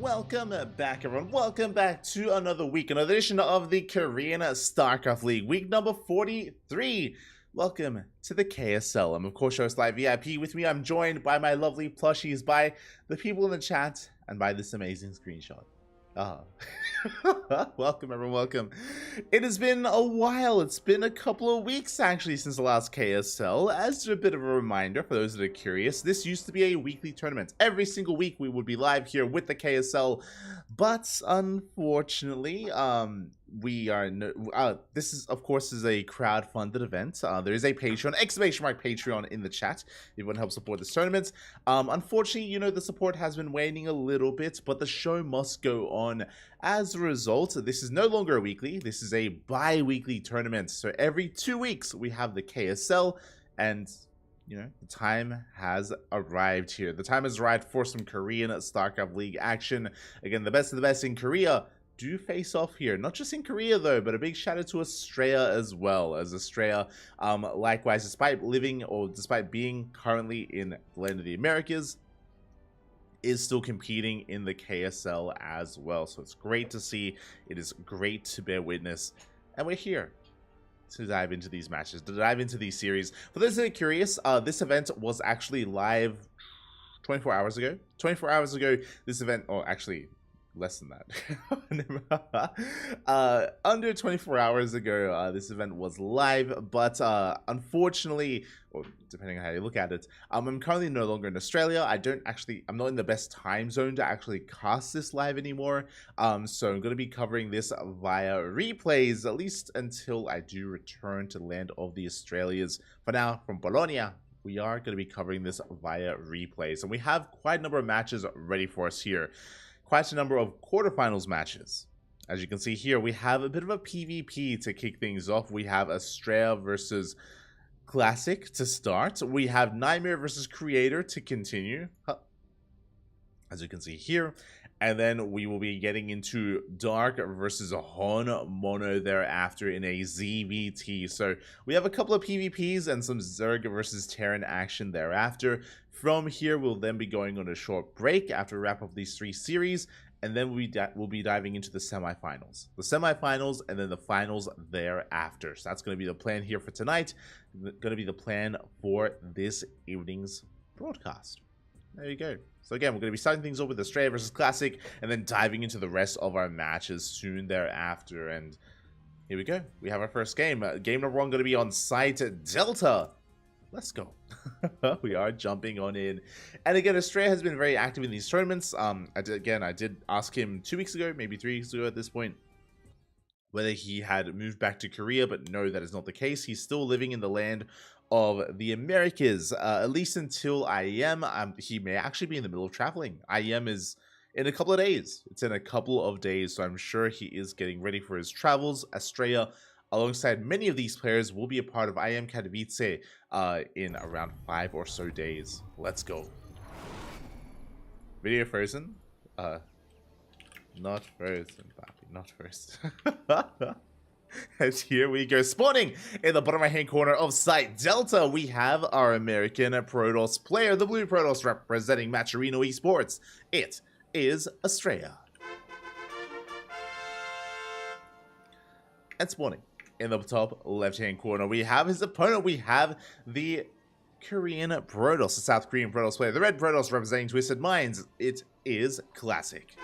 welcome back, everyone. Welcome back to another week, another edition of the Korean StarCraft League, week number 43. Welcome to the KSL. I'm, of course, your host Live VIP. With me, I'm joined by my lovely plushies, by the people in the chat, and by this amazing screenshot. Welcome, everyone, welcome. It has been a while. It's been a couple of weeks, actually, since the last KSL. As a bit of a reminder, for those that are curious, this used to be a weekly tournament. Every single week, we would be live here with the KSL, but unfortunately, this is, of course, is a crowd-funded event. There is a Patreon, !Patreon in the chat, if you want to help support this tournament. Unfortunately, you know, the support has been waning a little bit, but the show must go on. As a result, this is no longer a weekly, this is a bi-weekly tournament. So every 2 weeks, we have the KSL, and you know, the time has arrived here. The time has arrived for some Korean StarCraft League action. Again, the best of the best in Korea do face off here. Not just in Korea, though, but a big shout out to Australia as well. As Australia, likewise, despite being currently in the land of the Americas, is still competing in the KSL as well. So it's great to see. It is great to bear witness. And we're here to dive into these matches, to dive into these series. For those that are curious, this event was actually live 24 hours ago. 24 hours ago, this event, or actually less than that. Under 24 hours ago, this event was live, but unfortunately, or depending on how you look at it, I'm currently no longer in Australia. I'm not in the best time zone to actually cast this live anymore. So I'm going to be covering this via replays, at least until I do return to the land of the Australias. For now, from Bologna, we are going to be covering this via replays, and we have quite a number of matches ready for us here. Quite a number of quarterfinals matches. As you can see here, we have a bit of a PvP to kick things off. We have Australia versus Classic to start. We have Nightmare versus Creator to continue, as you can see here. And then we will be getting into Dark versus Hon Mono thereafter in a ZVT. So we have a couple of PvPs and some Zerg versus Terran action thereafter. From here, we'll then be going on a short break after we wrap up these 3 series. And then we'll be diving into the semifinals. The semifinals and then the finals thereafter. So that's going to be the plan here for tonight. Going to be the plan for this evening's broadcast. There you go. So again, we're going to be starting things off with Australia versus Classic, and then diving into the rest of our matches soon thereafter. And here we go. We have our first game. Game number 1 going to be on site Delta. Let's go. We are jumping on in. And again, Australia has been very active in these tournaments. I did ask him 2 weeks ago, maybe 3 weeks ago at this point, whether he had moved back to Korea, but no, that is not the case. He's still living in the land of the Americas, at least until IEM. He may actually be in the middle of traveling. IEM is in a couple of days. It's in a couple of days, so I'm sure he is getting ready for his travels. Australia, alongside many of these players, will be a part of IEM Katowice in around 5 or so days. Let's go. Video frozen? Not frozen, Papi, not frozen. And here we go. Spawning in the bottom right hand corner of site Delta, we have our American Protoss player, the blue Protoss representing Macherino Esports. It is Australia. And spawning in the top left hand corner, we have his opponent. We have the Korean Protoss, the South Korean Protoss player, the red Protoss representing Twisted Minds. It is Classic.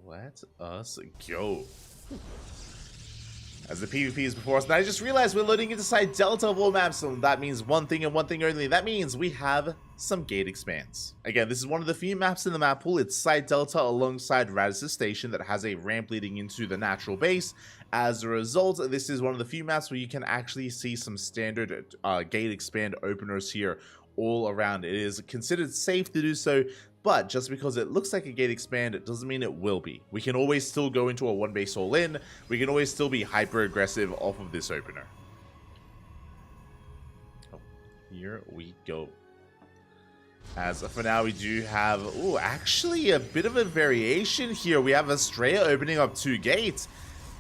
Let us go. As the PvP is before us, and I just realized we're loading into site Delta of all maps, so that means one thing and one thing only. That means we have some gate expands. Again, this is one of the few maps in the map pool. It's site Delta alongside Radis's Station that has a ramp leading into the natural base. As a result, this is one of the few maps where you can actually see some standard gate expand openers here all around. It is considered safe to do so, but just because it looks like a gate expand, it doesn't mean it will be. We can always still go into a 1 base all in. We can always still be hyper aggressive off of this opener. Oh, here we go. As for now, we do have, actually a bit of a variation here. We have Australia opening up 2 gates.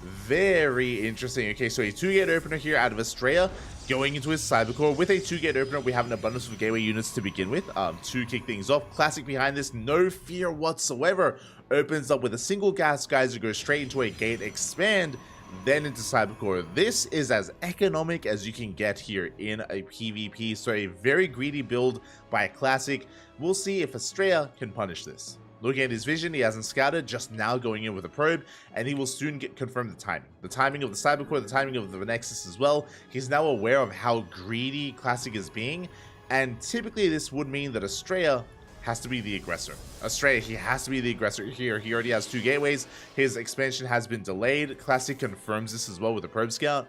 Very interesting. Okay, so a 2-gate opener here out of Australia. Going into his Cybercore with a 2-gate opener, we have an abundance of gateway units to begin with. To kick things off, Classic behind this, no fear whatsoever. Opens up with a single gas geyser, goes straight into a gate expand, then into Cybercore. This is as economic as you can get here in a PvP, so a very greedy build by Classic. We'll see if Estrella can punish this. Looking at his vision, he hasn't scouted, just now going in with a probe, and he will soon confirm the timing. The timing of the Cybercore, the timing of the Nexus as well. He's now aware of how greedy Classic is being, and typically this would mean that Estrella has to be the aggressor. Estrella, he has to be the aggressor here. He already has 2 gateways. His expansion has been delayed. Classic confirms this as well with the probe scout.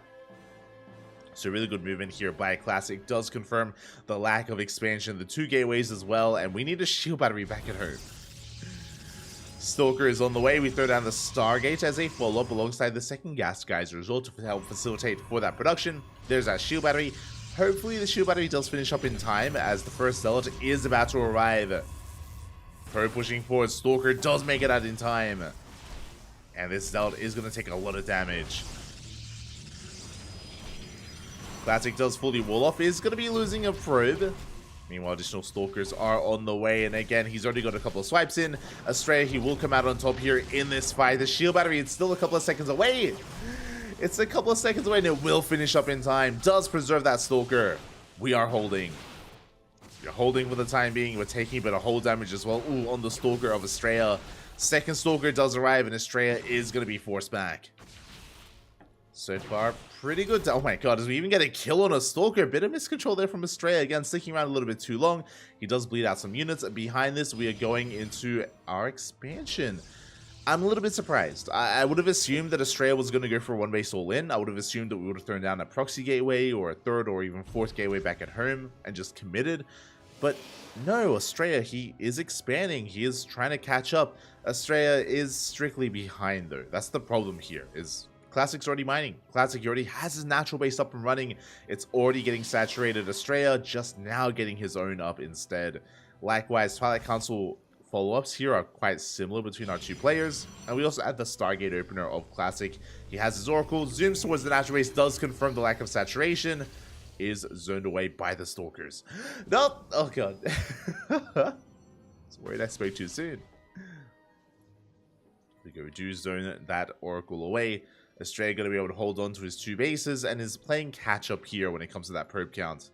So really good movement here by Classic. Does confirm the lack of expansion, the 2 gateways as well, and we need a shield battery back at home. Stalker is on the way. We throw down the Stargate as a follow-up alongside the second gas geyser as well to help facilitate for that production. There's our shield battery. Hopefully the shield battery does finish up in time as the first zealot is about to arrive. Pro pushing forward. Stalker does make it out in time. And this zealot is going to take a lot of damage. Classic does fully wall off. Is going to be losing a probe. Meanwhile, additional Stalkers are on the way, and again, he's already got a couple of swipes in. Estrella, he will come out on top here in this fight. The shield battery, it's still a couple of seconds away. It's a couple of seconds away, and it will finish up in time. Does preserve that Stalker. We are holding. We're holding for the time being. We're taking a bit of hold damage as well. Ooh, on the Stalker of Estrella. Second Stalker does arrive, and Estrella is going to be forced back. So far, pretty good. Oh my god, does we even get a kill on a Stalker? Bit of miscontrol there from Estrella. Again, sticking around a little bit too long. He does bleed out some units. Behind this, we are going into our expansion. I'm a little bit surprised. I would have assumed that Estrella was going to go for a 1-base all-in. I would have assumed that we would have thrown down a proxy gateway or a 3rd or even 4th gateway back at home and just committed. But no, Estrella, he is expanding. He is trying to catch up. Estrella is strictly behind, though. That's the problem here, is Classic's already mining. Classic already has his natural base up and running. It's already getting saturated. Estrella just now getting his own up instead. Likewise, Twilight Council follow-ups here are quite similar between our 2 players. And we also add the Stargate opener of Classic. He has his Oracle, zooms towards the natural base, does confirm the lack of saturation. Is zoned away by the Stalkers. Nope. Oh god. I was worried I spoke too soon. We go do zone that Oracle away. Estrella going to be able to hold on to his 2 bases and is playing catch up here when it comes to that probe count.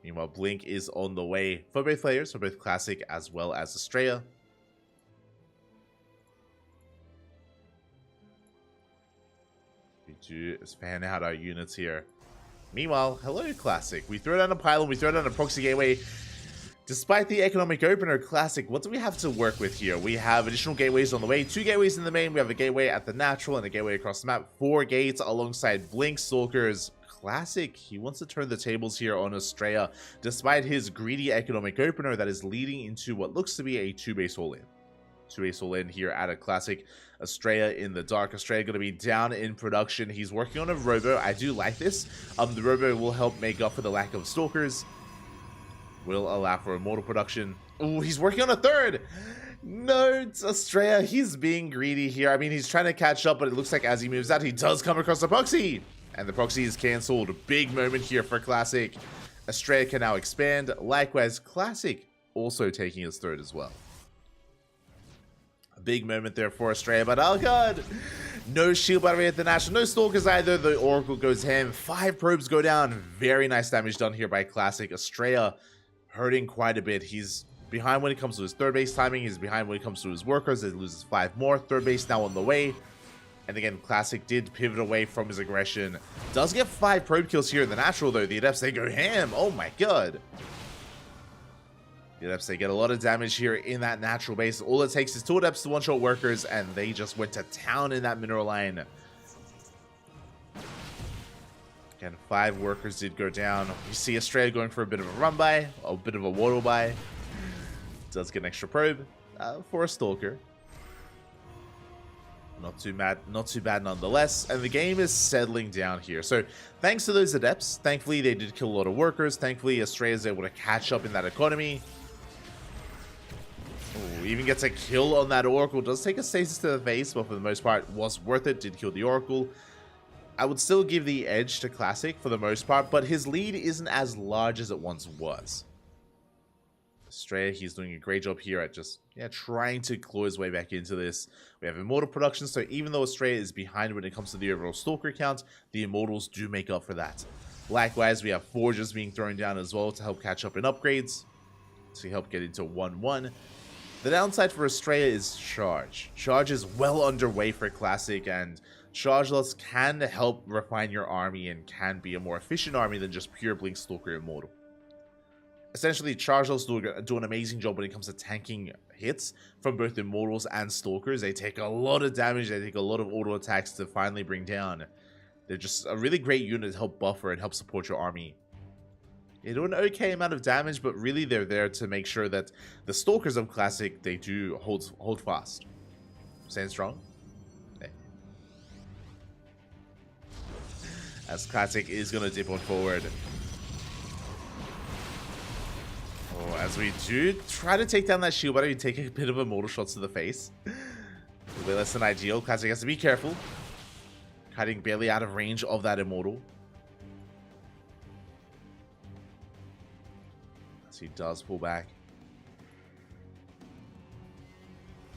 Meanwhile, Blink is on the way for both players, for both Classic as well as Estrella. We do fan out our units here. Meanwhile, hello Classic. We throw down a pylon, we throw down a proxy gateway. Despite the economic opener, Classic, what do we have to work with here? We have additional gateways on the way, 2 gateways in the main, we have a gateway at the natural and a gateway across the map, 4 gates alongside Blink, Stalkers. Classic, he wants to turn the tables here on Estrella, despite his greedy economic opener that is leading into what looks to be a 2-base all-in. 2-base all-in here at a Classic. Estrella in the dark. Estrella going to be down in production. He's working on a Robo. I do like this. The Robo will help make up for the lack of Stalkers. Will allow for immortal production. Oh, he's working on a 3rd. No, it's Estrella. He's being greedy here. I mean, he's trying to catch up, but it looks like as he moves out, he does come across the proxy. And the proxy is cancelled. Big moment here for Classic. Estrella can now expand. Likewise, Classic also taking his 3rd as well. A big moment there for Estrella, but oh god. No shield battery at the national. No Stalkers either. The Oracle goes ham. 5 probes go down. Very nice damage done here by Classic. Estrella hurting quite a bit. He's behind when it comes to his 3rd base timing. He's behind when it comes to his workers. He loses 5 more. 3rd base now on the way. And again, Classic did pivot away from his aggression. Does get 5 probe kills here in the natural, though. The Adepts, they go ham. Oh my god. The Adepts, they get a lot of damage here in that natural base. All it takes is 2 Adepts to one-shot workers, and they just went to town in that mineral line. Again, 5 workers did go down. You see Estrella going for a bit of a run by, a bit of a waddle by. Does get an extra probe for a Stalker. Not too bad nonetheless. And the game is settling down here. So thanks to those Adepts, thankfully they did kill a lot of workers. Thankfully Estrella is able to catch up in that economy. Ooh, even gets a kill on that Oracle. Does take a stasis to the face, but for the most part was worth it. Did kill the Oracle. I would still give the edge to Classic for the most part, but his lead isn't as large as it once was. Estrella, he's doing a great job here at just, trying to claw his way back into this. We have Immortal production, so even though Estrella is behind when it comes to the overall Stalker count, the Immortals do make up for that. Likewise, we have Forges being thrown down as well to help catch up in upgrades, to help get into 1-1. The downside for Estrella is Charge. Charge is well underway for Classic, and Chargeless can help refine your army and can be a more efficient army than just pure Blink Stalker Immortal. Essentially, Chargeless do an amazing job when it comes to tanking hits from both Immortals and Stalkers. They take a lot of damage, they take a lot of auto attacks to finally bring down. They're just a really great unit to help buffer and help support your army. They do an okay amount of damage, but really they're there to make sure that the Stalkers of Classic, they do hold fast. Stand strong. Okay. As Classic is going to dip on forward. Oh, as we do try to take down that shield, but we take a bit of immortal shots to the face. A bit less than ideal. Classic has to be careful. Cutting barely out of range of that immortal. As he does pull back.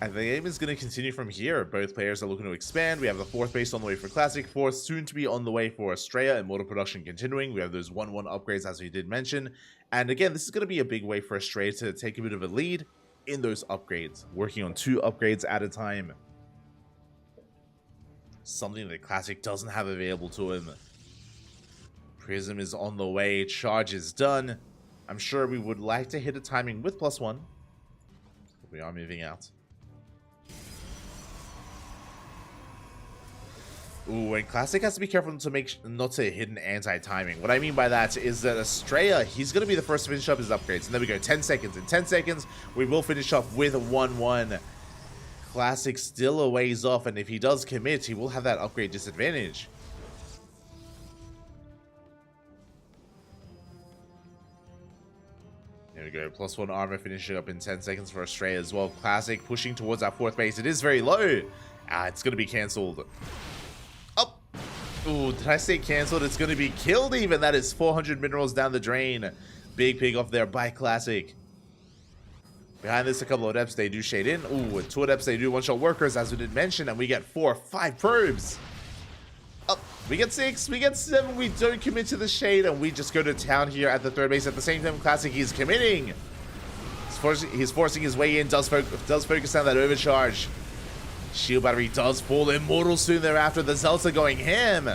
And the game is going to continue from here. Both players are looking to expand. We have the 4th base on the way for Classic. 4th soon to be on the way for Estrella. Immortal production continuing. We have those 1-1 upgrades as we did mention. And again, this is going to be a big way for Estrella to take a bit of a lead in those upgrades. Working on 2 upgrades at a time. Something that Classic doesn't have available to him. Prism is on the way. Charge is done. I'm sure we would like to hit a timing with +1. We are moving out. Ooh, and Classic has to be careful to make not to hit an anti-timing. What I mean by that is that Estrella, he's going to be the first to finish up his upgrades. And there we go, 10 seconds. In 10 seconds, we will finish off with 1-1. Classic still a ways off, and if he does commit, he will have that upgrade disadvantage. There we go, +1 armor finishing up in 10 seconds for Estrella as well. Classic pushing towards our 4th base. It is very low. It's going to be cancelled. Ooh, did I say cancelled? It's going to be killed even. That is 400 minerals down the drain. Big pig off there by Classic. Behind this, a couple of adepts, they do shade in. Ooh, with 2 adepts, they do one-shot workers, as we did mention. And we get 4, 5 probes. Up, we get 6, we get 7. We don't commit to the shade, and we just go to town here at the 3rd base. At the same time, Classic, he's committing. He's forcing his way in, does focus on that overcharge. Shield battery does fall. Immortal soon thereafter. The Zealots are going ham.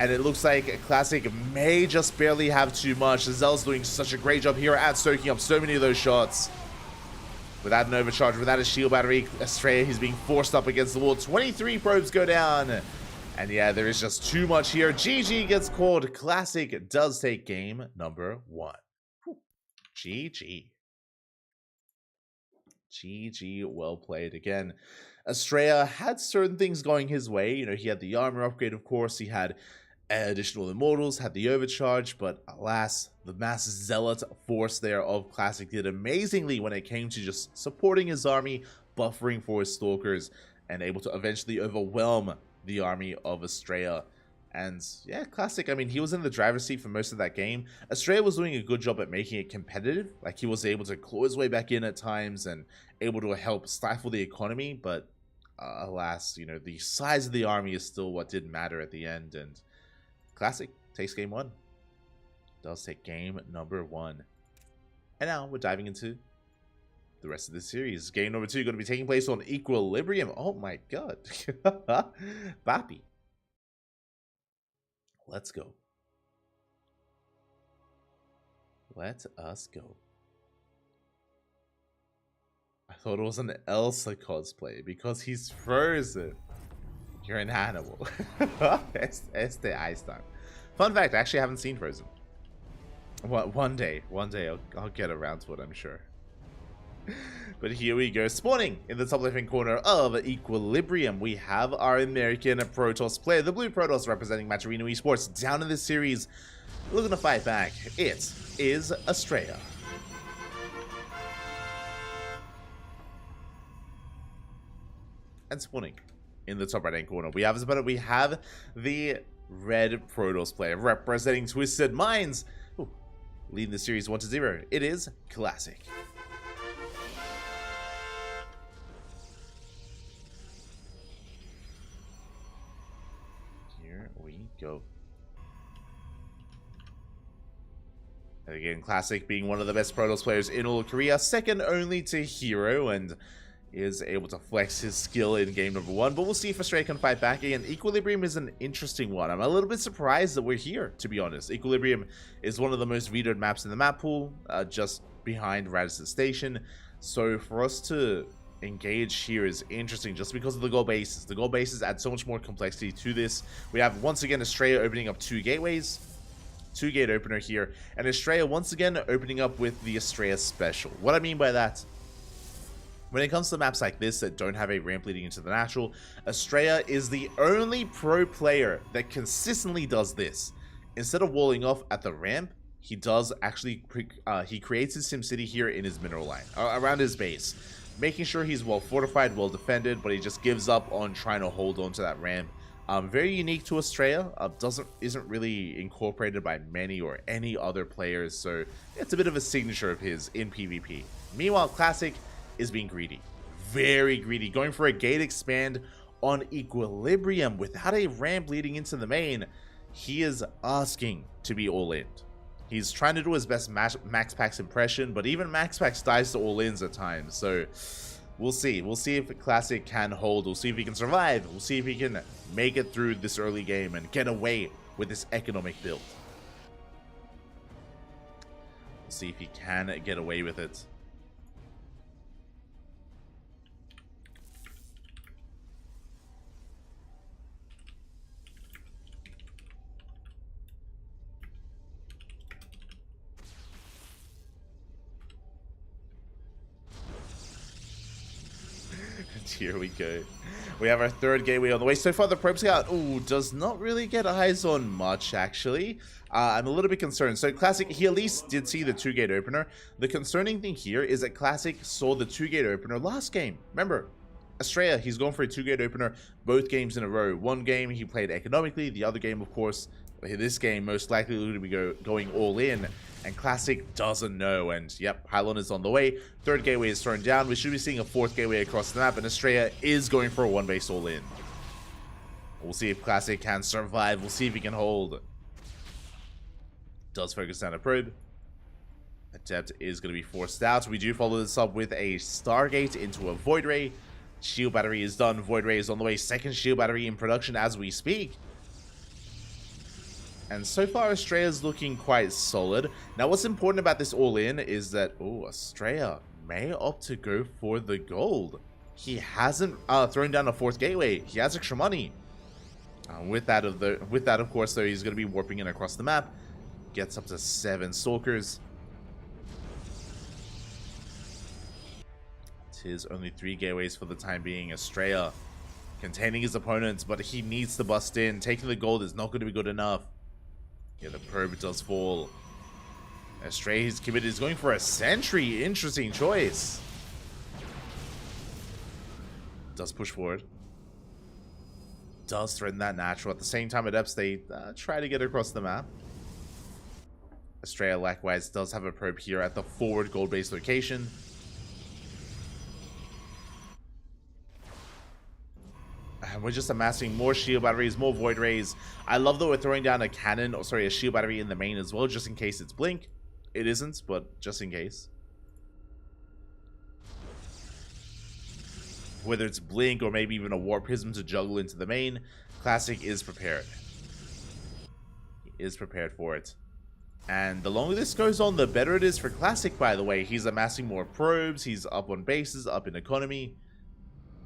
And it looks like Classic may just barely have too much. The Zealots doing such a great job here at soaking up so many of those shots. Without an overcharge, without a shield battery, Estrella, he's being forced up against the wall. 23 probes go down. And yeah, there is just too much here. GG gets called. Classic does take game number 1. Whew. GG. GG, well played. Again, Estrella had certain things going his way. You know, he had the armor upgrade, of course. He had additional immortals, had the overcharge, but alas, the mass zealot force there of Classic did amazingly when it came to just supporting his army, buffering for his stalkers, and able to eventually overwhelm the army of Estrella. And yeah, Classic, I mean, he was in the driver's seat for most of that game. Estrella was doing a good job at making it competitive. Like, he was able to claw his way back in at times and able to help stifle the economy. But alas, you know, the size of the army is still what didn't matter at the end. And Classic takes game 1. Does take game number 1. And now we're diving into the rest of the series. Game number 2 going to be taking place on Equilibrium. Oh my god. Bappy. Let's go. Let us go. I thought it was an Elsa cosplay because he's frozen. You're an animal. Este Einstein. Fun fact, I actually haven't seen Frozen. One day I'll get around to it, I'm sure. But here we go. Spawning in the top left-hand corner of Equilibrium, we have our American Protoss player, the Blue Protoss representing Maturino Esports, down in this series, looking to fight back. It is Estrella. And spawning in the top right hand corner. We have the red Protoss player representing Twisted Minds. Ooh, leading the series 1-0. It is Classic. Here we go. And again, Classic being one of the best Protoss players in all of Korea, second only to Hero, and is able to flex his skill in game number 1. But we'll see if Australia can fight back. Again, Equilibrium is an interesting one. I'm a little bit surprised that we're here, to be honest. Equilibrium is one of the most vetoed maps in the map pool, just behind Radisson Station. So for us to engage here is interesting just because of the gold bases. The gold bases add so much more complexity to this. We have, once again, Australia opening up 2 gateways. 2-gate opener here, and Australia once again opening up with the Australia Special. What I mean by that, when it comes to maps like this that don't have a ramp leading into the natural, Australia is the only pro player that consistently does this. Instead of walling off at the ramp, he does actually, he creates his SimCity here in his mineral line, around his base, making sure he's well fortified, well defended, but he just gives up on trying to hold on to that ramp. Very unique to Australia, isn't really incorporated by many or any other players, so it's a bit of a signature of his in PvP. Meanwhile, Classic is being greedy, very greedy, going for a gate expand on Equilibrium without a ramp leading into the main. He is asking to be all in. He's trying to do his best MaxPax impression, but even MaxPax dies to all ins at times, so we'll see. We'll see if Classic can hold. We'll see if he can survive. We'll see if he can make it through this early game and get away with this economic build. We'll see if he can get away with it. Here we go. We have our 3rd gateway on the way. So far, the Probe Scout, does not really get eyes on much, actually. I'm a little bit concerned. So Classic, he at least did see the 2-gate opener. The concerning thing here is that Classic saw the 2-gate opener last game. Remember, Australia, he's going for a 2-gate opener both games in a row. One game, he played economically. The other game, of course, this game, most likely to be going all in. And Classic doesn't know, and yep, Pylon is on the way. 3rd gateway is thrown down. We should be seeing a 4th gateway across the map, and Australia is going for a 1-base all-in. We'll see if Classic can survive. We'll see if he can hold. Does focus down a probe. Adept is going to be forced out. We do follow this up with a Stargate into a Void Ray. Shield battery is done. Void Ray is on the way. 2nd shield battery in production as we speak. And so far, Australia's looking quite solid. Now, what's important about this all-in is that, Australia may opt to go for the gold. He hasn't thrown down a 4th gateway. He has extra money. With that, of course, though, he's going to be warping in across the map. Gets up to 7 Stalkers. It is only 3 gateways for the time being. Australia containing his opponents, but he needs to bust in. Taking the gold is not going to be good enough. Yeah, the probe does fall. Australia is committed. Is going for a sentry. Interesting choice. Does push forward. Does threaten that natural. At the same time, Adepts, they try to get across the map. Australia, likewise, does have a probe here at the forward gold-based location. And we're just amassing more shield batteries, more void rays. I love that we're throwing down a cannon, or sorry, a shield battery in the main as well, just in case it's blink. It isn't, but just in case. Whether it's blink or maybe even a warp prism to juggle into the main, Classic is prepared. He is prepared for it. And the longer this goes on, the better it is for Classic, by the way. He's amassing more probes, he's up on bases, up in economy,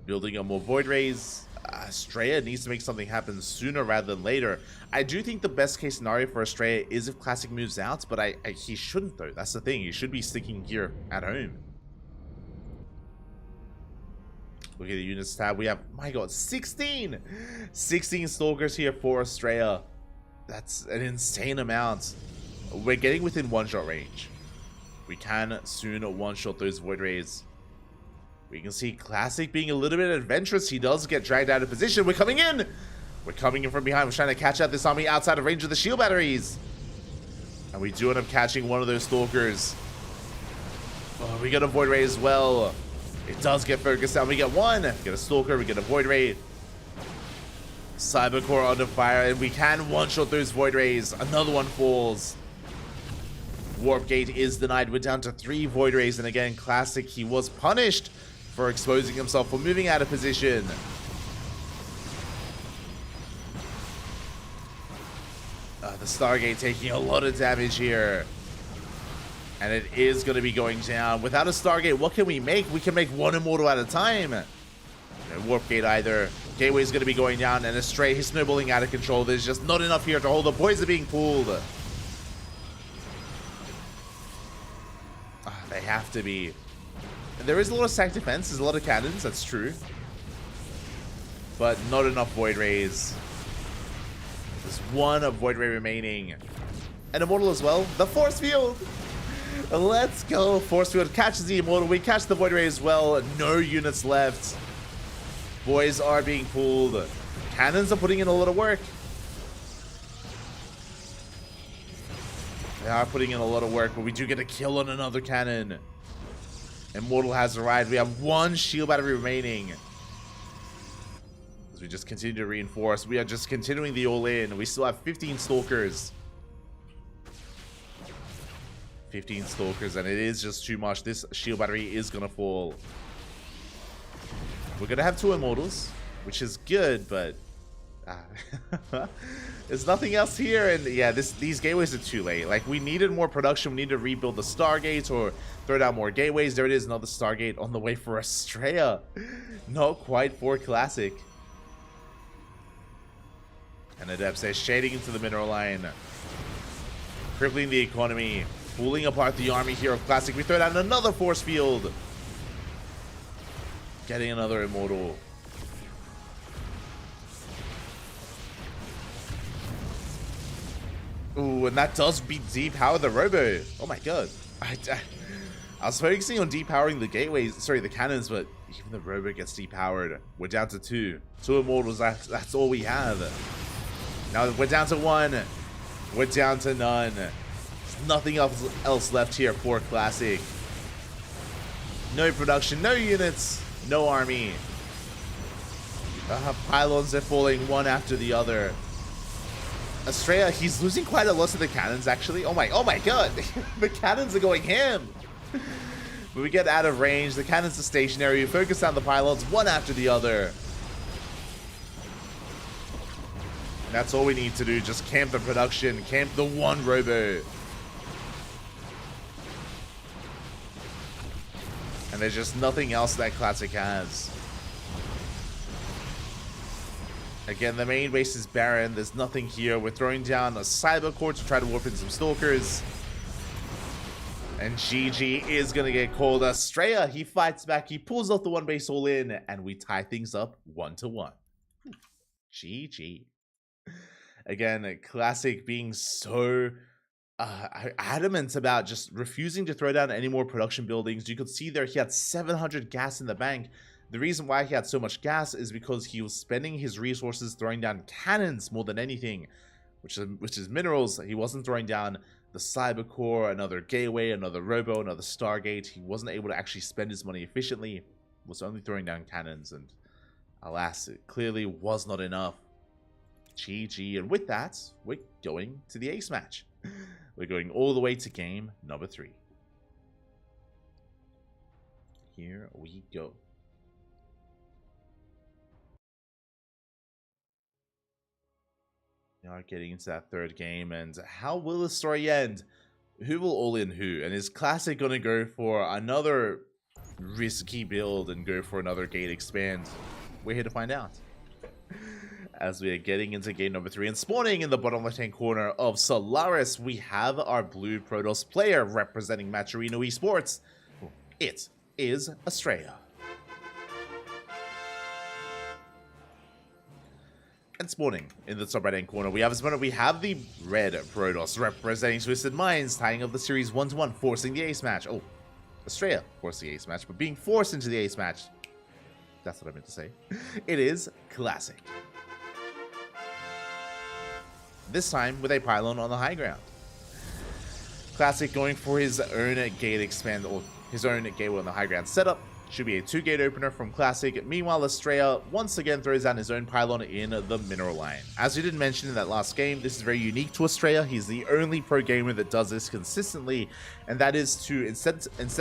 building up more void rays. Australia needs to make something happen sooner rather than later. I do think the best case scenario for Australia is if Classic moves out, but he shouldn't though. That's the thing. He should be sticking here at home. Look at the units tab. We have, my god, 16 Stalkers here for Australia. That's an insane amount. We're getting within one-shot range. We can soon one-shot those void rays. We can see Classic being a little bit adventurous. He does get dragged out of position. We're coming in. We're coming in from behind. We're trying to catch out this army outside of range of the shield batteries. And we do end up catching one of those Stalkers. Oh, we get a Void Ray as well. It does get focused down. We get one. We get a Stalker. We get a Void Ray. Cybercore under fire. And we can one-shot those Void Rays. Another one falls. Warp Gate is denied. We're down to 3 Void Rays. And again, Classic, he was punished for exposing himself, for moving out of position. The Stargate taking a lot of damage here. And it is going to be going down. Without a Stargate, what can we make? We can make 1 Immortal at a time. No Warp Gate either. Gateway is going to be going down. And Astray, he's snowballing out of control. There's just not enough here to hold. The boys are being pulled. They have to be. And there is a lot of sack defense. There's a lot of cannons. That's true. But not enough Void Rays. There's 1 Void Ray remaining. An Immortal as well. The Force Field. Let's go. Force Field catches the Immortal. We catch the Void Ray as well. No units left. Boys are being pulled. Cannons are putting in a lot of work. They are putting in a lot of work, but we do get a kill on another cannon. Immortal has arrived. We have 1 shield battery remaining. As we just continue to reinforce. We are just continuing the all-in. We still have 15 Stalkers. 15 Stalkers, and it is just too much. This shield battery is going to fall. We're going to have 2 Immortals, which is good, but there's nothing else here. And yeah, these gateways are too late. Like, we needed more production. We need to rebuild the Stargates or throw down more gateways. There it is, another Stargate on the way for Estrella. Not quite for Classic. And Adepts is shading into the mineral line, crippling the economy, pulling apart the army here of Classic. We throw down another force field, getting another Immortal. Ooh, and that does depower the Robo. Oh my god. I was focusing on depowering the gateways, sorry, the cannons, but even the Robo gets depowered. We're down to 2. 2 Immortals, that's all we have. Now we're down to 1. We're down to none. There's nothing else left here for Classic. No production, no units, no army. Pylons are falling one after the other. Estrella, he's losing quite a lot to the cannons, actually. Oh my god. The cannons are going ham. But we get out of range. The cannons are stationary. We focus on the pylons one after the other. And that's all we need to do. Just camp the production. Camp the 1 Robo. And there's just nothing else that Classic has. Again, the main base is barren. There's nothing here. We're throwing down a Cybercore to try to warp in some Stalkers. And GG is going to get called. Estrella, he fights back. He pulls off the 1 base all in. And we tie things up 1-1. GG. Again, Classic being so adamant about just refusing to throw down any more production buildings. You could see there he had 700 gas in the bank. The reason why he had so much gas is because he was spending his resources throwing down cannons more than anything, which is minerals. He wasn't throwing down the Cybercore, another gateway, another Robo, another Stargate. He wasn't able to actually spend his money efficiently. He was only throwing down cannons, and alas, it clearly was not enough. GG, and with that, we're going to the ace match. We're going all the way to game number 3. Here we go. We are getting into that 3rd game, and how will the story end? Who will all in who? And is Classic going to go for another risky build and go for another gate expand? We're here to find out. As we are getting into game number 3 and spawning in the bottom left-hand corner of Solaris, we have our blue Protoss player representing Matcherino Esports. It is Estrella. And spawning in the top right-hand corner, we have the red Protoss representing Twisted Minds, tying up the series 1-1, forcing the ace match. Oh, Estrella forced the ace match, but being forced into the ace match, that's what I meant to say. It is classic. This time with a pylon on the high ground. Classic going for his own gate expand, or his own gateway on the high ground setup. Should be a 2-gate opener from Classic. Meanwhile, Estrella once again throws down his own pylon in the mineral line. As we did mention in that last game, this is very unique to Estrella. He's the only pro gamer that does this consistently, and that is to, instead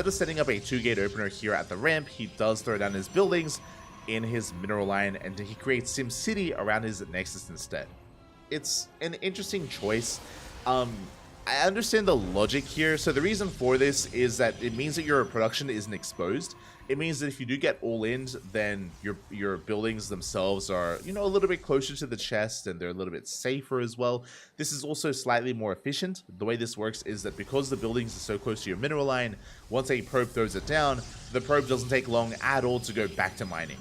of setting up a 2-gate opener here at the ramp, he does throw down his buildings in his mineral line, and he creates SimCity around his Nexus instead. It's an interesting choice. I understand the logic here. So the reason for this is that it means that your production isn't exposed. It means that if you do get all in, then your buildings themselves are, you know, a little bit closer to the chest, and they're a little bit safer as well. This is also slightly more efficient. The way this works is that because the buildings are so close to your mineral line, once a probe throws it down, the probe doesn't take long at all to go back to mining.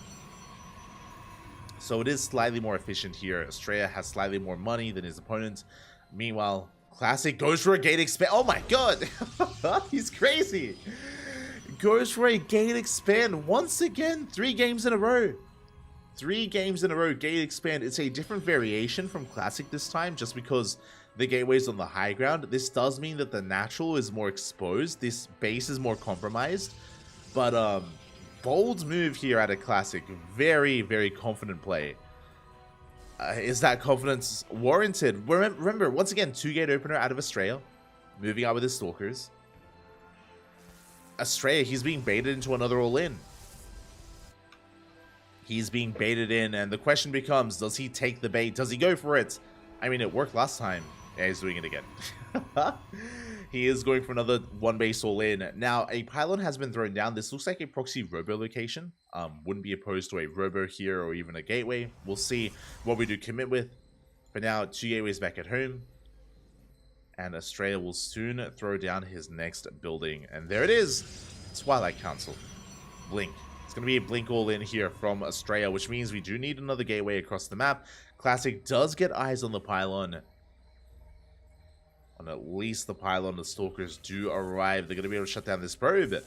So it is slightly more efficient here. Estrella has slightly more money than his opponent. Meanwhile, Classic goes for a gate expand. Oh my god! He's crazy! Goes for a gate expand once again. 3 games in a row. 3 games in a row, gate expand. It's a different variation from Classic this time, just because the gateway's on the high ground. This does mean that the natural is more exposed. This base is more compromised. But, bold move here at a Classic. Very, very confident play. Is that confidence warranted? Remember, once again, 2-gate opener out of Estrella. Moving out with his Stalkers. Estrella, he's being baited into another all-in. He's being baited in, and the question becomes, does he take the bait? Does he go for it? I mean, it worked last time. Yeah, he's doing it again. He is going for another 1-base all-in. Now, a pylon has been thrown down. This looks like a proxy robo location. Wouldn't be opposed to a robo here or even a gateway. We'll see what we do commit with. But now, 2 gateways back at home. And Estrella will soon throw down his next building. And there it is. Twilight Council. Blink. It's going to be a blink all-in here from Estrella, which means we do need another gateway across the map. Classic does get eyes on the pylon. On at least the pylon, the Stalkers do arrive. They're going to be able to shut down this probe.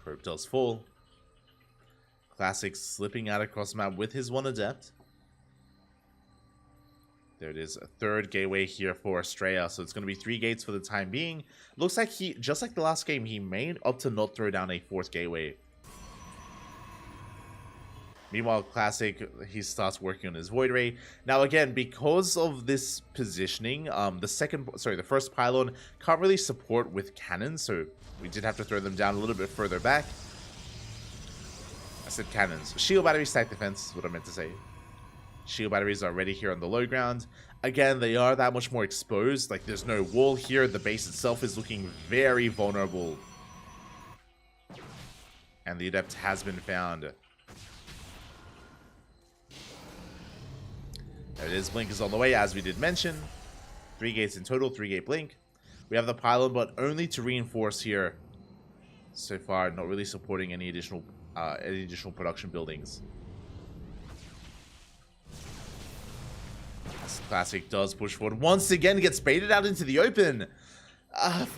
Probe does fall. Classic slipping out across the map with his 1 Adept. There it is, a 3rd gateway here for Estrella. So it's going to be 3 gates for the time being. Looks like he, just like the last game, he may opt to not throw down a 4th gateway. Meanwhile, Classic, he starts working on his Void Ray. Now again, because of this positioning, the first pylon can't really support with cannons, so we did have to throw them down a little bit further back. I said cannons. Shield battery stack defense is what I meant to say. Shield batteries are ready here on the low ground. Again, they are that much more exposed. Like, there's no wall here. The base itself is looking very vulnerable. And the Adept has been found. There it is. Blink is on the way, as we did mention. 3 gates in total, 3-gate blink. We have the pylon, but only to reinforce here. So far, not really supporting any additional production buildings. This Classic does push forward. Once again, gets baited out into the open.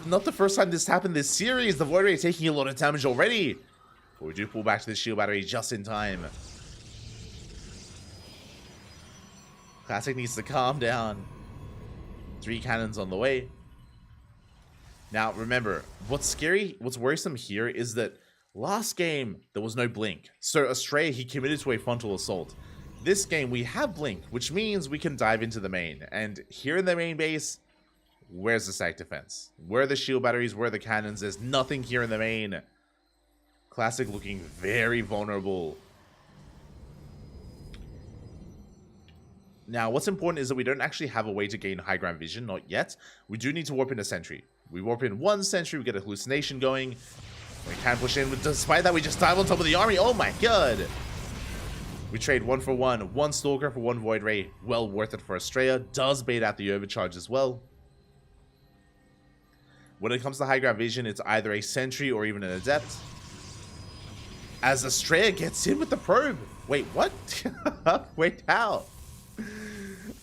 Not the first time this happened this series. The Void Ray taking a lot of damage already. But we do pull back to the shield battery just in time. Classic needs to calm down. 3 cannons on the way. Now, remember, what's worrisome here is that last game, there was no blink. So Estrella, he committed to a frontal assault. This game, we have blink, which means we can dive into the main. And here in the main base, where's the stack defense? Where are the shield batteries? Where are the cannons? There's nothing here in the main. Classic looking very vulnerable. Now, what's important is that we don't actually have a way to gain high ground vision, not yet. We do need to warp in a sentry. We warp in 1 sentry, we get a hallucination going. We can push in, but despite that, we just dive on top of the army. Oh my god! We trade 1 for 1. 1 Stalker for 1 Void Ray. Well worth it for Estrella. Does bait out the overcharge as well. When it comes to high ground vision, it's either a sentry or even an Adept. As Estrella gets in with the probe. Wait, what? Wait, how?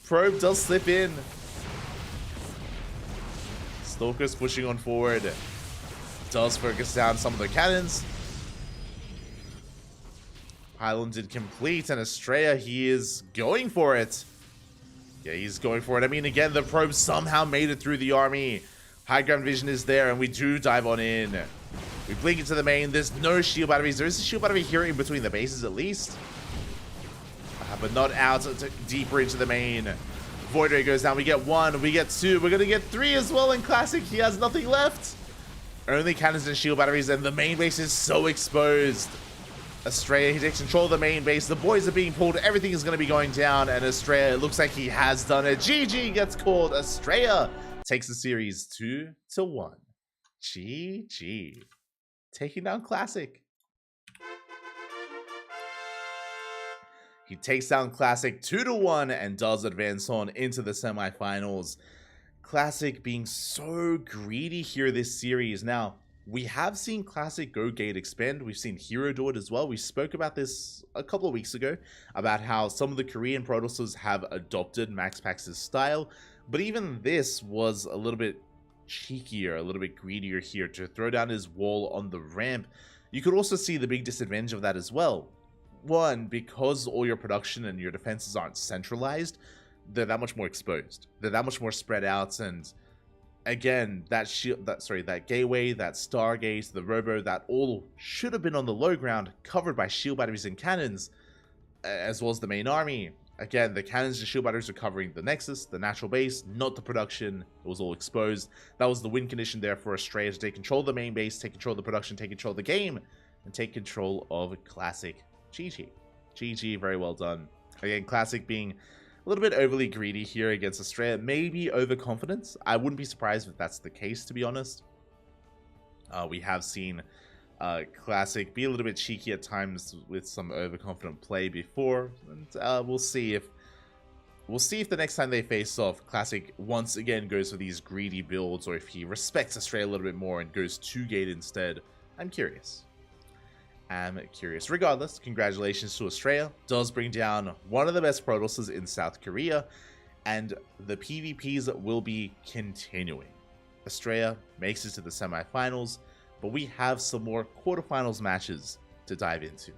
Probe does slip in. Stalkers pushing on forward. Does focus down some of the cannons. Pylon did complete, and Estrella, he is going for it. Yeah, he's going for it. I mean, again, the probe somehow made it through the army. High ground vision is there, and we do dive on in. We blink into the main. There's no shield batteries. There is a shield battery here in between the bases, at least. But not out deeper into the main. Void Ray goes down. We get 1. We get 2. We're going to get 3 as well in Classic. He has nothing left. Only cannons and shield batteries, and the main base is so exposed. Estrella, he takes control of the main base. The boys are being pulled. Everything is going to be going down, and Estrella, it looks like he has done it. GG gets called. Estrella takes the series 2-1. GG. Taking down Classic. He takes down Classic 2-1 and does advance on into the semifinals. Classic being so greedy here this series. Now, we have seen Classic go gate expand. We've seen Hero do it as well. We spoke about this a couple of weeks ago, about how some of the Korean Protosses have adopted Max Pax's style. But even this was a little bit cheekier, a little bit greedier here to throw down his wall on the ramp. You could also see the big disadvantage of that as well. One, because all your production and your defenses aren't centralized, they're that much more exposed. They're that much more spread out, and again, that gateway, that Stargate, the Robo, that all should have been on the low ground, covered by shield batteries and cannons, as well as the main army. Again, the cannons and shield batteries are covering the Nexus, the natural base, not the production. It was all exposed. That was the win condition there for Estrella to take control of the main base, take control of the production, take control of the game, and take control of Classic. GG. GG, very well done. Again, Classic being a little bit overly greedy here against Estrella. Maybe overconfidence. I wouldn't be surprised if that's the case, to be honest. We have seen Classic be a little bit cheeky at times with some overconfident play before. And we'll see if the next time they face off, Classic once again goes for these greedy builds, or if he respects Estrella a little bit more and goes 2-gate instead. I'm curious. Regardless, congratulations to Estrella. Does bring down one of the best Protosses in South Korea, and the PvPs will be continuing. Estrella makes it to the semifinals, but we have some more quarterfinals matches to dive into.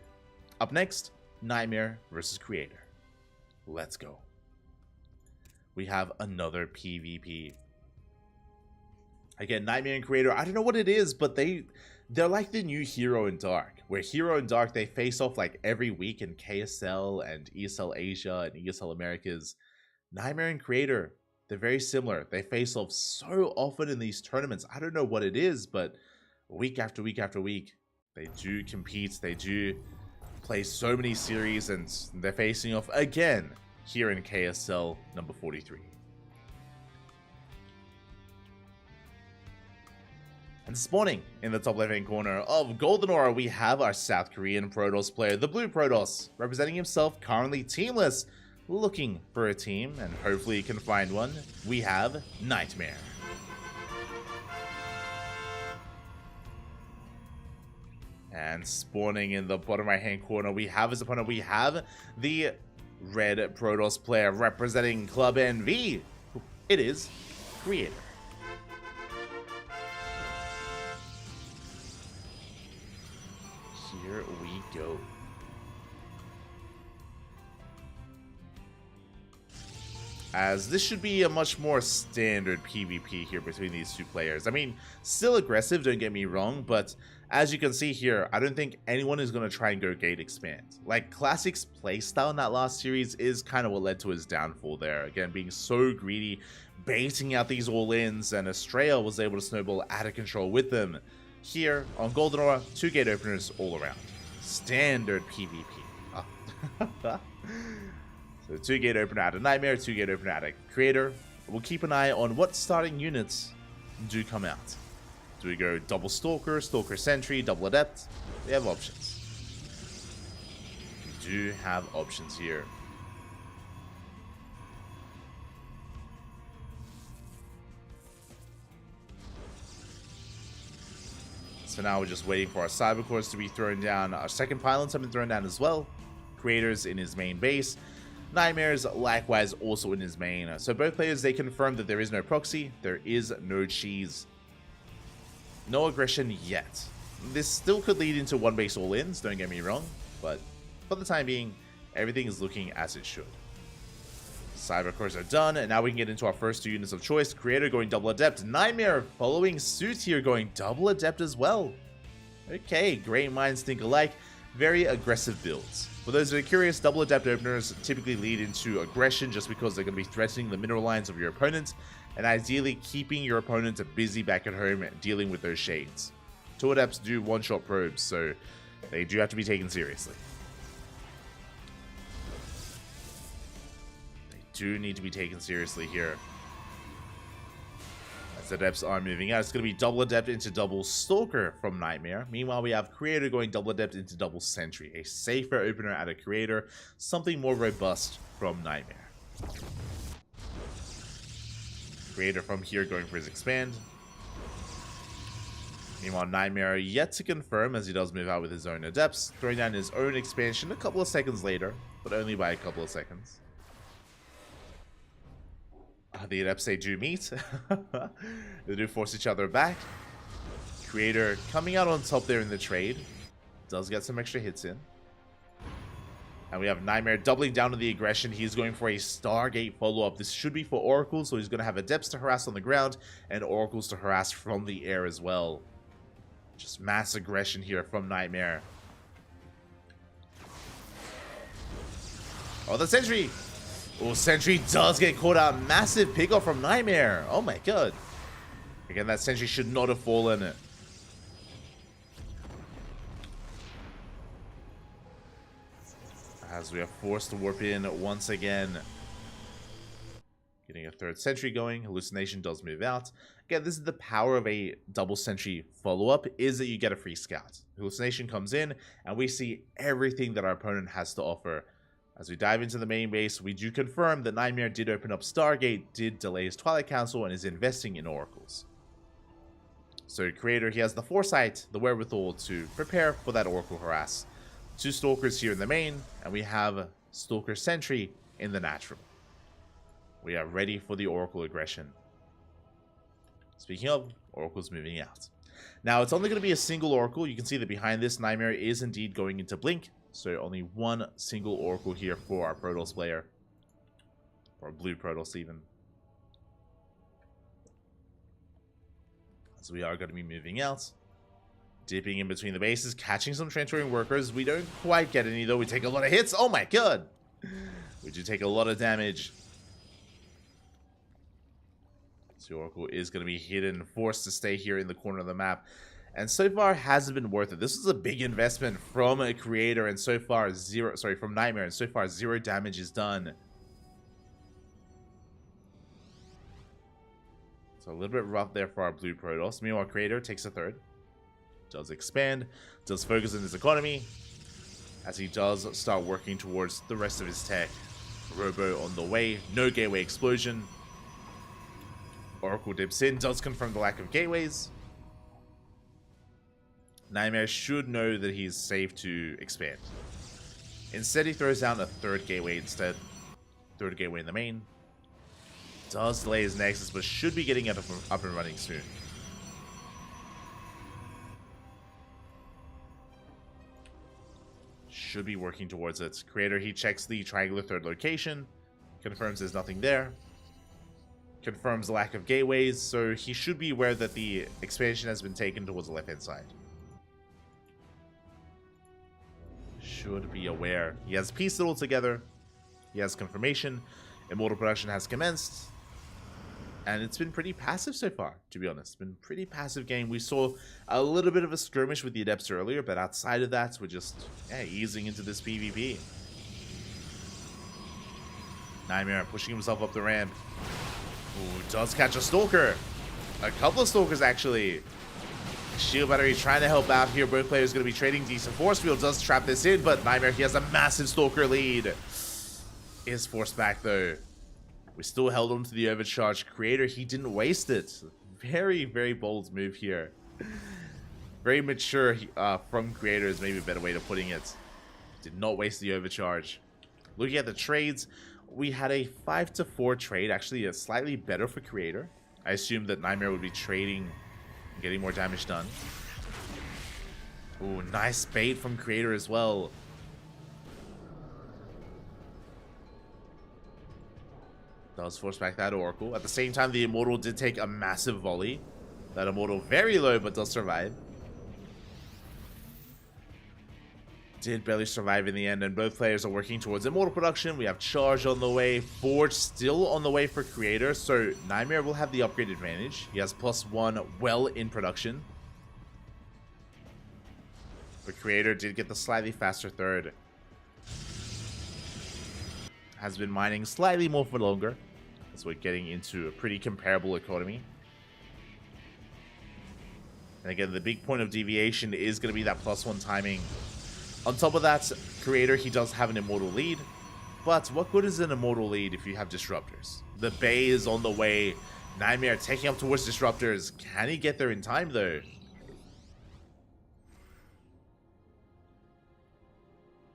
Up next, Nightmare versus Creator. Let's go. We have another PvP. Again, Nightmare and Creator, I don't know what it is, but they're like the new Hero and Dark, where Hero and Dark, they face off like every week in KSL and ESL Asia and ESL Americas. Nightmare and Creator, they're very similar. They face off so often in these tournaments. I don't know what it is, but week after week after week, they do compete. They do play so many series, and they're facing off again here in KSL number 43. And this morning, in the top left-hand corner of Golden Aura, we have our South Korean Protoss player, the Blue Protoss, representing himself, currently teamless, looking for a team, and hopefully he can find one. We have Nightmare. And spawning in the bottom right-hand corner, we have his opponent. We have the Red Protoss player representing Club NV. It is Creator. Here we go. As this should be a much more standard PvP here between these two players. I mean, still aggressive, don't get me wrong, but as you can see here, I don't think anyone is going to try and go gate expand. Like, Classic's playstyle in that last series is kind of what led to his downfall there. Again, being so greedy, baiting out these all-ins, and Estrella was able to snowball out of control with them. Here on Golden Aura, 2 gate openers all around. Standard PvP. Oh. So 2 gate opener out of Nightmare, 2 gate opener out of Creator. We'll keep an eye on what starting units do come out. Do we go double Stalker, Stalker Sentry, double Adept? We have options. We do have options here. So now we're just waiting for our Cyber Cores to be thrown down. Our second pylons have been thrown down as well. Creators in his main base. Nightmare's likewise also in his main. So both players, they confirm that there is no proxy, there is no cheese. No aggression yet. This still could lead into one base all-ins, don't get me wrong, but for the time being, everything is looking as it should. Cyber cores are done, and now we can get into our first two units of choice. Creator going double adept, Nightmare following suit here going double adept as well. Okay, great minds think alike. Very aggressive builds. For those that are curious, double adept openers typically lead into aggression just because they're going to be threatening the mineral lines of your opponent, and ideally keeping your opponent busy back at home dealing with those shades. Two adepts do one-shot probes, so they do have to be taken seriously. They do need to be taken seriously here. As adepts are moving out, it's going to be double adept into double stalker from Nightmare. Meanwhile, we have creator going double adept into double sentry, a safer opener at a creator, something more robust from Nightmare. Creator from here going for his expand. Meanwhile, Nightmare yet to confirm as he does move out with his own adepts, throwing down his own expansion a couple of seconds later, but only by a couple of seconds. The adepts, they do meet. They do force each other back. Creator coming out on top there in the trade. Does get some extra hits in. And we have Nightmare doubling down on the aggression. He's going for a Stargate follow-up. This should be for Oracles, so he's going to have adepts to harass on the ground and Oracles to harass from the air as well. Just mass aggression here from Nightmare. Oh, the Sentry! Oh, Sentry does get caught out. Massive pickoff from Nightmare. Oh my god. Again, that Sentry should not have fallen. As we are forced to warp in once again. Getting a third Sentry going. Hallucination does move out. Again, this is the power of a double Sentry follow-up, is that you get a free scout. Hallucination comes in, and we see everything that our opponent has to offer. As we dive into the main base, we do confirm that Nightmare did open up Stargate, did delay his Twilight Council, and is investing in Oracles. So Creator, he has the foresight, the wherewithal to prepare for that Oracle harass. Two Stalkers here in the main, and we have Stalker Sentry in the natural. We are ready for the Oracle aggression. Speaking of, Oracle's moving out. Now, it's only going to be a single Oracle. You can see that behind this, Nightmare is indeed going into Blink. So only one single Oracle here for our Protoss player. Or blue Protoss even. So we are going to be moving out. Dipping in between the bases, catching some transferring workers. We don't quite get any though. We take a lot of hits. Oh my god! We do take a lot of damage. So Oracle is going to be hidden, forced to stay here in the corner of the map. And so far hasn't been worth it. This is a big investment from a creator, and so far from Nightmare, and so far 0 damage is done. So a little bit rough there for our blue Protoss. Meanwhile, creator takes a third. Does expand, does focus on his economy, as he does start working towards the rest of his tech. Robo on the way, no gateway explosion. Oracle dips in, does confirm the lack of gateways. Nightmare should know that he's safe to expand. Instead, he throws down a third gateway instead. Third gateway in the main. Does delay his Nexus, but should be getting it up and running soon. Should be working towards it. Creator, he checks the triangular third location. Confirms there's nothing there. Confirms the lack of gateways, so he should be aware that the expansion has been taken towards the left-hand side. Should be aware. He has pieced it all together. He has confirmation. Immortal production has commenced. And it's been pretty passive so far, to be honest. It's been a pretty passive game. We saw a little bit of a skirmish with the Adepts earlier, but outside of that, we're just easing into this PvP. Nightmare pushing himself up the ramp. Ooh, does catch a Stalker. A couple of Stalkers, actually. Shield Battery trying to help out here. Both players going to be trading decent. Force Field does trap this in, but Nightmare, he has a massive Stalker lead. Is forced back, though. We still held on to the overcharge. Creator, he didn't waste it. Very, very bold move here. Very mature from Creator is maybe a better way of putting it. Did not waste the overcharge. Looking at the trades, we had a 5-4 trade, actually a slightly better for Creator. I assumed that Nightmare would be trading and getting more damage done. Ooh, nice bait from Creator as well. Does force back that Oracle. At the same time, the Immortal did take a massive volley. That Immortal very low, but does survive. Did barely survive in the end, and both players are working towards Immortal production. We have Charge on the way, Forge still on the way for Creator, so Nightmare will have the upgrade advantage. He has +1 well in production. But Creator did get the slightly faster third. Has been mining slightly more for longer, as we're getting into a pretty comparable economy. And again, the big point of deviation is going to be that +1 timing. On top of that, Creator, he does have an Immortal lead. But what good is an Immortal lead if you have Disruptors? The Bay is on the way. Nightmare taking up towards Disruptors. Can he get there in time, though?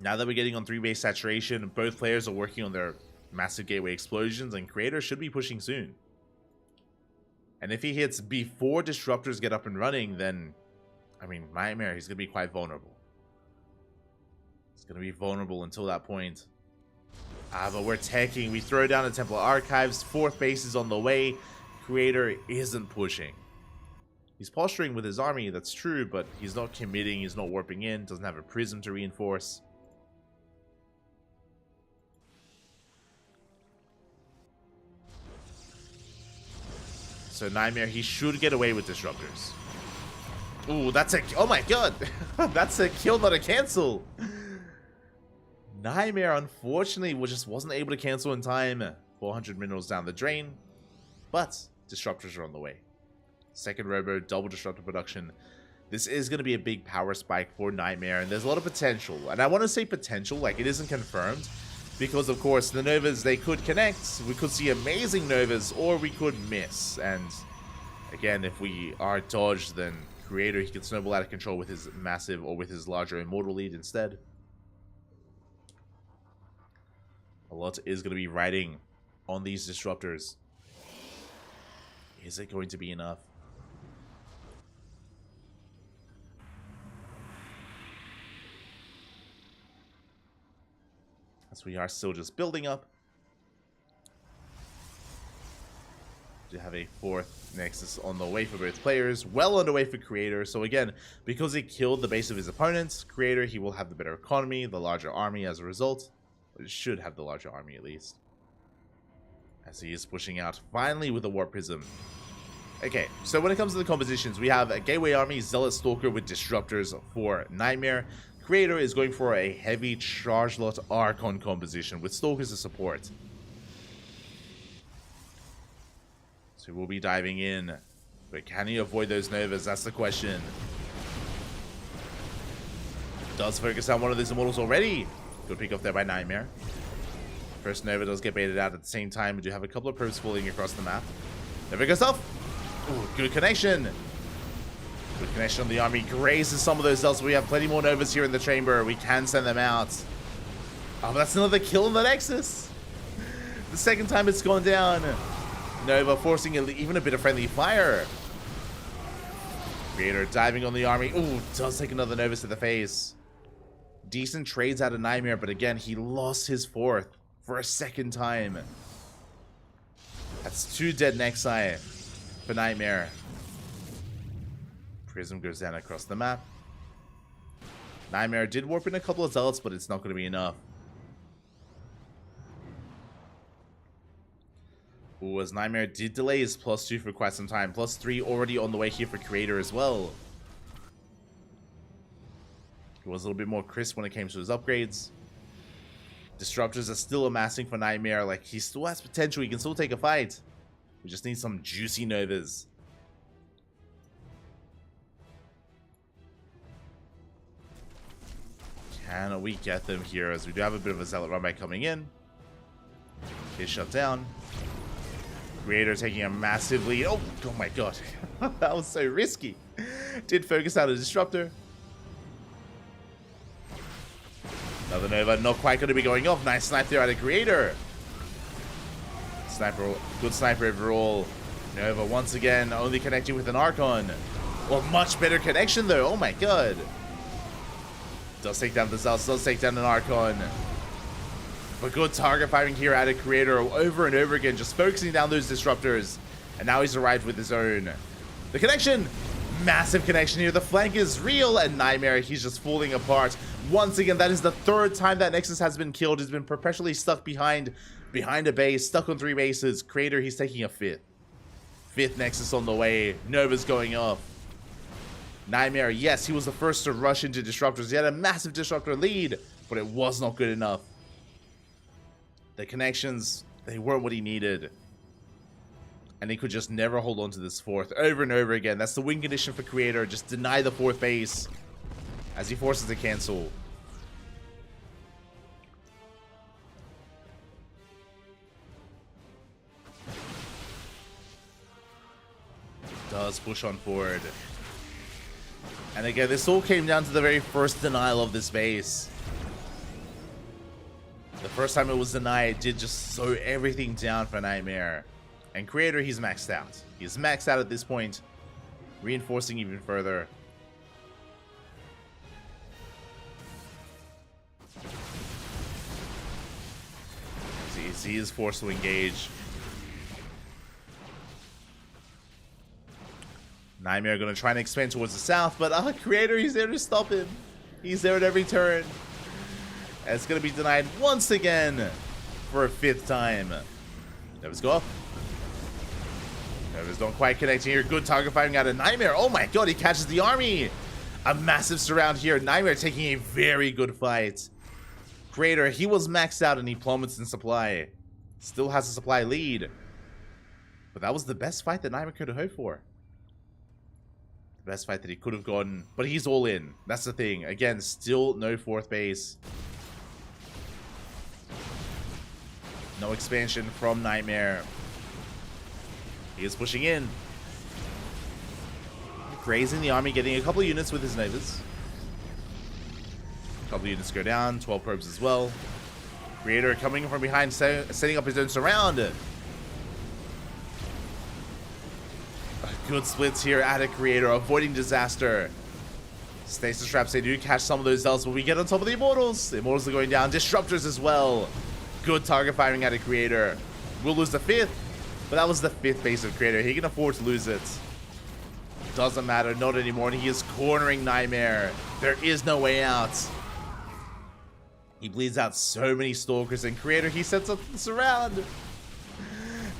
Now that we're getting on 3-base saturation, both players are working on their massive gateway explosions, and Creator should be pushing soon. And if he hits before Disruptors get up and running, then, I mean, Nightmare, he's going to be quite vulnerable. He's going to be vulnerable until that point. But we're taking, we throw down the Templar Archives, 4th base is on the way. Creator isn't pushing. He's posturing with his army, that's true, but he's not committing, he's not warping in, doesn't have a prism to reinforce. So Nightmare, he should get away with Disruptors. Ooh, that's a... Oh my god! That's a kill, not a cancel! Nightmare, unfortunately, just wasn't able to cancel in time. 400 minerals down the drain. But Disruptors are on the way. Second Robo, double Disruptor production. This is going to be a big power spike for Nightmare, and there's a lot of potential. And I want to say potential, like it isn't confirmed. Because, of course, the Novas, they could connect. We could see amazing Novas, or we could miss. And, again, if we are dodged, then Creator, he can snowball out of control with his massive, or with his larger Immortal lead instead. A lot is going to be riding on these Disruptors. Is it going to be enough? As we are still just building up. We have a 4th Nexus on the way for both players. Well underway for Creator. So again, because he killed the base of his opponents, Creator, he will have the better economy, the larger army as a result. It should have the larger army at least. As he is pushing out finally with a Warp Prism. Okay, so when it comes to the compositions, we have a Gateway Army, Zealot Stalker with Disruptors for Nightmare. Creator is going for a heavy Charge Lot Archon composition with Stalkers as support. So we'll be diving in. But can he avoid those Novas? That's the question. Does focus on one of these Immortals already. Good pick up there by Nightmare. First Nova does get baited out at the same time. We do have a couple of probes falling across the map. Nova goes off. Ooh, good connection. Good connection on the army. Grazes some of those Zealots. We have plenty more Novas here in the chamber. We can send them out. Oh, but that's another kill in the Nexus. The second time it's gone down. Nova forcing even a bit of friendly fire. Creator diving on the army. Ooh, does take another Novus to the face. Decent trades out of Nightmare, but again, he lost his 4th for a second time. That's 2 dead Nexi for Nightmare. Prism goes down across the map. Nightmare did warp in a couple of Zealots, but it's not going to be enough. Ooh, as Nightmare did delay his +2 for quite some time. +3 already on the way here for Creator as well. He was a little bit more crisp when it came to his upgrades. Disruptors are still amassing for Nightmare. Like, he still has potential. He can still take a fight. We just need some juicy Novas. Can we get them here? As we do have a bit of a Zealot run by coming in. He's shut down. Creator taking a massive lead. Oh my god. That was so risky. Did focus out a Disruptor. Another Nova, not quite going to be going off. Nice snipe there out of Creator. Sniper, good sniper overall. Nova once again only connecting with an Archon. Well, much better connection though. Oh my god. Does take down the Zealous, does take down an Archon. But good target firing here out of Creator over and over again, just focusing down those disruptors. And now he's arrived with his own. The connection, massive connection here. The flank is real, and Nightmare, he's just falling apart. Once again, that is the third time that Nexus has been killed. He's been perpetually stuck behind a base, stuck on 3 bases. Creator, he's taking a fifth Nexus on the way. Nova's going off. Nightmare, yes, he was the first to rush into disruptors. He had a massive disruptor lead, but it was not good enough. The connections, they weren't what he needed. And he could just never hold on to this 4th over and over again. That's the win condition for Creator. Just deny the 4th base as he forces to cancel. Does push on forward. And again, this all came down to the very first denial of this base. The first time it was denied, it did just slow everything down for Nightmare. And Creator, he's maxed out. He's maxed out at this point, reinforcing even further. He is forced to engage. Nightmare going to try and expand towards the south, but Creator, he's there to stop him. He's there at every turn. And it's going to be denied once again for a 5th time. Nova's go up. Nova's not quite connecting here. Good target firing out of Nightmare. Oh my god, he catches the army. A massive surround here. Nightmare taking a very good fight. Creator, he was maxed out and he plummets in supply. Still has a supply lead. But that was the best fight that Nightmare could have hoped for. The best fight that he could have gotten. But he's all in. That's the thing. Again, still no 4th base. No expansion from Nightmare. He is pushing in. Grazing the army, getting a couple of units with his Novas. A couple of units go down, 12 probes as well. Creator coming from behind, setting up his own surround. Good splits here at a Creator, avoiding disaster. Stasis traps, they do catch some of those Zealots, but we get on top of the Immortals. The Immortals are going down, disruptors as well. Good target firing at a Creator. We'll lose the 5th, but that was the 5th base of Creator. He can afford to lose it. Doesn't matter, not anymore. And he is cornering Nightmare. There is no way out. He bleeds out so many Stalkers, and Creator, he sets up the surround.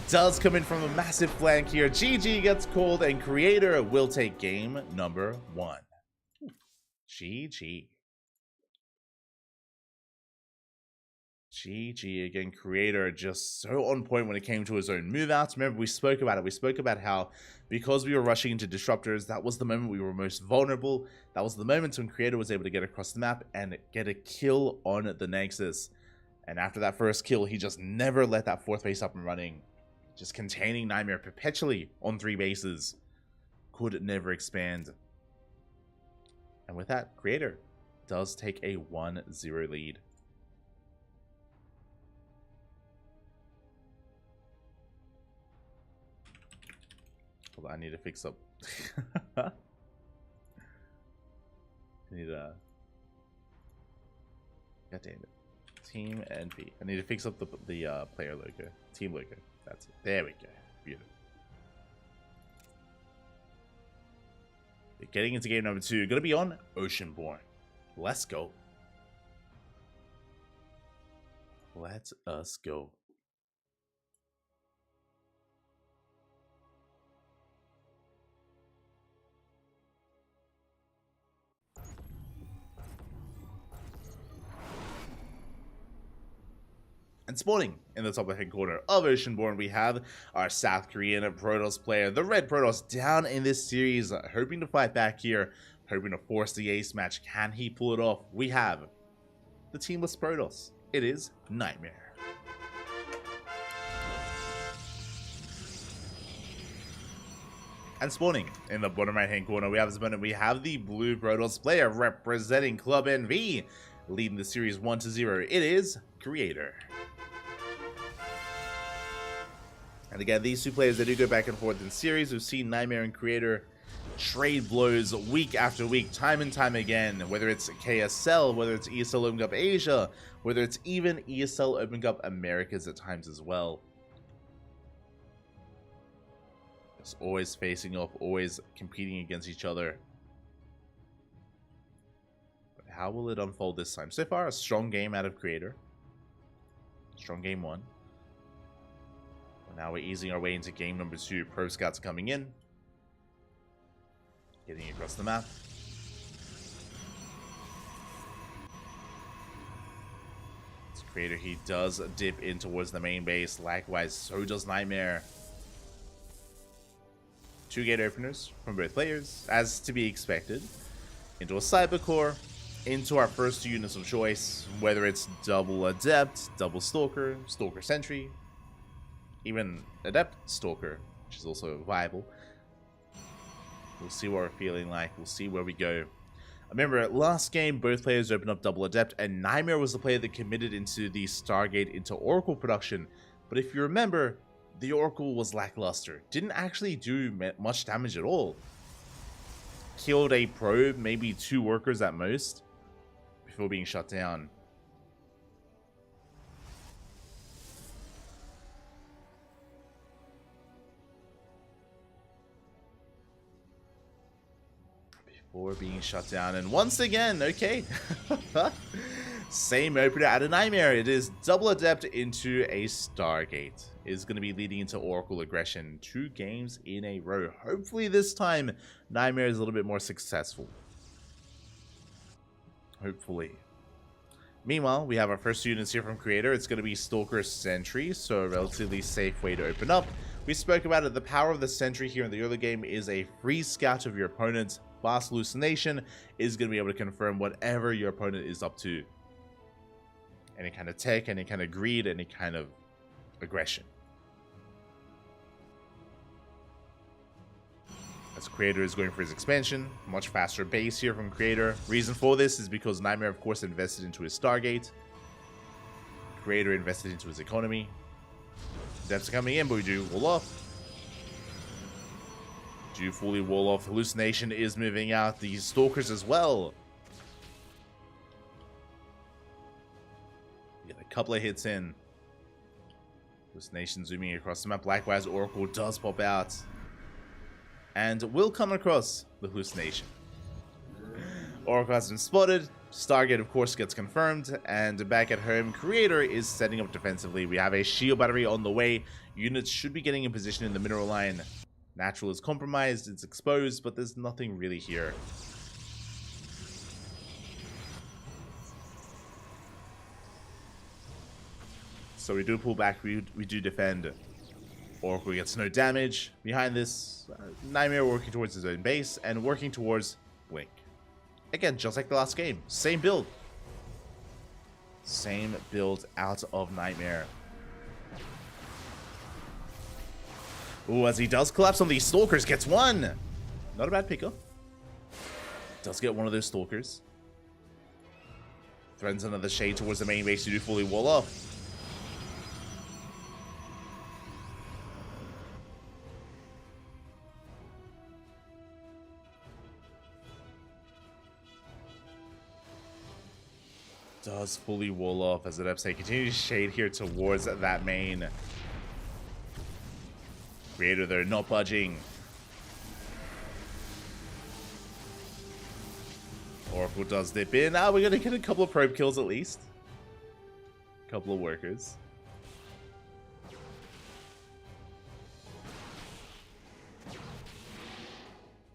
Does come in from a massive flank here. GG gets called, and Creator will take game number 1. GG. GG again. Creator just so on point when it came to his own move outs. Remember, we spoke about it. We spoke about how because we were rushing into disruptors, that was the moment we were most vulnerable. That was the moment when Creator was able to get across the map and get a kill on the Nexus. And after that first kill, he just never let that 4th base up and running. Just containing Nightmare perpetually on 3 bases. Could never expand. And with that, Creator does take a 1-0 lead. Hold on, I need to fix up. I need a... God damn it. Team NP. I need to fix up the player logo. Team logo. That's it. There we go. Beautiful. Getting into game number 2. Gonna be on Oceanborn. Let's go. Let us go. And spawning in the top left-hand corner of Oceanborn, we have our South Korean Protoss player, the Red Protoss, down in this series, hoping to fight back here, hoping to force the ace match. Can he pull it off? We have the teamless Protoss. It is Nightmare. And spawning in the bottom right-hand corner, we have the blue Protoss player representing Club NV. leading the series 1-0. It is Creator. And again, these two players, they do go back and forth in series. We've seen Nightmare and Creator trade blows week after week, time and time again, whether it's KSL, whether it's ESL Open Cup Asia, whether it's even ESL Open Cup Americas at times as well. Just always facing off, always competing against each other. But how will it unfold this time? So far, a strong game out of Creator. Strong game one. But now we're easing our way into game number 2. Pro Scouts coming in. Getting across the map. This Creator, he does dip in towards the main base. Likewise, so does Nightmare. 2 gate openers from both players, as to be expected. Into a Cyber Core, into our first 2 units of choice, whether it's double Adept, double Stalker, Stalker Sentry, even Adept Stalker, which is also viable. We'll see what we're feeling like. We'll see where we go. Remember, last game, both players opened up double Adept, and Nightmare was the player that committed into the Stargate into Oracle production. But if you remember, the Oracle was lackluster. Didn't actually do much damage at all. Killed a probe, maybe 2 workers at most, before being shut down. Before being shut down, and once again, okay. Same opener out of Nightmare. It is double Adept into a Stargate. It is going to be leading into Oracle aggression 2 games in a row. Hopefully this time, Nightmare is a little bit more successful. Hopefully. Meanwhile, we have our first units here from Creator. It's going to be Stalker Sentry, so a relatively safe way to open up. We spoke about it. The power of the Sentry here in the early game is a free scout of your opponent's Boss Hallucination is going to be able to confirm whatever your opponent is up to. Any kind of tech, any kind of greed, any kind of aggression. As Creator is going for his expansion, much faster base here from Creator. Reason for this is because Nightmare, of course, invested into his Stargate. Creator invested into his economy. Depths are coming in, but we do wall off. Do fully wall off. Hallucination is moving out. These Stalkers as well. Get a couple of hits in. Hallucination zooming across the map. Likewise, Oracle does pop out. And will come across the Hallucination. Oracle has been spotted. Stargate, of course, gets confirmed. And back at home, Creator is setting up defensively. We have a shield battery on the way. Units should be getting in position in the mineral line. Natural is compromised, it's exposed, but there's nothing really here. So we do pull back, we do defend. Oracle gets no damage. Behind this, Nightmare working towards his own base and working towards Blink. Again, just like the last game, same build. Same build out of Nightmare. Ooh, as he does collapse on these Stalkers, gets one! Not a bad pickup. Does get one of those Stalkers. Threatens another shade towards the main base to do fully wall off. Does fully wall off as the Epsay continues to shade here towards that main. Creator, they're not budging. Oracle does dip in. Ah, we're gonna get a couple of probe kills at least. A couple of workers.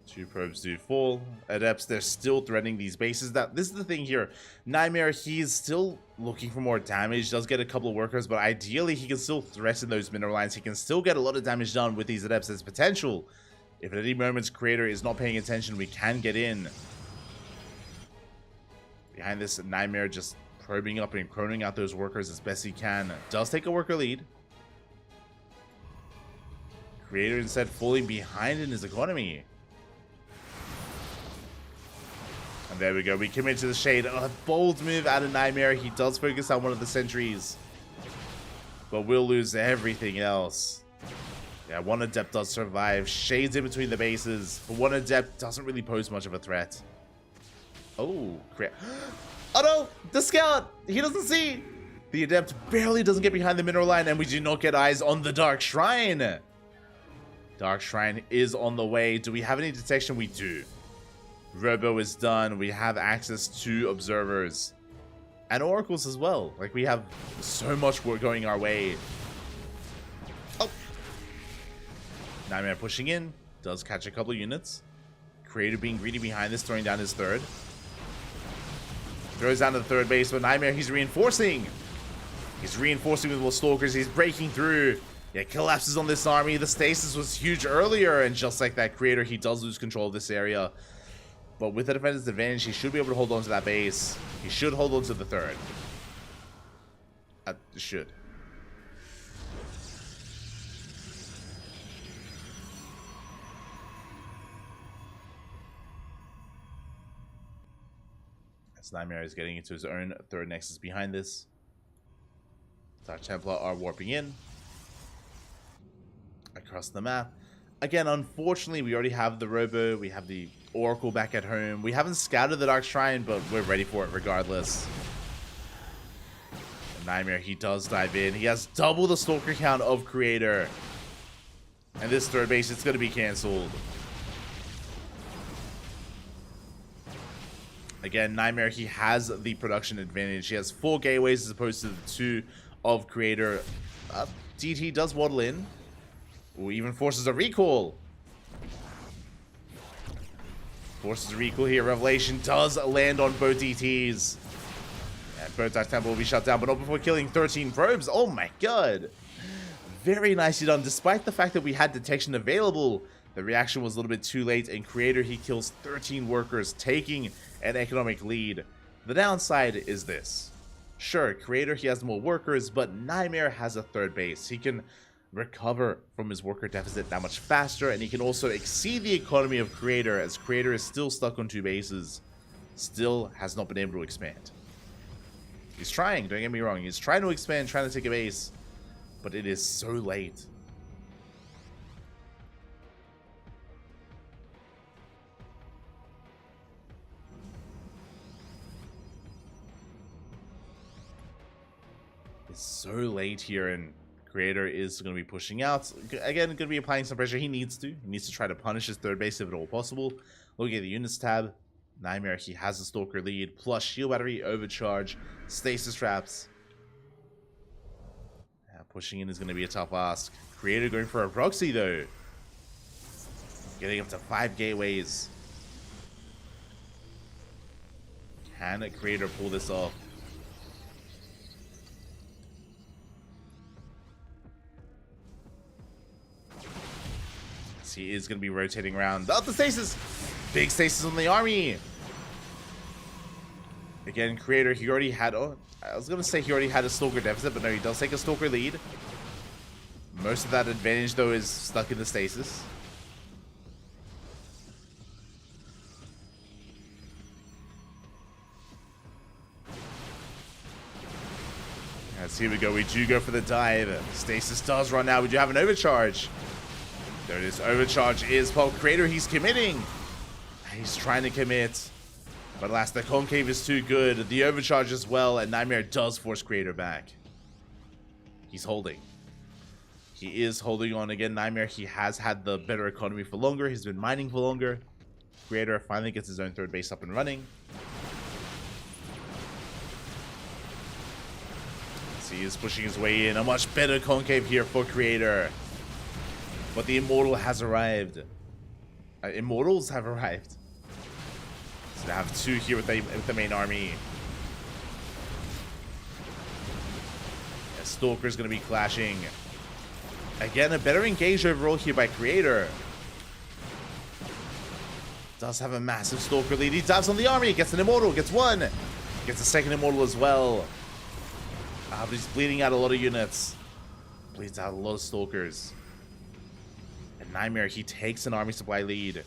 Two probes do fall. Adepts, they're still threatening these bases. This is the thing here. Nightmare, he's still looking for more damage. Does get a couple of workers, but ideally he can still threaten those mineral lines. He can still get a lot of damage done with these adepts. There's potential. If at any moment Creator is not paying attention, we can get in. Behind this, Nightmare just probing up and croning out those workers as best he can. Does take a worker lead. Creator instead falling behind in his economy. And there we go. We commit to the shade. A bold move out of Nightmare. He does focus on one of the sentries. But we'll lose everything else. Yeah, one Adept does survive. Shades in between the bases. But one Adept doesn't really pose much of a threat. Oh, crap. Oh no! The Scout! He doesn't see! The Adept barely doesn't get behind the mineral line, and we do not get eyes on the Dark Shrine. Dark Shrine is on the way. Do we have any detection? We do. Robo is done. We have access to observers. And oracles as well. Like, we have so much work going our way. Oh! Nightmare pushing in. Does catch a couple units. Creator being greedy behind this, throwing down his third. Throws down to the third base, but Nightmare, he's reinforcing. He's reinforcing with more Stalkers. He's breaking through. Yeah, collapses on this army. The stasis was huge earlier, and just like that, Creator, he does lose control of this area. But with the defender's advantage, he should be able to hold on to that base. He should hold on to the third. Should. As Nightmare is getting into his own third nexus behind this. Dark Templar are warping in. Across the map. Again, unfortunately, we already have the Robo. We have the Oracle back at home. We haven't scouted the Dark Shrine, but we're ready for it regardless. Nightmare, he does dive in. He has double the Stalker count of Creator. And this third base, it's going to be cancelled. Again, Nightmare, he has the production advantage. He has 4 gateways as opposed to the 2 of Creator. DT does waddle in. Ooh, even forces a recall. Forces a recall here. Revelation does land on both DTs. And both Dark Temple will be shut down, but not before killing 13 probes. Oh my god. Very nicely done. Despite the fact that we had detection available, the reaction was a little bit too late, and Creator, he kills 13 workers, taking an economic lead. The downside is this. Sure, Creator, he has more workers, but Nightmare has a third base. He can recover from his worker deficit that much faster, and he can also exceed the economy of Creator, as Creator is still stuck on 2 bases. Still has not been able to expand. He's trying, don't get me wrong. He's trying to expand, trying to take a base, but it is so late. It's so late here, and Creator is going to be pushing out. Again, going to be applying some pressure. He needs to. He needs to try to punish his third base if at all possible. Looking at the units tab, Nightmare, he has a Stalker lead, plus Shield Battery, Overcharge, Stasis Traps. Yeah, pushing in is going to be a tough ask. Creator going for a proxy, though. Getting up to 5 gateways. Can a Creator pull this off? He is going to be rotating around. Oh, the stasis! Big stasis on the army! Again, Creator, he already had... Oh, I was going to say he already had a Stalker deficit, but no, he does take a Stalker lead. Most of that advantage, though, is stuck in the stasis. Yes, here we go. We do go for the dive. Stasis does run out. We do have an overcharge. There it is. Overcharge is Paul Creator. He's committing. He's trying to commit. But alas, the concave is too good. The overcharge as well. And Nightmare does force Creator back. He's holding. He is holding on again. Nightmare, he has had the better economy for longer. He's been mining for longer. Creator finally gets his own third base up and running. So he is pushing his way in. A much better concave here for Creator. But the Immortal has arrived. Immortals have arrived. So they have 2 here with the main army. Yeah, Stalker's going to be clashing. Again, a better engage overall here by Creator. Does have a massive Stalker lead. He dives on the army. Gets an Immortal. Gets 1. Gets a second Immortal as well. But he's bleeding out a lot of units. Bleeds out a lot of Stalkers. Nightmare, he takes an army supply lead.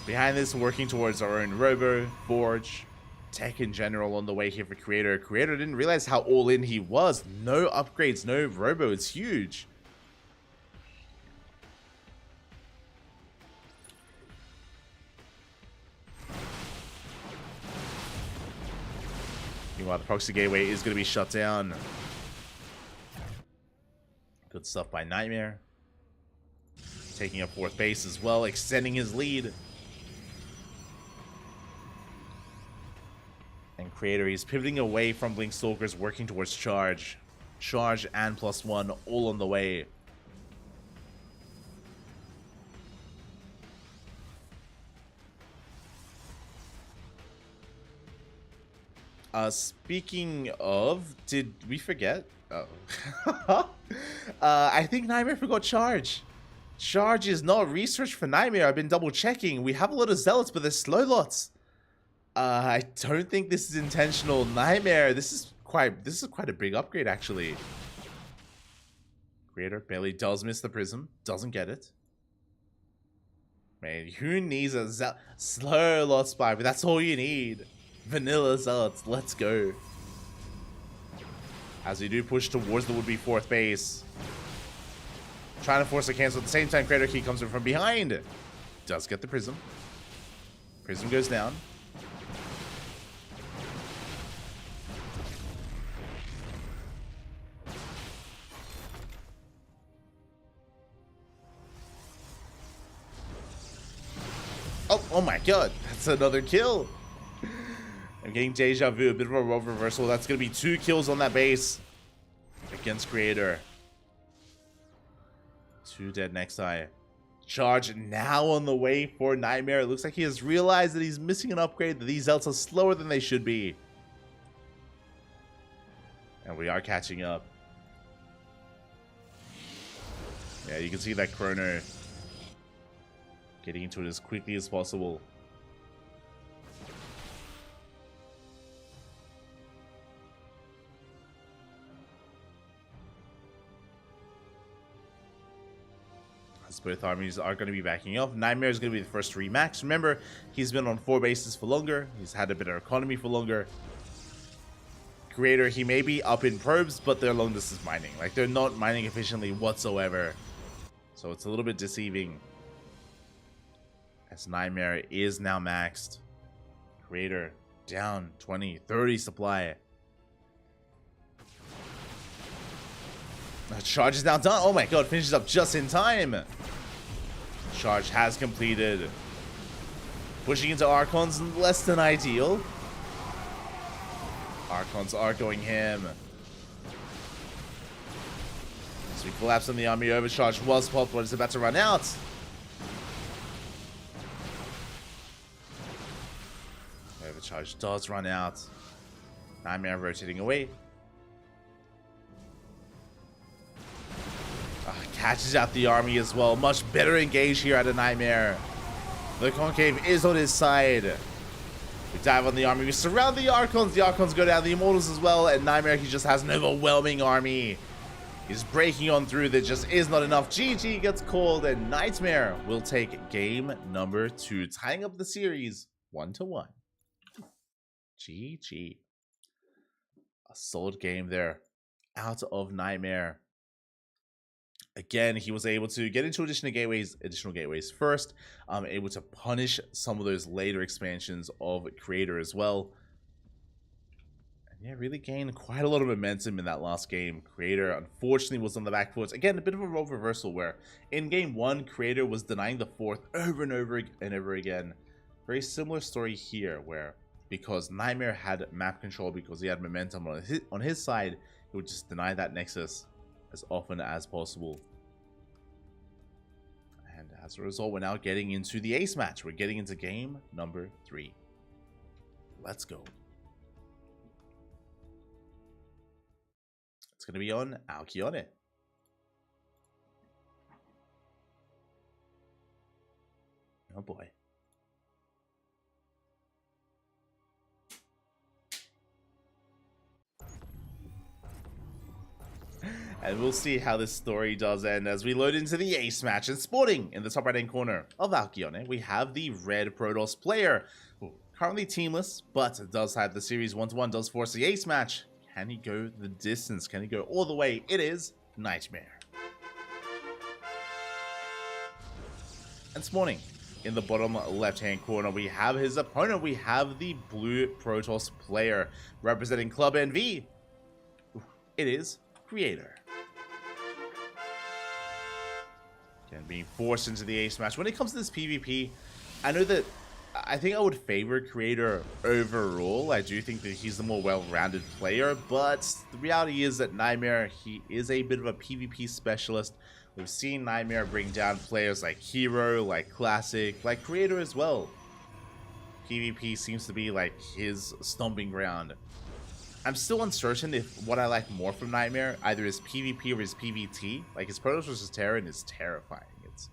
Behind this, working towards our own Robo, Forge, tech in general on the way here for Creator. Creator didn't realize how all in he was. No upgrades, no Robo. It's huge. Meanwhile, the proxy gateway is going to be shut down. Good stuff by Nightmare. Taking up 4th base as well, extending his lead. And Creator, he's pivoting away from Blink Stalkers, working towards Charge. Charge and +1 all on the way. Speaking of, did we forget? Oh. I think Nightmare forgot Charge. Charge is not research for Nightmare. I've been double checking. We have a lot of Zealots, but there's slow lots. I don't think this is intentional. Nightmare, this is quite a big upgrade actually. Creator barely does miss the prism, doesn't get it. Man, who needs a slow lot spy? But that's all you need. Vanilla Zealots, let's go. As we do push towards the would-be 4th base. Trying to force a cancel at the same time. Creator Key comes in from behind. Does get the prism. Prism goes down. Oh my god, that's another kill. I'm getting deja vu, a bit of a role reversal. That's going to be 2 kills on that base against Creator. 2 dead next eye. Charge now on the way for Nightmare. It looks like he has realized that he's missing an upgrade, that these Zelts are slower than they should be. And we are catching up. Yeah, you can see that Chrono getting into it as quickly as possible. Both armies are going to be backing up. Nightmare is going to be the first to remax. Remember, he's been on 4 bases for longer. He's had a better economy for longer. Creator, he may be up in probes, but they're long distance mining. Like, they're not mining efficiently whatsoever. So it's a little bit deceiving. As Nightmare is now maxed. Creator down 20, 30 supply. Charge is now done. Oh my god, finishes up just in time. Charge has completed. Pushing into Archons, less than ideal. Archons are going ham. So we collapse on the army. Overcharge was popped, but it's about to run out. Overcharge does run out. Nightmare rotating away. Catches out the army as well. Much better engaged here at a Nightmare. The Concave is on his side. We dive on the army. We surround the Archons. The Archons go down. The Immortals as well. And Nightmare, he just has an overwhelming army. He's breaking on through. There just is not enough. GG gets called. And Nightmare will take game number 2. Tying up the series 1-1. GG. A solid game there. Out of Nightmare. Again, he was able to get into additional gateways first, able to punish some of those later expansions of Creator as well. And yeah, really gained quite a lot of momentum in that last game. Creator, unfortunately, was on the back foot. Again, a bit of a role reversal where in game 1, Creator was denying the 4th over and over again. Very similar story here, where because Nightmare had map control, because he had momentum on his side, he would just deny that Nexus as often as possible. And as a result, we're now getting into the ace match. We're getting into game number 3. Let's go. It's going to be on Alkione. Oh boy. And we'll see how this story does end as we load into the ace match. And sporting in the top right hand corner of Alkyone, we have the red Protoss player, who currently teamless, but does have the series 1-1, does force the ace match. Can he go the distance? Can he go all the way? It is Nightmare. And spawning in the bottom left hand corner, we have his opponent. We have the blue Protoss player representing Club NV. It is Creator. And being forced into the ace match. When it comes to this PvP, I know that I think I would favor Creator overall. I do think that he's the more well-rounded player, but the reality is that Nightmare, he is a bit of a PvP specialist. We've seen Nightmare bring down players like Hero, like Classic, like Creator as well. PvP seems to be like his stomping ground. I'm still uncertain if what I like more from Nightmare, either his PvP or his PvT. Like his Protoss vs Terran is terrifying. It's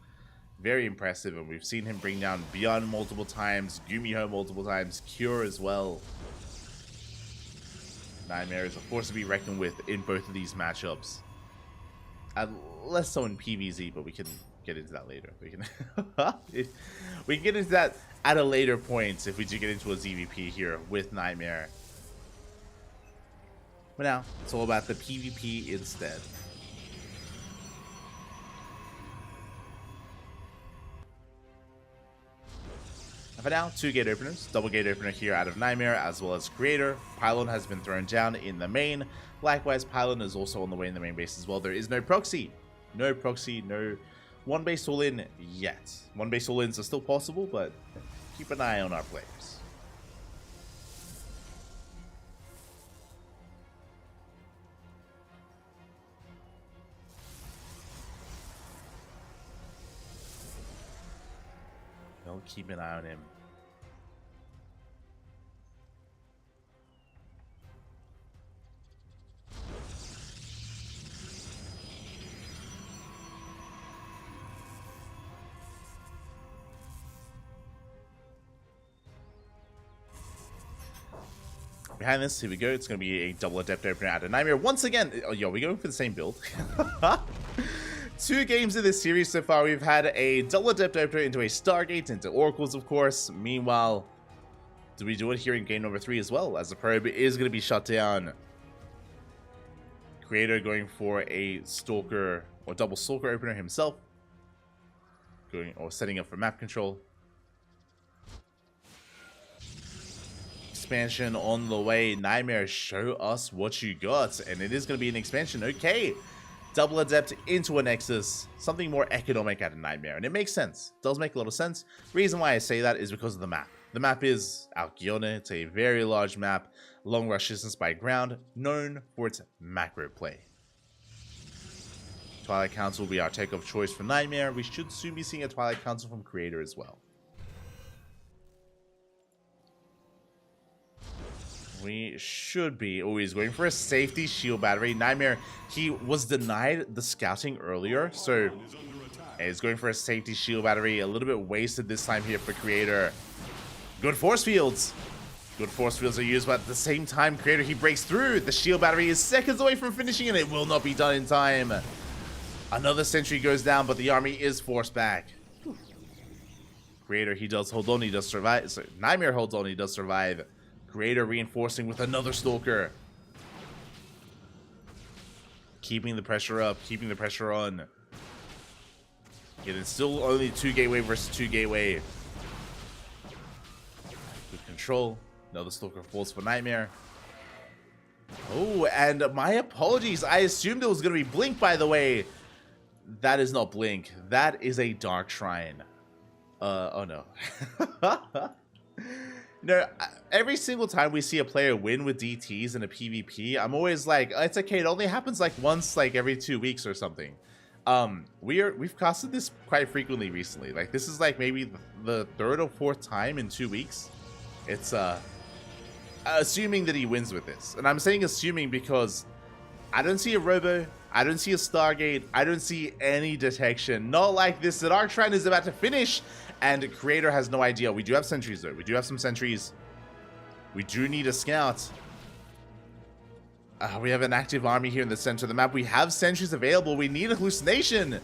very impressive, and we've seen him bring down Beyond multiple times, Gumiho multiple times, Cure as well. Nightmare is a force to be reckoned with in both of these matchups. Less so in PvZ, but we can get into that later. We can get into that at a later point if we do get into a ZVP here with Nightmare. But now, it's all about the PvP instead. And for now, 2 gate openers. Double gate opener here out of Nightmare, as well as Creator. Pylon has been thrown down in the main. Likewise, Pylon is also on the way in the main base as well. There is no proxy. No proxy, no one base all-in yet. One base all-ins are still possible, but keep an eye on our players. Don't keep an eye on him. Behind this, here we go. It's going to be a double Adept opener out of Nightmare. Once again, oh, yo, we're going for the same build. 2 games in this series so far. We've had a double Adept opener into a Stargate, into Oracles, of course. Meanwhile, do we do it here in game number 3 as well, as the probe is going to be shut down? Creator going for a Stalker, or double Stalker opener himself. Going, or setting up for map control. Expansion on the way. Nightmare, show us what you got. And it is going to be an expansion. Okay. Double Adept into a Nexus. Something more economic out of Nightmare. And it makes sense. It does make a lot of sense. Reason why I say that is because of the map. The map is Alkyone. It's a very large map. Long rush distance by ground. Known for its macro play. Twilight Council will be our take of choice for Nightmare. We should soon be seeing a Twilight Council from Creator as well. We should be. Oh, he's going for a safety shield battery. Nightmare, he was denied the scouting earlier, so he's going for a safety shield battery. A little bit wasted this time here for Creator. Good force fields. Good force fields are used, but at the same time, Creator, he breaks through. The shield battery is seconds away from finishing, and it will not be done in time. Another sentry goes down, but the army is forced back. Creator, he does hold on, he does survive. So Nightmare holds on, he does survive. Creator reinforcing with another Stalker. Keeping the pressure up, keeping the pressure on. Yet it's still only 2 gateway versus 2 gateway. Good control. Another Stalker falls for Nightmare. Oh, and my apologies. I assumed it was going to be Blink, by the way. That is not Blink. That is a Dark Shrine. Oh no. No, every single time we see a player win with DTs in a PvP, I'm always like, it's okay, it only happens like once like every 2 weeks or something. We've casted this quite frequently recently. Like this is like maybe the 3rd or 4th time in 2 weeks. It's assuming that he wins with this. And I'm saying assuming because I don't see a Robo, I don't see a Stargate, I don't see any detection. Not like this. The Dark Shrine is about to finish. And Creator has no idea. We do have sentries though. We do have some sentries. We do need a scout. We have an active army here in the center of the map. We have sentries available. We need a hallucination.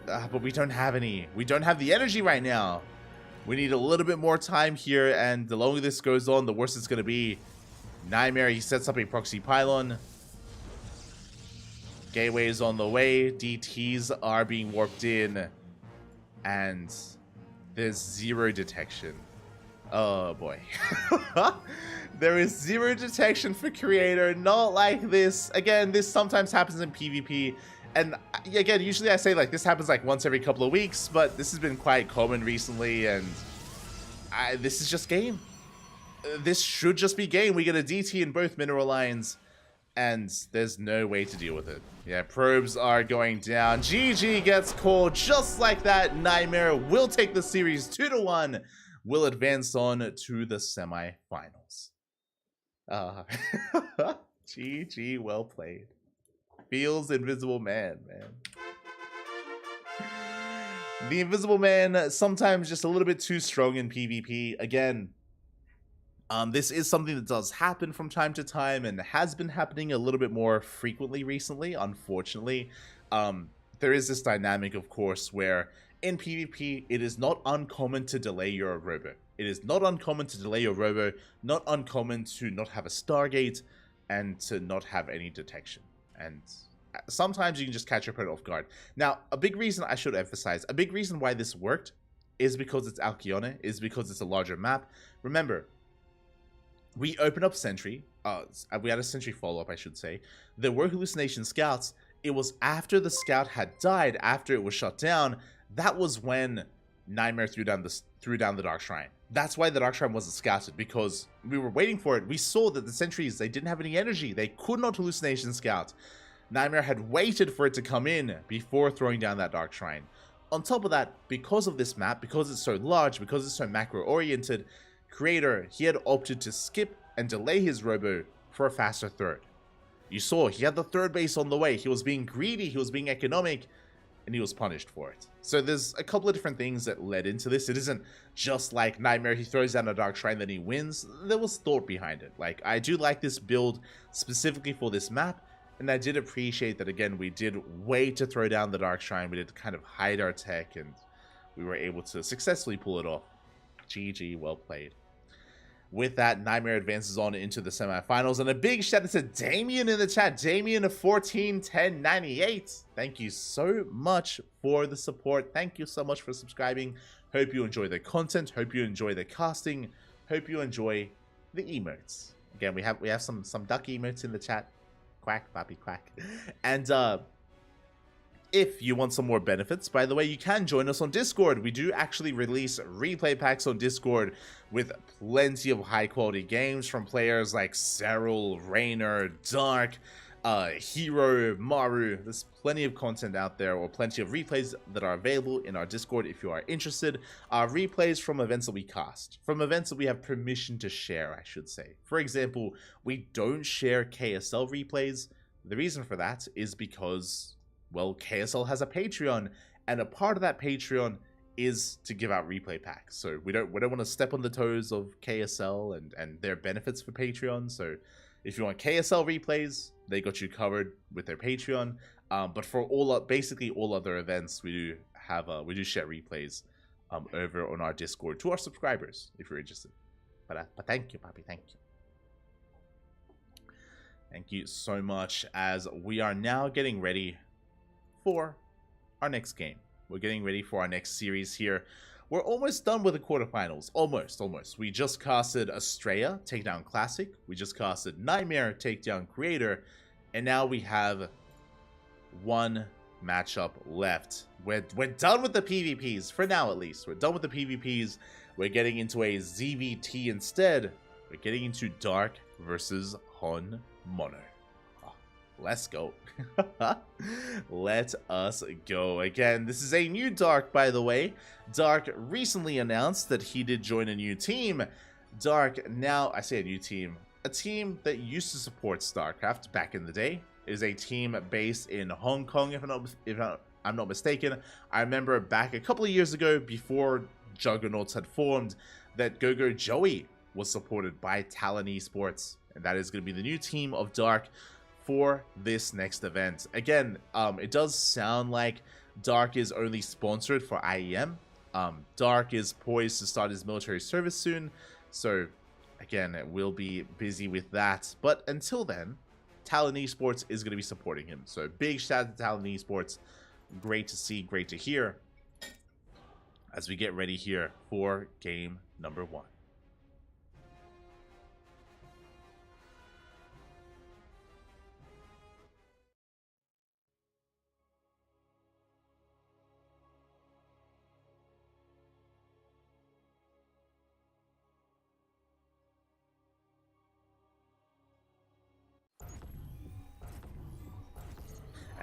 But we don't have any. We don't have the energy right now. We need a little bit more time here, and the longer this goes on, the worse it's going to be. Nightmare, he sets up a proxy pylon. Gateway is on the way. DTs are being warped in. And there's zero detection. Oh boy. There is zero detection for Creator. Not like this. Again, this sometimes happens in PvP. And again, usually I say like this happens like once every couple of weeks, but this has been quite common recently, and this is just game. This should just be game. We get a DT in both mineral lines, and there's no way to deal with it. Yeah, probes are going down. GG gets called just like that. Nightmare will take the series 2-1. Will advance on to the semifinals. GG, well played. Feels Invisible Man, The Invisible Man, sometimes just a little bit too strong in PvP. Again, this is something that does happen from time to time and has been happening a little bit more frequently recently, unfortunately. There is this dynamic, of course, where in PvP, it is not uncommon to delay your robo. It is not uncommon to delay your robo, not uncommon to not have a Stargate, and to not have any detection. And sometimes you can just catch your opponent off guard. Now, a big reason I should emphasize, a big reason why this worked is because it's Alcyone, is because it's a larger map. Remember, we opened up Sentry. We had a Sentry follow-up, I should say. There were hallucination scouts. It was after the scout had died, after it was shut down. That was when Nightmare threw down the Dark Shrine. That's why the Dark Shrine wasn't scouted, because we were waiting for it. We saw that the sentries, they didn't have any energy. They could not hallucination scout. Nightmare had waited for it to come in before throwing down that Dark Shrine. On top of that, because of this map, because it's so large, because it's so macro-oriented, Creator, he had opted to skip and delay his robo for a faster third. You saw, he had the third base on the way. He was being greedy, he was being economic, and he was punished for it. So there's a couple of different things that led into this. It isn't just like Nightmare, he throws down a Dark Shrine, then he wins. There was thought behind it. Like, I do like this build specifically for this map, and I did appreciate that, again, we did wait to throw down the Dark Shrine. We did kind of hide our tech, and we were able to successfully pull it off. GG, well played. With that, Nightmare advances on into the semifinals, and a big shout out to Damien in the chat. Damien of 141098. Thank you so much for the support. Thank you so much for subscribing. Hope you enjoy the content. Hope you enjoy the casting. Hope you enjoy the emotes. Again, we have some duck emotes in the chat. Quack, papi, quack. And if you want some more benefits, by the way, you can join us on Discord. We do actually release replay packs on Discord with plenty of high-quality games from players like Cyril, Raynor, Dark, Hero, Maru. There's plenty of content out there, or plenty of replays that are available in our Discord if you are interested. Replays from events that we cast, from events that we have permission to share, I should say. For example, we don't share KSL replays. The reason for that is because, well, KSL has a Patreon, and a part of that Patreon is to give out replay packs. So we don't want to step on the toes of KSL and their benefits for Patreon. So if you want KSL replays, they got you covered with their Patreon. But for basically all other events, we do share replays over on our Discord to our subscribers if you're interested. But thank you, Papi, thank you. Thank you so much, as we are now getting ready for our next game. We're getting ready for our next series here. We're almost done with the quarterfinals. Almost. We just casted Estrella, take down Classic. We just casted Nightmare, take down Creator. And now we have one matchup left. We're done with the PvPs, for now at least. We're done with the PvPs. We're getting into a ZVT instead. We're getting into Dark versus Hon Mono. Let's go. Let us go. Again, this is a new Dark, by the way. Dark recently announced that he did join a new team. Dark, now, I say a new team, a team that used to support StarCraft back in the day. It is a team based in Hong Kong, if I'm not mistaken. I remember back a couple of years ago, before Juggernauts had formed, that Go-Go Joey was supported by Talon Esports, And that is going to be the new team of Dark for this next event. Again, it does sound like Dark is only sponsored for IEM. Dark is poised to start his military service soon, so again, we'll be busy with that. But until then, Talon Esports is going to be supporting him. So big shout out to Talon Esports. Great to see, great to hear as we get ready here for game number 1.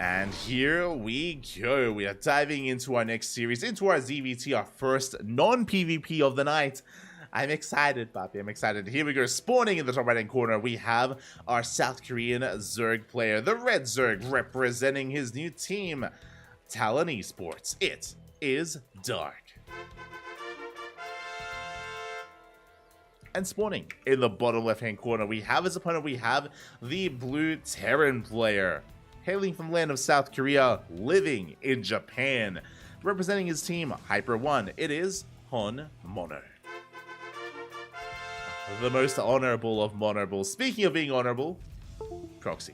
And here we go. We are diving into our next series, into our ZVT, our first non-PvP of the night. I'm excited, Papi. I'm excited. Here we go. Spawning in the top right-hand corner, we have our South Korean Zerg player, the Red Zerg, representing his new team, Talon Esports. It is Dark. And spawning in the bottom left-hand corner, we have his opponent. We have the Blue Terran player, hailing from the land of South Korea, living in Japan. Representing his team, Hyper One, it is Hon Mono. The most honorable of honorable. Speaking of being honorable, Proxy.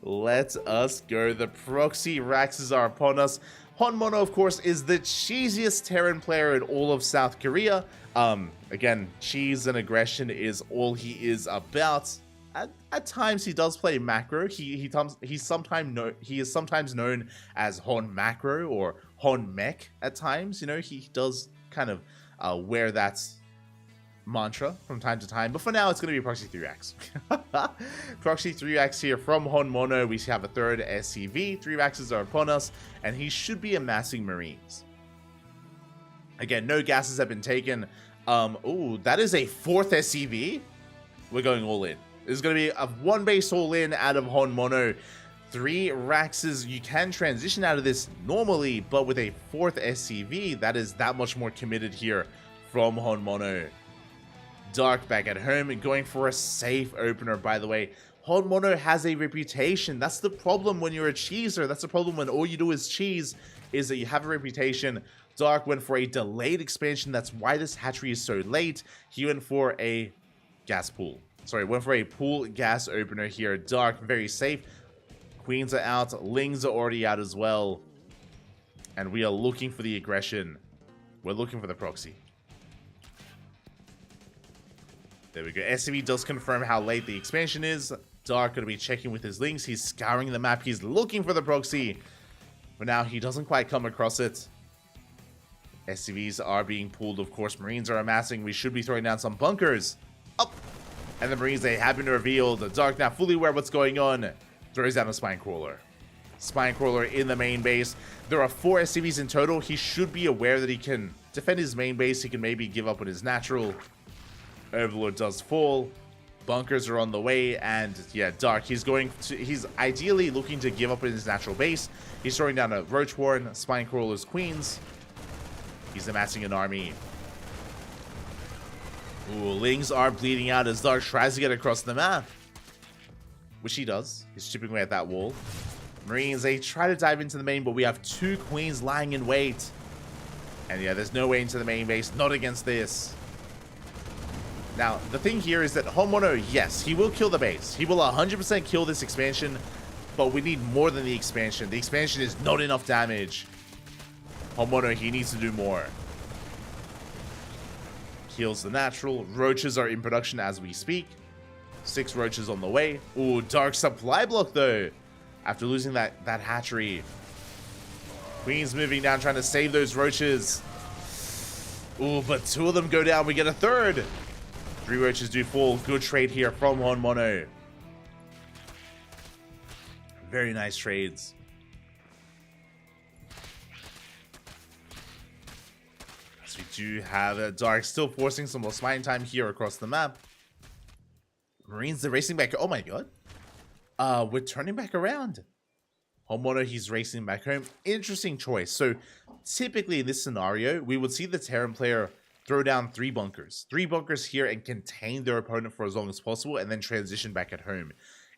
Let us go. The Proxy Raxes are upon us. Hon Mono, of course, is the cheesiest Terran player in all of South Korea. Again, cheese and aggression is all he is about. At times he does play macro. He is sometimes known as Hon Macro or Hon Mech at times. You know, he does kind of wear that mantra from time to time. But for now, it's going to be Proxy 3X. Proxy 3X here from Hon Mono. We have a third SCV. 3Xs are upon us, and he should be amassing Marines. Again, no gases have been taken. Ooh, that is a fourth SCV. We're going all in. This is going to be a one base all in out of Hon Mono. 3 Raxes, you can transition out of this normally, but with a fourth SCV, that is that much more committed here from Hon Mono. Dark back at home and going for a safe opener, by the way. Hon Mono has a reputation. That's the problem when you're a cheeser. That's the problem when all you do is cheese, is that you have a reputation. Dark went for a delayed expansion. That's why this hatchery is so late. He went for a gas pool. Sorry, went for a pool gas opener here. Dark, very safe. Queens are out. Lings are already out as well. And we are looking for the aggression. We're looking for the proxy. There we go. SCV does confirm how late the expansion is. Dark going to be checking with his Lings. He's scouring the map. He's looking for the proxy. But now he doesn't quite come across it. SCVs are being pulled, of course. Marines are amassing. We should be throwing down some bunkers. Up. And the Marines, they have been revealed. Dark now fully aware of what's going on. Throws down a Spine Crawler. Spine Crawler in the main base. There are 4 SCVs in total. He should be aware that he can defend his main base. He can maybe give up on his natural. Overlord does fall. Bunkers are on the way. And yeah, Dark, he's ideally looking to give up on his natural base. He's throwing down a Roach Warren, Spine Crawlers, Queens. He's amassing an army. Ooh, Lings are bleeding out as Dark tries to get across the map. Which he does. He's chipping away at that wall. Marines, they try to dive into the main, but we have 2 Queens lying in wait. And yeah, there's no way into the main base. Not against this. Now, the thing here is that Hon Mono, yes, he will kill the base. He will 100% kill this expansion, but we need more than the expansion. The expansion is not enough damage. Hon Mono, he needs to do more. Kills the natural. Roaches are in production as we speak. 6 roaches on the way. Ooh, Dark supply block though. After losing that hatchery. Queen's moving down, trying to save those roaches. Ooh, but 2 of them go down. We get a 3rd. 3 roaches do fall. Good trade here from Hon Mono. Very nice trades. So we do have Dark still forcing some more spine time here across the map. Marines, they're racing back. Oh my god. We're turning back around. Hon Mono, he's racing back home. Interesting choice. So typically in this scenario, we would see the Terran player throw down 3 bunkers. 3 bunkers here and contain their opponent for as long as possible and then transition back at home.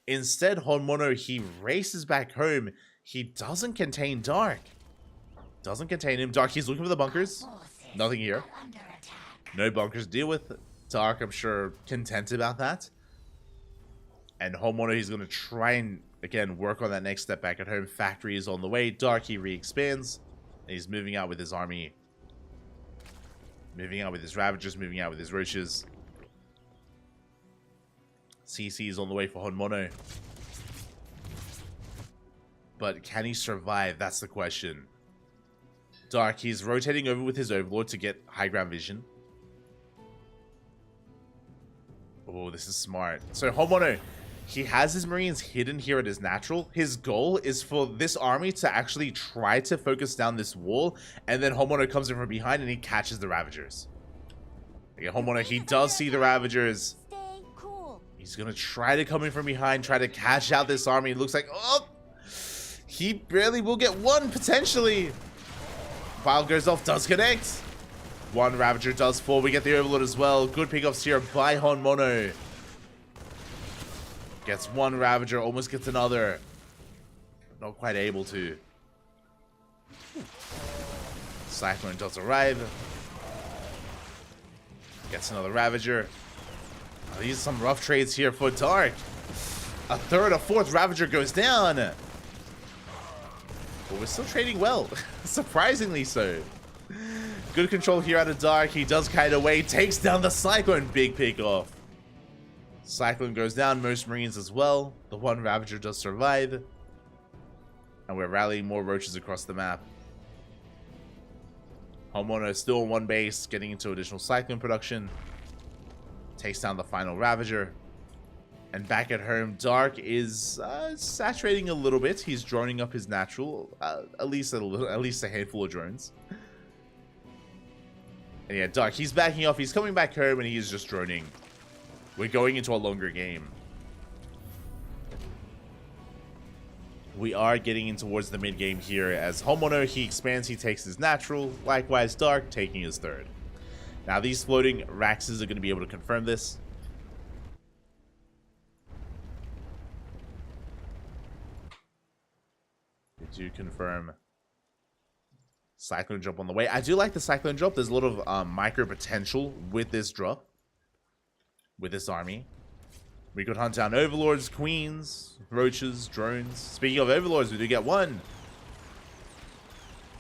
Instead, Honmono, he races back home. He doesn't contain Dark. Doesn't contain him. Dark, he's looking for the bunkers. Nothing here. No bunkers to deal with. Dark, I'm sure, content about that. And Honmono, he's going to try and, again, work on that next step back at home. Factory is on the way. Dark, he re-expands. He's moving out with his army. Moving out with his Ravagers. Moving out with his Roaches. CC is on the way for Honmono. But can he survive? That's the question. Dark, he's rotating over with his Overlord to get high ground vision. Oh, this is smart. So Honmono, he has his Marines hidden here at his natural. His goal is for this army to actually try to focus down this wall, and then Honmono comes in from behind and he catches the Ravagers. Again, Honmono, he does see the Ravagers. He's going to try to come in from behind, try to catch out this army. It looks like, oh, he barely will get one, potentially. Pile goes off, does connect. One Ravager does fall. We get the Overlord as well. Good pickoffs here by Honmono. Gets one Ravager, almost gets another. Not quite able to. Cyclone does arrive. Gets another Ravager. Oh, these are some rough trades here for Dark. A third, a fourth Ravager goes down. But we're still trading well. Surprisingly so. Good control here out of Dark. He does kite away. Takes down the Cyclone. Big pick off. Cyclone goes down. Most Marines as well. The one Ravager does survive. And we're rallying more Roaches across the map. Honmono is still on one base. Getting into additional Cyclone production. Takes down the final Ravager. And back at home, Dark is saturating a little bit. He's droning up his natural. At least a handful of drones. And yeah, Dark, he's backing off. He's coming back home and he is just droning. We're going into a longer game. We are getting in towards the mid game here. As Honmono, he expands, he takes his natural. Likewise, Dark taking his third. Now, these floating Raxes are going to be able to confirm this. We do confirm. Cyclone drop on the way. I do like the Cyclone drop. There's a lot of micro potential with this drop. With this army. We could hunt down Overlords, Queens, Roaches, Drones. Speaking of Overlords, we do get one.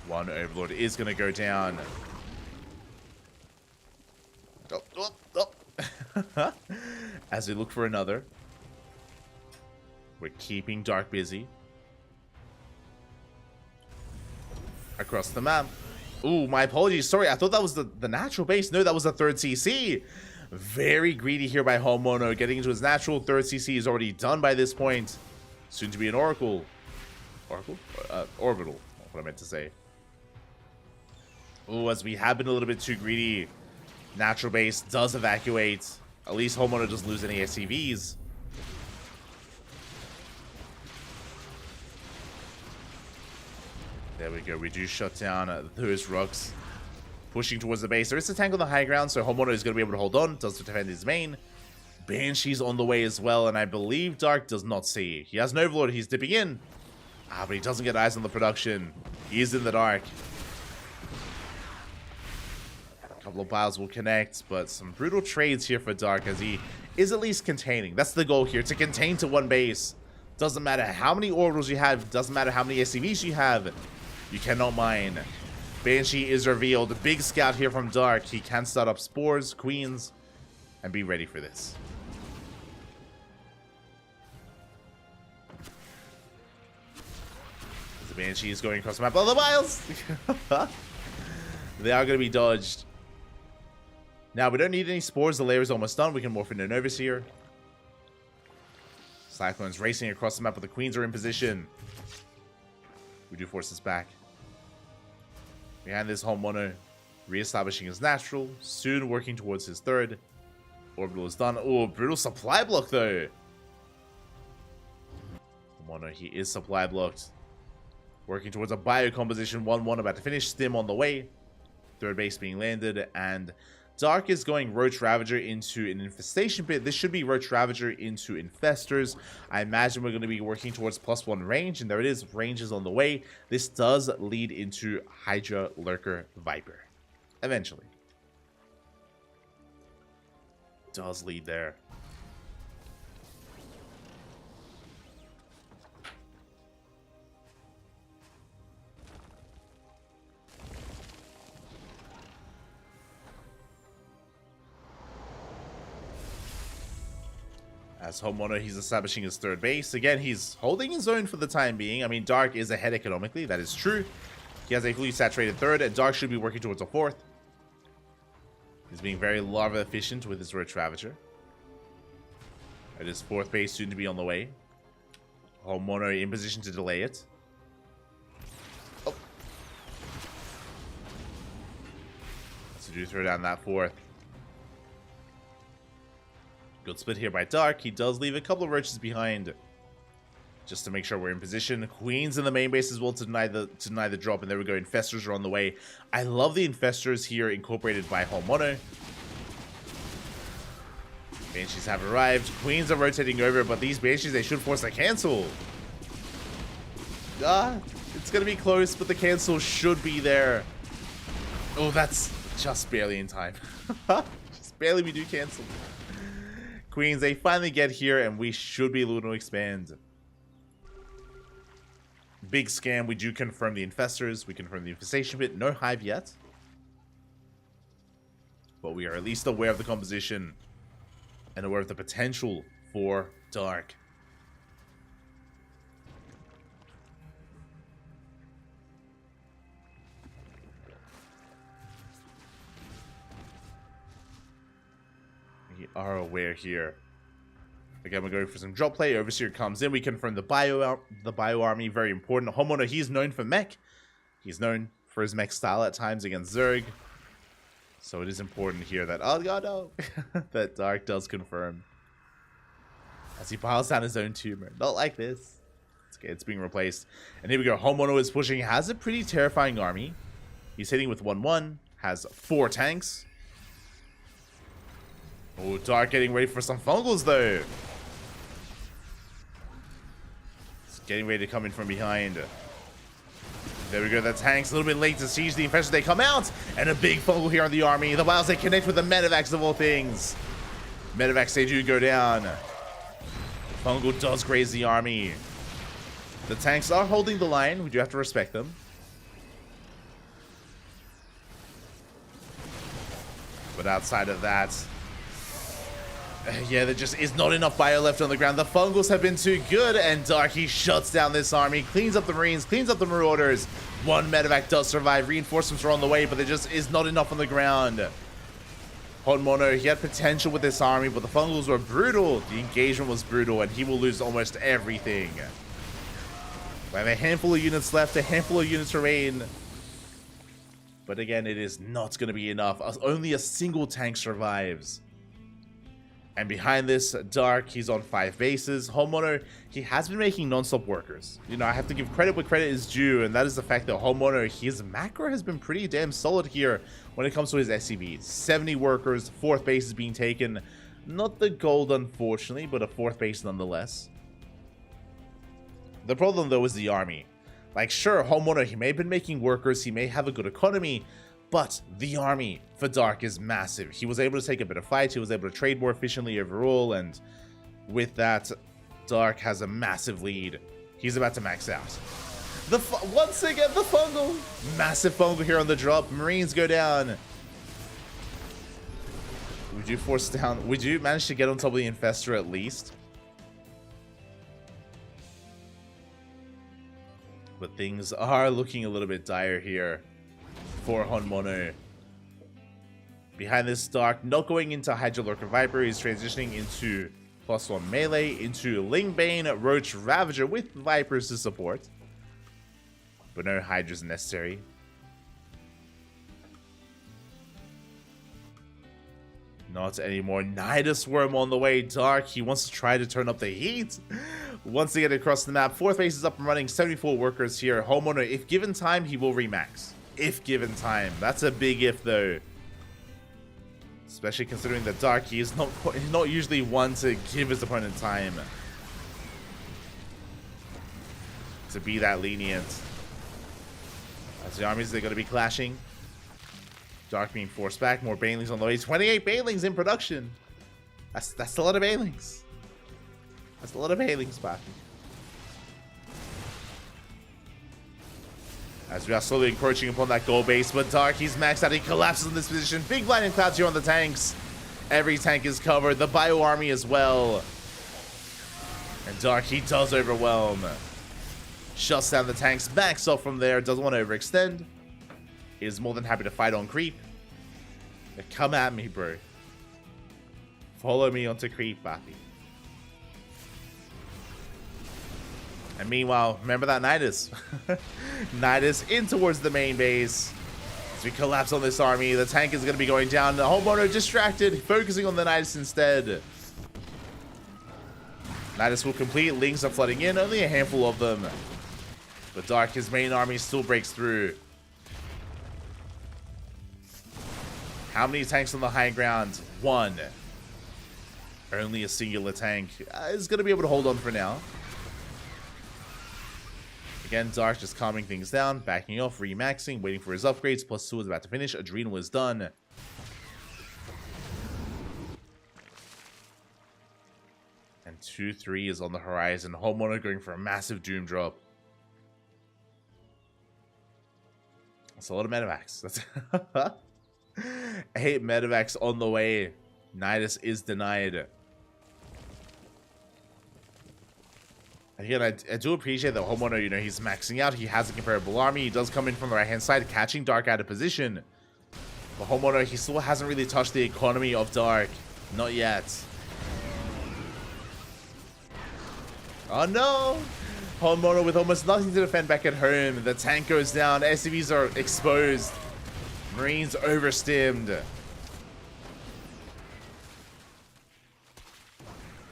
One Overlord is going to go down. Oh. As we look for another. We're keeping Dark busy. Across the map. Ooh, my apologies. Sorry, I thought that was the natural base. No, that was the third CC. Very greedy here by Honmono. Getting into his natural. Third CC is already done by this point. Soon to be an Oracle. Oracle? Orbital. What I meant to say. Ooh, as we have been a little bit too greedy. Natural base does evacuate. At least Honmono doesn't lose any SCVs. There we go. We do shut down those rocks. Pushing towards the base. There is a tank on the high ground, so Honmono is going to be able to hold on. Does defend his main. Banshee's on the way as well, and I believe Dark does not see. He has an Overlord. He's dipping in. But he doesn't get eyes on the production. He is in the dark. A couple of piles will connect, but some brutal trades here for Dark as he is at least containing. That's the goal here, to contain to one base. Doesn't matter how many orbitals you have. Doesn't matter how many SCVs you have. You cannot mine. Banshee is revealed. Big scout here from Dark. He can start up Spores, Queens, and be ready for this. The Banshee is going across the map. Oh, the miles! They are going to be dodged. Now, we don't need any Spores. The layer is almost done. We can morph into an Overseer. Cyclone's racing across the map, but the Queens are in position. We do force this back. Behind this, Honmono re-establishing his natural, soon working towards his third. Orbital is done. Oh, brutal supply block though. Honmono, he is supply blocked. Working towards a bio composition 1-1, about to finish. Stim on the way. Third base being landed, and Dark is going Roach Ravager into an Infestation Pit. This should be Roach Ravager into Infestors. I imagine we're going to be working towards +1 range, and there it is. Range is on the way. This does lead into Hydra, Lurker, Viper. Eventually. Does lead there. As Homeowner, he's establishing his third base. Again, he's holding his own for the time being. I mean, Dark is ahead economically. That is true. He has a fully saturated third, and Dark should be working towards a fourth. He's being very larva efficient with his Roach Ravager. And his fourth base soon to be on the way. Homeowner in position to delay it. Oh. So do throw down that fourth. Good split here by Dark. He does leave a couple of roaches behind, just to make sure we're in position. Queens in the main base as well to deny the drop, and there we go. Infestors are on the way. I love the Infestors here incorporated by Homeowner. Banshees have arrived. Queens are rotating over, but these Banshees, they should force a cancel. It's gonna be close, but the cancel should be there. Oh, that's just barely in time. Just barely we do cancel. Queens, they finally get here, and we should be able to expand. Big scam. We do confirm the Infestors. We confirm the Infestation Pit. No Hive yet. But we are at least aware of the composition and aware of the potential for Dark. We are aware here. Again, we're going for some drop play. Overseer comes in. We confirm the bio army. Very important. Homeowner, he's known for mech. He's known for his mech style at times against Zerg. So it is important here that, oh god, no, that Dark does confirm. As he piles down his own tumor. Not like this. It's okay, it's being replaced. And here we go. Homeowner is pushing. Has a pretty terrifying army. He's hitting with 1-1. Has 4 tanks. Oh, Dark getting ready for some fungals, though. It's getting ready to come in from behind. There we go. The tanks a little bit late to siege the Infestors. They come out, and a big fungal here on the army. The Wilds, they connect with the Medivacs of all things. Medivacs, they do go down. Fungal does graze the army. The tanks are holding the line. We do have to respect them. But outside of that, yeah, there just is not enough bio left on the ground. The Fungals have been too good, and Dark, he shuts down this army, cleans up the Marines, cleans up the Marauders. One Medivac does survive. Reinforcements are on the way, but there just is not enough on the ground. Hot Mono, he had potential with this army, but the Fungals were brutal. The engagement was brutal, and he will lose almost everything. We have a handful of units left, a handful of units remain. But again, it is not going to be enough. Only a single tank survives. And behind this, Dark, he's on 5 bases. Homeowner, he has been making non-stop workers. You know, I have to give credit where credit is due, and that is the fact that Homeowner, his macro has been pretty damn solid here when it comes to his SCVs. 70 workers, 4th base is being taken. Not the gold, unfortunately, but a 4th base nonetheless. The problem, though, is the army. Like, sure, Homeowner, he may have been making workers, he may have a good economy, but the army for Dark is massive. He was able to take a bit of fight, he was able to trade more efficiently overall, and with that, Dark has a massive lead. He's about to max out. Once again, the fungal! Massive fungal here on the drop. Marines go down. We do force down. We do manage to get on top of the Infestor at least. But things are looking a little bit dire here for Honmono. Behind this, Dark not going into Hydra Lurker Viper. He's transitioning into +1 melee, into Lingbane, Roach Ravager with Vipers to support. But no Hydras necessary. Not anymore. Nidus Worm on the way. Dark, he wants to try to turn up the heat. Once they get across the map, 4th base is up and running. 74 workers here. Homeowner, if given time, he will remax. if given time. That's a big if, though. Especially considering that Darky is not usually one to give his opponent time to be that lenient. As the armies, they're going to be clashing. Dark being forced back. More Banelings on the way. 28 Banelings in production. That's a lot of Banelings. That's a lot of Banelings, Papi. As we are slowly encroaching upon that gold base, but Dark, he's maxed out. He collapses in this position. Big blinding clouds here on the tanks. Every tank is covered. The Bio Army as well. And Dark, he does overwhelm. Shuts down the tanks. Backs off from there. Doesn't want to overextend. He is more than happy to fight on creep. But come at me, bro. Follow me onto creep, Papi. And meanwhile, remember that Nidus. Nidus in towards the main base. As we collapse on this army, the tank is going to be going down. The homeowner distracted, focusing on the Nidus instead. Nidus will complete. Lings are flooding in, only a handful of them. But Dark, his main army still breaks through. How many tanks on the high ground? One. Only a singular tank is going to be able to hold on for now. Again, Dark just calming things down, backing off, remaxing, waiting for his upgrades. Plus 2 is about to finish. Adrenal is done. And 2-3 is on the horizon. Homeowner going for a massive doom drop. That's a lot of medevacs. That's 8 medevacs on the way. Nidus is denied. Again, I do appreciate that Homeowner, you know, he's maxing out. He has a comparable army. He does come in from the right-hand side, catching Dark out of position. But Homeowner, he still hasn't really touched the economy of Dark. Not yet. Oh, no! Homeowner with almost nothing to defend back at home. The tank goes down. SCVs are exposed. Marines overstimmed.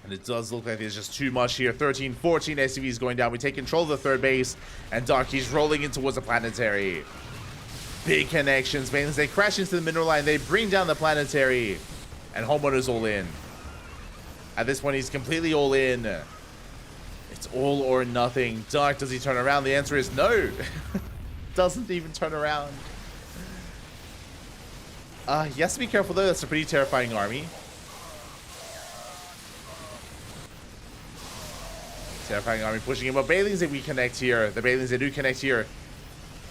And it does look like there's just too much here. 13, 14 SCVs going down. We take control of the third base. And Darky's rolling in towards the planetary. Big connections. Banelings, they crash into the mineral line. They bring down the planetary. And Homeowner's all in. At this point, he's completely all in. It's all or nothing. Dark, does he turn around? The answer is no. Doesn't even turn around. He has to be careful, though. That's a pretty terrifying army. Terrifying army pushing him up. Banelings that we connect here. The Banelings that do connect here.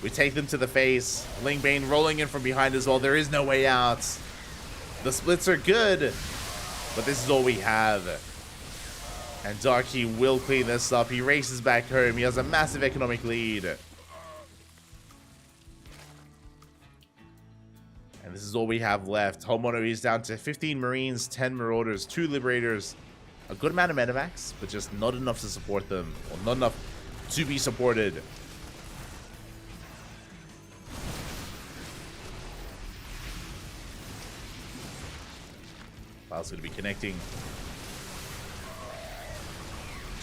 We take them to the face. Ling Bane rolling in from behind as well. There is no way out. The splits are good, but this is all we have. And Darky will clean this up. He races back home. He has a massive economic lead. And this is all we have left. Homeowner is down to 15 Marines, 10 Marauders, 2 Liberators. A good amount of medevacs, but just not enough to support them. Or not enough to be supported. File's going to be connecting.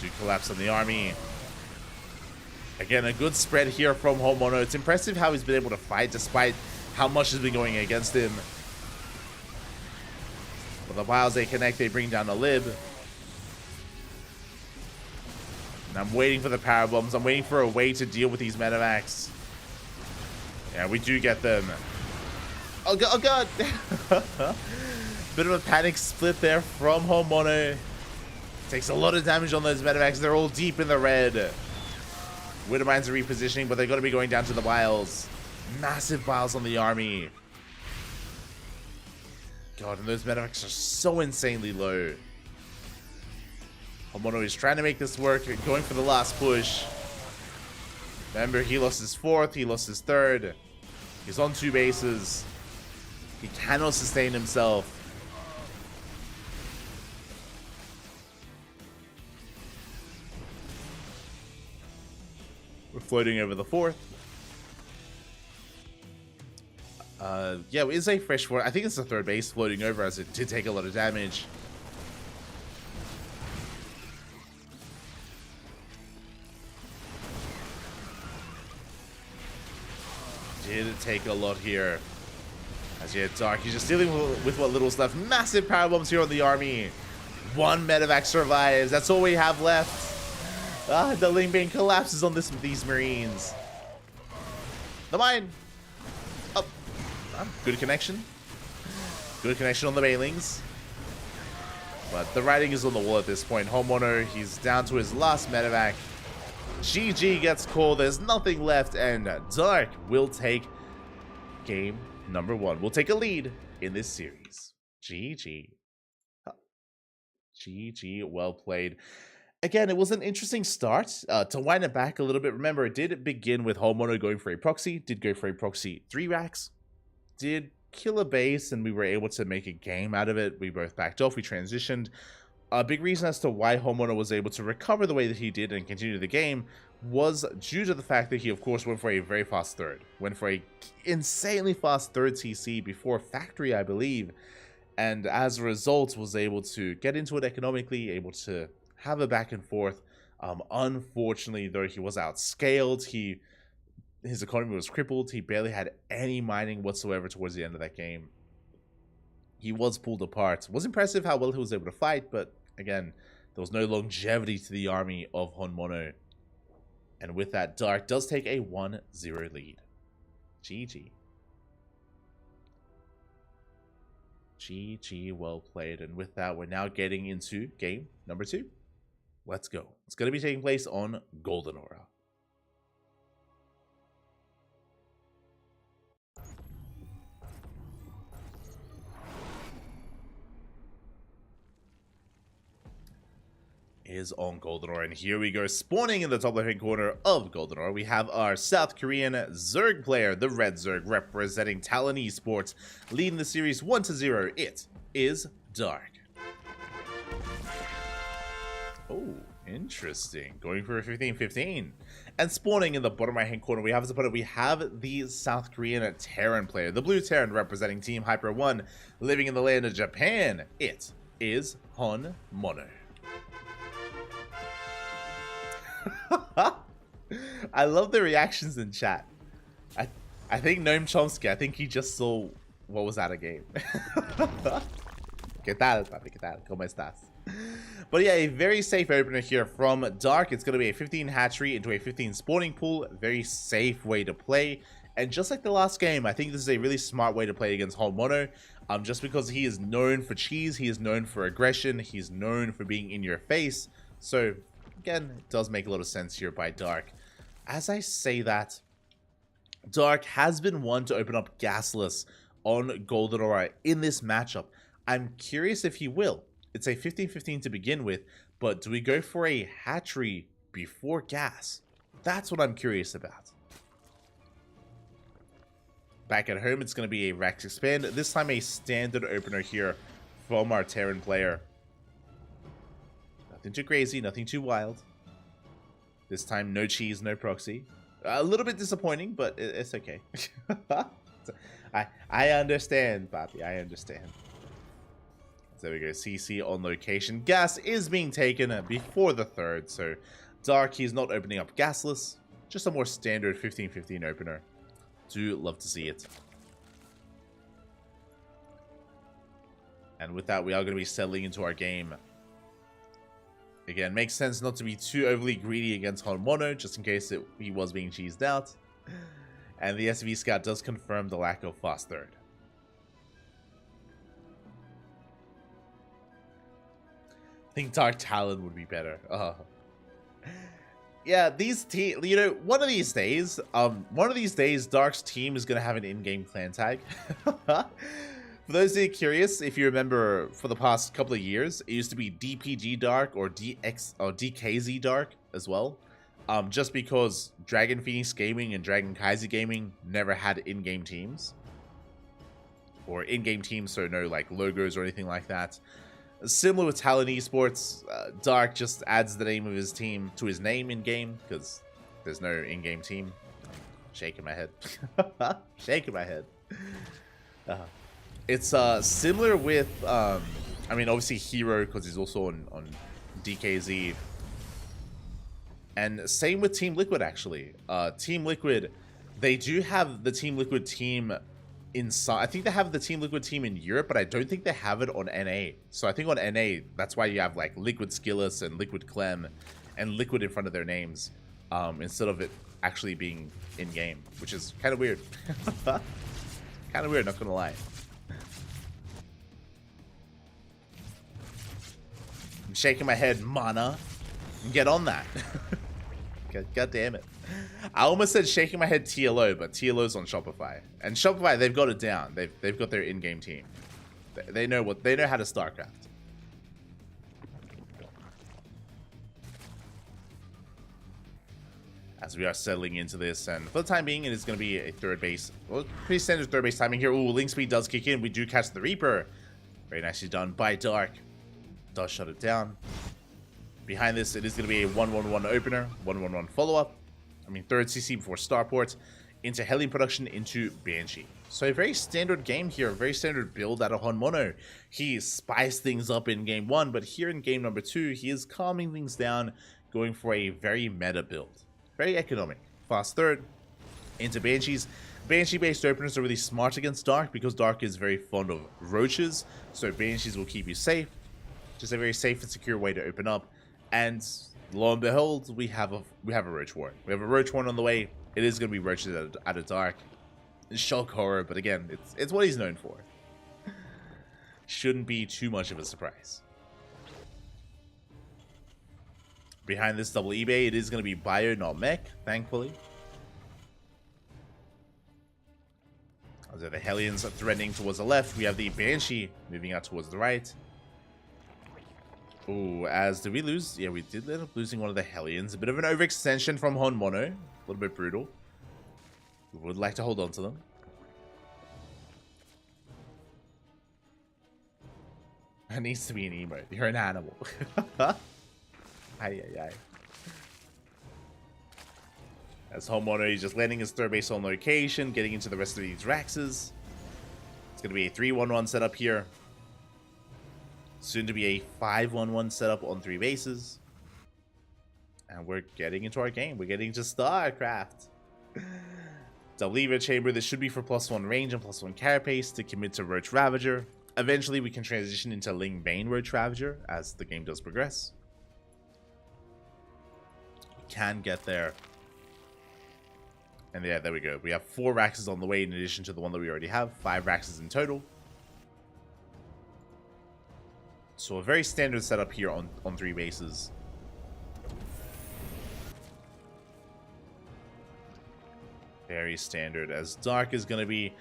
Do collapse on the army. Again, a good spread here from Homeowner. It's impressive how he's been able to fight despite how much has been going against him. But the Biles, they connect, they bring down the Lib. And I'm waiting for the power bombs. I'm waiting for a way to deal with these medevacs. Yeah, we do get them. Oh god, oh god. Bit of a panic split there from Homeowner. Takes a lot of damage on those medevacs. They're all deep in the red. Widowmines are repositioning, but they're going to be going down to the Biles. Massive Biles on the army. God, and those medevacs are so insanely low. Homeowner is trying to make this work, going for the last push. Remember, he lost his 4th, he lost his 3rd. He's on 2 bases. He cannot sustain himself. We're floating over the 4th. Yeah, it is a fresh 4th. I think it's the 3rd base floating over as it did take a lot of damage. did take a lot here. As yet, Dark, he's just dealing with what little's left. Massive power bombs here on the army. One medevac survives. That's all we have left. The Ling Bane collapses on these Marines. The mine. Oh, good connection. Good connection on the Banelings. But the writing is on the wall at this point. Homeowner, he's down to his last medevac. GG gets called. There's nothing left, and Dark will take game number 1. We'll take a lead in this series. GG. GG, well played. Again, it was an interesting start. To wind it back a little bit, remember, it did begin with Homeowner going for a proxy, did go for a proxy 3 racks, did kill a base, and we were able to make a game out of it. We both backed off, we transitioned. A big reason as to why Homeowner was able to recover the way that he did and continue the game was due to the fact that he, of course, went for a very fast third. Went for a insanely fast third TC before Factory, I believe. And as a result, was able to get into it economically, able to have a back and forth. Unfortunately, though, he was outscaled. His economy was crippled. He barely had any mining whatsoever towards the end of that game. He was pulled apart. It was impressive how well he was able to fight, but again, there was no longevity to the army of Honmono. And with that, Dark does take a 1-0 lead. GG. GG, well played. And with that, we're now getting into game number 2. Let's go. It's going to be taking place on Golden Aura. Is on Golden Aura, and here we go. Spawning in the top left-hand corner of Golden Aura, we have our South Korean Zerg player, the Red Zerg, representing Talon Esports, leading the series 1-0. It is Dark. Oh, interesting. Going for a 15-15. And spawning in the bottom right-hand corner, we have as opponent, we have the South Korean Terran player, the Blue Terran, representing Team Hyper 1, living in the land of Japan. It is Honmono. I love the reactions in chat. I think Noam Chomsky, I think he just saw what was out of game. ¿Qué tal, papi? ¿Qué tal? ¿Cómo estás? But yeah, a very safe opener here from Dark. It's going to be a 15 hatchery into a 15 spawning pool. Very safe way to play. And just like the last game, I think this is a really smart way to play against Honmono. Just because he is known for cheese, he is known for aggression, he's known for being in your face. So again, it does make a lot of sense here by Dark. As I say that, Dark has been one to open up Gasless on Golden Aura in this matchup. I'm curious if he will. It's a 15-15 to begin with, but do we go for a hatchery before gas? That's what I'm curious about. Back at home, it's going to be a Rax Expand. This time a standard opener here from our Terran player. Nothing too crazy, nothing too wild. This time, no cheese, no proxy. A little bit disappointing, but it's okay. I understand, Papi. I understand. So there we go. CC on location. Gas is being taken before the third. So Dark, he's not opening up gasless. Just a more standard 15-15 opener. Do love to see it. And with that, we are going to be settling into our game. Again, makes sense not to be too overly greedy against Honmono, just in case he was being cheesed out. And the SV Scout does confirm the lack of fast third. I think Dark Talon would be better. Yeah, these team, you know, one of these days, Dark's team is gonna have an in-game clan tag. For those that are curious, if you remember, for the past couple of years, it used to be DPG Dark or DKZ Dark as well. Just because Dragon Phoenix Gaming and Dragon Kaiser Gaming never had in-game teams. Or in-game teams, so no like logos or anything like that. Similar with Talon Esports, Dark just adds the name of his team to his name in-game, because there's no in-game team. Shaking my head. Shaking my head. It's similar with, I mean, obviously Hero, because he's also on DKZ. And same with Team Liquid, actually. Team Liquid, They do have the Team Liquid team inside. I think they have the Team Liquid team in Europe, but I don't think they have it on NA. So I think on NA, that's why you have like Liquid Skillus and Liquid Clem and Liquid in front of their names, instead of it actually being in game, which is kind of weird. Kind of weird, not gonna lie. I'm shaking my head, mana. Get on that. God damn it. I almost said shaking my head TLO, but TLO's on Shopify. And Shopify, they've got it down. They've got their in-game team. They know how to StarCraft. As we are settling into this, and for the time being, it is going to be a third base. Well, pretty standard third base timing here. Ooh, Link Speed does kick in. We do catch the Reaper. Very nicely done by Dark. Does shut it down. Behind this, it is going to be a 1-1-1 opener, 1-1-1 follow-up. I mean, third CC before Starport, into Hellion production, into Banshee. So a very standard game here, a very standard build out of Honmono. He spiced things up in game 1, but here in game number 2, he is calming things down, going for a very meta build. Very economic. Fast third, into Banshees. Banshee-based openers are really smart against Dark, because Dark is very fond of roaches, so Banshees will keep you safe. Just a very safe and secure way to open up. And lo and behold, we have a roach war. We have a roach war on the way. It is going to be roaches out of Dark. Shock horror, but again, it's what he's known for. Shouldn't be too much of a surprise. Behind this double eBay, it is going to be Bio, not Mech, thankfully. As the Hellions are threatening towards the left, we have the Banshee moving out towards the right. Ooh, did we lose? Yeah, we did end up losing one of the Hellions. A bit of an overextension from Honmono. A little bit brutal. We would like to hold on to them. That needs to be an emote. You're an animal. Ay, ay, ay. As Honmono is just landing his third base on location, getting into the rest of these Raxes. It's going to be a 3-1-1 setup here. Soon to be a 5-1-1 setup on 3 bases. And we're getting into our game. We're getting to StarCraft. Double Evo Chamber. This should be for +1 range and +1 carapace to commit to Roach Ravager. Eventually, we can transition into Ling Bane Roach Ravager as the game does progress. We can get there. And yeah, there we go. We have 4 Raxes on the way in addition to the one that we already have. 5 Raxes in total. So a very standard setup here on 3 bases. Very standard, as Dark is going to be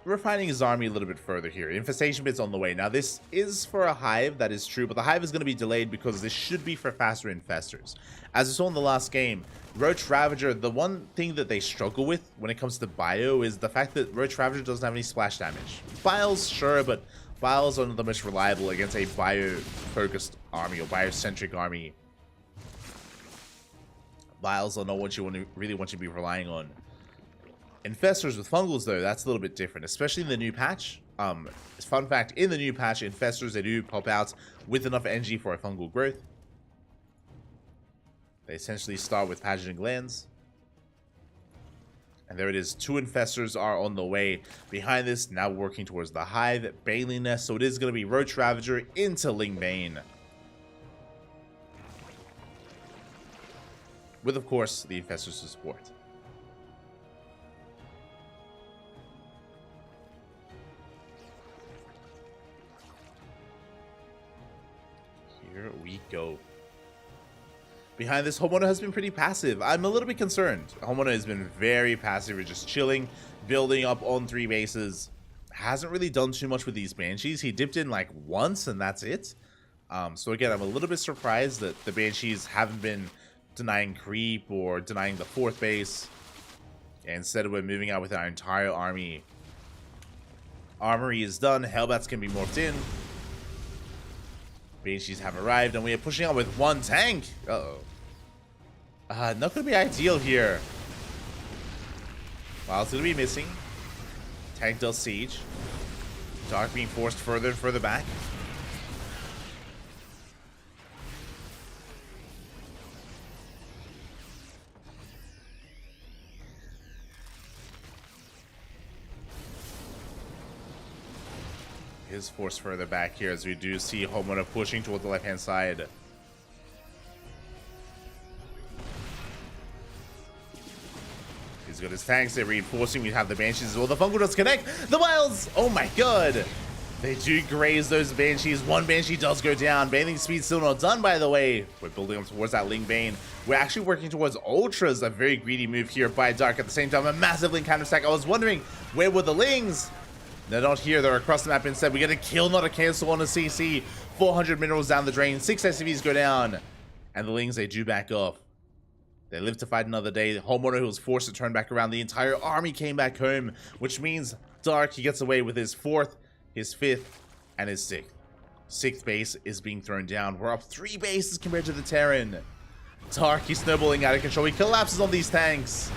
refining his army a little bit further here. Infestation bit's on the way. Now this is for a Hive, that is true, but the Hive is going to be delayed because this should be for faster infestors. As we saw in the last game, Roach Ravager, the one thing that they struggle with when it comes to Bio is the fact that Roach Ravager doesn't have any splash damage. Biles, sure, but Biles are not the most reliable against a bio-focused army or bio-centric army. Biles are not what you really want to be relying on. Infestors with fungals, though, that's a little bit different, especially in the new patch. Fun fact, in the new patch, infestors, they do pop out with enough NG for a fungal growth. They essentially start with pathogen glands. And there it is. 2 infestors are on the way. Behind this, now working towards the Hive, Baneling Nest. So it is going to be Roach Ravager into Ling Bane. With, of course, the infestors to support. Here we go. Behind this, Honmono has been pretty passive. I'm a little bit concerned. Honmono has been very passive. We're just chilling, building up on 3 bases. Hasn't really done too much with these Banshees. He dipped in like once and that's it. So again, I'm a little bit surprised that the Banshees haven't been denying creep or denying the 4th base. And instead, we're moving out with our entire army. Armory is done. Hellbats can be morphed in. Banshees have arrived, and we are pushing on with 1 tank. Uh-oh. Not going to be ideal here. Wild's going to be missing. Tank does siege. Dark being forced further and further back. is forced further back here as we do see Homeowner pushing towards the left-hand side. He's got his tanks, they're reinforcing. We have the Banshees as well. The Fungal does connect. The Wilds! Oh my god! They do graze those Banshees. One Banshee does go down. Bathing speed still not done, by the way. We're building up towards that Ling Bane. We're actually working towards Ultras. A very greedy move here by Dark. At the same time, a massive Ling counter stack. I was wondering, where were the Lings? They're not here. They're across the map instead. We get a kill, not a cancel on a CC. 400 minerals down the drain. 6 SCVs go down. And the Lings, they do back off. They live to fight another day. The Homeowner, who was forced to turn back around. The entire army came back home, which means Dark, he gets away with his 4th, his 5th, and his 6th. 6th base is being thrown down. We're up 3 bases compared to the Terran. Dark, he's snowballing out of control. He collapses on these tanks.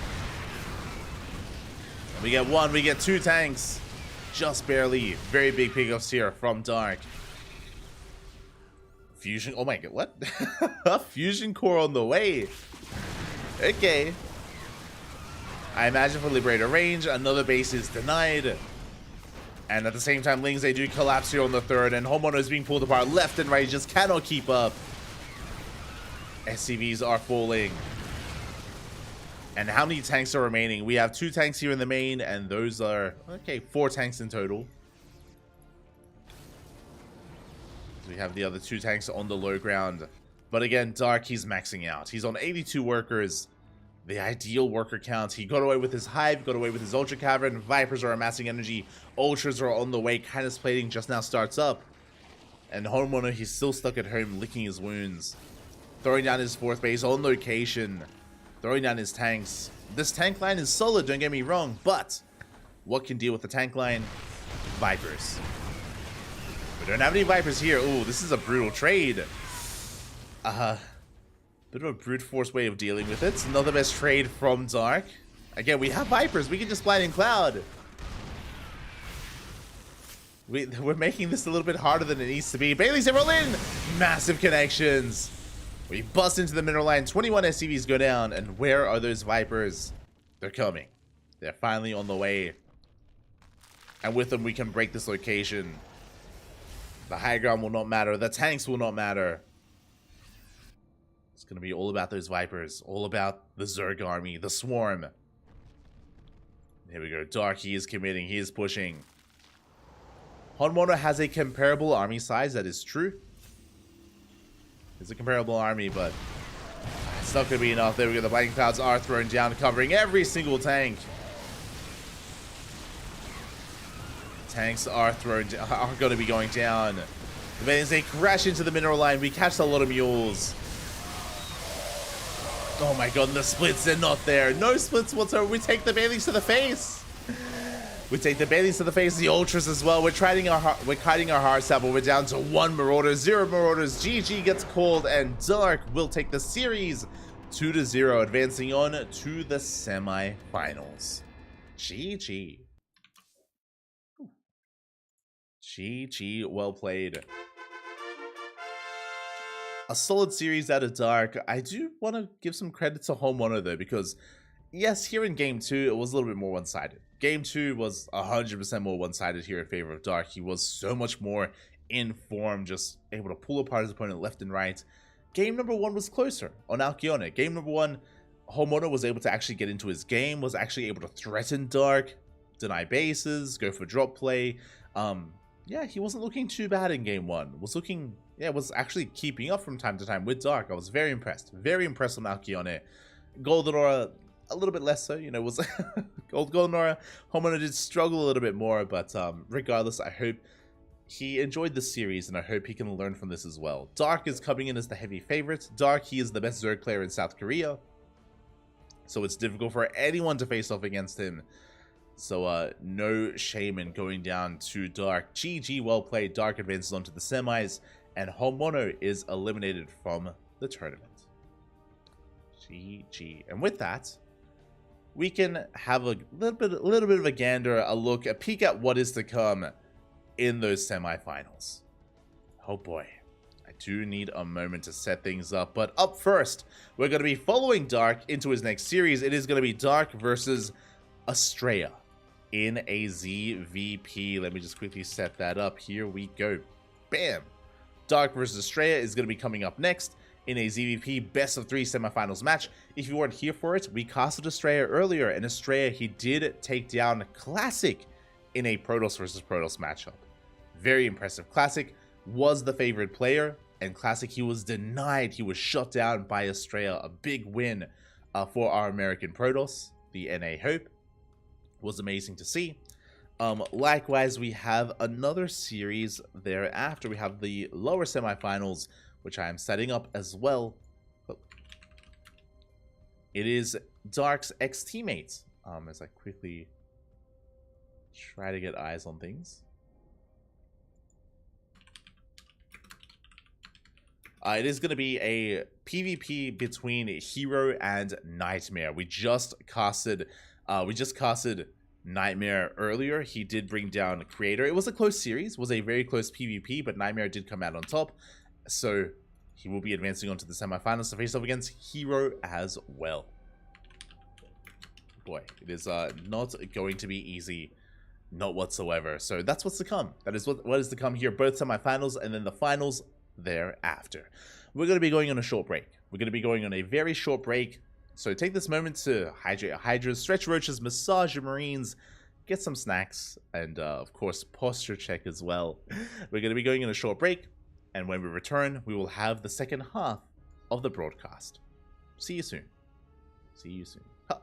And we get 1, we get 2 tanks. Just barely. Very big pickups here from Dark. Fusion, oh my god, what? A fusion core on the way. Okay. I imagine for Liberator range, another base is denied. And at the same time, Lings, they do collapse here on the 3rd, and Homeowner is being pulled apart left and right. He just cannot keep up. SCVs are falling. And how many tanks are remaining? We have 2 tanks here in the main, and those are, okay, 4 tanks in total. So we have the other 2 tanks on the low ground. But again, Dark, he's maxing out. He's on 82 workers. The ideal worker count. He got away with his Hive, got away with his Ultra Cavern. Vipers are amassing energy. Ultras are on the way. Kindness Plating just now starts up. And Homeowner, he's still stuck at home licking his wounds. Throwing down his 4th base on location. Throwing down his tanks. This tank line is solid, don't get me wrong. But what can deal with the tank line? Vipers. We don't have any Vipers here. Ooh, this is a brutal trade. Bit of a brute force way of dealing with it. Not the best trade from Dark. Again, we have Vipers. We can just Blinding Cloud. We're making this a little bit harder than it needs to be. Bailey's roll in. Massive connections. We bust into the mineral line. 21 SCVs go down. And where are those Vipers? They're coming. They're finally on the way. And with them, we can break this location. The high ground will not matter. The tanks will not matter. It's going to be all about those Vipers. All about the Zerg army. The Swarm. Here we go. Dark, he is committing. He is pushing. Honmono has a comparable army size. That is true. It's a comparable army, but it's not going to be enough. There we go. The Blinding Clouds are thrown down, covering every single tank. Tanks are going to be going down. The Vans, they crash into the mineral line. We catch a lot of mules. Oh my god, and the splits, they're not there. No splits whatsoever. We take the Baileys to the face. We take the Baileys to the face, the Ultras as well. We're kiting our hearts out, but we're down to 1 Marauder, 0 Marauders. GG gets called, and Dark will take the series 2-0, advancing on to the semi-finals. GG. GG, well played. A solid series out of Dark. I do want to give some credit to Homeowner though, because yes, here in Game 2, it was a little bit more one-sided. Game 2 was 100% more one-sided here in favor of Dark. He was so much more in form, just able to pull apart his opponent left and right. Game number 1 was closer on Alcyone. Game number 1, Homeowner was able to actually get into his game, was actually able to threaten Dark, deny bases, go for drop play. Yeah, he wasn't looking too bad in Game 1. Was actually keeping up from time to time with Dark. I was very impressed. Very impressed on Alcyone. Golden Aura, a little bit less so, you know, was Golden Aura. Homeowner did struggle a little bit more, but regardless, I hope he enjoyed the series, and I hope he can learn from this as well. Dark is coming in as the heavy favorite. Dark, he is the best Zerg player in South Korea, so it's difficult for anyone to face off against him. So no shame in going down to Dark. GG, well played. Dark advances onto the semis, and Homeowner is eliminated from the tournament. GG. And with that, we can have a little bit of a gander, a peek at what is to come in those semifinals. Oh boy, I do need a moment to set things up. But up first, we're going to be following Dark into his next series. It is going to be Dark versus Estrella. in a ZVP. Let me just quickly set that up. Here we go. Bam! Dark versus Estrella is going to be coming up next in a ZVP best of 3 semifinals match. If you weren't here for it, we casted Estrella earlier, and Estrella, he did take down Classic in a Protoss versus Protoss matchup. Very impressive. Classic was the favorite player, and Classic, he was denied. He was shut down by Estrella. A big win for our American Protoss. The NA Hope was amazing to see. Likewise, we have another series thereafter. We have the lower semifinals, which I am setting up as well. It is Dark's ex-teammates. As I quickly try to get eyes on things. It is going to be a PvP between Hero and Nightmare. We just casted Nightmare earlier. He did bring down Creator. It was a close series. It was a very close PvP, but Nightmare did come out on top. So he will be advancing on to the semifinals to face off against Hero as well. Boy, it is not going to be easy. Not whatsoever. So that's what's to come. That is what is to come here. Both semifinals and then the finals thereafter. We're going to be going on a short break. We're going to be going on a very short break. So take this moment to hydrate your hydras, stretch roaches, massage your marines, get some snacks, and of course posture check as well. We're going to be going on a short break, and when we return, we will have the second half of the broadcast. See you soon. See you soon. Ha.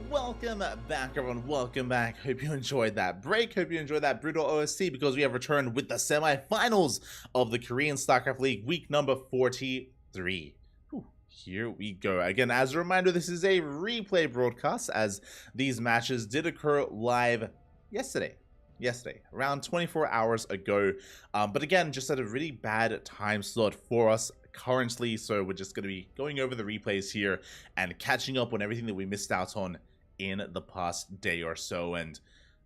welcome back everyone, welcome back. Hope you enjoyed that break, hope you enjoyed that brutal OST, because we have returned with the semi-finals of the Korean StarCraft League week number 43. Here we go. Again, as a reminder, this is a replay broadcast, as these matches did occur live yesterday, around 24 hours ago, but again, just at a really bad time slot for us currently, so we're just going to be going over the replays here and catching up on everything that we missed out on in the past day or so. And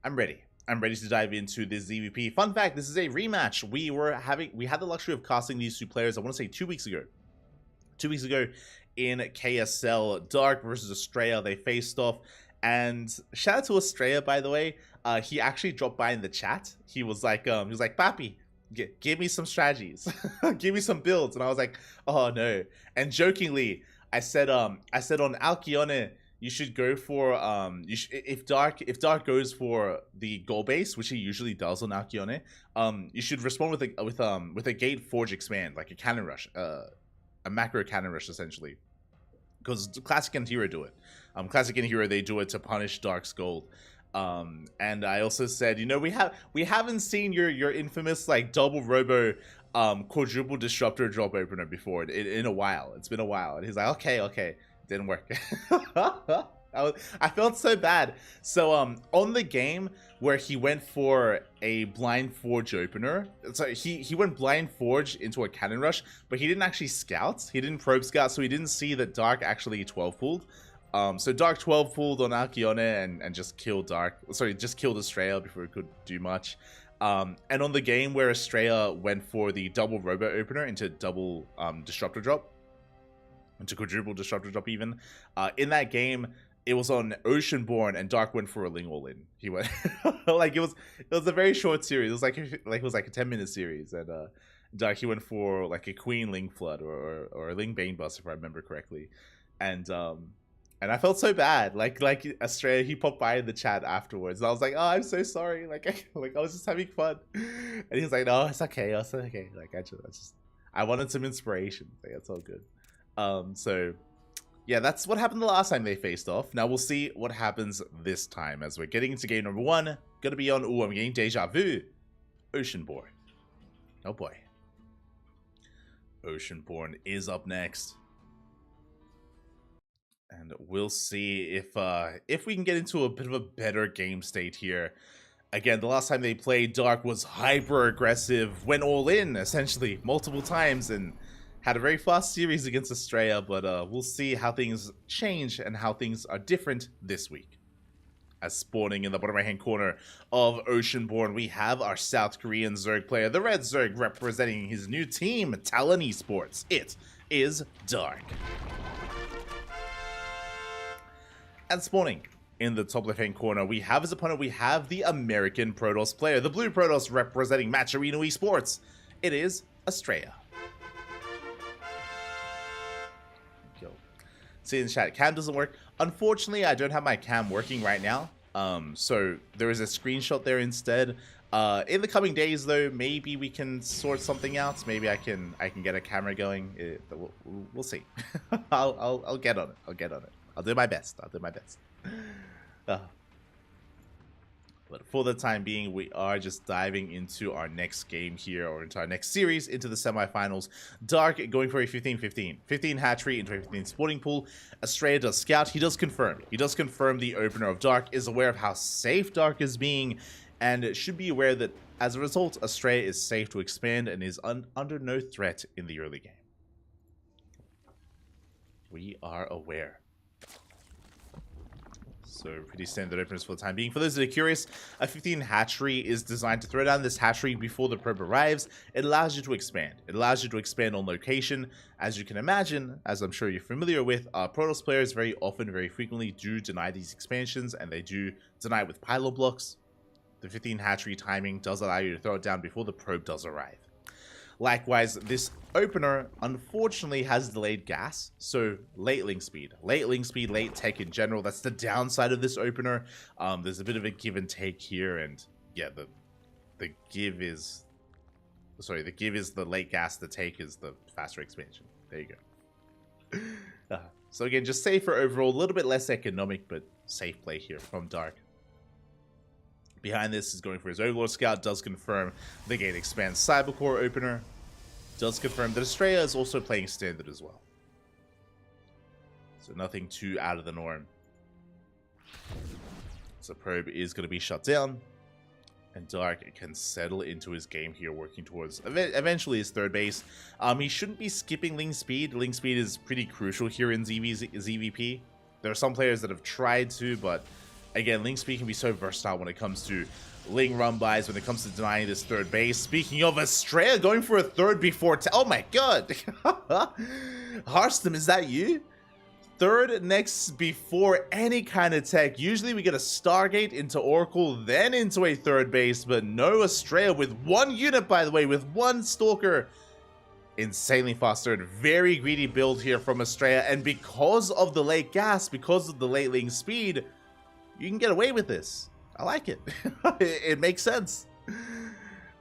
I'm ready to dive into this ZVP. Fun fact, this is a rematch. We had the luxury of casting these two players, I want to say 2 weeks ago in KSL. Dark versus Estrella, they faced off, and shout out to Estrella, by the way. He actually dropped by in the chat. He was like Papi, give me some strategies, give me some builds. And I was like, oh no. And jokingly, I said on Alcyone, you should go for if Dark goes for the goal base, which he usually does on Alcyone, you should respond with a gate forge expand, like a cannon rush, a macro cannon rush essentially, because Classic and Hero do it. Classic and Hero, they do it to punish Dark's gold. And I also said, you know, we haven't seen your infamous like double robo quadruple disruptor drop opener before in a while. It's been a while. And he's like, okay, didn't work. I felt so bad. So on the game where he went for a blind forge opener, so he went blind forge into a cannon rush, but he didn't actually scout. He didn't probe scout, so he didn't see that Dark actually 12-pulled. So Dark 12-pulled on Alcyone and just killed just killed Estrella before it could do much. And on the game where Estrella went for the double robo opener into double disruptor drop, into quadruple disruptor drop even, in that game it was on Oceanborn, and Dark went for a Ling all in. He went like it was a very short series. It was like a 10-minute series, and Dark, he went for like a Queen Ling Flood or a Ling Bane Bust, if I remember correctly. And I felt so bad. Like Estrella, he popped by in the chat afterwards, and I was like, oh, I'm so sorry. Like I was just having fun. And he's like, no, it's okay. It's okay. Like I wanted some inspiration. Like, it's all good. So yeah, that's what happened the last time they faced off. Now we'll see what happens this time, as we're getting into game number 1. Gonna be on, I'm getting deja vu, Oceanborn. Oh boy. Oceanborn is up next. And we'll see if we can get into a bit of a better game state here. Again, the last time they played, Dark was hyper aggressive, went all in essentially multiple times, and had a very fast series against Estrella. But we'll see how things change and how things are different this week. As spawning in the bottom right hand corner of Oceanborn, we have our South Korean Zerg player, the Red Zerg, representing his new team, Talon Esports. It is Dark. And spawning in the top left-hand corner, we have as opponent, we have the American Protoss player, the Blue Protoss, representing Matcherino Esports. It is Estrella. Go. See in the chat, cam doesn't work. Unfortunately, I don't have my cam working right now. So there is a screenshot there instead. In the coming days, though, maybe we can sort something out. Maybe I can get a camera going. We'll see. I'll get on it. I'll do my best. But for the time being, we are just diving into our next game here, or into our next series, into the semifinals. Dark going for a 15-15. 15 hatchery into a 15 spawning pool. Estrella does scout. He does confirm. The opener of Dark is aware of how safe Dark is being, and should be aware that as a result, Estrella is safe to expand and is under no threat in the early game. We are aware. So pretty standard openers for the time being. For those that are curious, a 15 hatchery is designed to throw down this hatchery before the probe arrives. It allows you to expand. It allows you to expand on location. As you can imagine, as I'm sure you're familiar with, Protoss players very often, very frequently do deny these expansions, and they do deny it with pylon blocks. The 15 hatchery timing does allow you to throw it down before the probe does arrive. Likewise, this opener unfortunately has delayed gas, so late link speed, late tech in general. That's the downside of this opener. There's a bit of a give and take here, and yeah, the give is the late gas, the take is the faster expansion. There you go. So again, just safer overall, a little bit less economic, but safe play here from Dark. Behind this is going for his Overlord Scout, does confirm the Gate Expand Cybercore opener. Does confirm that Estrella is also playing Standard as well. So nothing too out of the norm. So Probe is going to be shut down. And Dark can settle into his game here, working towards eventually his third base. He shouldn't be skipping Ling Speed. Ling Speed is pretty crucial here in ZVP. There are some players that have tried to, but again, Ling Speed can be so versatile when it comes to Ling run-bys, when it comes to denying this third base. Speaking of, Estrella going for a third before... Oh my god! Harstem, is that you? Third next before any kind of tech. Usually we get a Stargate into Oracle, then into a third base, but no, Estrella with one unit, by the way, with one Stalker. Insanely fast third. Very greedy build here from Estrella, and because of the late gas, because of the late Ling Speed, you can get away with this. I like it. It makes sense.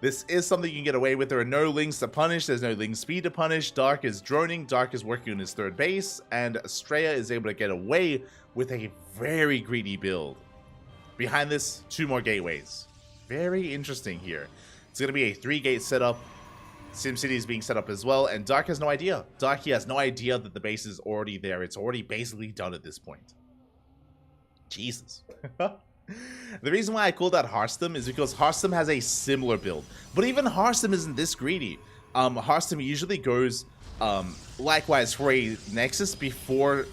This is something you can get away with. There are no Lings to punish. There's no Ling Speed to punish. Dark is droning. Dark is working on his third base. And Estrella is able to get away with a very greedy build. Behind this, 2 more gateways. Very interesting here. It's going to be a 3-gate setup. SimCity is being set up as well. And Dark has no idea. Dark, he has no idea that the base is already there. It's already basically done at this point. Jesus. The reason why I called that Harstem is because Harstem has a similar build. But even Harstem isn't this greedy. Harstem usually goes likewise for a Nexus before,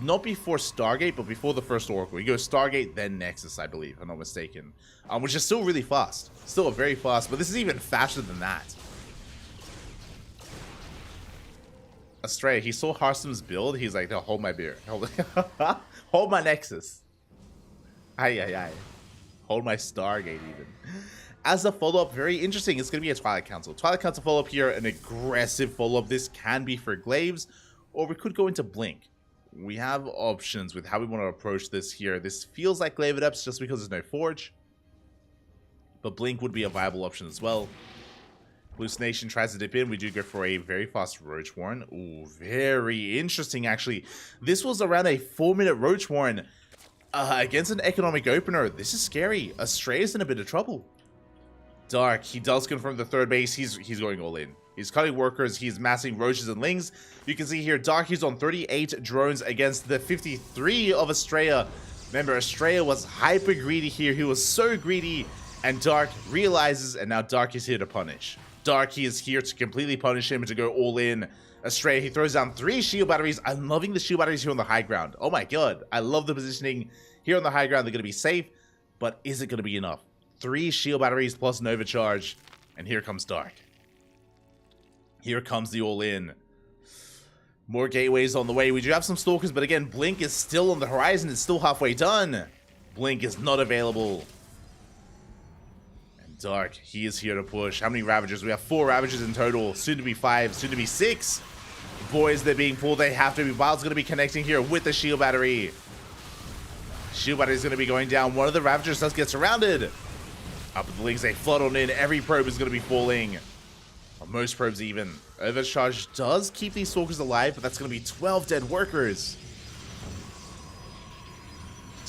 not before Stargate, but before the first Oracle. He goes Stargate, then Nexus, I believe, if I'm not mistaken. Which is still really fast. Still very fast, but this is even faster than that. Estrella, he saw Harstem's build, he's like, no, hold my beer. Hold my Nexus. Aye. Hold my Stargate even. As a follow-up, very interesting. It's going to be a Twilight Council. Twilight Council follow-up here, an aggressive follow-up. This can be for Glaives, or we could go into Blink. We have options with how we want to approach this here. This feels like Glaive Adepts just because there's no Forge. But Blink would be a viable option as well. Hallucination tries to dip in. We do go for a very fast Roach Warren. Ooh, very interesting, actually. This was around a 4-minute Roach Warren. Against an economic opener, this is scary. Estrella's in a bit of trouble. Dark, he does confirm the third base. He's going all in. He's cutting workers. He's massing Roaches and Lings. You can see here, Dark, he's on 38 drones against the 53 of Estrella. Remember, Estrella was hyper greedy here. He was so greedy. And Dark realizes, and now Dark is here to punish. Dark, he is here to completely punish him and to go all in. Estrella, he throws down 3 shield batteries. I'm loving the shield batteries here on the high ground. Oh my god. I love the positioning here on the high ground. They're going to be safe, but is it going to be enough? 3 shield batteries plus Nova Charge, and here comes Dark. Here comes the all-in. More gateways on the way. We do have some Stalkers, but again, Blink is still on the horizon. It's still halfway done. Blink is not available. And Dark, he is here to push. How many Ravagers? We have 4 Ravagers in total. Soon to be 5, soon to be 6. Boys, they're being pulled. They have to be. Wild's going to be connecting here with the shield battery. Shield battery is going to be going down. One of the Ravagers does get surrounded. Up at the Lings, they flood on in. Every probe is going to be falling. Or most probes even. Overcharge does keep these Stalkers alive, but that's going to be 12 dead workers.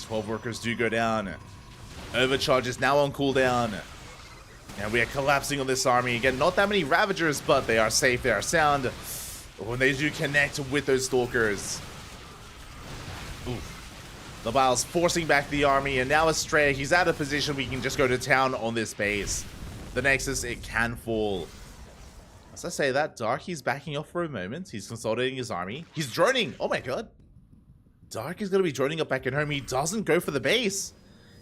12 workers do go down. Overcharge is now on cooldown. And we are collapsing on this army. Again, not that many Ravagers, but they are safe, they are sound. When they do connect with those Stalkers. Oof. The Bile's forcing back the army, and now Estrella, he's out of position. We can just go to town on this base. The Nexus, it can fall. As I say that, Dark, he's backing off for a moment. He's consolidating his army. He's droning. Oh my god. Dark is going to be droning up back at home. He doesn't go for the base.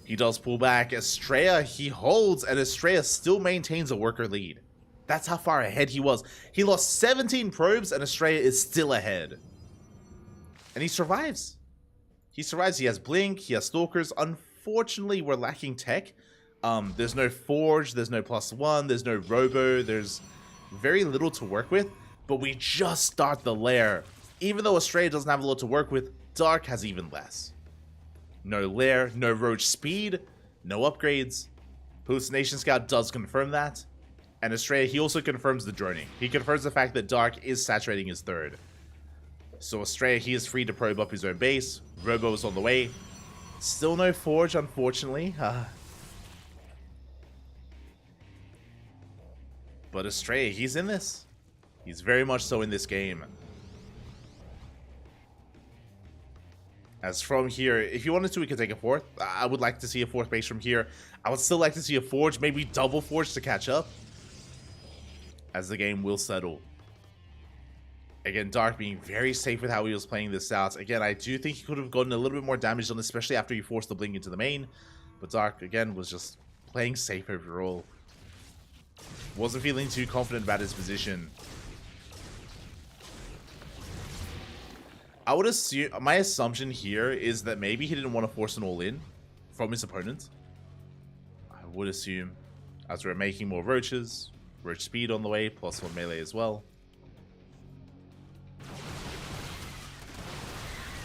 He does pull back. Estrella, he holds, and Estrella still maintains a worker lead. That's how far ahead he was. He lost 17 probes, and Estrella is still ahead. And he survives. He survives. He has Blink. He has Stalkers. Unfortunately, we're lacking tech. There's no Forge. There's no +1. There's no Robo. There's very little to work with. But we just start the lair. Even though Estrella doesn't have a lot to work with, Dark has even less. No lair. No Roach speed. No upgrades. Hallucination Scout does confirm that. And Estrella, he also confirms the droning. He confirms the fact that Dark is saturating his third. So Estrella, he is free to probe up his own base. Robo is on the way. Still no Forge, unfortunately. But Estrella, he's in this. He's very much so in this game. As from here, if you wanted to, we could take a fourth. I would like to see a fourth base from here. I would still like to see a Forge, maybe double Forge to catch up. As the game will settle. Again, Dark being very safe with how he was playing this out. Again, I do think he could have gotten a little bit more damage done, especially after he forced the Blink into the main. But Dark, again, was just playing safe overall. Wasn't feeling too confident about his position. I would assume, my assumption here is that maybe he didn't want to force an all-in from his opponent. I would assume, as we're making more roaches, roach speed on the way, +1 melee as well.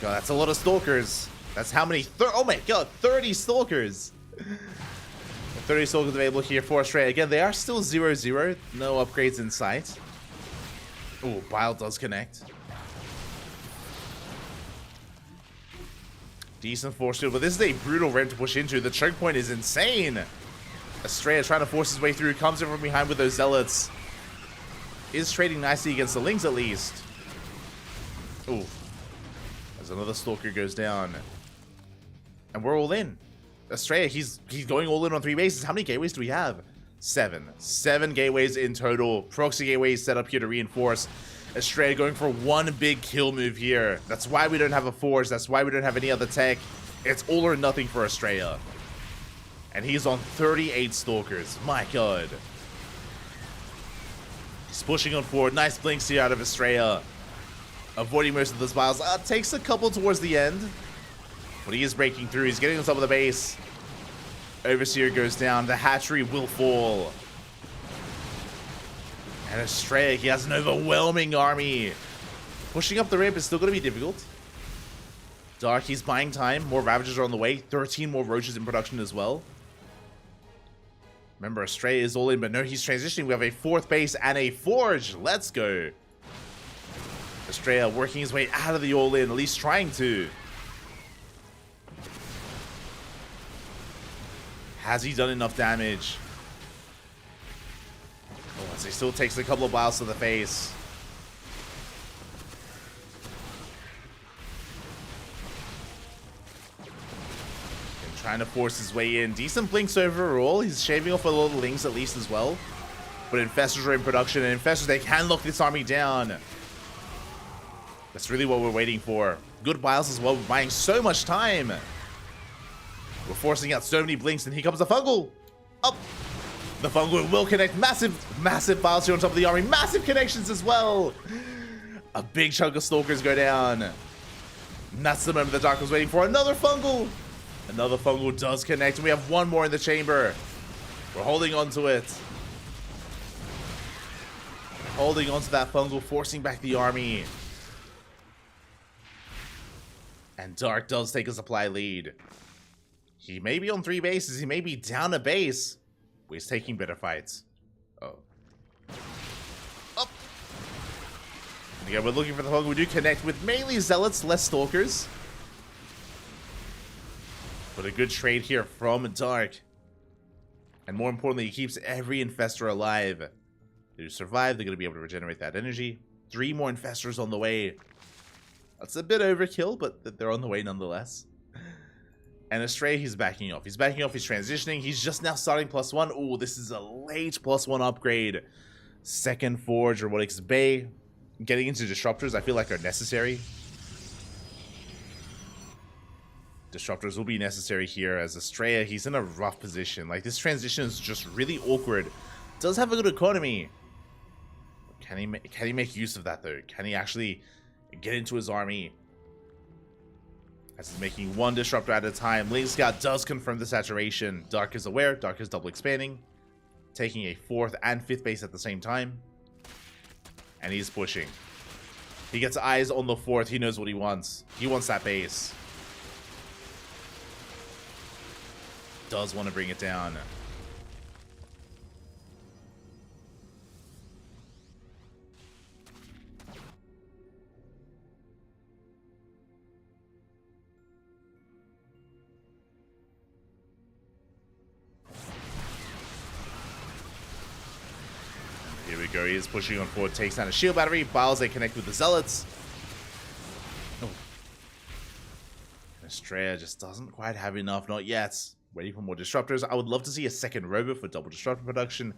God, that's a lot of stalkers. That's how many? Oh my god, 30 stalkers. 30 stalkers available here for Estrella. Again, they are still 0-0. No upgrades in sight. Oh, Bile does connect. Decent force field, but this is a brutal ramp to push into. The choke point is insane. Estrella trying to force his way through, comes in from behind with those zealots. Is trading nicely against the Lings at least. Ooh. As another stalker goes down. And we're all in. Estrella, he's going all in on 3 bases. How many gateways do we have? 7. 7 gateways in total. Proxy gateways set up here to reinforce. Estrella going for one big kill move here. That's why we don't have a Forge. That's why we don't have any other tech. It's all or nothing for Estrella. And he's on 38 stalkers. My god. He's pushing on forward. Nice blinks here out of Estrella. Avoiding most of those biles. Takes a couple towards the end. But he is breaking through. He's getting on top of the base. Overseer goes down. The hatchery will fall. And Estrella, he has an overwhelming army. Pushing up the ramp is still going to be difficult. Dark, he's buying time. More Ravagers are on the way. 13 more Roaches in production as well. Remember, Estrella is all in, but no, he's transitioning. We have a 4th base and a Forge. Let's go. Estrella working his way out of the all-in, at least trying to. Has he done enough damage? Oh, as he still takes a couple of biles to the face. And trying to force his way in. Decent blinks overall. He's shaving off a lot of Lings at least as well. But Infestors are in production, and Infestors, they can lock this army down. That's really what we're waiting for. Good biles as well. We're buying so much time. We're forcing out so many blinks, and here comes the Fungal. Up. The Fungal will connect. Massive biles here on top of the army. Massive connections as well. A big chunk of Stalkers go down. And that's the moment the Dark was waiting for. Another Fungal. Another Fungal does connect, and we have one more in the chamber. We're holding on to it. Holding on to that Fungal, forcing back the army. And Dark does take a supply lead. He may be on 3 bases. He may be down a base. But he's taking better fights. Oh. Up. And again, we're looking for the Fungal. We do connect with mainly Zealots, less Stalkers. But a good trade here from Dark. And more importantly, he keeps every Infestor alive. They survive. They're going to be able to regenerate that energy. 3 more Infestors on the way. That's a bit overkill, but they're on the way nonetheless. And Estrella, he's backing off. He's backing off. He's transitioning. He's just now starting +1. Ooh, this is a late +1 upgrade. 2nd Forge, Robotics Bay. Getting into Disruptors, I feel like are necessary. Disruptors will be necessary here as Estrella, he's in a rough position. Like, this transition is just really awkward. Does have a good economy. Can he make use of that, though? Can he actually get into his army? As he's making 1 Disruptor at a time. Link Scout does confirm the saturation. Dark is aware. Dark is double expanding. Taking a 4th and 5th base at the same time. And he's pushing. He gets eyes on the 4th. He knows what he wants. He wants that base. Does want to bring it down. we go. He is pushing on forward, takes down a shield battery. Biles, they connect with the Zealots. Oh. Estrella just doesn't quite have enough, not yet. Waiting for more disruptors. I would love to see a second robo for double disruptor production,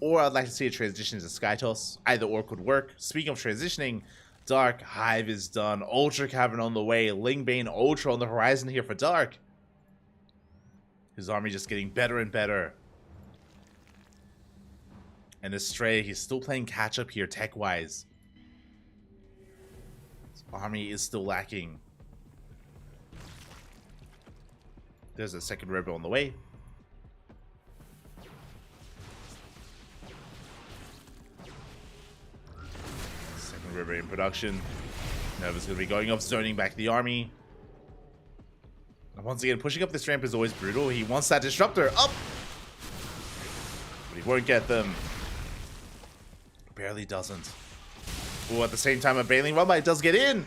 or I'd like to see a transition to Skytoss. Either or could work. Speaking of transitioning, Dark Hive is done. Ultra Cavern on the way. Lingbane Ultra on the horizon here for Dark. His army just getting better and better. And Estrella, he's still playing catch up here tech-wise. His army is still lacking. There's a second robo on the way. Second robo in production. Nova's going to be going off, zoning back the army. And once again, pushing up this ramp is always brutal. He wants that disruptor up. But he won't get them. Barely doesn't. Oh, at the same time, a Baneling Rumbai does get in.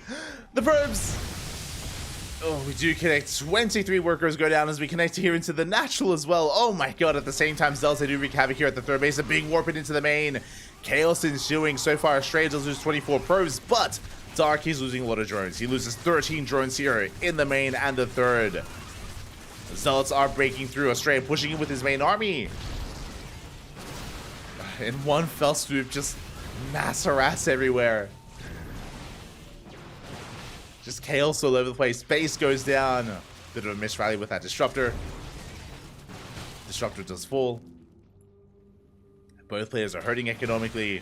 The probes. Oh, we do connect. 23 workers go down as we connect here into the natural as well. Oh my god, at the same time, Zealots, they do wreak havoc here at the third base. A big warp into the main. Chaos ensuing. So far, Estrella does lose 24 probes, but Dark, he's losing a lot of drones. He loses 13 drones here in the main and the third. Zealots are breaking through. Estrella pushing in with his main army. In one fell swoop, just mass harass everywhere. Just chaos all over the place. Base goes down. Bit of a miss rally with that disruptor. Disruptor does fall. Both players are hurting economically.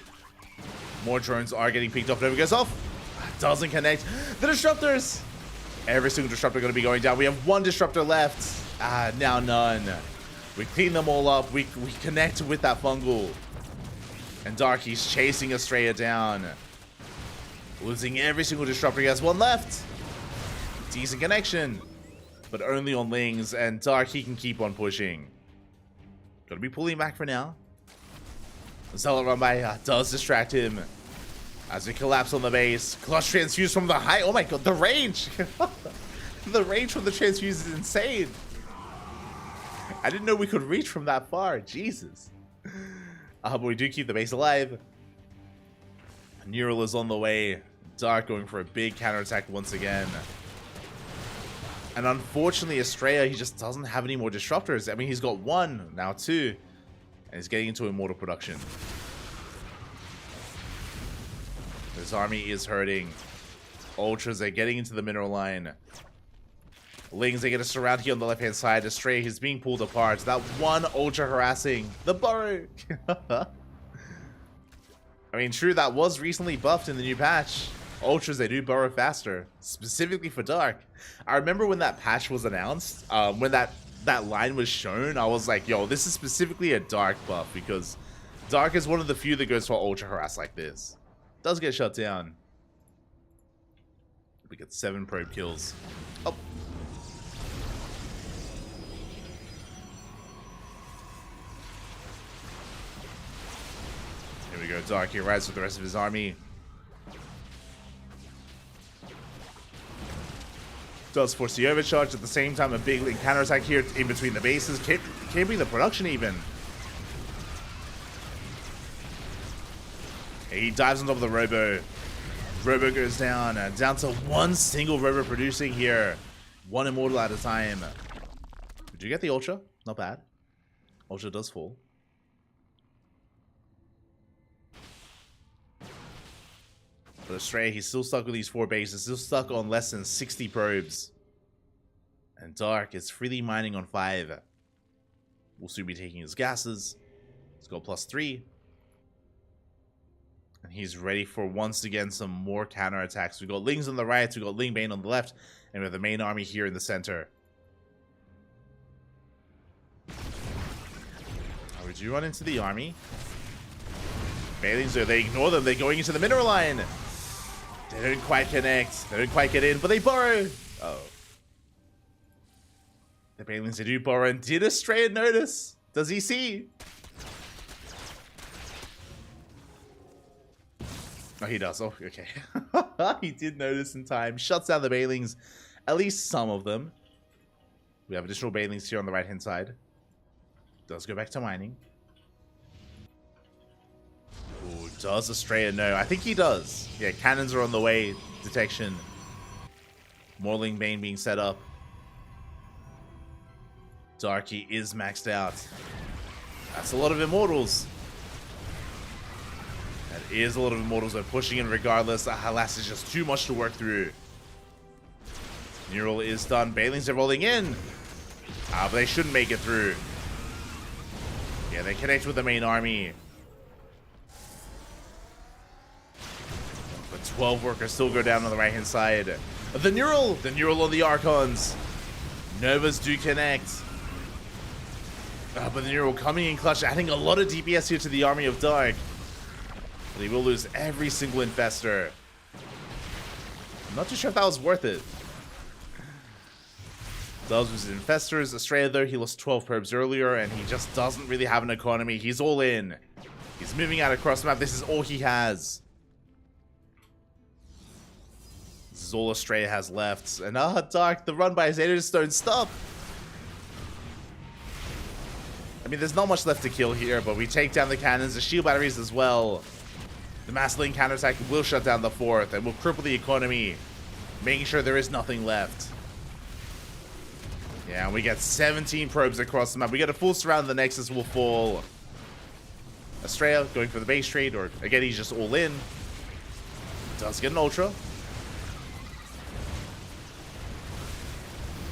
More drones are getting picked off. Nova goes off. Doesn't connect. The disruptors. Every single disruptor going to be going down. We have one disruptor left. Now none. We clean them all up. We connect with that fungal. And Darky's chasing Estrella down. Losing every single disruptor. He has one left. Decent connection. But only on Lings. And Dark, he can keep on pushing. Gotta be pulling back for now. Zealot Rumbai does distract him. As we collapse on the base. Clutch transfuse from the high. Oh my god, the range. The range from the transfuse is insane. I didn't know we could reach from that far. Jesus. But we do keep the base alive. Neural is on the way. Dark going for a big counterattack once again. And unfortunately, Estrella, he just doesn't have any more disruptors. I mean, he's got one, now two. And he's getting into immortal production. His army is hurting. Ultras are getting into the mineral line. Lings, they get a surround here on the left-hand side. Estrella, he's being pulled apart. That one Ultra harassing the burrow. I mean, true, that was recently buffed in the new patch. Ultras, they do burrow faster, specifically for Dark. I remember when that patch was announced, when that line was shown, I was like, yo, this is specifically a Dark buff, because Dark is one of the few that goes for Ultra harass like this. Does get shut down. We get 7 probe kills. Oh. Here we go, Dark here rides with the rest of his army. Does force the overcharge at the same time. A big link counterattack here in between the bases. Can't bring the production even. He dives on top of the Robo. Robo goes down. Down to one single Robo producing here. One immortal at a time. Did you get the Ultra? Not bad. Ultra does fall. But Estrella, he's still stuck with these 4 bases. Still stuck on less than 60 probes. And Dark is freely mining on 5. We'll soon be taking his gases. Let's go +3. And he's ready for, once again, some more counterattacks. We've got Lings on the right. We've got Lingbane on the left. And we have the main army here in the center. We do run into the army. Banelings, they ignore them. They're going into the mineral line. They don't quite connect. They don't quite get in, but they burrow. Oh. The Banelings, they do burrow. And did Estrella notice? Does he see? Oh, he does. Oh, okay. He did notice in time. Shuts down the Banelings. At least some of them. We have additional Banelings here on the right-hand side. Does go back to mining. Oh, Does Estrella know? I think he does. Yeah, cannons are on the way. Detection. Morling Bane being set up. Darky is maxed out. That's a lot of immortals. That is a lot of immortals. They're pushing in regardless. Alas, it's just too much to work through. Neural is done. Banelings are rolling in. But they shouldn't make it through. Yeah, they connect with the main army. But 12 workers still go down on the right-hand side. The Neural on the Archons. Novas do connect. But the Neural coming in clutch, adding a lot of DPS here to the army of Dark. But he will lose every single infestor. I'm not too sure if that was worth it. Does lose his infestors. Estrella, though, he lost 12 probes earlier, and he just doesn't really have an economy. He's all in. He's moving out across the map. This is all he has. This is all Estrella has left. And Dark, the run by his haters don't stop. I mean, there's not much left to kill here, but we take down the cannons, the shield batteries as well. The mass link counterattack will shut down the fourth and will cripple the economy, making sure there is nothing left. Yeah, and we get 17 probes across the map. We get a full surround, the Nexus will fall. Estrella going for the base trade, or again, he's just all in. Does get an Ultra.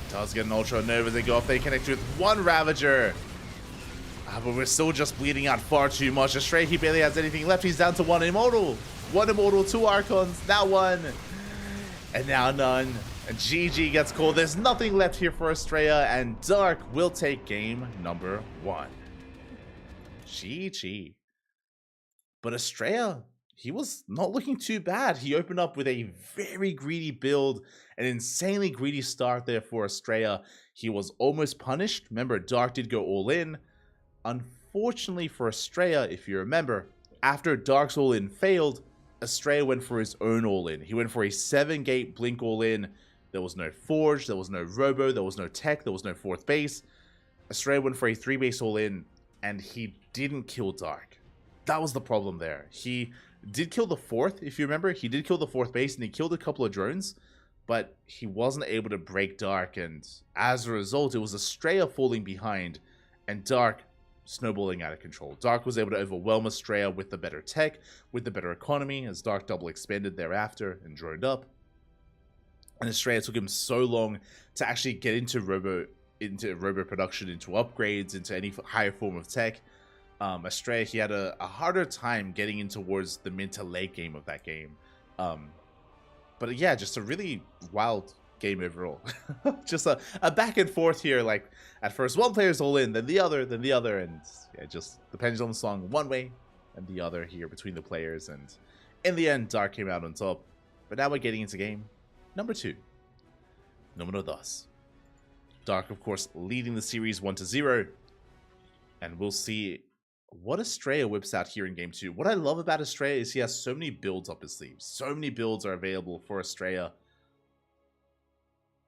Does get an Ultra. Nova, they go off, they connect with one Ravager. But we're still just bleeding out far too much. Estrella, he barely has anything left. He's down to one Immortal. One Immortal, two Archons. Now one. And now none. And GG gets called. There's nothing left here for Estrella. And Dark will take game number 1. GG. But Estrella, he was not looking too bad. He opened up with a very greedy build. An insanely greedy start there for Estrella. He was almost punished. Remember, Dark did go all in. Unfortunately for Estrella, if you remember, after Dark's all-in failed, Estrella went for his own all-in. He went for a 7-gate blink all-in. There was no Forge, there was no Robo, there was no Tech, there was no 4th base. Estrella went for a 3-base all-in, and he didn't kill Dark. That was the problem there. He did kill the 4th, if you remember. He did kill the 4th base, and he killed a couple of drones, but he wasn't able to break Dark, and as a result, it was Estrella falling behind, and Dark snowballing out of control. Dark was able to overwhelm Estrella with the better tech, with the better economy, as Dark double expanded thereafter and droned up. And Estrella took him so long to actually get into robo production, into upgrades, into any higher form of tech. Estrella, he had a harder time getting in towards the mid to late game of that game. But yeah, just a really wild game overall. Just a back and forth here. Like at first one player's all in, then the other, and yeah, just the pendulum swung one way and the other here between the players, and in the end Dark came out on top. But now we're getting into game number 2. Número 2. Dark, of course, leading the series 1-0, and we'll see what Estrella whips out here in game 2. What I love about Estrella is he has so many builds up his sleeve. So many builds are available for Estrella.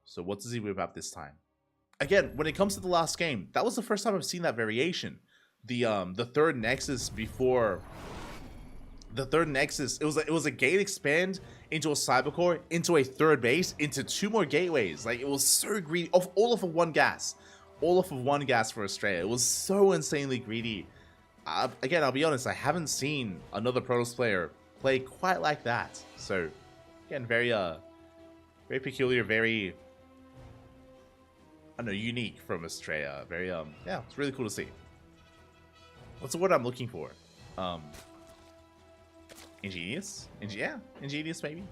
So what does he whip out this time? Again, when it comes to the last game, that was the first time I've seen that variation. The third Nexus before... The third Nexus, it was a gate expand into a Cybercore, into a 3rd base, into 2 more gateways. Like, it was so greedy. All off of one gas. All off of one gas for Estrella. It was so insanely greedy. Again, I'll be honest, I haven't seen another Protoss player play quite like that. So, again, very peculiar, very... I don't know, unique from Estrella. Very, yeah, it's really cool to see. What's the word I'm looking for? Ingenious? Ingenious maybe?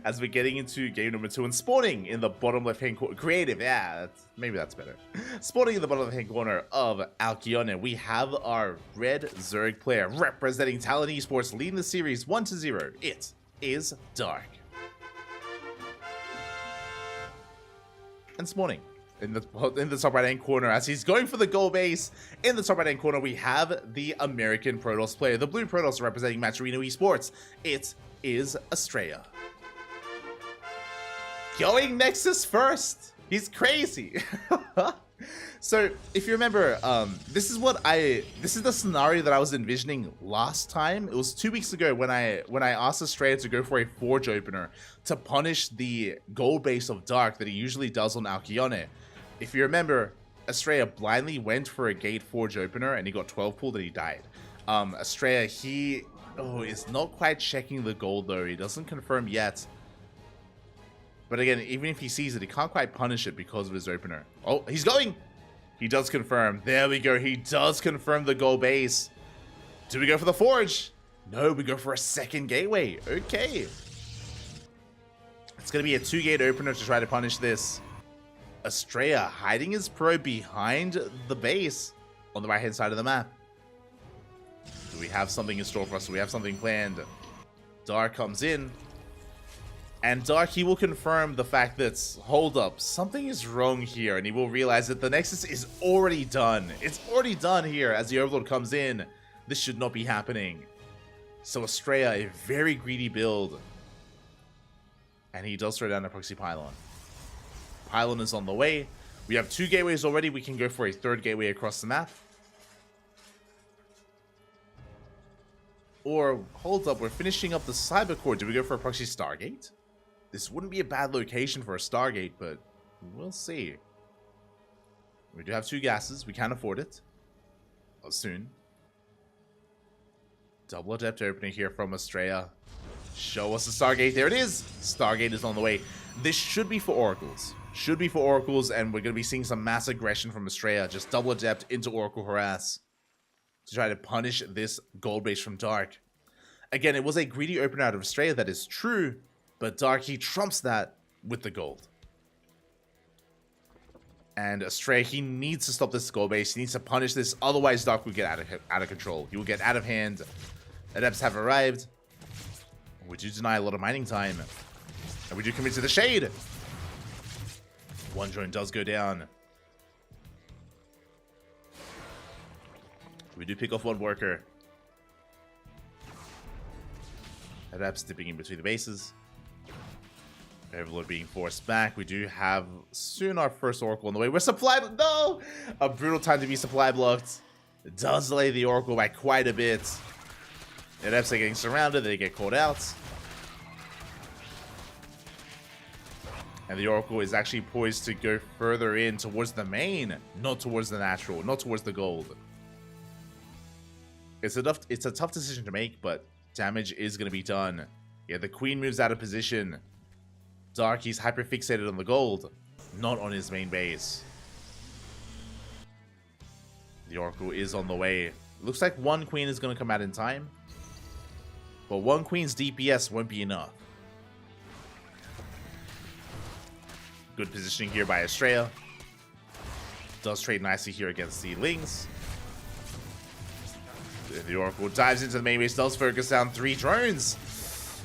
As we're getting into game number 2 and spawning in the bottom left-hand corner. Creative, yeah, maybe that's better. Spawning in the bottom left-hand corner of Alcyone, we have our red Zerg player representing Talon Esports leading the series 1-0. It is Dark. And spawning in the top right hand corner as he's going for the goal base. In the top right hand corner we have the American Protoss player, the blue Protoss representing Maturino Esports. It is Estrella. Going Nexus first. He's crazy. So, if you remember, this is the scenario that I was envisioning last time. It was 2 weeks ago when I asked Australia to go for a Forge opener to punish the gold base of Dark that he usually does on Alcyone. If you remember, Australia blindly went for a Gate Forge opener and he got 12 pulled and he died. Australia, he is not quite checking the gold though. He doesn't confirm yet. But again, even if he sees it, he can't quite punish it because of his opener. Oh, he's going! He does confirm. There we go. He does confirm the gold base. Do we go for the Forge? No, we go for a second gateway. Okay. It's going to be a 2-gate opener to try to punish this. Australia hiding his pro behind the base on the right-hand side of the map. Do we have something in store for us? Do we have something planned? Dark comes in. And Dark, he will confirm the fact that, hold up, something is wrong here. And he will realize that the Nexus is already done. It's already done here as the Overlord comes in. This should not be happening. So Australia, a very greedy build. And he does throw down a proxy pylon. Pylon is on the way. We have 2 gateways already. We can go for a 3rd gateway across the map. Or, hold up, we're finishing up the Cyber Core. Do we go for a proxy Stargate? This wouldn't be a bad location for a Stargate, but we'll see. We do have 2 gases. We can afford it. Soon. Double adept opening here from Australia. Show us the Stargate. There it is. Stargate is on the way. This should be for Oracles. Should be for Oracles, and we're going to be seeing some mass aggression from Australia. Just double adept into Oracle Harass to try to punish this gold base from Dark. Again, it was a greedy opener out of Australia, that is true, but Dark, he trumps that with the gold. And Australia, he needs to stop this gold base. He needs to punish this, otherwise Dark will get out of control. He will get out of hand. Adepts have arrived. We do deny a lot of mining time. And we do commit to the Shade. 1 drone does go down. We do pick off 1 worker. Adepts dipping in between the bases. Overlord being forced back. We do have soon our first Oracle on the way. We're supply... No! A brutal time to be supply blocked. It does delay the Oracle by quite a bit. Adepts are getting surrounded. They get called out. And the Oracle is actually poised to go further in towards the main. Not towards the natural. Not towards the gold. It's a tough decision to make, but damage is going to be done. Yeah, the Queen moves out of position. Dark, he's hyper-fixated on the gold, not on his main base. The Oracle is on the way. Looks like 1 Queen is going to come out in time. But 1 Queen's DPS won't be enough. Good positioning here by Australia. Does trade nicely here against the Lings. The Oracle dives into the main base, does focus down 3 drones.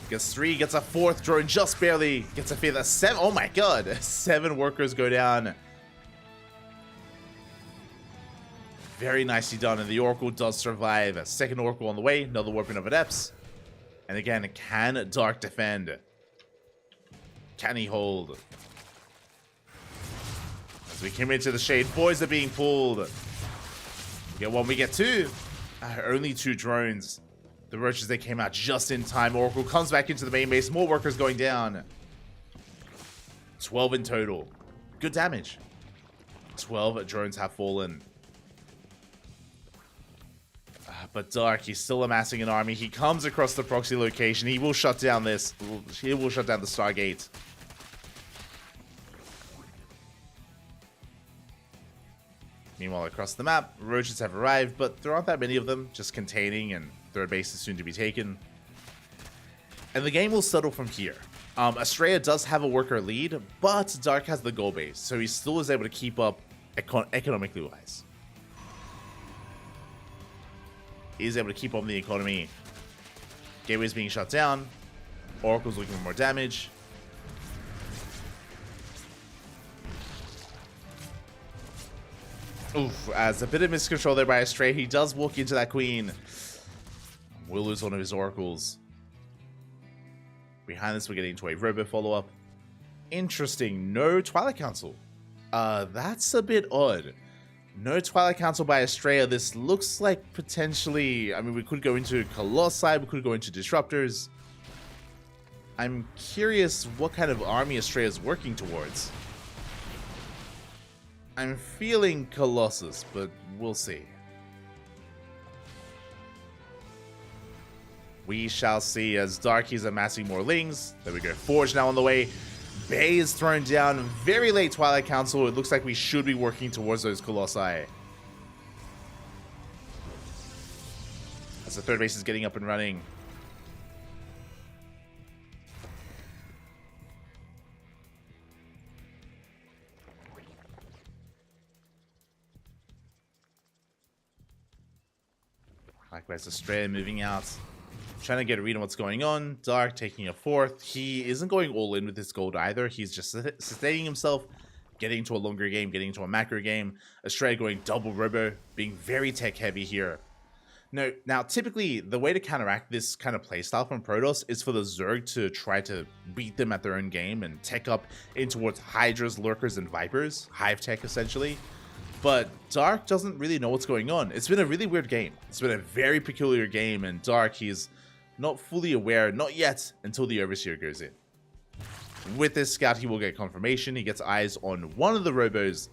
Gets 3, gets a 4th drone, just barely. Gets a 5th, a 7. Oh my god. 7 workers go down. Very nicely done, and the Oracle does survive. A 2nd Oracle on the way, another Warping of Adepts. And again, can Dark defend? Can he hold? As we come into the Shade, boys are being pulled. We get 1, we get 2. Only 2 drones. The Roaches, they came out just in time. Oracle comes back into the main base. More workers going down. 12 in total. Good damage. 12 drones have fallen. But Dark, he's still amassing an army. He comes across the proxy location. He will shut down this. He will shut down the Stargate. Meanwhile, across the map, Roaches have arrived, but there aren't that many of them, just containing, and 3rd base is soon to be taken. And the game will settle from here. Australia does have a worker lead, but Dark has the goal base, so he still is able to keep up economically wise. He is able to keep up the economy. Gateway's being shut down. Oracle's looking for more damage. Oof, as a bit of miscontrol there by Astray, he does walk into that Queen. We'll lose one of his Oracles. Behind this, we're getting into a Robo follow-up. Interesting, no Twilight Council. That's a bit odd. No Twilight Council by Estrella. This looks like potentially... I mean, we could go into Colossi, we could go into Disruptors. I'm curious what kind of army Estrella is working towards. I'm feeling Colossus, but we'll see. We shall see as Darky's amassing more Lings. There we go. Forge now on the way. Bay is thrown down. Very late Twilight Council. It looks like we should be working towards those Colossi. As the third base is getting up and running. Likewise, Estrella moving out. Trying to get a read on what's going on. Dark taking a fourth. He isn't going all in with his gold either. He's just sustaining himself, getting into a longer game, getting into a macro game. Estrella going double robo, being very tech heavy here. No, now typically the way to counteract this kind of playstyle from Protoss is for the Zerg to try to beat them at their own game and tech up in towards Hydras, Lurkers, and Vipers. Hive tech essentially. But Dark doesn't really know what's going on. It's been a really weird game. It's been a very peculiar game, and Dark, he's not fully aware, not yet, until the Overseer goes in. With this scout, he will get confirmation. He gets eyes on one of the robos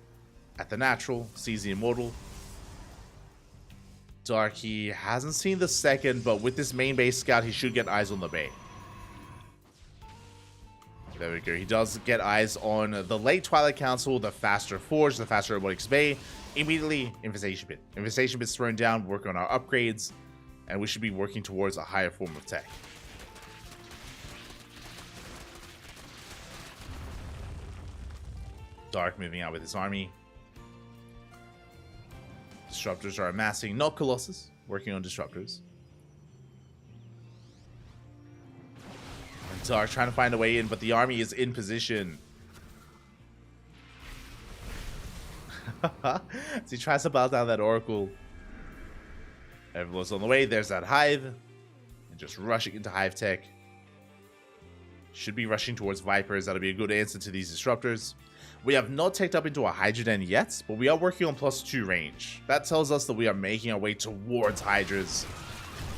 at the natural, sees the Immortal. Dark, he hasn't seen the second, but with this main base scout, he should get eyes on the Bay. There we go. He does get eyes on the late Twilight Council, the faster Forge, the faster Robotics Bay. Immediately, Infestation Pit. Infestation Pit's thrown down, work on our upgrades, and we should be working towards a higher form of tech. Dark moving out with his army. Disruptors are amassing, not Colossus, working on Disruptors. And Dark trying to find a way in, but the army is in position. As he tries to bow down that Oracle. Everyone's on the way. There's that Hive. And just rushing into Hive tech. Should be rushing towards Vipers. That'll be a good answer to these Disruptors. We have not teched up into a Hydra Den yet, but we are working on +2 range. That tells us that we are making our way towards Hydras.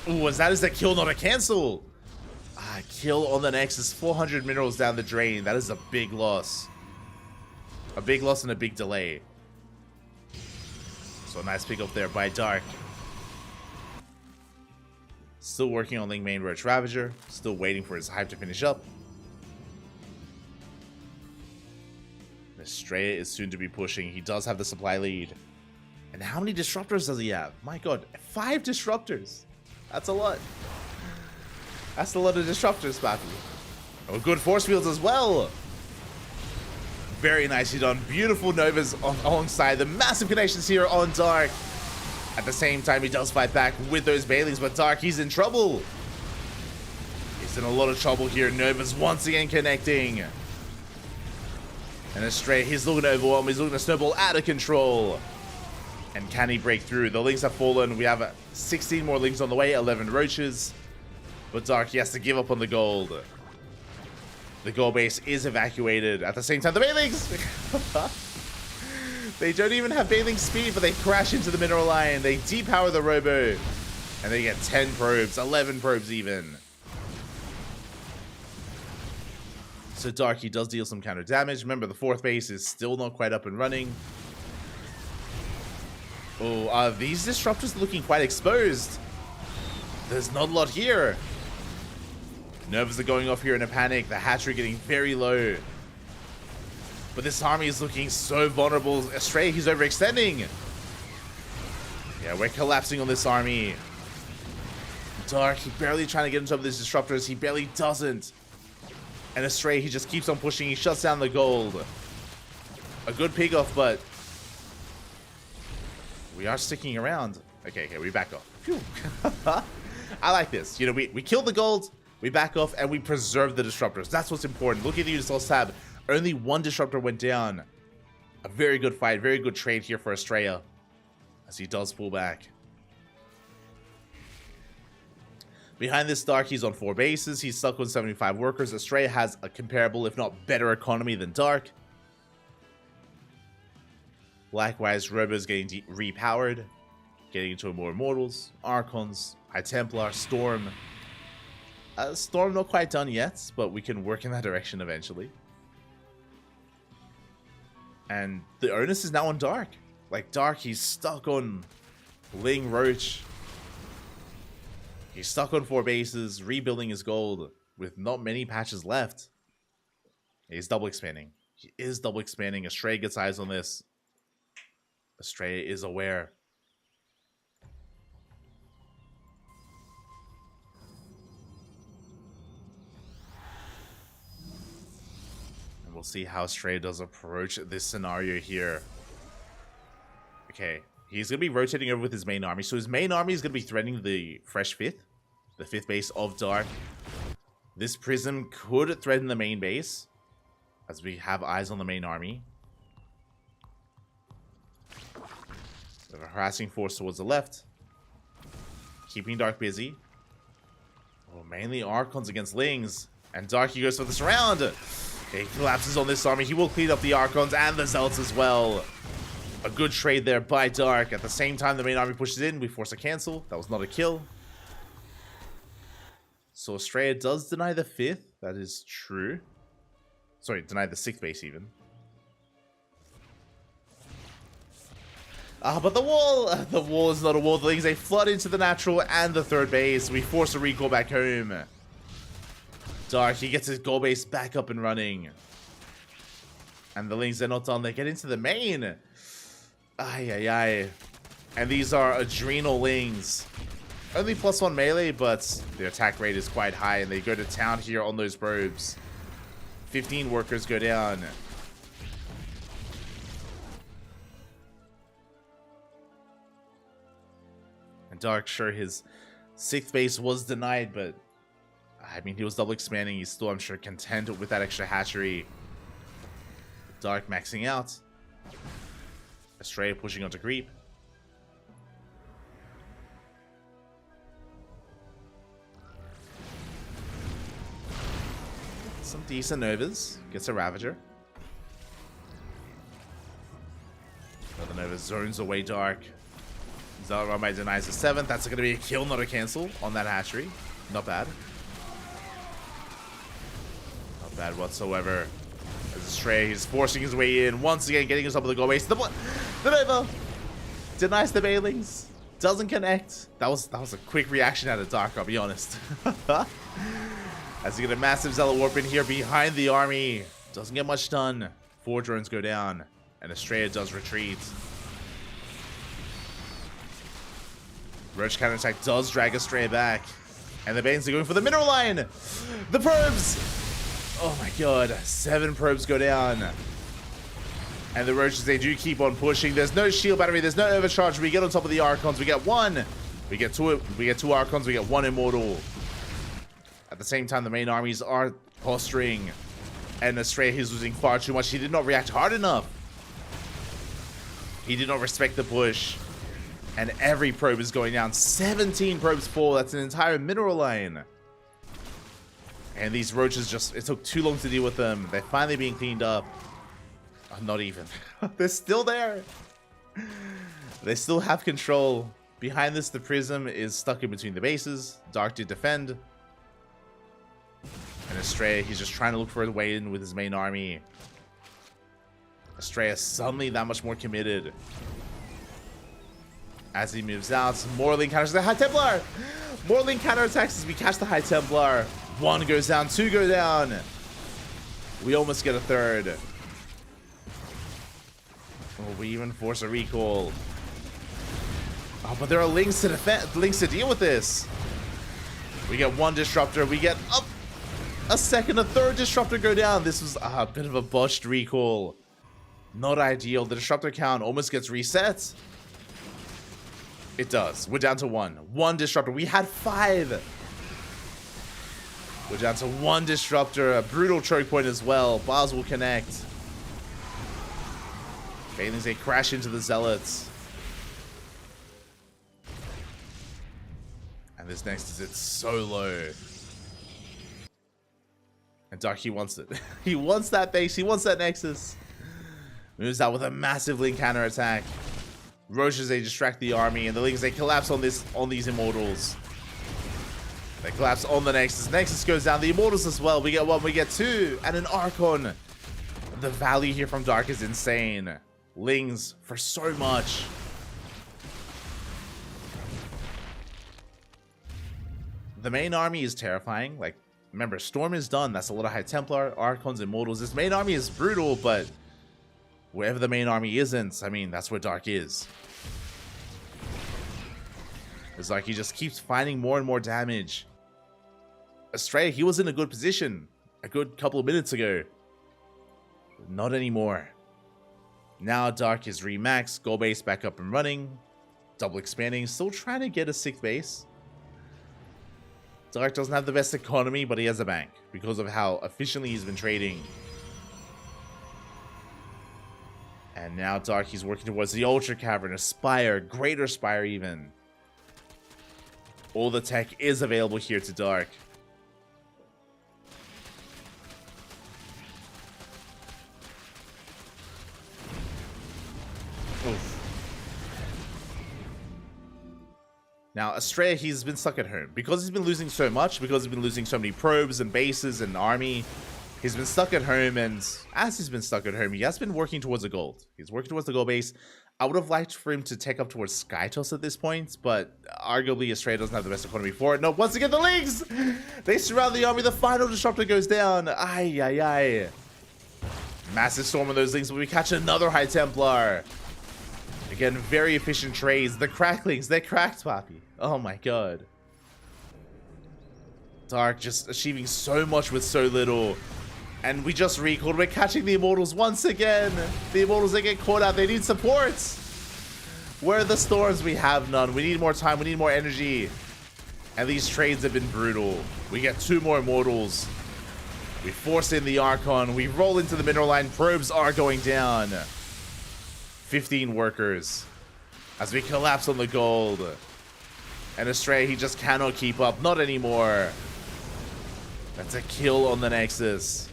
Ooh, as that is a kill, not a cancel. Kill on the Nexus. 400 minerals down the drain. That is a big loss. A big loss and a big delay. So a nice pick up there by Dark. Still working on Ling Main Roach Ravager. Still waiting for his Hive to finish up. Estrella is soon to be pushing. He does have the supply lead. And how many Disruptors does he have? My god, 5 Disruptors. That's a lot. That's a lot of Disruptors, Pappy. Oh, good force fields as well. Very nicely done. Beautiful Novas alongside the massive connections here on Dark. At the same time, he does fight back with those Baileys, but Dark, he's in trouble. He's in a lot of trouble here. Novas once again connecting. And Estrella, he's looking to overwhelm. He's looking to snowball out of control. And can he break through? The Lings have fallen. We have 16 more Lings on the way, 11 Roaches. But Dark, he has to give up on the gold. The gold base is evacuated. At the same time, the Bailings! They don't even have Bailing speed, but they crash into the mineral line. They depower the Robo. And they get 10 probes, 11 probes even. So Dark, he does deal some counter damage. Remember, the 4th base is still not quite up and running. Oh, these Disruptors are looking quite exposed. There's not a lot here. Nerves are going off here in a panic. The hatchery getting very low. But this army is looking so vulnerable. Estrella, he's overextending. Yeah, we're collapsing on this army. Dark, he barely trying to get on top of these Disruptors. He barely doesn't. And Estrella, he just keeps on pushing. He shuts down the gold. A good pick off, but we are sticking around. Okay, we back off. Phew. I like this. You know, we kill the gold, we back off, and we preserve the Disruptors. That's what's important. Look at the Unisource tab. Only 1 Disruptor went down. A very good fight, very good trade here for Estrella, as he does pull back. Behind this Dark, he's on 4 bases. He's stuck with 75 workers. Estrella has a comparable, if not better, economy than Dark. Likewise, Robo's getting repowered, getting into more Immortals, Archons, High Templar, Storm. Storm not quite done yet, but we can work in that direction eventually. And the onus is now on Dark. Like, Dark, he's stuck on Ling Roach. He's stuck on 4 bases, rebuilding his gold with not many patches left. He's double expanding. He is double expanding. Astray gets eyes on this. Astray is aware. And we'll see how Astray does approach this scenario here. Okay, he's going to be rotating over with his main army. So his main army is going to be threatening the fresh 5th. The 5th base of Dark. This Prism could threaten the main base, as we have eyes on the main army. We have a harassing force towards the left. Keeping Dark busy. Oh, mainly Archons against Lings. And Dark, he goes for this round. Okay, he collapses on this army. He will clean up the Archons and the Zealots as well. A good trade there by Dark. At the same time, the main army pushes in. We force a cancel. That was not a kill. So Australia does deny the 5th. That is true. Sorry, deny the 6th base even. But the wall is not a wall. The Lings, they flood into the natural and the 3rd base. We force a recall back home. Dark, he gets his goal base back up and running. And the Lings, they're not done. They get into the main. Ay, ay, ay. And these are Adrenal Lings. Only +1 melee, but the attack rate is quite high, and they go to town here on those probes. 15 workers go down. And Dark, sure, his 6th base was denied, but I mean, he was double expanding. He's still, I'm sure, content with that extra hatchery. Dark maxing out. Astray pushing onto creep. Some decent Novas. Gets a Ravager. Another Nova zones away Dark. Zealot Rumbai denies the 7th. That's going to be a kill, not a cancel on that hatchery. Not bad. Not bad whatsoever. As Astray, he's forcing his way in. Once again, getting us up with the goal base. The Nova denies the Bailings. Doesn't connect. That was a quick reaction out of Dark, I'll be honest. As he get a massive Zealot Warp in here behind the army. Doesn't get much done. 4 drones go down. And Estrella does retreat. Roach counterattack does drag Estrella back. And the Banes are going for the mineral line. The probes. Oh my god. 7 probes go down. And the Roaches, they do keep on pushing. There's no shield battery. There's no overcharge. We get on top of the Archons. We get 1. We get 2 Archons. We get 1 Immortal. At the same time, the main armies are posturing. And Astray, he's losing far too much. He did not react hard enough. He did not respect the push. And every probe is going down. 17 probes fall. That's an entire mineral line. And these Roaches just, it took too long to deal with them. They're finally being cleaned up. Oh, not even. They're still there. They still have control. Behind this, the Prism is stuck in between the bases. Dark to defend. And Estrella, he's just trying to look for a way in with his main army. Estrella suddenly that much more committed. As he moves out, Morling counters the High Templar. Morling counterattacks as we catch the High Templar. 1 goes down, 2 go down. We almost get a 3rd. Oh, we even force a recall. Oh, but there are Lings to defend, Lings to deal with this. We get 1 disruptor. We get up. A 2nd, a 3rd disruptor go down. This was a bit of a botched recall. Not ideal. The disruptor count almost gets reset. It does. We're down to 1. 1 disruptor. We had 5. We're down to 1 disruptor. A brutal choke point as well. Bars will connect. Bailings, they crash into the Zealots. And this Nexus, it's so low. And Dark, he wants it. He wants that base. He wants that Nexus. Moves out with a massive Link counter attack. Roaches, they distract the army, and the Lings, they collapse on these Immortals. They collapse on the Nexus. Nexus goes down. The Immortals as well. We get one, we get two, and an Archon. The value here from Dark is insane. Lings for so much. The main army is terrifying. Like, remember, Storm is done. That's a lot of High Templar, Archons, Immortals. This main army is brutal, but wherever the main army isn't, I mean, that's where Dark is. It's like he just keeps finding more and more damage. Astray, he was in a good position a good couple of minutes ago. Not anymore. Now Dark is remaxed, goal base back up and running. Double expanding, still trying to get a 6th base. Dark doesn't have the best economy, but he has a bank because of how efficiently he's been trading. And now Dark, he's working towards the Ultra Cavern, a Spire, Greater Spire even. All the tech is available here to Dark. Oof. Now, Astrea, he's been stuck at home. Because he's been losing so much, because he's been losing so many probes and bases and army, he's been stuck at home, and as he's been stuck at home, he has been working towards a gold. He's working towards the gold base. I would have liked for him to take up towards Skytoss at this point, but arguably Astrea doesn't have the best economy for it. No, once again, the Lings! They surround the army. The final disruptor goes down. Ay, ay, ay. Massive storm on those Lings, but we catch another High Templar. Again, very efficient trades. The Cracklings, they're cracked, Papi. Oh my god. Dark just achieving so much with so little. And we just recalled. We're catching the Immortals once again. The Immortals, they get caught out. They need support. Where are the storms? We have none. We need more time. We need more energy. And these trades have been brutal. We get 2 more Immortals. We force in the Archon. We roll into the mineral line. Probes are going down. 15 workers. As we collapse on the gold. And Astray, he just cannot keep up. Not anymore. That's a kill on the Nexus.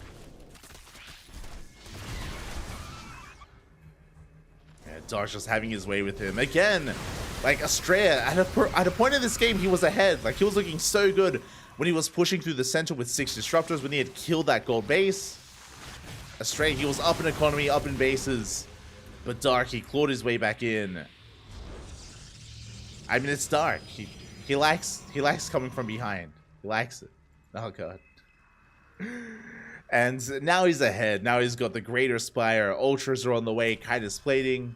Dark's just having his way with him again. Like Astrea, at a point in this game, he was ahead. Like, he was looking so good when he was pushing through the center with 6 disruptors, when he had killed that gold base. Astrea, he was up in economy, up in bases, but Dark, he clawed his way back in. I mean, it's Dark. He likes coming from behind. He likes it. Oh god. And now he's ahead. Now he's got the Greater Spire. Ultras are on the way. Kite is plating.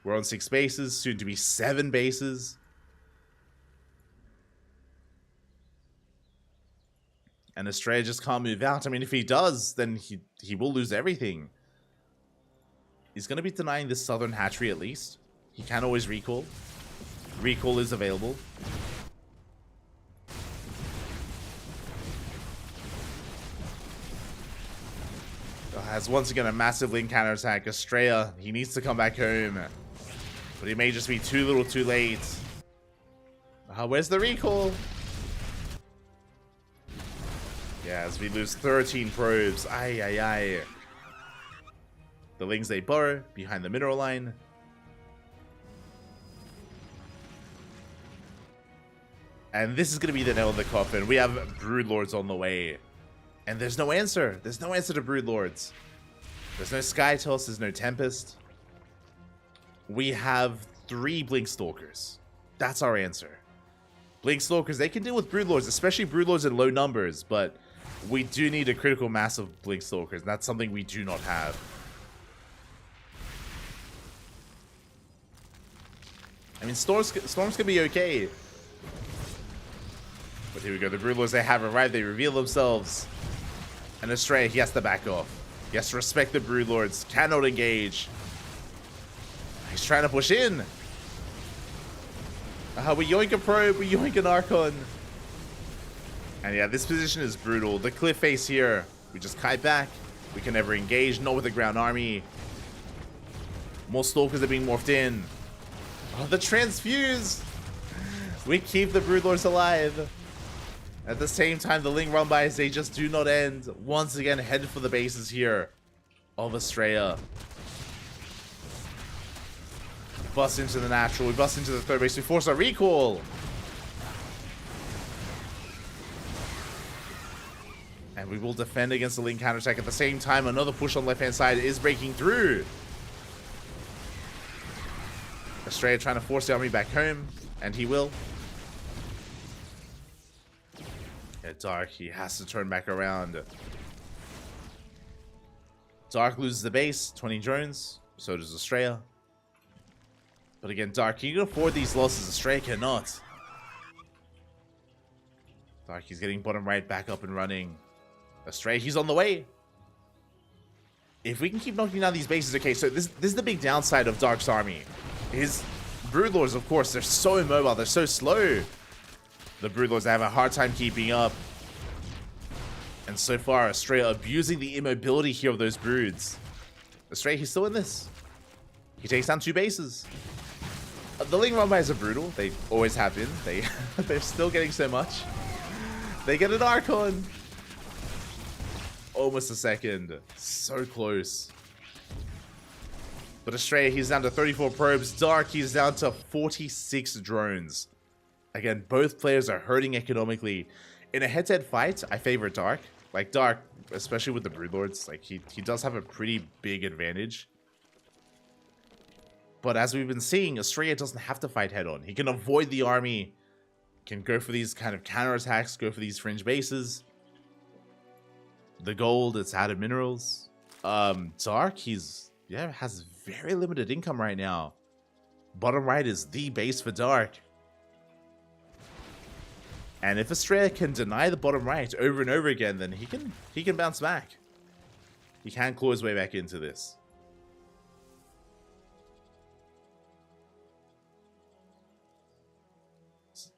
We're on 6 bases, soon to be 7 bases. And Astrea just can't move out. I mean, if he does, then he will lose everything. He's going to be denying this southern hatchery at least. He can always recall. Recall is available. Has once again a massive Link counterattack. Astrea, he needs to come back home. But he may just be too little too late. Where's the recall? Yeah, as we lose 13 probes. Ay, ay, ay. The Lings, they burrow behind the mineral line. And this is going to be the nail in the coffin. We have Broodlords on the way. And there's no answer. There's no answer to Broodlords. There's no Skytoss. There's no Tempest. We have 3 Blinkstalkers. That's our answer. Blinkstalkers, they can deal with Broodlords, especially Broodlords in low numbers, but we do need a critical mass of Blinkstalkers, and that's something we do not have. I mean, Storms can be okay. But here we go. The Broodlords, they have arrived. They reveal themselves. And Astrea, he has to back off. He has to respect the Broodlords. Cannot engage. He's trying to push in. We yoink a probe. We yoink an Archon. And yeah, this position is brutal. The cliff face here. We just kite back. We can never engage. Not with the ground army. More Stalkers are being morphed in. Oh, the transfuse. We keep the Broodlords alive. At the same time, the Ling run-bys, they just do not end. Once again, headed for the bases here. of Estrella. Bust into the natural. We bust into the third base. We force a recall. And we will defend against the Link counterattack. At the same time, another push on the left-hand side is breaking through. Estrella trying to force the army back home. And he will. Yeah, Dark, he has to turn back around. Dark loses the base, 20 drones. So does Estrella. But again, Dark, you can afford these losses. Estrella cannot. Dark, he's getting bottom right back up and running. Estrella, he's on the way. If we can keep knocking down these bases, okay, so this is the big downside of Dark's army. His Broodlords, of course, they're so immobile, they're so slow. The Broodlords have a hard time keeping up. And so far, Estrella abusing the immobility here of those Broods. Estrella, he's still in this. He takes down 2 bases. The Ling Rumbai are brutal. They always have been. They're still getting so much. They get an Archon. Almost a second. So close. But Estrella, he's down to 34 probes. Dark, he's down to 46 drones. Again, both players are hurting economically. In a head-to-head fight, I favor Dark. Like, Dark, especially with the Broodlords, like, he does have a pretty big advantage. But as we've been seeing, Estrella doesn't have to fight head-on. He can avoid the army, can go for these kind of counterattacks, go for these fringe bases. The gold, it's added minerals. Dark, has very limited income right now. Bottom right is the base for Dark. And if Estrella can deny the bottom right over and over again, then he can bounce back. He can claw his way back into this.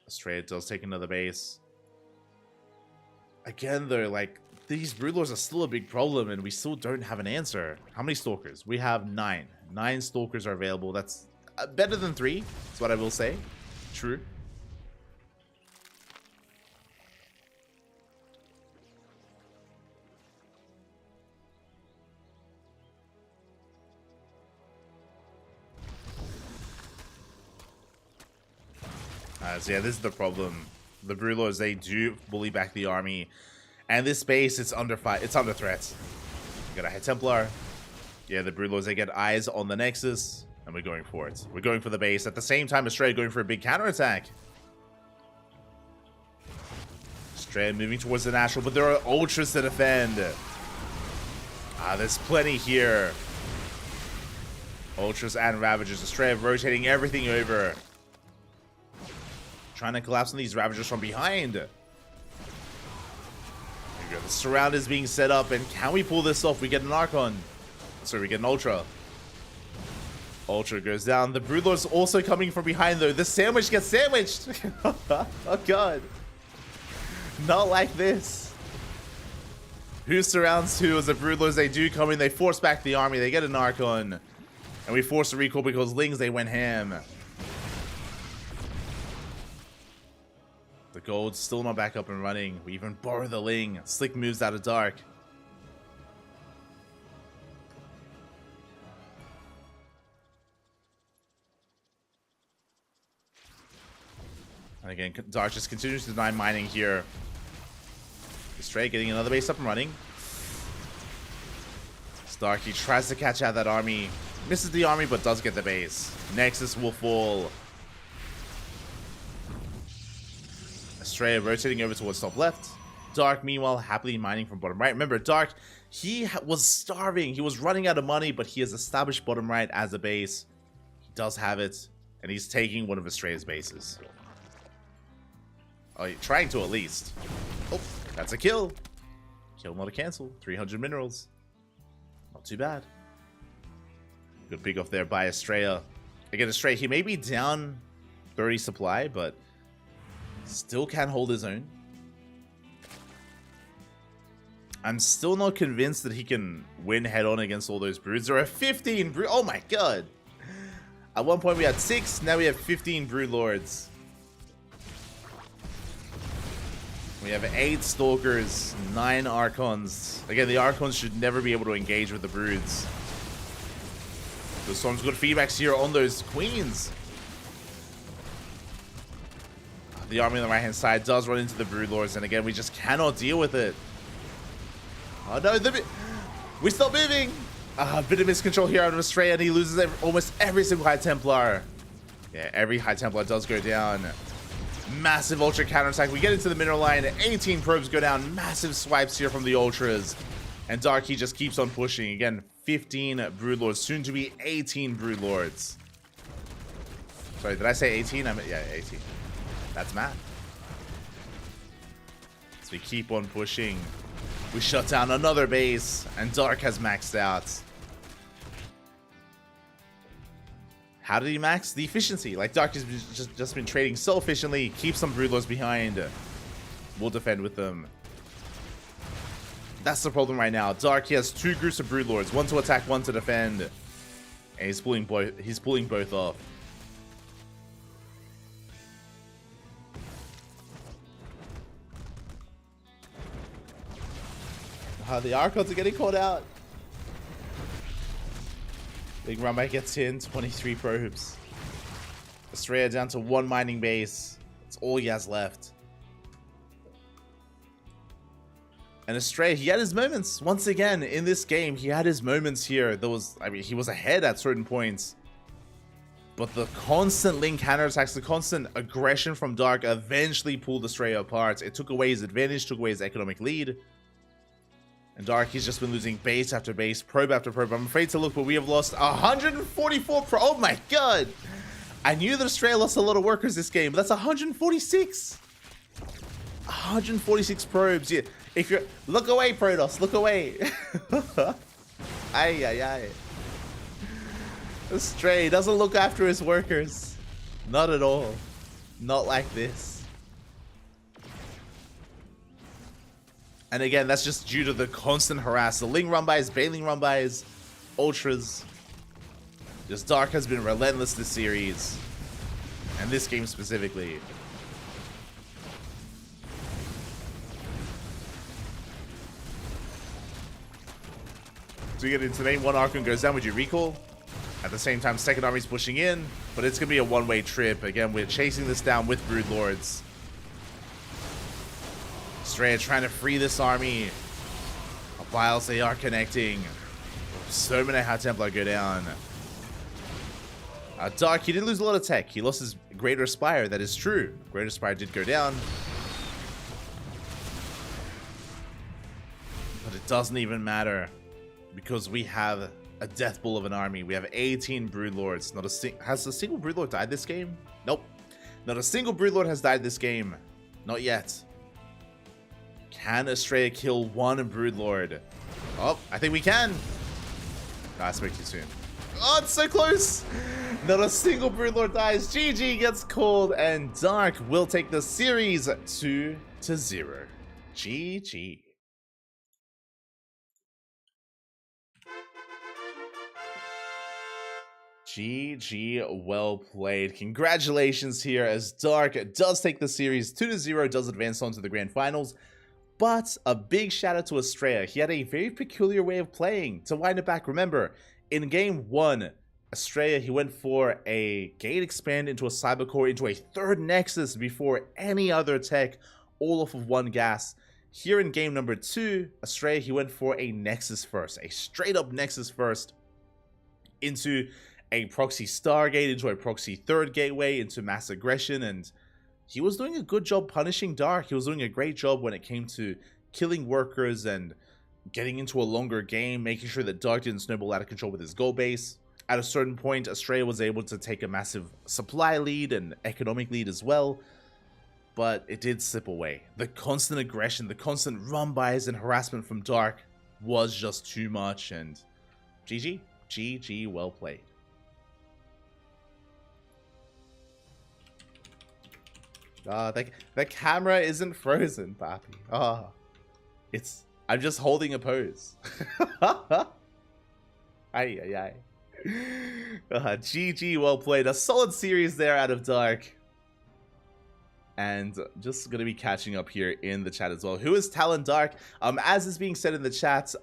Estrella does take another base. Again, though, like, these Broodlords are still a big problem, and we still don't have an answer. How many Stalkers? We have 9. 9 Stalkers are available. That's better than 3. That's what I will say. True. So yeah, this is the problem. The Broodlords, they do bully back the army. And this base, it's under threat. We got a Head Templar. Yeah, the Broodlords, they get eyes on the Nexus. And we're going for it. We're going for the base. At the same time, Estrella going for a big counterattack. Estrella moving towards the natural, but there are Ultras to defend. There's plenty here. Ultras and Ravagers. Estrella rotating everything over. Trying to collapse on these Ravagers from behind. There we go. The surround is being set up, and can we pull this off? We get an Archon. Sorry, we get an Ultra. Ultra goes down. The Broodlord's also coming from behind, though. The sandwich gets sandwiched. Oh, God. Not like this. Who surrounds who as the Broodlords? They do come in. They force back the army. They get an Archon. And we force a recall because Lings, they went ham. The gold's still not back up and running. We even borrow the Ling. Slick moves out of Dark. And again, Dark just continues to deny mining here. Stray getting another base up and running. Starkey tries to catch out that army. Misses the army, but does get the base. Nexus will fall. Estrella rotating over towards top left. Dark, meanwhile, happily mining from bottom right. Remember, Dark, he was starving. He was running out of money, but he has established bottom right as a base. He does have it, and he's taking one of Estrella's bases. Oh, trying to at least. Oh, that's a kill. Kill, not a cancel. 300 minerals. Not too bad. Good pick off there by Estrella. Again, Estrella, he may be down 30 supply, but still can hold his own. I'm still not convinced that he can win head-on against all those Broods. There are 15 Brood. Oh my God. At one point we had 6, now we have 15 Brood Lords. We have 8 Stalkers, 9 Archons. Again, the Archons should never be able to engage with the Broods. The Storm's good feedbacks here on those Queens. The army on the right-hand side does run into the Broodlords, and again, we just cannot deal with it. Oh no, we stop moving! A bit of miscontrol here out of Astray, and he loses almost every single High Templar. Yeah, every High Templar does go down. Massive Ultra counterattack. We get into the mineral line, 18 probes go down. Massive swipes here from the Ultras. And Darky just keeps on pushing. Again, 15 Broodlords, soon to be 18 Broodlords. Sorry, did I say 18? Yeah, 18. That's math. So we keep on pushing. We shut down another base, and Dark has maxed out. How did he max? The efficiency. Like, Dark has just been trading so efficiently. Keep some Broodlords behind. We'll defend with them. That's the problem right now. Dark, he has 2 groups of Broodlords. One to attack, one to defend. And he's pulling both off. The Archons are getting caught out. Big Rumbai gets in, 23 probes. Estrella down to 1 mining base. That's all he has left. And Estrella, he had his moments. Once again, in this game, he had his moments here. He was ahead at certain points. But the constant link counterattacks, the constant aggression from Dark eventually pulled Estrella apart. It took away his advantage, took away his economic lead. And Dark, he's just been losing base after base, probe after probe. I'm afraid to look, but we have lost 144 oh my god! I knew that Australia lost a lot of workers this game, but that's 146! 146 probes. Yeah. If you're... Look away, Protoss, look away! Ay, ay, ay. Astray doesn't look after his workers. Not at all. Not like this. And again, that's just due to the constant harass. The Ling Rumbais, Bailing Rumbais, Ultras. Just Dark has been relentless this series. And this game specifically. So we get into main, 1 Archon goes down. Would you recall? At the same time, second army's pushing in. But it's going to be a one-way trip. Again, we're chasing this down with Broodlords. Estrella trying to free this army. Whilst they are connecting. So many High Templar go down. Dark, he didn't lose a lot of tech. He lost his Greater Spire. That is true. Greater Spire did go down. But it doesn't even matter. Because we have a death bull of an army. We have 18 Broodlords. Has a single Broodlord died this game? Nope. Not a single Broodlord has died this game. Not yet. Can Estrella kill 1 Broodlord? Oh, I think we can. No, I spoke too soon. Oh, it's so close. Not a single Broodlord dies. GG gets called, and Dark will take the series 2-0. GG. GG, well played. Congratulations here as Dark does take the series 2-0, does advance on to the grand finals. But a big shout out to Estrella. He had a very peculiar way of playing. To wind it back, remember, in game 1, Estrella, he went for a gate expand into a cyber core, into a 3rd nexus before any other tech, all off of 1 gas. Here in game number 2, Estrella, he went for a nexus first, a straight up nexus first, into a proxy Stargate, into a proxy 3rd gateway, into mass aggression, and he was doing a good job punishing Dark. He was doing a great job when it came to killing workers and getting into a longer game, making sure that Dark didn't snowball out of control with his gold base. At a certain point, Estrella was able to take a massive supply lead and economic lead as well, but it did slip away. The constant aggression, the constant run-bys and harassment from Dark was just too much, and GG. GG, well played. The camera isn't frozen, Papi. I'm just holding a pose. Ay. GG, well played. A solid series there out of Dark. And just gonna be catching up here in the chat as well. Who is Talon Dark? As is being said in the chat,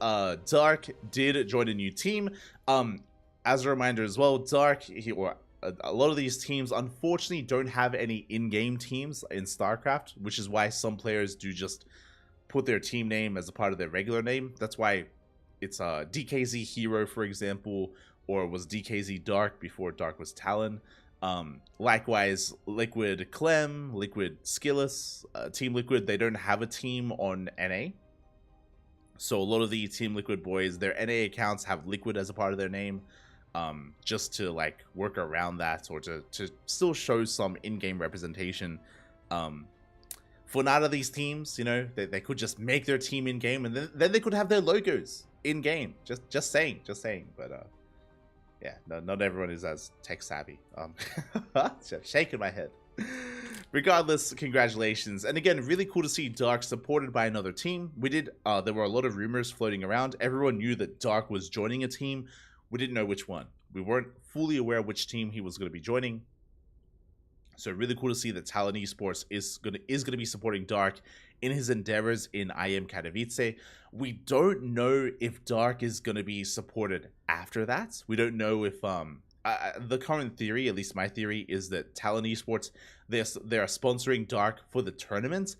Dark did join a new team. As a reminder as well, Dark, a lot of these teams unfortunately don't have any in-game teams in StarCraft, which is why some players do just put their team name as a part of their regular name. That's why it's DKZ Hero, for example, or was DKZ Dark before Dark was Talon. Likewise, Liquid Clem, Liquid Skillus, Team Liquid, they don't have a team on NA. So a lot of the Team Liquid boys, their NA accounts have Liquid as a part of their name, just to like work around that, or to still show some in-game representation. For none of these teams, you know, they could just make their team in-game, and then they could have their logos in-game. Just saying. But yeah, no, not everyone is as tech savvy. Shaking my head. Regardless, congratulations. And again, really cool to see Dark supported by another team. There were a lot of rumors floating around. Everyone knew that Dark was joining a team. We didn't know which one. We weren't fully aware which team he was going to be joining. So really cool to see that Talon Esports is gonna be supporting Dark in his endeavors in IM Katowice. We don't know if Dark is gonna be supported after that. We don't know if the current theory, at least my theory, is that Talon Esports, they're sponsoring Dark for the tournament.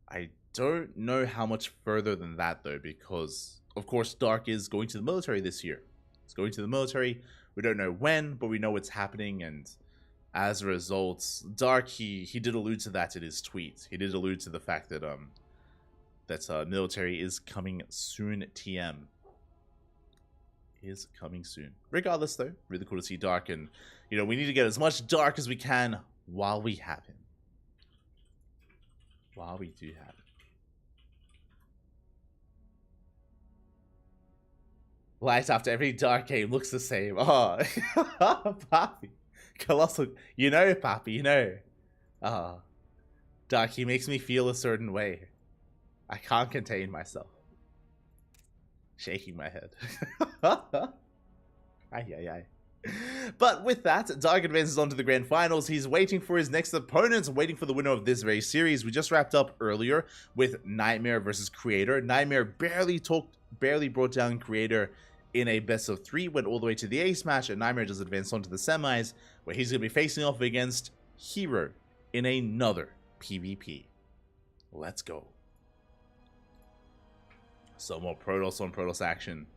I don't know how much further than that though, because of course Dark is going to the military this year. It's going to the military. We don't know when, but we know it's happening, and as a result, Dark, he did allude to that in his tweet. He did allude to the fact that military is coming soon. TM is coming soon. Regardless, though, really cool to see Dark, and you know, we need to get as much Dark as we can while we have him. While we do have him. Light after every Dark game looks the same. Oh, Poppy. Colossal, you know, Papi, you know. Dark, he makes me feel a certain way. I can't contain myself. Shaking my head. Ay. But with that, Dark advances on to the grand finals. He's waiting for his next opponent, waiting for the winner of this very series. We just wrapped up earlier with Nightmare versus Creator. Nightmare barely brought down Creator in a best of 3, went all the way to the ace match, and Nightmare just advanced on to the semis, where he's going to be facing off against Hero in another PvP. Let's go. Some more Protoss on Protoss action.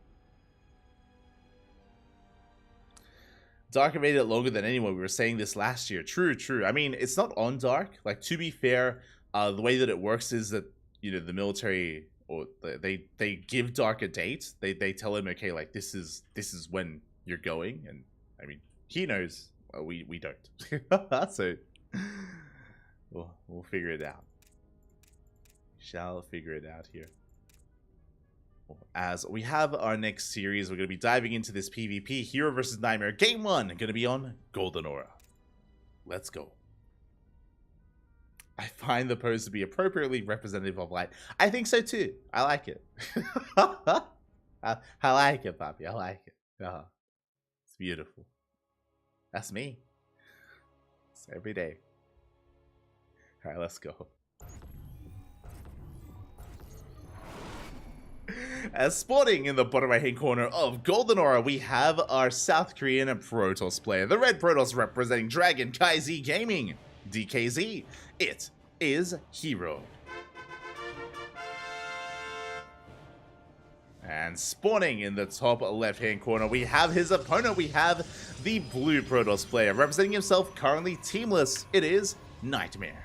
Dark have made it longer than anyone. We were saying this last year. True. I mean, it's not on Dark. Like, to be fair, the way that it works is that, you know, the military, or they give Dark a date. They tell him, okay, like, this is when you're going, and I mean, he knows. We don't. So we'll figure it out. Shall figure it out here. As we have our next series, we're going to be diving into this PvP. Hero versus Nightmare. Game 1 going to be on Golden Aura. Let's go. I find the pose to be appropriately representative of light. I think so too. I like it. I like it, Papi. I like it. It's beautiful. That's me. It's every day. All right, let's go. As spawning in the bottom right hand corner of Golden Aura, we have our South Korean Protoss player. The red Protoss representing Dragon KaiZ Gaming. DKZ. It is Hero. And spawning in the top left hand corner, we have his opponent. We have the blue Protoss player representing himself, currently teamless. It is Nightmare.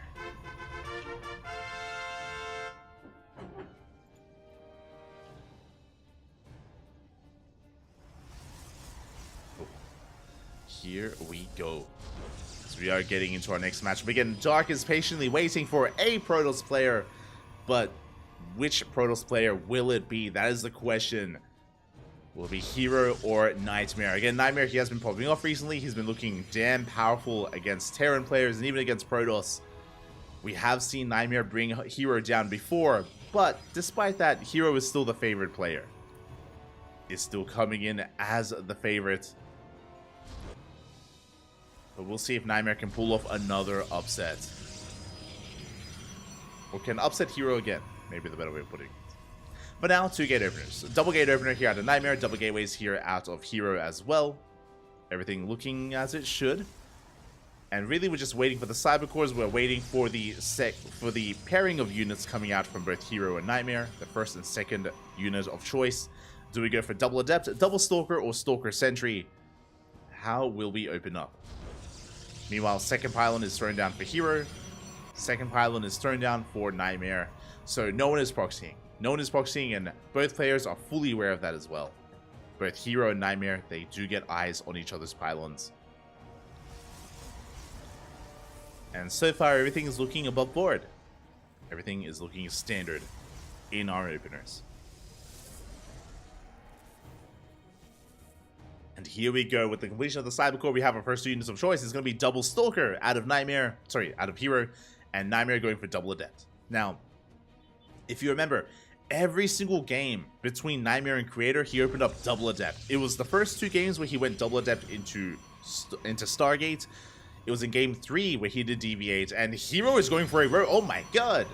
Here we go. So we are getting into our next match. Again, Dark is patiently waiting for a Protoss player, but which Protoss player will it be? That is the question. Will it be Hero or Nightmare? Again, Nightmare, he has been popping off recently. He's been looking damn powerful against Terran players and even against Protoss. We have seen Nightmare bring Hero down before, but despite that, Hero is still the favorite player. Is still coming in as the favorite. But we'll see if Nightmare can pull off another upset. or can upset Hero again. Maybe the better way of putting it. But now, 2 gate openers. Double gate opener here out of Nightmare, double gateways here out of Hero as well. Everything looking as it should. And really, we're just waiting for the Cyber Cores. We're waiting for the pairing of units coming out from both Hero and Nightmare, the first and second unit of choice. Do we go for double Adept, double Stalker, or Stalker Sentry? How will we open up? Meanwhile, second pylon is thrown down for Hero. Second pylon is thrown down for Nightmare. So no one is proxying. No one is proxying, and both players are fully aware of that as well. Both Hero and Nightmare, they do get eyes on each other's pylons. And so far, everything is looking above board. Everything is looking standard in our openers. And here we go with the completion of the Cyber Core. We have our first 2 units of choice. It's going to be double Stalker out of out of Hero, and Nightmare going for double Adept. Now, if you remember, every single game between Nightmare and Creator, he opened up double Adept. It was the first 2 games where he went double Adept into Stargate. It was in game 3 where he did Deviate, and Hero is going for a row. Oh my god!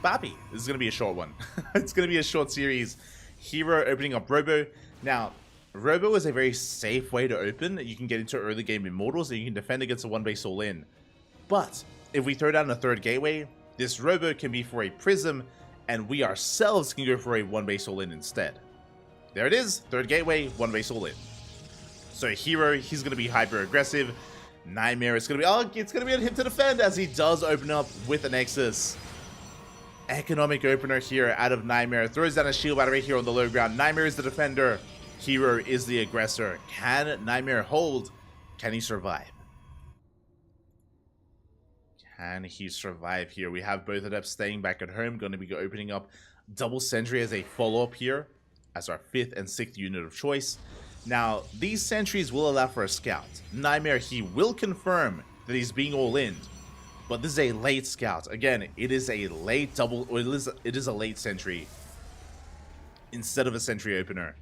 Bappy, this is going to be a short one. It's going to be a short series. Hero opening up Robo. Now, Robo is a very safe way to open. You can get into early game Immortals, and you can defend against a 1-base all-in. But, if we throw down a 3rd gateway, this Robo can be for a Prism, and we ourselves can go for a 1-base all-in instead. There it is, 3rd gateway, 1-base all-in. So Hero, he's going to be hyper-aggressive. Nightmare is going to be, it's going to be on him to defend as he does open up with a Nexus. Economic opener here out of Nightmare. Throws down a shield battery here on the low ground. Nightmare is the defender. Hero is the aggressor. Can Nightmare hold? Can he survive? Can he survive here? We have both Adepts staying back at home. Going to be opening up double Sentry as a follow-up here. As our 5th and 6th unit of choice. Now, these sentries will allow for a scout. Nightmare, he will confirm that he's being all-in. But this is a late scout. Again, it is a late double, or it is a late sentry. Instead of a sentry opener.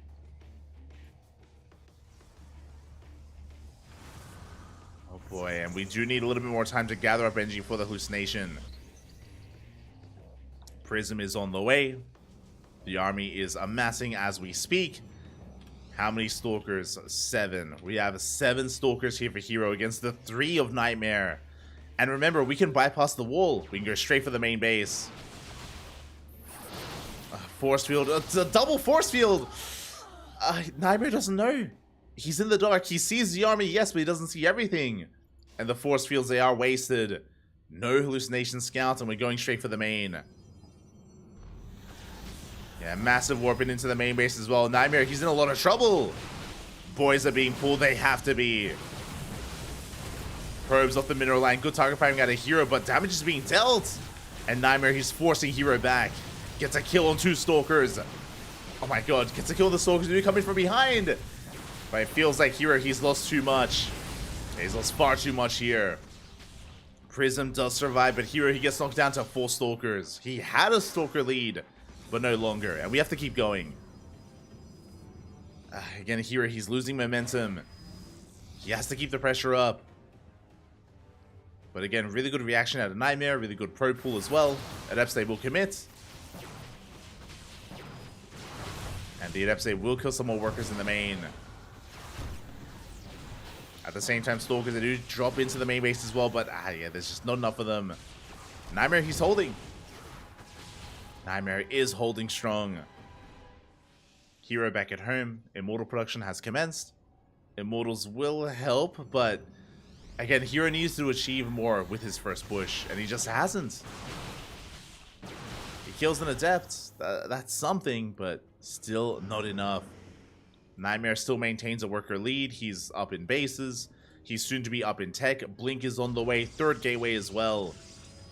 Oh boy, and we do need a little bit more time to gather up energy for the hallucination. Prism is on the way. The army is amassing as we speak. How many Stalkers? 7. We have 7 Stalkers here for Hero against the 3 of Nightmare. And remember, we can bypass the wall. We can go straight for the main base. Force field. It's a double force field! Nightmare doesn't know. He's in the dark. He sees the army, yes, but he doesn't see everything. And the force fields, they are wasted. No hallucination scouts, and we're going straight for the main. Yeah, massive warping into the main base as well. Nightmare, he's in a lot of trouble. Boys are being pulled. They have to be. Probes off the mineral line. Good target firing out of Hero, but damage is being dealt. And Nightmare, he's forcing Hero back. Gets a kill on 2 Stalkers. Oh my god, gets a kill on the Stalkers. They're coming from behind. But it feels like Hero, he's lost too much. He's lost far too much here. Prism does survive, but Hero, he gets knocked down to 4 Stalkers. He had a Stalker lead, but no longer. And we have to keep going. Again, Hero, he's losing momentum. He has to keep the pressure up. But again, really good reaction out of Nightmare. Really good pro pool as well. Adepts, they will commit. And the Adepts, they will kill some more workers in the main. At the same time, Stalkers, they do drop into the main base as well. But yeah, there's just not enough of them. Nightmare, he's holding. Nightmare is holding strong. Hero back at home. Immortal production has commenced. Immortals will help, but again, Hero needs to achieve more with his first push, and he just hasn't. He kills an Adept. That's something, but still not enough. Nightmare still maintains a worker lead. He's up in bases. He's soon to be up in tech. Blink is on the way. 3rd gateway as well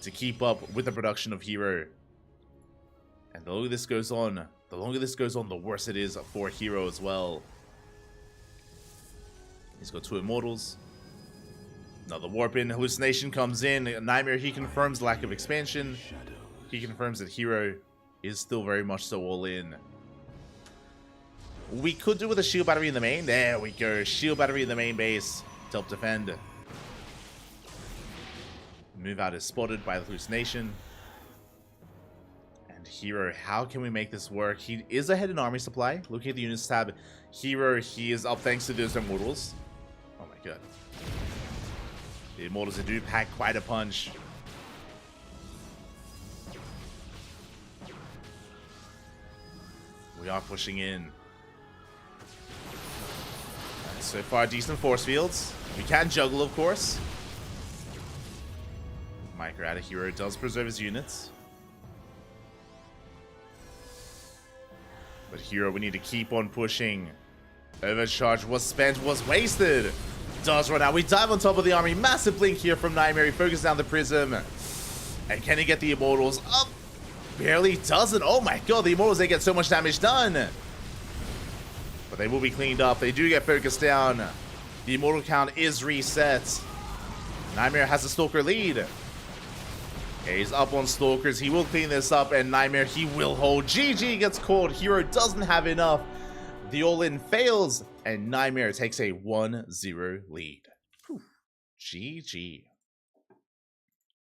to keep up with the production of Hero. And the longer this goes on, the worse it is for Hero as well. He's got 2 Immortals. Another warp in. Hallucination comes in. Nightmare, he confirms lack of expansion. He confirms that Hero is still very much so all in. We could do with a shield battery in the main. There we go. Shield battery in the main base to help defend. Move out is spotted by the hallucination. Hero, how can we make this work? He is ahead in army supply. Looking at the units tab, Hero, he is up thanks to those immortals. Oh my god. The immortals do pack quite a punch. We are pushing in. So far, decent force fields. We can juggle, of course. Micro out of Hero does preserve his units. But Hero, we need to keep on pushing. Overcharge was spent, was wasted. Does run out. We dive on top of the army. Massive blink here from Nightmare. He focuses down the prism. And can he get the immortals up? Barely doesn't. Oh my god, the immortals, they get so much damage done. But they will be cleaned up. They do get focused down. The immortal count is reset. Nightmare has a Stalker lead. Okay, he's up on Stalkers. He will clean this up, and Nightmare, he will hold. GG gets called. Hero doesn't have enough. The all-in fails, and Nightmare takes a 1-0 lead. Whew. GG.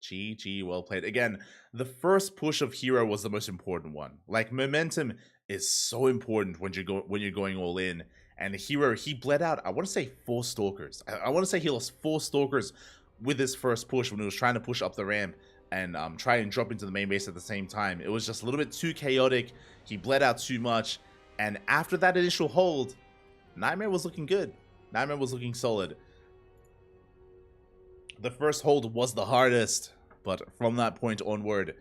GG, well played. Again, the first push of Hero was the most important one. Like, momentum is so important when you're going all in. And Hero, he bled out, I want to say 4 Stalkers. I want to say he lost 4 Stalkers with his first push when he was trying to push up the ramp and try and drop into the main base at the same time. It was just a little bit too chaotic. He bled out too much. And after that initial hold, Nightmare was looking good. Nightmare was looking solid. The first hold was the hardest, but from that point onward,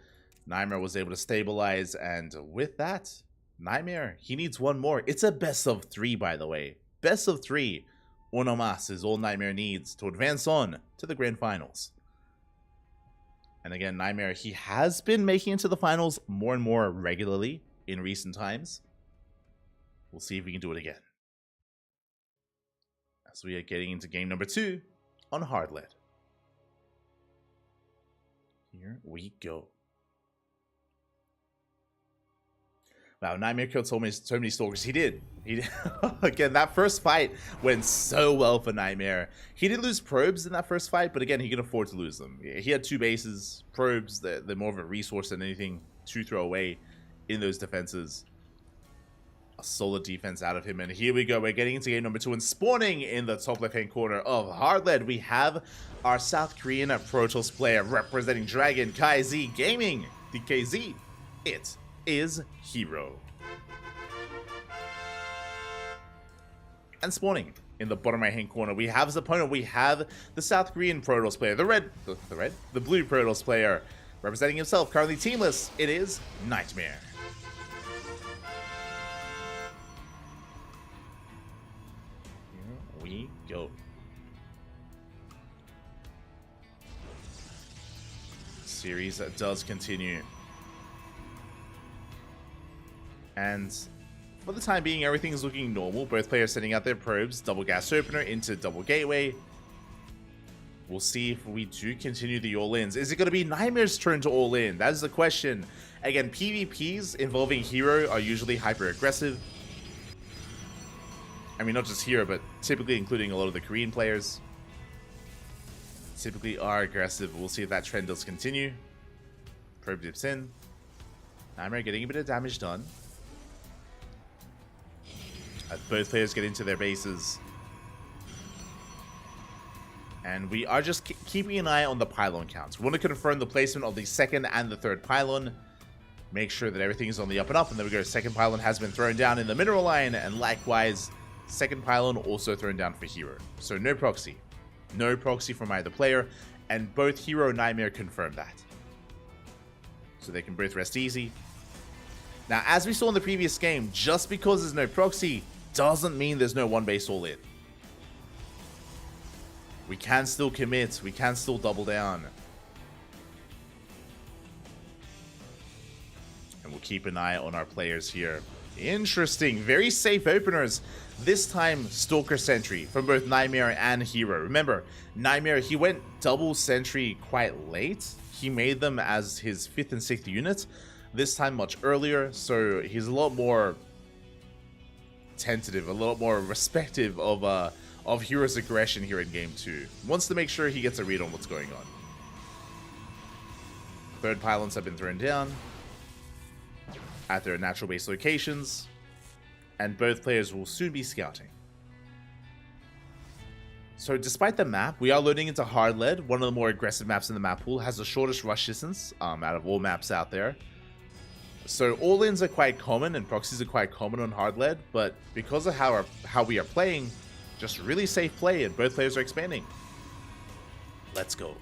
Nightmare was able to stabilize, and with that, Nightmare, he needs one more. It's a best of 3, by the way. Best of 3. Uno mas is all Nightmare needs to advance on to the grand finals. And again, Nightmare, he has been making it to the finals more and more regularly in recent times. We'll see if we can do it again. As we are getting into game number 2 on hard lead. Here we go. Wow, Nightmare killed so many Stalkers. He did. Again, that first fight went so well for Nightmare. He did lose probes in that first fight, but again, he can afford to lose them. He had 2 bases. Probes, they're more of a resource than anything to throw away in those defenses. A solid defense out of him, and here we go. We're getting into game number 2, and spawning in the top left-hand corner of hard lead, we have our South Korean Protoss player representing Dragon KZ Gaming. The KZ, it is Hero. And spawning in the bottom right-hand corner, we have his opponent. We have the South Korean Protoss player, the blue Protoss player, representing himself, currently teamless. It is Nightmare. We go. Series does continue. And for the time being, everything is looking normal. Both players sending out their probes, double gas opener into double gateway. We'll see if we do continue the all-ins. Is it going to be Nightmare's turn to all-in? That is the question. Again, PvPs involving Hero are usually hyper-aggressive. I mean, not just Hero, but typically including a lot of the Korean players. Typically are aggressive. We'll see if that trend does continue. Probe dips in. Nightmare getting a bit of damage done. As both players get into their bases. And we are just keeping an eye on the pylon counts. We want to confirm the placement of the second and the third pylon. Make sure that everything is on the up and up. And there we go. Second pylon has been thrown down in the mineral line. And likewise, second pylon also thrown down for Hero. So no proxy. No proxy from either player. And both Hero and Nightmare confirm that. So they can both rest easy. Now, as we saw in the previous game, just because there's no proxy doesn't mean there's no one base all in. We can still commit. We can still double down. And we'll keep an eye on our players here. Interesting. Very safe openers. This time, Stalker Sentry from both Nightmare and Hero. Remember, Nightmare, he went double Sentry quite late. He made them as his 5th and 6th units. This time much earlier, so he's a lot more tentative, a lot more respective of Hero's aggression here in Game 2. Wants to make sure he gets a read on what's going on. Third pylons have been thrown down. at their natural base locations, and both players will soon be scouting. So despite the map, we are loading into hard lead, one of the more aggressive maps in the map pool, has the shortest rush distance out of all maps out there. So all-ins are quite common and proxies are quite common on hard lead, but because of how we are playing, just really safe play and both players are expanding. Let's go.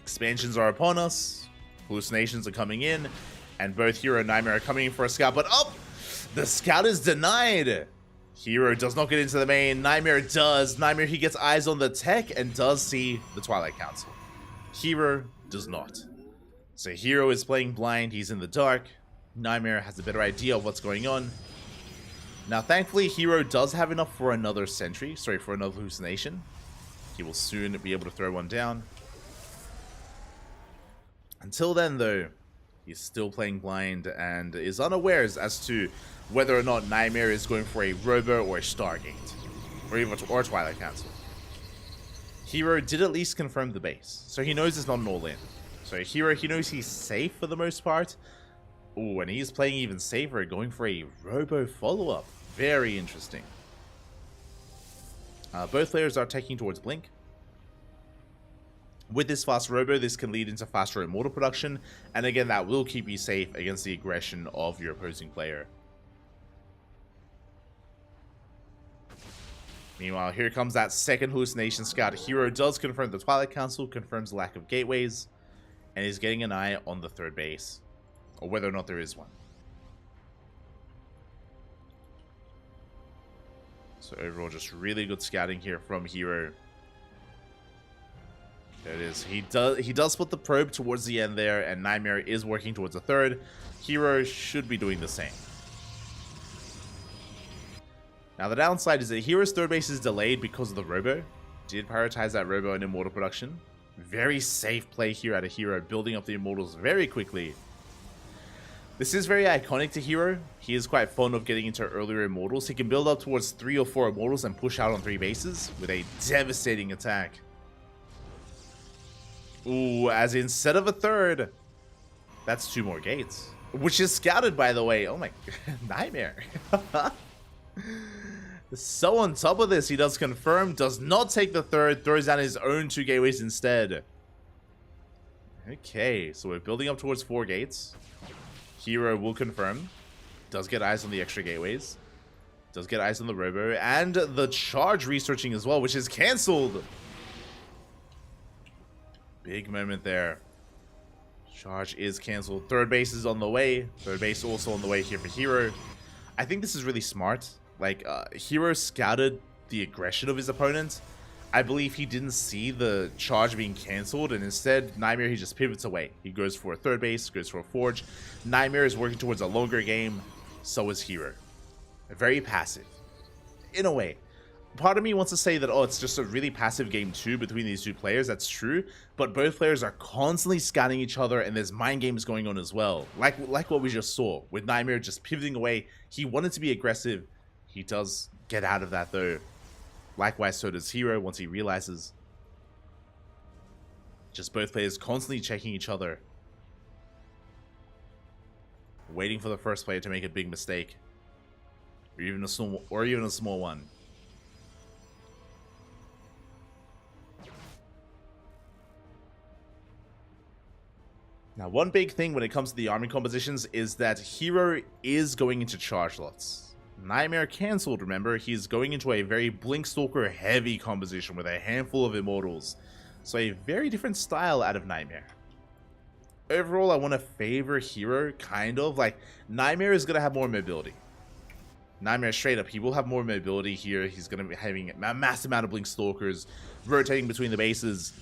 Expansions are upon us, hallucinations are coming in, and both Hero and Nightmare are coming in for a scout, but oh! The scout is denied! Hero does not get into the main, Nightmare does. Nightmare, he gets eyes on the tech and does see the Twilight Council. Hero does not. So Hero is playing blind, he's in the dark. Nightmare has a better idea of what's going on. Now thankfully, Hero does have enough for another sentry, sorry, for another hallucination. He will soon be able to throw one down. Until then though, he's still playing blind and is unaware as to whether or not Nightmare is going for a Robo or a Stargate, or even or Twilight Council. Hero did at least confirm the base, so he knows it's not an all-in. So Hero, he knows he's safe for the most part. Ooh, and he's playing even safer, going for a Robo follow-up. Very interesting. Both players are taking towards Blink. With this fast Robo, this can lead into faster Immortal production, and again, that will keep you safe against the aggression of your opposing player. Meanwhile, here comes that second hallucination scout. Hero does confirm the Twilight Council, confirms the lack of gateways, and is getting an eye on the third base, or whether or not there is one. So overall, just really good scouting here from Hero. There it is. He does split the probe towards the end there, and Nightmare is working towards the third. Hero should be doing the same. Now the downside is that Hero's third base is delayed because of the Robo. Did prioritize that Robo in Immortal production. Very safe play here out of Hero, building up the Immortals very quickly. This is very iconic to Hero. He is quite fond of getting into earlier Immortals. He can build up towards 3 or 4 Immortals and push out on 3 bases with a devastating attack. Ooh, as instead of a third, that's 2 more gates. Which is scouted, by the way. Oh my, Nightmare. So on top of this, he does confirm, does not take the third, throws down his own 2 gateways instead. Okay, so we're building up towards 4 gates. Hero will confirm. Does get eyes on the extra gateways. Does get eyes on the Robo. And the charge researching as well, which is cancelled. Big moment there. Charge is cancelled. Third base is on the way. Third base also on the way here for Hero. I think this is really smart. Like, Hero scouted the aggression of his opponent. I believe he didn't see the charge being cancelled, and instead, Nightmare, he just pivots away. He goes for a third base, goes for a forge. Nightmare is working towards a longer game. So is Hero. Very passive. In a way. Part of me wants to say that, oh, it's just a really passive game too between these 2 players. That's true. But both players are constantly scouting each other, and there's mind games going on as well. Like what we just saw, with Nightmare just pivoting away. He wanted to be aggressive. He does get out of that though. Likewise, so does Hero once he realizes. Just both players constantly checking each other. Waiting for the first player to make a big mistake. Or even a small one. Now, one big thing when it comes to the army compositions is that Hero is going into charge lots. Nightmare cancelled, remember? He's going into a very Blinkstalker heavy composition with a handful of Immortals. So a very different style out of Nightmare. Overall, I want to favor Hero, kind of. Like, Nightmare is going to have more mobility. Nightmare straight up, he will have more mobility here. He's going to be having a massive amount of Blinkstalkers rotating between the bases.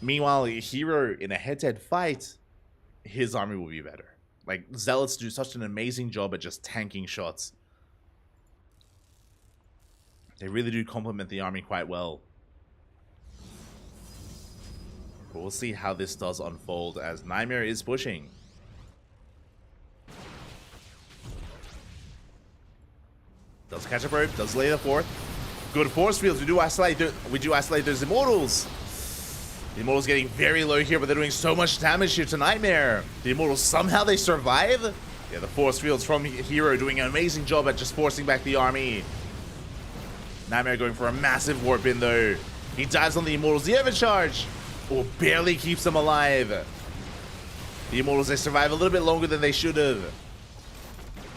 Meanwhile, Hero in a head-to-head fight, his army will be better. Like, Zealots do such an amazing job at just tanking shots. They really do complement the army quite well. But we'll see how this does unfold as Nightmare is pushing. Does catch a probe, does lay the fourth. Good force fields, we do isolate those Immortals. The Immortals getting very low here, but they're doing so much damage here to Nightmare. The Immortals, somehow they survive. Yeah, the force fields from Hero doing an amazing job at just forcing back the army. Nightmare going for a massive warp in though. He dives on the Immortals. The overcharge, oh, barely keeps them alive. The Immortals, they survive a little bit longer than they should have.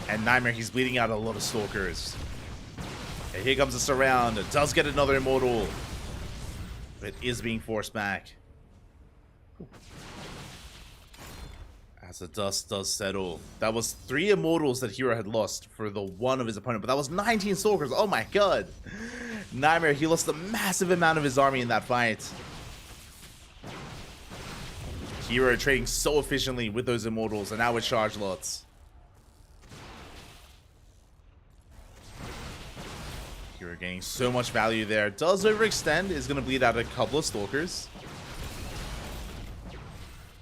And Nightmare, he's bleeding out a lot of Stalkers. And here comes a surround. It does get another Immortal. But it is being forced back. As the dust does settle. That was 3 Immortals that Hero had lost for the one of his opponent. But that was 19 Stalkers. Oh my god. Nightmare, he lost a massive amount of his army in that fight. Hero trading so efficiently with those Immortals. And now with charge lots. Hero gaining so much value there. Does overextend. Is going to bleed out a couple of Stalkers.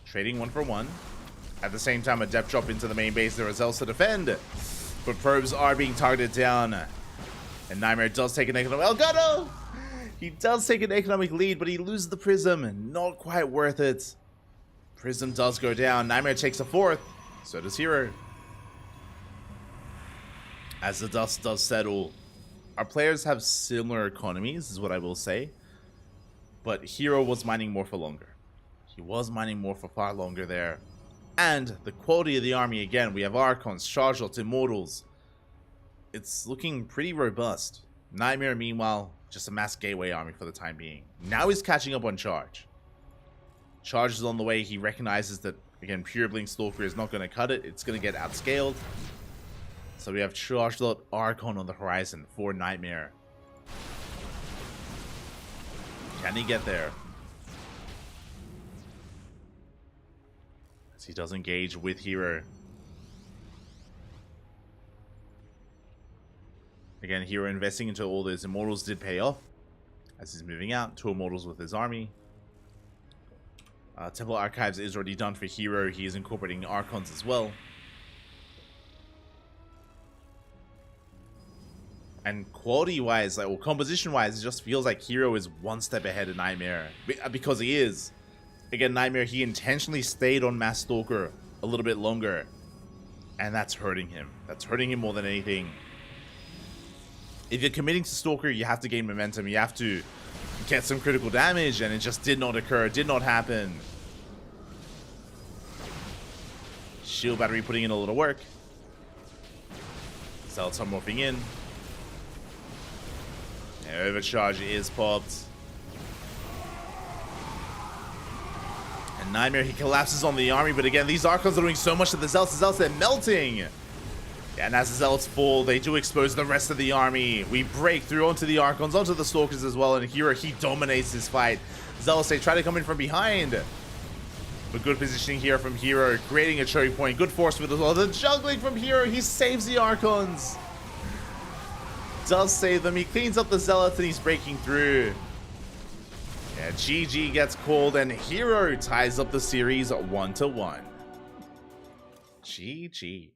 Trading 1 for 1. At the same time, a depth drop into the main base. There is else to defend. But probes are being targeted down. And Nightmare does take an economic... Elgato! He does take an economic lead, but he loses the Prism. Not quite worth it. Prism does go down. Nightmare takes a 4th. So does Hero. As the dust does settle. Our players have similar economies, is what I will say. But Hero was mining more for longer. He was mining more for far longer there. And the quality of the army, again, we have Archons, Charge Lots, Immortals. It's looking pretty robust. Nightmare, meanwhile, just a mass gateway army for the time being. Now he's catching up on Charge. Charge is on the way. He recognizes that, again, Pure Blink Stalker is not going to cut it. It's going to get outscaled. So we have Charge Lot, Archon on the horizon for Nightmare. Can he get there? He does engage with Hero. Again, Hero investing into all those Immortals did pay off. As he's moving out, 2 Immortals with his army. Temple Archives is already done for Hero. He is incorporating Archons as well. And quality-wise, like, or composition-wise, it just feels like Hero is 1 step ahead of Nightmare. Because he is. Again, Nightmare, he intentionally stayed on Mass Stalker a little bit longer. And that's hurting him. That's hurting him more than anything. If you're committing to Stalker, you have to gain momentum. You have to get some critical damage, and it just did not occur. Did not happen. Shield Battery putting in a little work. Zealots are morphing in. Overcharge is popped. And Nightmare, he collapses on the army, but again, these Archons are doing so much to the Zealots. The Zealots, they're melting. And as the Zealots fall, they do expose the rest of the army. We break through onto the Archons, onto the Stalkers as well, and Hero, he dominates this fight. Zealots, they try to come in from behind. But good positioning here from Hero, creating a choke point. Good force with as well. The juggling from Hero, he saves the Archons. Does save them. He cleans up the Zealots and he's breaking through. Yeah, GG gets called and Hero ties up the series 1-1. GG.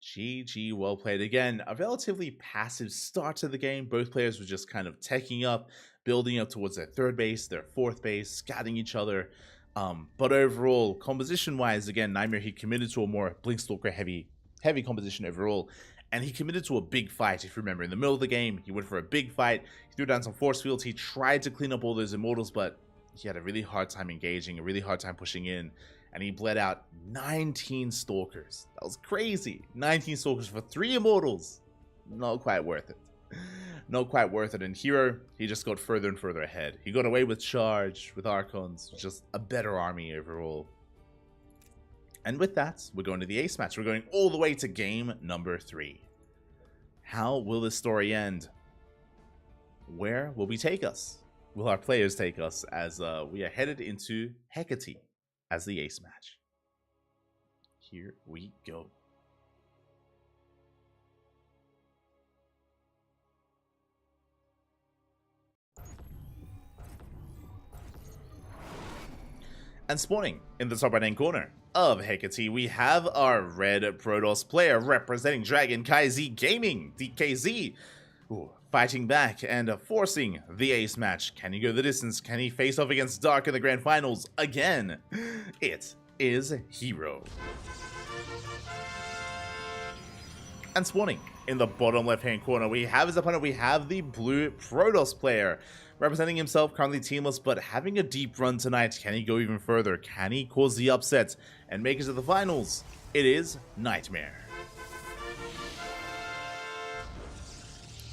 GG, well played. Again, a relatively passive start to the game. Both players were just kind of teching up, building up towards their 3rd base, their 4th base, scouting each other. But overall, composition-wise, again, Nightmare, he committed to a more Blink Stalker heavy composition overall. And he committed to a big fight, if you remember. In the middle of the game, he went for a big fight. He threw down some force fields. He tried to clean up all those Immortals, but he had a really hard time engaging, a really hard time pushing in. And he bled out 19 Stalkers. That was crazy. 19 Stalkers for 3 Immortals. Not quite worth it. Not quite worth it. And Hero, he just got further and further ahead. He got away with Charge, with Archons. Just a better army overall. And with that, we're going to the ace match. We're going all the way to game number 3. How will this story end? Where will we take us? Will our players take us as we are headed into Hecate as the ace match? Here we go. And spawning in the top right hand corner of Hecate, we have our red Protoss player representing Dragon KZ Gaming, DKZ, Ooh, fighting back and forcing the ace match. Can he go the distance? Can he face off against Dark in the grand finals again? It is Hero. And spawning in the bottom left-hand corner, we have his opponent. We have the blue Protoss player, representing himself, currently teamless, but having a deep run tonight. Can he go even further? Can he cause the upset and make it to the finals? It is Nightmare.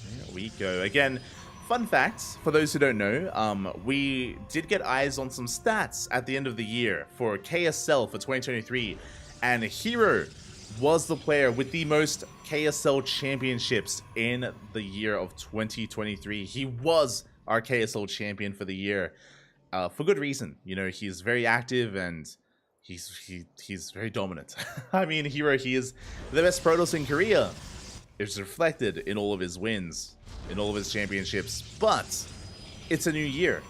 There we go. Again, fun facts, for those who don't know, we did get eyes on some stats at the end of the year for KSL for 2023, and Hero was the player with the most KSL championships in the year of 2023. He was our KSL champion for the year, for good reason. You know, he's very active and he's very dominant. I mean, Hero, he is the best Protoss in Korea. It's reflected in all of his wins, in all of his championships. But it's a new year.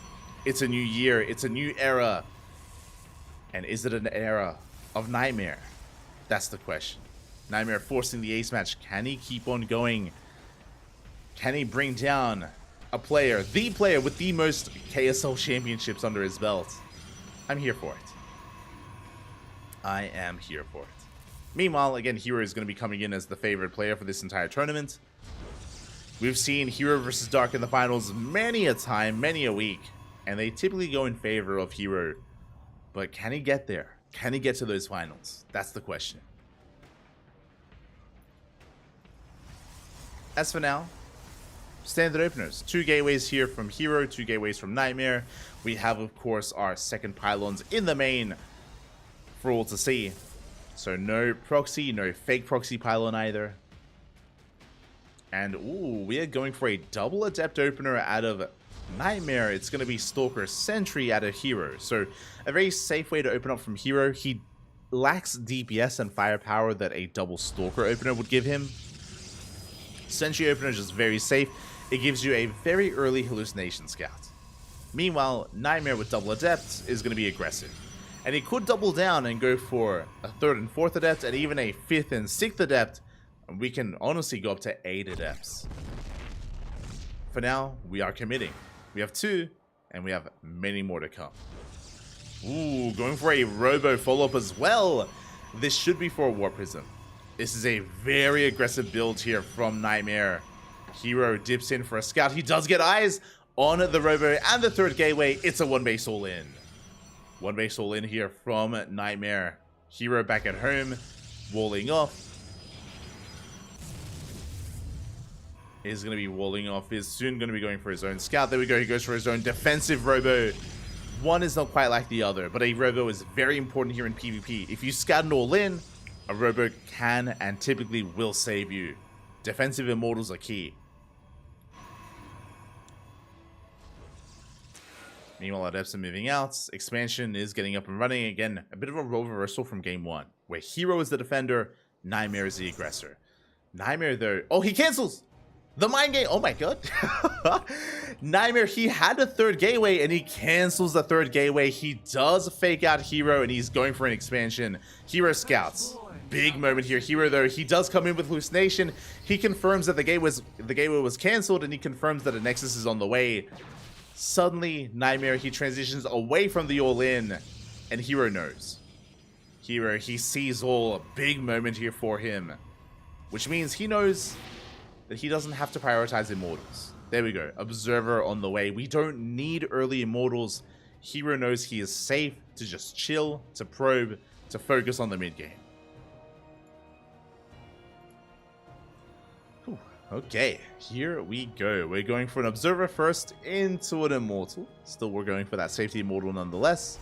It's a new year. It's a new era. And is it an era of Nightmare? That's the question. Nightmare forcing the ace match. Can he keep on going? Can he bring down a player, the player with the most KSL championships under his belt? I'm here for it. I am here for it. Meanwhile, again, Hero is going to be coming in as the favorite player for this entire tournament. We've seen Hero versus Dark in the finals many a time, many a week, and they typically go in favor of Hero. But can he get there? Can he get to those finals? That's the question. As for now, standard openers. 2 gateways here from Hero, 2 gateways from Nightmare. We have, of course, our second pylons in the main for all to see. So no proxy, no fake proxy pylon either. And, ooh, we are going for a double Adept opener out of Nightmare. It's going to be Stalker Sentry out of Hero. So a very safe way to open up from Hero. He lacks DPS and firepower that a double Stalker opener would give him. Sentry opener is just very safe. It gives you a very early hallucination scout. Meanwhile, Nightmare with double Adept is going to be aggressive. And he could double down and go for a 3rd and 4th Adept and even a 5th and 6th Adept. And we can honestly go up to 8 Adepts. For now, we are committing. We have 2, and we have many more to come. Ooh, going for a Robo follow-up as well. This should be for a War Prism. This is a very aggressive build here from Nightmare. Hero dips in for a scout. He does get eyes on the Robo and the 3rd gateway. It's a 1 base all-in. 1 base all-in here from Nightmare. Hero back at home, walling off. Is going to be walling off, is soon going to be going for his own scout. There we go, he goes for his own defensive Robo. One is not quite like the other, but a Robo is very important here in PvP. If you scout an all-in, a Robo can and typically will save you. Defensive Immortals are key. Meanwhile, Adepts are moving out. Expansion is getting up and running. Again, a bit of a role reversal from game 1, where Hero is the defender, Nightmare is the aggressor. Nightmare, though... Oh, he cancels! The mind game. Oh my god. Nightmare, he had a 3rd gateway and he cancels the 3rd gateway. He does fake out Hero and he's going for an expansion. Hero scouts. Big moment here. Hero, though, he does come in with hallucination. He confirms that the gateway was canceled and he confirms that a Nexus is on the way. Suddenly, Nightmare, he transitions away from the all-in and Hero knows. Hero, he sees all. A big moment here for him. Which means he knows that he doesn't have to prioritize Immortals. There we go. Observer on the way. We don't need early Immortals. Hero knows he is safe to just chill, to probe, to focus on the mid-game. Okay, here we go. We're going for an Observer first into an Immortal. Still, we're going for that safety Immortal nonetheless.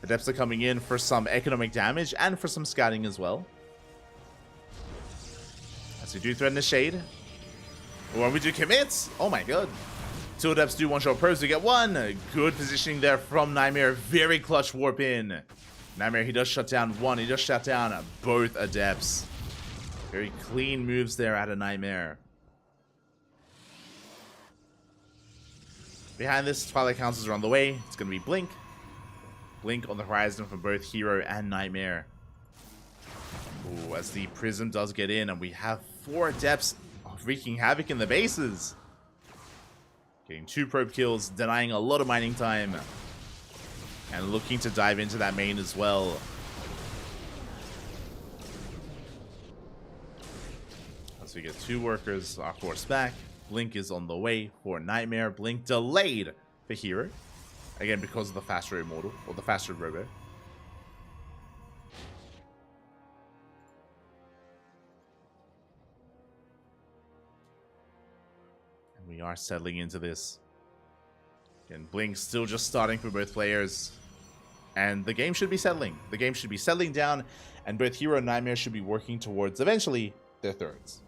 Adepts are coming in for some economic damage and for some scouting as well. We do threaten the shade. When we do commits, oh my god. 2 Adepts do 1-shot probes to get 1. Good positioning there from Nightmare. Very clutch warp in. Nightmare, he does shut down 1. He does shut down both Adepts. Very clean moves there out of Nightmare. Behind this, Twilight Councils are on the way. It's going to be Blink. Blink on the horizon for both Hero and Nightmare. Ooh, as the Prism does get in, and we have 4 Adepts wreaking havoc in the bases. Getting 2 probe kills, denying a lot of mining time. And looking to dive into that main as well. As we get 2 workers, our force back. Blink is on the way for Nightmare. Blink delayed for Hero. Again, because of the faster Immortal, or the faster Robo. And we are settling into this. Again, Blink still just starting for both players. And the game should be settling. The game should be settling down, and both Hero and Nightmare should be working towards, eventually, their thirds.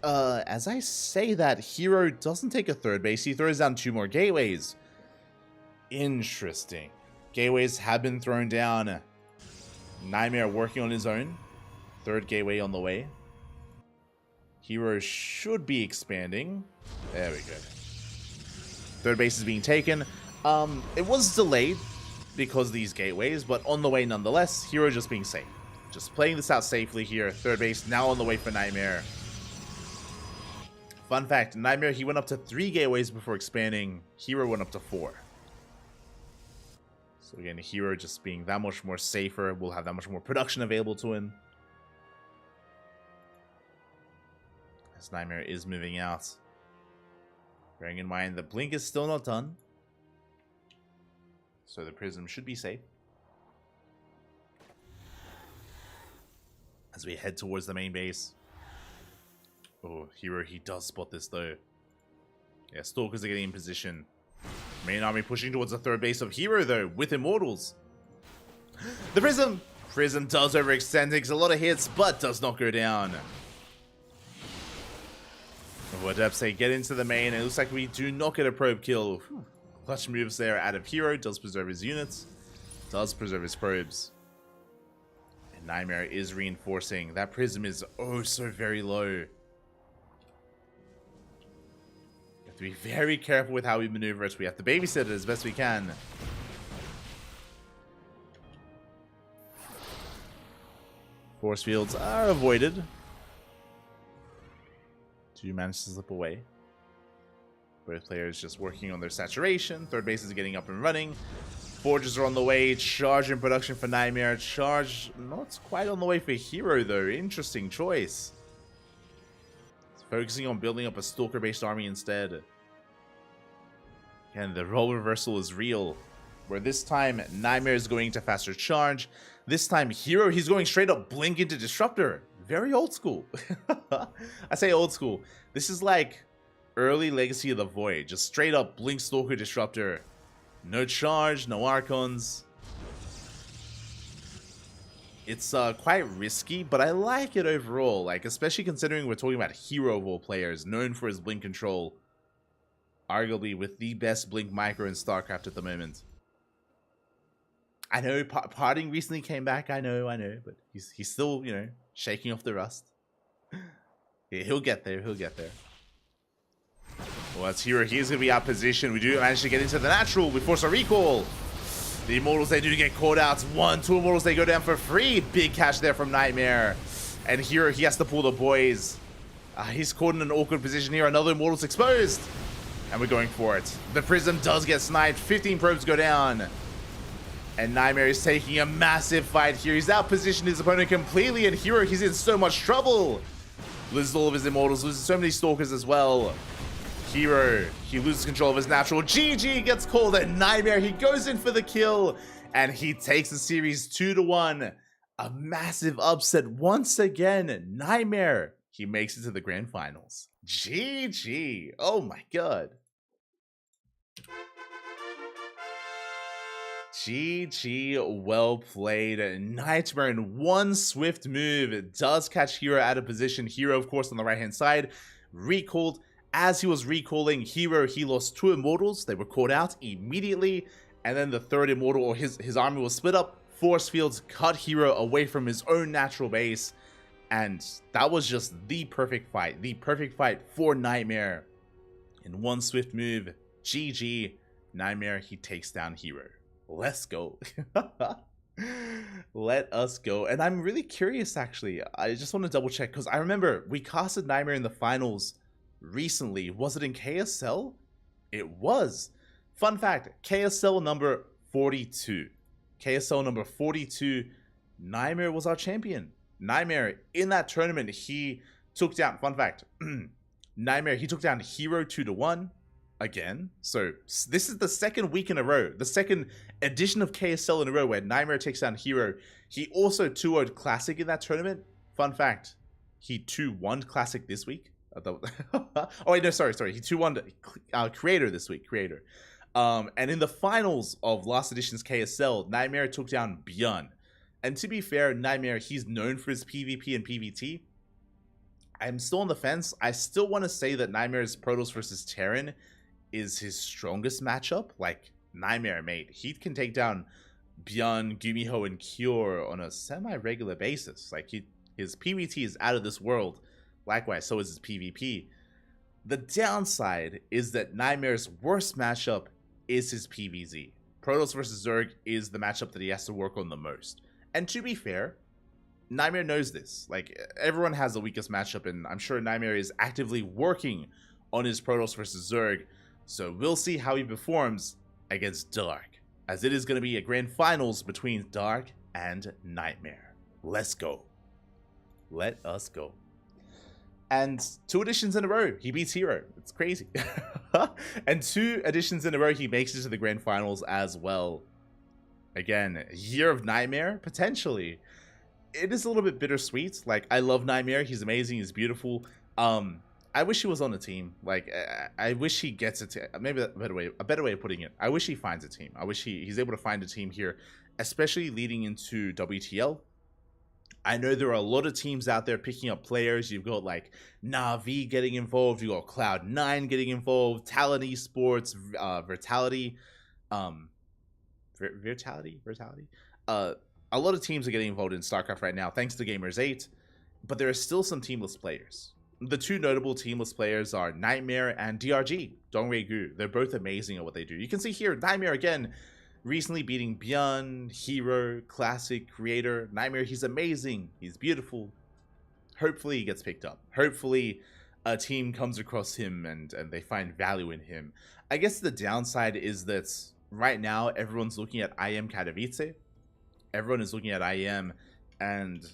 As I say that, Hero doesn't take a third base. He throws down 2 more gateways. Interesting. Gateways have been thrown down. Nightmare working on his own. 3rd gateway on the way. Hero should be expanding. There we go. 3rd base is being taken. It was delayed because of these gateways, but on the way nonetheless. Hero just being safe. Just playing this out safely here. 3rd base now on the way for Nightmare. Fun fact, Nightmare, he went up to 3 gateways before expanding. Hero went up to 4. So again, Hero just being that much more safer. Will have that much more production available to him. As Nightmare is moving out. Bearing in mind, the Blink is still not done. So the Prism should be safe. As we head towards the main base. Oh, Hero, he does spot this though. Yeah, Stalkers are getting in position. Main army pushing towards the 3rd base of Hero though, with Immortals. The Prism! Prism does overextend, takes a lot of hits, but does not go down. Adepts get into the main, and it looks like we do not get a probe kill. Whew. Clutch moves there out of Hero, does preserve his units, does preserve his probes. And Nightmare is reinforcing. That Prism is oh so very low. To be very careful with how we maneuver it. We have to babysit it as best we can. Force fields are avoided. 2 manage to slip away. Both players just working on their saturation. 3rd base is getting up and running. Forges are on the way. Charge in production for Nightmare. Charge not quite on the way for Hero though. Interesting choice. Focusing on building up a Stalker-based army instead. And the role reversal is real. Where this time, Nightmare is going to faster charge. This time, Hero, he's going straight up Blink into Disruptor. Very old school. I say old school. This is like early Legacy of the Void. Just straight up Blink Stalker Disruptor. No charge, no Archons. It's quite risky, but I like it overall. Like, especially considering we're talking about Hero of all players, known for his Blink control. Arguably with the best Blink micro in StarCraft at the moment. I know Parting recently came back, I know, but he's still, you know, shaking off the rust. Yeah, he'll get there, he'll get there. Well, that's Hero, he's going to be out of position. We do manage to get into the natural, we force a recall. The Immortals, they do get caught out. 1, 2 Immortals, they go down for free. Big catch there from Nightmare. And Hero, he has to pull the boys. He's caught in an awkward position here. Another Immortal's exposed. And we're going for it. The Prism does get sniped. 15 probes go down. And Nightmare is taking a massive fight here. He's outpositioned his opponent completely. And Hero, he's in so much trouble. Loses all of his Immortals. Loses so many Stalkers as well. Hero, he loses control of his natural. GG gets called, and Nightmare, he goes in for the kill. And he takes the series 2-1. A massive upset once again. Nightmare, he makes it to the grand finals. GG. Oh my god. GG, well played. Nightmare in one swift move does catch Hero out of position. Hero, of course, on the right-hand side, recalled. As he was recalling Hero, he lost 2 Immortals. They were caught out immediately. And then the 3rd Immortal, or his army was split up. Force fields cut Hero away from his own natural base. And that was just the perfect fight. The perfect fight for Nightmare. In one swift move, GG. Nightmare, he takes down Hero. Let's go. Let us go. And I'm really curious, actually. I just want to double check because I remember we casted Nightmare in the finals recently. Was it in KSL? It was. Fun fact, KSL number 42. KSL number 42, Nightmare was our champion. Nightmare, in that tournament, he took down, fun fact, Nightmare, he took down Hero 2-1 again. So this is the second week in a row, the second edition of KSL in a row where Nightmare takes down Hero. He also 2-0'd Classic in that tournament. Fun fact, he 2-1 Classic this week. Oh wait, no, sorry. He 2-1 Creator this week, Creator. And in the finals of last edition's KSL, Nightmare took down Bjorn. And to be fair, Nightmare, he's known for his PvP and PvT. I'm still on the fence. I still want to say that Nightmare's Protoss versus Terran is his strongest matchup. Like, Nightmare, mate, he can take down Bjorn, Gumiho, and Cure on a semi-regular basis. Like, his PvT is out of this world. Likewise, so is his PvP. The downside is that Nightmare's worst matchup is his PvZ. Protoss versus Zerg is the matchup that he has to work on the most. And to be fair, Nightmare knows this. Like, everyone has the weakest matchup, and I'm sure Nightmare is actively working on his Protoss versus Zerg. So we'll see how he performs against Dark, as it is going to be a grand finals between Dark and Nightmare. Let's go. Let us go. And 2 editions in a row, he beats Hero. It's crazy. And 2 editions in a row, he makes it to the grand finals as well. Again, year of Nightmare, potentially. It is a little bit bittersweet. Like, I love Nightmare. He's amazing. He's beautiful. I wish he was on a team. Like, I wish he gets it. Maybe a better way of putting it. I wish he finds a team. I wish he's able to find a team here, especially leading into WTL. I know there are a lot of teams out there picking up players. You've got like Na'Vi getting involved. You got Cloud9 getting involved. Talon Esports, Vitality, Vitality. A lot of teams are getting involved in StarCraft right now, thanks to Gamers 8. But there are still some teamless players. The 2 notable teamless players are Nightmare and DRG, Dongwei Gu. They're both amazing at what they do. You can see here, Nightmare again, recently beating Bjorn, Hero, Classic, Creator. Nightmare, he's amazing. He's beautiful. Hopefully he gets picked up. Hopefully a team comes across him and they find value in him. I guess the downside is that right now everyone's looking at IM Katowice. Everyone is looking at IM, and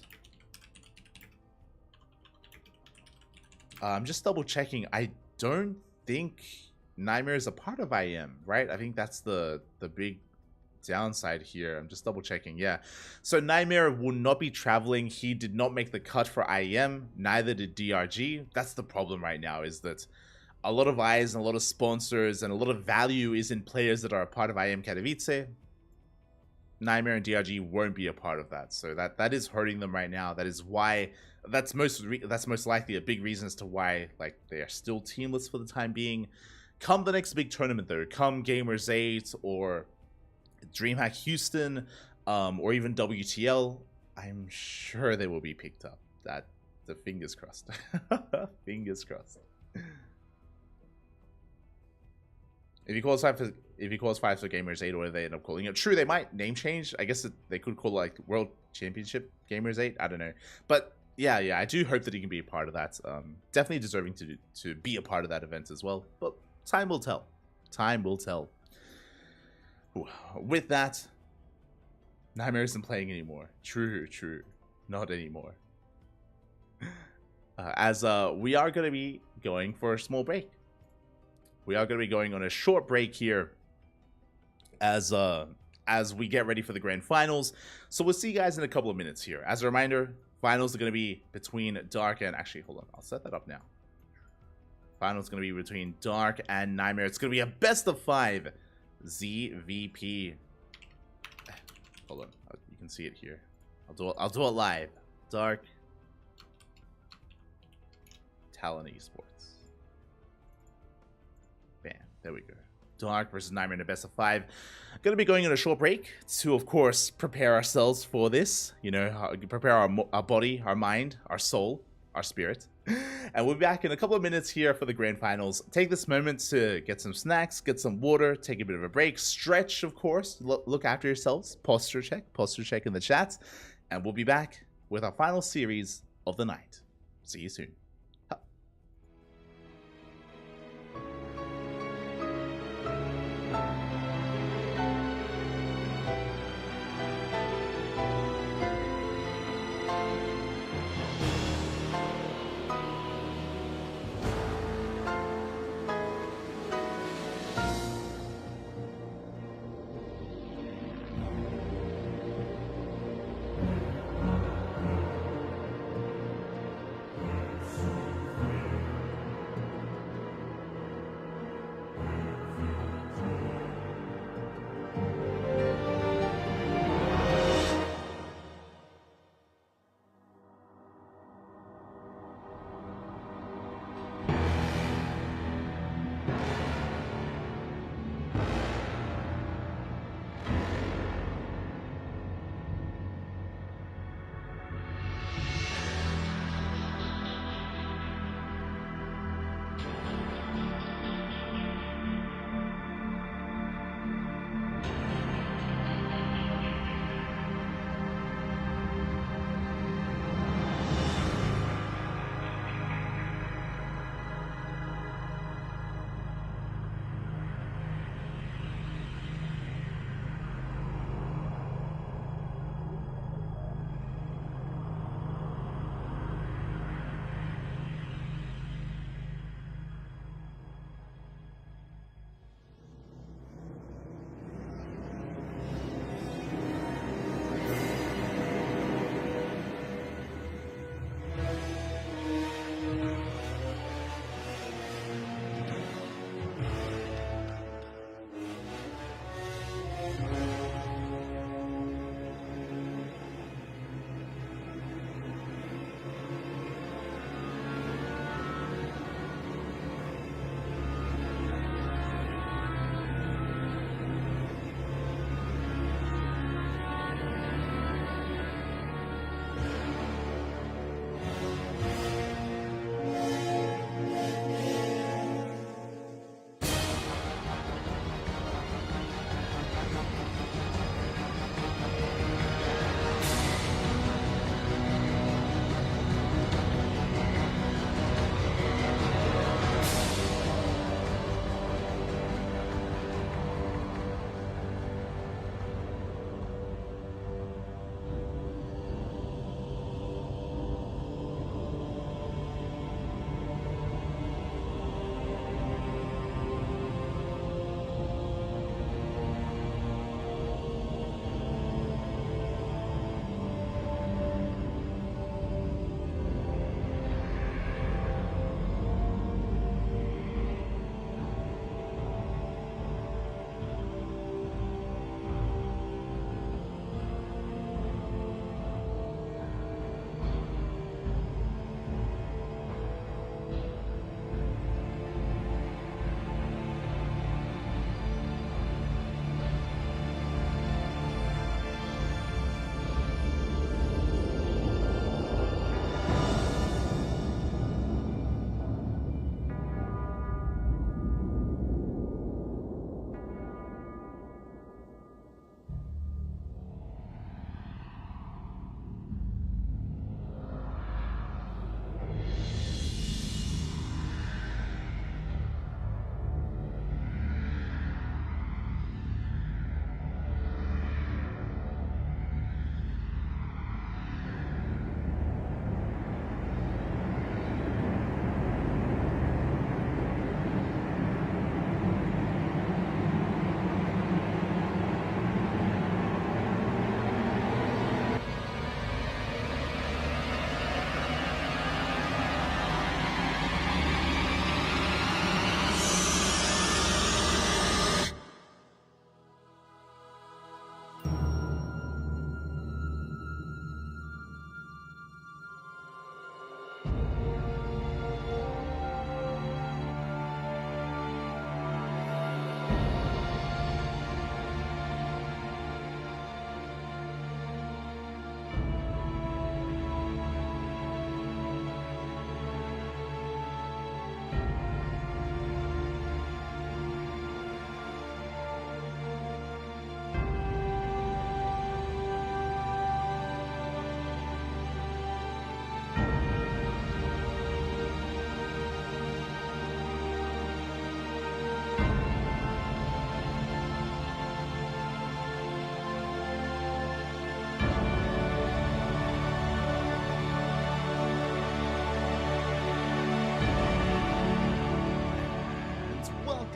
I'm just double checking. I don't think Nightmare is a part of IM, right? I think that's the big downside here. I'm just double checking. Yeah, so Nightmare will not be traveling. He did not make the cut for IM, neither did DRG. That's the problem right now, is that a lot of eyes and a lot of sponsors and a lot of value is in players that are a part of IM Katowice. Nightmare and DRG won't be a part of that, so that is hurting them right now. That is why that's most likely a big reason as to why, like, they are still teamless for the time being. Come the next big tournament though, come Gamers 8 or DreamHack Houston, or even WTL, I'm sure they will be picked up. That the fingers crossed. Fingers crossed. If he qualifies for Gamers 8, or they end up calling it, true, they might name change. I guess they could call it like World Championship Gamers 8. I don't know, but yeah, I do hope that he can be a part of that. Definitely deserving to be a part of that event as well. But time will tell. Time will tell. With that, Nightmare isn't playing anymore. True, not anymore. As we are going to be going for a small break. We are going to be going on a short break here as we get ready for the grand finals. So we'll see you guys in a couple of minutes here. As a reminder, finals are going to be between Dark and... Actually, hold on. I'll set that up now. Finals going to be between Dark and Nightmare. It's going to be a best of 5 ZVP. Hold on. You can see it here. I'll do it live. Dark, Talon Esports. Bam. There we go. Dark versus Nightmare in a best of 5. Going to be going on a short break to, of course, prepare ourselves for this. You know, prepare our body, our mind, our soul, our spirit. And we'll be back in a couple of minutes here for the grand finals. Take this moment to get some snacks, get some water, take a bit of a break, stretch, of course, look after yourselves, posture check in the chat, and we'll be back with our final series of the night. See you soon.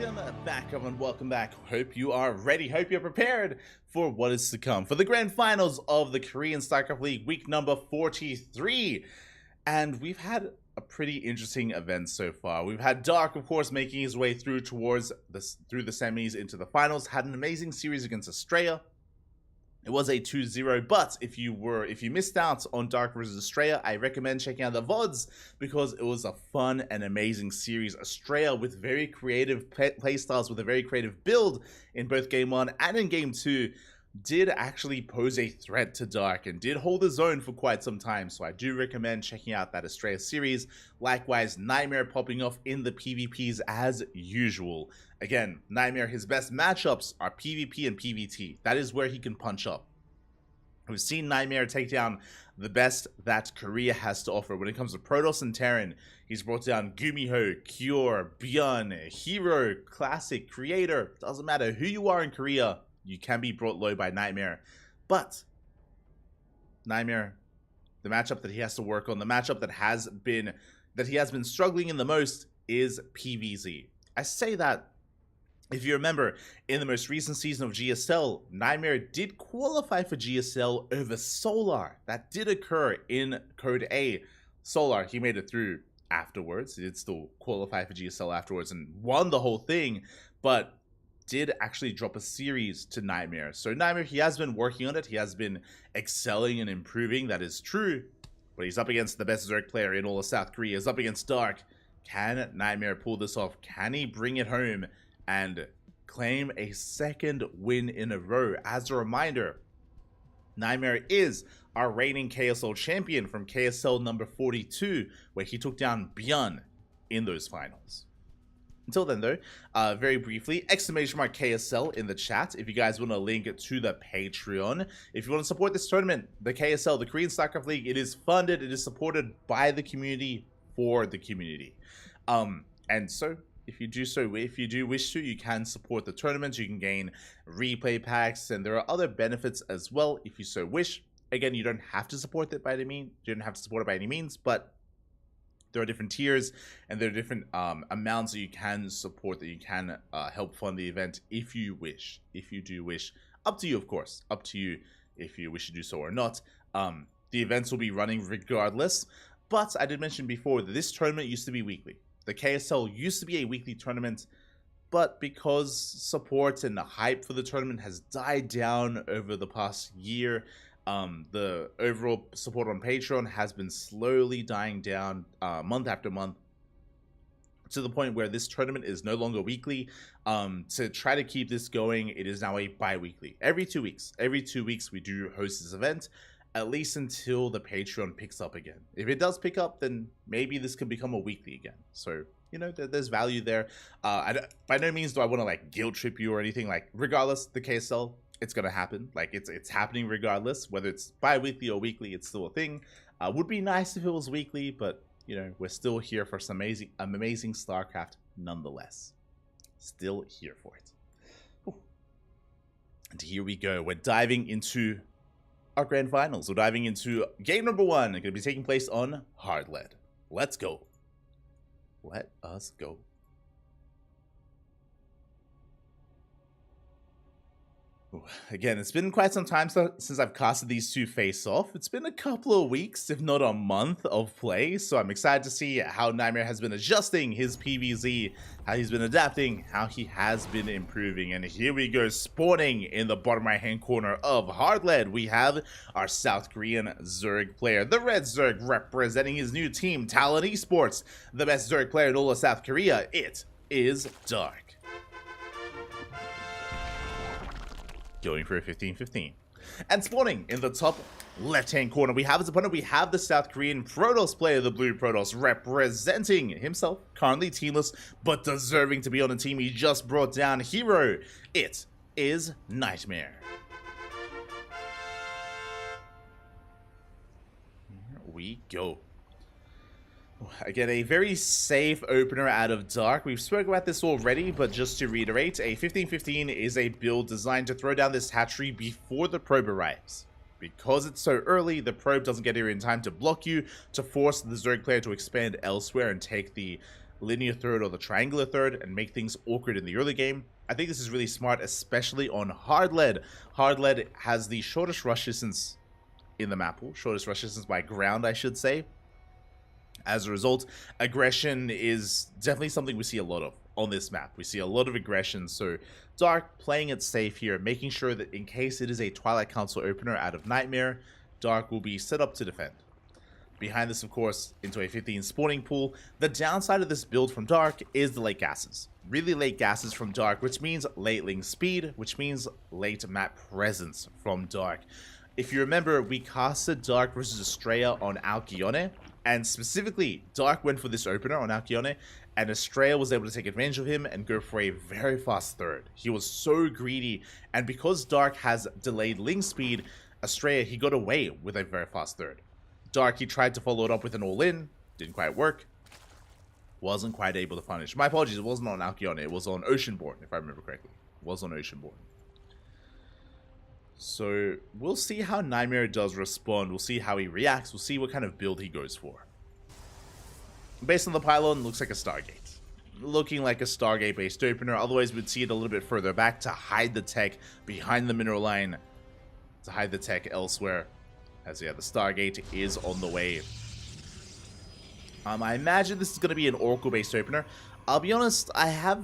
Welcome back, everyone. Welcome back. Hope you are ready. Hope you're prepared for what is to come. For the grand finals of the Korean StarCraft League, week number 43. And we've had a pretty interesting event so far. We've had Dark, of course, making his way through towards through the semis into the finals. Had an amazing series against Australia. It was a 2-0, but if you missed out on Dark vs Australia, I recommend checking out the VODs because it was a fun and amazing series. Australia with very creative playstyles, with a very creative build in both Game 1 and in Game 2, did actually pose a threat to Dark and did hold his own for quite some time. So I do recommend checking out that Australia series. Likewise, Nightmare popping off in the PvPs as usual. Again, Nightmare, his best matchups are PvP and PvT. That is where he can punch up. We've seen Nightmare take down the best that Korea has to offer. When it comes to Protoss and Terran, he's brought down Gumiho, Cure, Byun, Hero, Classic, Creator. Doesn't matter who you are in Korea, you can be brought low by Nightmare. But Nightmare, the matchup that he has to work on, the matchup that he has been struggling in the most is PvZ. I say that, if you remember, in the most recent season of GSL, Nightmare did qualify for GSL over Solar. That did occur in Code A. Solar, he made it through afterwards. He did still qualify for GSL afterwards and won the whole thing, but did actually drop a series to Nightmare. So Nightmare, he has been working on it. He has been excelling and improving. That is true. But he's up against the best Zerg player in all of South Korea. He's up against Dark. Can Nightmare pull this off? Can he bring it home and claim a second win in a row? As a reminder, Nightmare is our reigning KSL champion from KSL number 42, where he took down Byun in those finals. Until then, though, very briefly, !KSL in the chat if you guys want a link to the Patreon. If you want to support this tournament, the KSL, the Korean StarCraft League, it is funded, it is supported by the community for the community. And so, if you do wish to, you can support the tournament. You can gain replay packs, and there are other benefits as well if you so wish. Again, you don't have to support it by any means, but there are different tiers, and there are different amounts that you can support, that you can help fund the event if you wish. If you do wish, up to you, of course. Up to you if you wish to do so or not. The events will be running regardless, but I did mention before that this tournament used to be weekly. The KSL used to be a weekly tournament, but because support and the hype for the tournament has died down over the past year, the overall support on Patreon has been slowly dying down month after month, to the point where this tournament is no longer weekly. To try to keep this going, it is now a bi-weekly. Every 2 weeks. Every 2 weeks we do host this event, at least until the Patreon picks up again. If it does pick up, then maybe this can become a weekly again. So, you know, there's value there. By no means do I want to like guilt trip you or anything. Like, regardless, the KSL, it's gonna happen. Like, it's happening regardless. Whether it's bi-weekly or weekly, it's still a thing. Would be nice if it was weekly, but you know, we're still here for some amazing StarCraft nonetheless. Still here for it. Ooh. And here we go. We're diving into our grand finals. We're diving into game number 1. It's going to be taking place on Hard Lead. Let's go. Let us go. Again, it's been quite some time since I've casted these two face-off. It's been a couple of weeks, if not a month, of play, so I'm excited to see how Nightmare has been adjusting his PvZ, how he's been adapting, how he has been improving. And here we go, spawning in the bottom right-hand corner of Hard Lead, we have our South Korean Zerg player, the Red Zerg, representing his new team, Talon Esports. The best Zerg player in all of South Korea, it is Dark. Going for a 15-15. And spawning in the top left-hand corner, we have his opponent. We have the South Korean Protoss player, the Blue Protoss, representing himself, currently teamless, but deserving to be on a team. He just brought down Hero. It is Nightmare. Here we go. Again, a very safe opener out of Dark. We've spoken about this already, but just to reiterate, a 15-15 is a build designed to throw down this hatchery before the probe arrives. Because it's so early, the probe doesn't get here in time to block you, to force the Zerg player to expand elsewhere and take the linear third or the triangular third and make things awkward in the early game. I think this is really smart, especially on hard lead. Hard lead has the shortest rush distance in the map pool, shortest rush distance by ground, I should say. As a result, aggression is definitely something we see a lot of on this map. We see a lot of aggression, so Dark playing it safe here, making sure that in case it is a Twilight Council opener out of Nightmare, Dark will be set up to defend. Behind this, of course, into a 15 spawning pool. The downside of this build from Dark is the late gases. Really late gases from Dark, which means late link speed, which means late map presence from Dark. If you remember, we casted Dark versus Estrella on Alcyone, and specifically, Dark went for this opener on Alcyone, and Estrella was able to take advantage of him and go for a very fast third. He was so greedy, and because Dark has delayed link speed, Estrella, he got away with a very fast third. Dark, he tried to follow it up with an all-in, didn't quite work, wasn't quite able to punish. My apologies, it wasn't on Alcyone, it was on Oceanborn, if I remember correctly. It was on Oceanborn. So, we'll see how Nightmare does respond, we'll see how he reacts, we'll see what kind of build he goes for. Based on the pylon, looks like a Stargate. Looking like a Stargate-based opener, otherwise we'd see it a little bit further back to hide the tech behind the mineral line, to hide the tech elsewhere. As yeah, the Stargate is on the way. I imagine this is going to be an Oracle-based opener. I'll be honest, I have...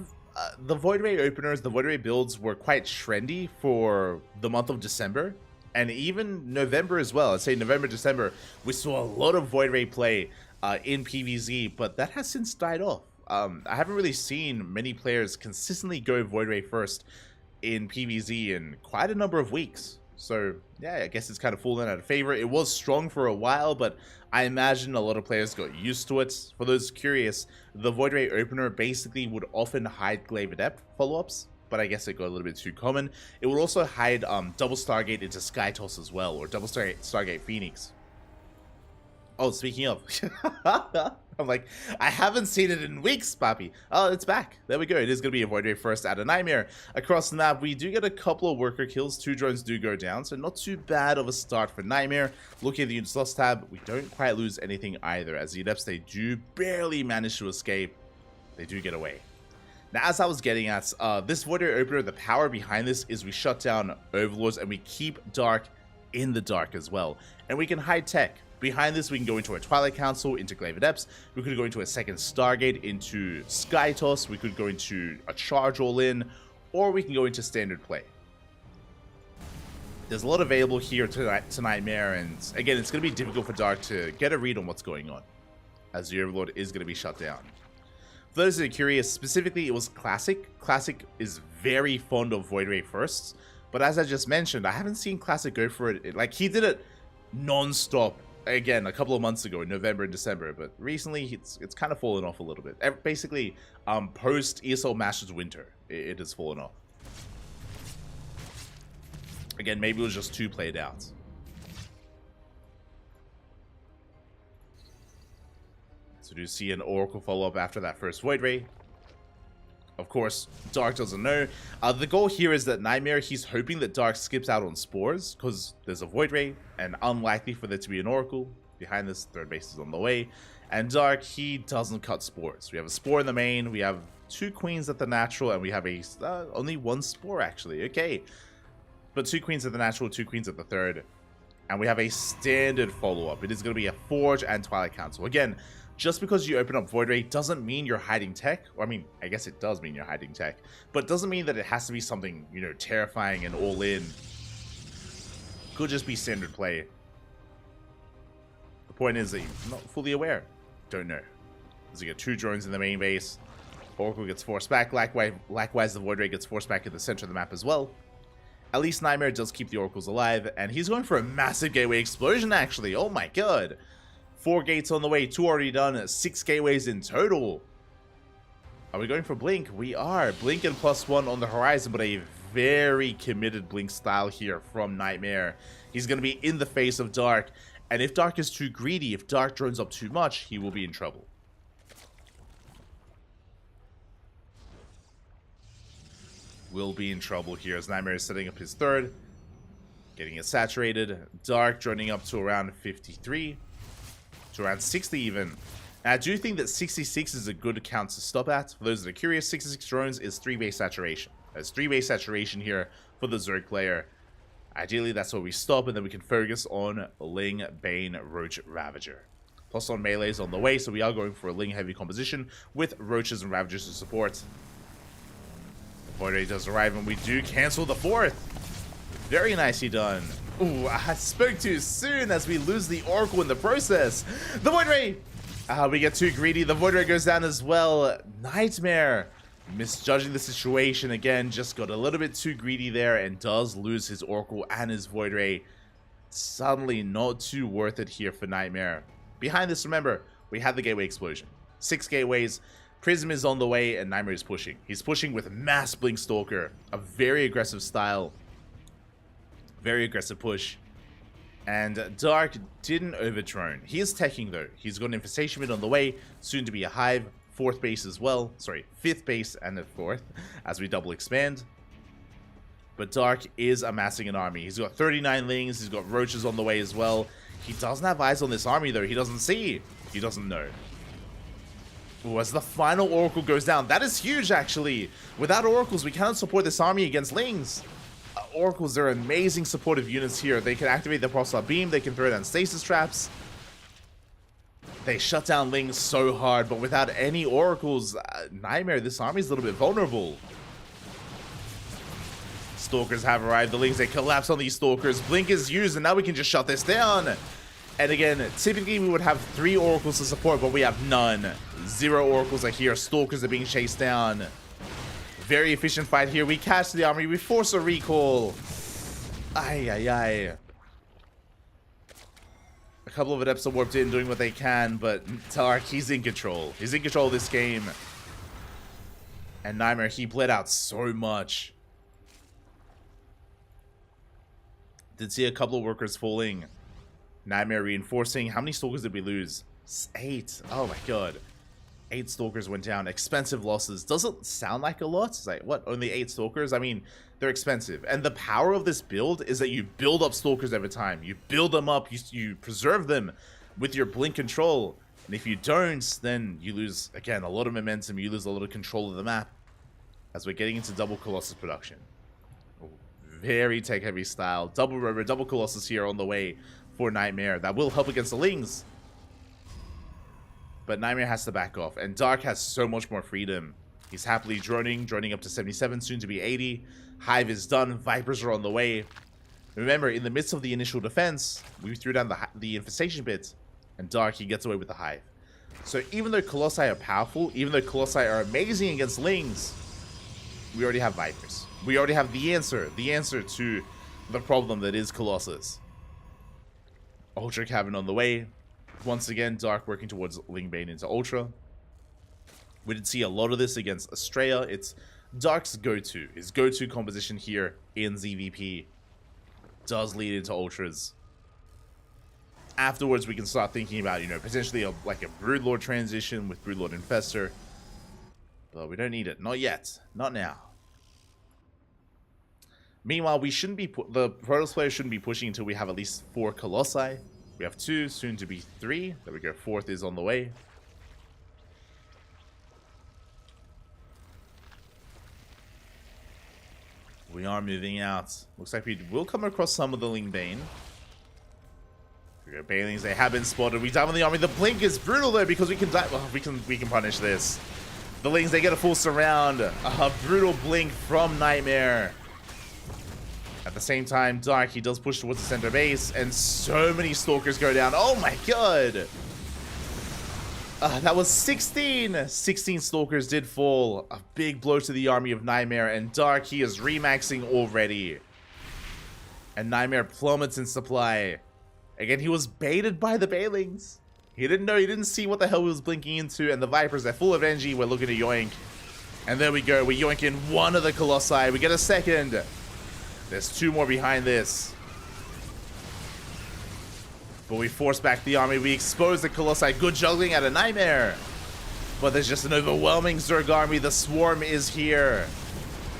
the Void Ray openers, the Void Ray builds were quite trendy for the month of December. And even November as well. I'd say November, December, we saw a lot of Void Ray play in PvZ. But that has since died off. I haven't really seen many players consistently go Void Ray first in PvZ in quite a number of weeks. So, yeah, I guess it's kind of fallen out of favor. It was strong for a while, but I imagine a lot of players got used to it. For those curious, the Void Ray opener basically would often hide Glaive Adept follow-ups, but I guess it got a little bit too common. It would also hide double Stargate into Sky Toss as well, or double Stargate Phoenix. Oh, speaking of, I'm like, I haven't seen it in weeks, papi. Oh, it's back. There we go. It is going to be a Void Ray first out of Nightmare. Across the map, we do get a couple of worker kills. 2 drones do go down, so not too bad of a start for Nightmare. Looking at the units lost tab, we don't quite lose anything either, as the Adepts, they do barely manage to escape. They do get away. Now, as I was getting at, this Void Ray opener, the power behind this is we shut down Overlords, and we keep Dark in the dark as well. And we can hide tech. Behind this, we can go into a Twilight Council, into Glaive Adepts. We could go into a second Stargate, into Sky Toss. We could go into a Charge All-In, or we can go into Standard Play. There's a lot available here to Nightmare, and again, it's going to be difficult for Dark to get a read on what's going on, as the Overlord is going to be shut down. For those that are curious, specifically, it was Classic. Classic is very fond of Void Ray firsts, but as I just mentioned, I haven't seen Classic go for it. Like, he did it non-stop. Again, a couple of months ago in November and December, but recently it's kind of fallen off a little bit. Basically, post ESL Masters Winter, it has fallen off. Again, maybe it was just too played out. So do you see an Oracle follow-up after that first Void Ray? Of course, Dark doesn't know. The goal here is that Nightmare, he's hoping that Dark skips out on Spores, because there's a Void Ray, and unlikely for there to be an Oracle. Behind this, third base is on the way. And Dark, he doesn't cut Spores. We have a Spore in the main, we have 2 Queens at the natural, and we have a only 1 Spore, actually. Okay. But 2 Queens at the natural, 2 Queens at the third. And we have a standard follow-up. It is going to be a Forge and Twilight Council. Again, just because you open up Void Ray doesn't mean you're hiding tech. Or, I mean, I guess it does mean you're hiding tech. But it doesn't mean that it has to be something, you know, terrifying and all-in. Could just be standard play. The point is that you're not fully aware. Don't know. As you get 2 drones in the main base. Oracle gets forced back. Likewise, the Void Ray gets forced back in the center of the map as well. At least Nightmare does keep the Oracles alive. And he's going for a massive gateway explosion, actually. Oh my god. 4 gates on the way, 2 already done, 6 gateways in total. Are we going for Blink? We are. Blink and +1 on the horizon, but a very committed Blink style here from Nightmare. He's going to be in the face of Dark, and if Dark is too greedy, if Dark drones up too much, he will be in trouble. Will be in trouble here as Nightmare is setting up his third. Getting it saturated. Dark droning up to around 53. To around 60 even, I do think that 66 is a good count to stop at. For those that are curious, 66 drones is 3 base saturation. There's 3 base saturation here for the Zerg player. Ideally, that's where we stop, and then we can focus on Ling, Bane, Roach, Ravager. Plus on melee is on the way, so we are going for a Ling heavy composition with Roaches and Ravagers to support. The Void Ray does arrive, and we do cancel the 4th. Very nicely done. Ooh, I spoke too soon as we lose the Oracle in the process. The Void Ray! We get too greedy. The Void Ray goes down as well. Nightmare, misjudging the situation again, just got a little bit too greedy there and does lose his Oracle and his Void Ray. Suddenly not too worth it here for Nightmare. Behind this, remember, we had the Gateway Explosion. 6 gateways, Prism is on the way, and Nightmare is pushing. He's pushing with Mass Blink Stalker, a very aggressive style. Very aggressive push. And Dark didn't overdrone. He is teching though. He's got an Infestation Mid on the way, soon to be a Hive, 4th base as well. Sorry, 5th base and a 4th, as we double expand. But Dark is amassing an army. He's got 39 Lings, he's got Roaches on the way as well. He doesn't have eyes on this army though. He doesn't see. He doesn't know. Ooh, as the final Oracle goes down, that is huge actually. Without Oracles, we cannot support this army against Lings. Oracles, they're amazing supportive units here. They can activate the Pulsar Beam, they can throw down Stasis Traps. They shut down Lings so hard, but without any Oracles, Nightmare, this army is a little bit vulnerable. Stalkers have arrived. The Lings, they collapse on these Stalkers. Blink is used, and now we can just shut this down. And again, typically we would have 3 Oracles to support, but we have none. 0 Oracles are here. Stalkers are being chased down. Very efficient fight here. We catch the army. We force a recall. Ay, ay, ay. A couple of Adepts are warped in, doing what they can, but Dark, he's in control. He's in control of this game. And Nightmare, he bled out so much. Did see a couple of workers falling. Nightmare reinforcing. How many Stalkers did we lose? 8. Oh my god. 8 Stalkers went down. Expensive losses. Doesn't sound like a lot. It's like, what? Only 8 Stalkers? I mean, they're expensive. And the power of this build is that you build up Stalkers every time. You build them up. You preserve them with your blink control. And if you don't, then you lose, again, a lot of momentum. You lose a lot of control of the map. As we're getting into double Colossus production. Very tech-heavy style. Double Robo, double Colossus here on the way for Nightmare. That will help against the Lings. But Nightmare has to back off. And Dark has so much more freedom. He's happily droning up to 77, soon to be 80. Hive is done. Vipers are on the way. Remember, in the midst of the initial defense, we threw down the Infestation bit. And Dark, he gets away with the Hive. So even though Colossi are powerful, even though Colossi are amazing against Lings, we already have Vipers. We already have the answer to the problem that is Colossus. Ultra Cavern on the way. Once again, Dark working towards Lingbane into Ultra. We did see a lot of this against Estrella. It's Dark's go-to. His go-to composition here in ZVP does lead into Ultras. Afterwards, we can start thinking about, you know, potentially like a Broodlord transition with Broodlord Infestor. But we don't need it. Not yet. Not now. Meanwhile, we shouldn't be the Protoss player shouldn't be pushing until we have at least 4 Colossi. We have 2, soon to be 3. There we go. 4th is on the way. We are moving out. Looks like we will come across some of the Lingbane. We go Banelings. They have been spotted. We dive on the army. The blink is brutal though because we can die. Well, we can punish this. The Lings, they get a full surround. A brutal blink from Nightmare. At the same time, Dark, he does push towards the center base, and so many Stalkers go down. Oh my god! That was 16! 16 Stalkers did fall. A big blow to the army of Nightmare, and Dark, he is remaxing already. And Nightmare plummets in supply. Again, he was baited by the Banelings. He didn't know, he didn't see what the hell he was blinking into, and the Vipers, they're full of energy. We're looking to yoink. And there we go, we yoink in one of the Colossi. We get a second. There's 2 more behind this. But we force back the army. We expose the Colossi. Good juggling at a Nightmare. But there's just an overwhelming Zerg army. The swarm is here.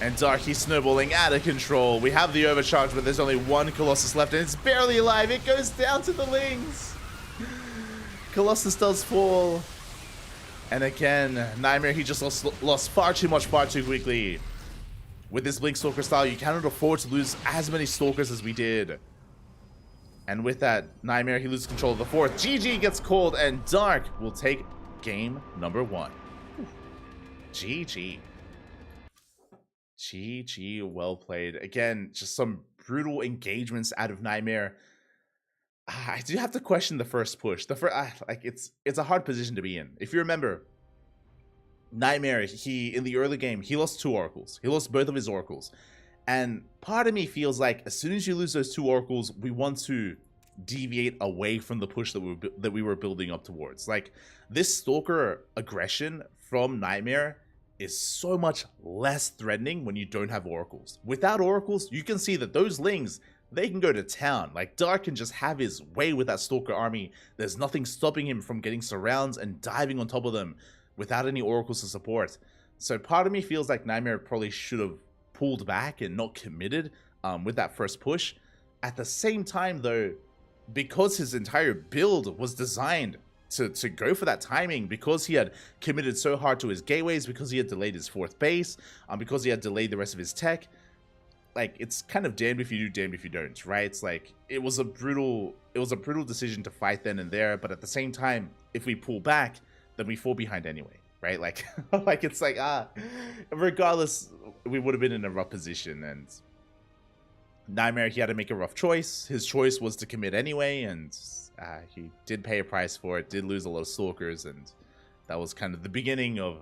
And Dark, he's snowballing out of control. We have the overcharge, but there's only 1 Colossus left, and it's barely alive. It goes down to the Lings. Colossus does fall. And again, Nightmare, he just lost far too much far too quickly. With this Blink Stalker style, you cannot afford to lose as many Stalkers as we did. And with that, Nightmare, he loses control of the fourth. GG gets called, and Dark will take game number 1. GG. GG, well played. Again, just some brutal engagements out of Nightmare. I do have to question the first push. Like it's a hard position to be in. If you remember, Nightmare, in the early game, he lost 2 Oracles. He lost both of his Oracles. And part of me feels like as soon as you lose those 2 Oracles, we want to deviate away from the push that we were building up towards. Like, this Stalker aggression from Nightmare is so much less threatening when you don't have Oracles. Without Oracles, you can see that those Lings, they can go to town. Like, Dark can just have his way with that Stalker army. There's nothing stopping him from getting surrounds and diving on top of them without any Oracles to support. So part of me feels like Nightmare probably should have pulled back and not committed with that first push. At the same time, though, because his entire build was designed to go for that timing, because he had committed so hard to his gateways, because he had delayed his 4th base, because he had delayed the rest of his tech, like, it's kind of damned if you do, damned if you don't, right? It's like, it was a brutal decision to fight then and there, but at the same time, if we pull back, then we fall behind anyway, right? Like, it's like, regardless, we would have been in a rough position. And Nightmare, he had to make a rough choice. His choice was to commit anyway, and he did pay a price for it, did lose a lot of Stalkers, and that was kind of the beginning of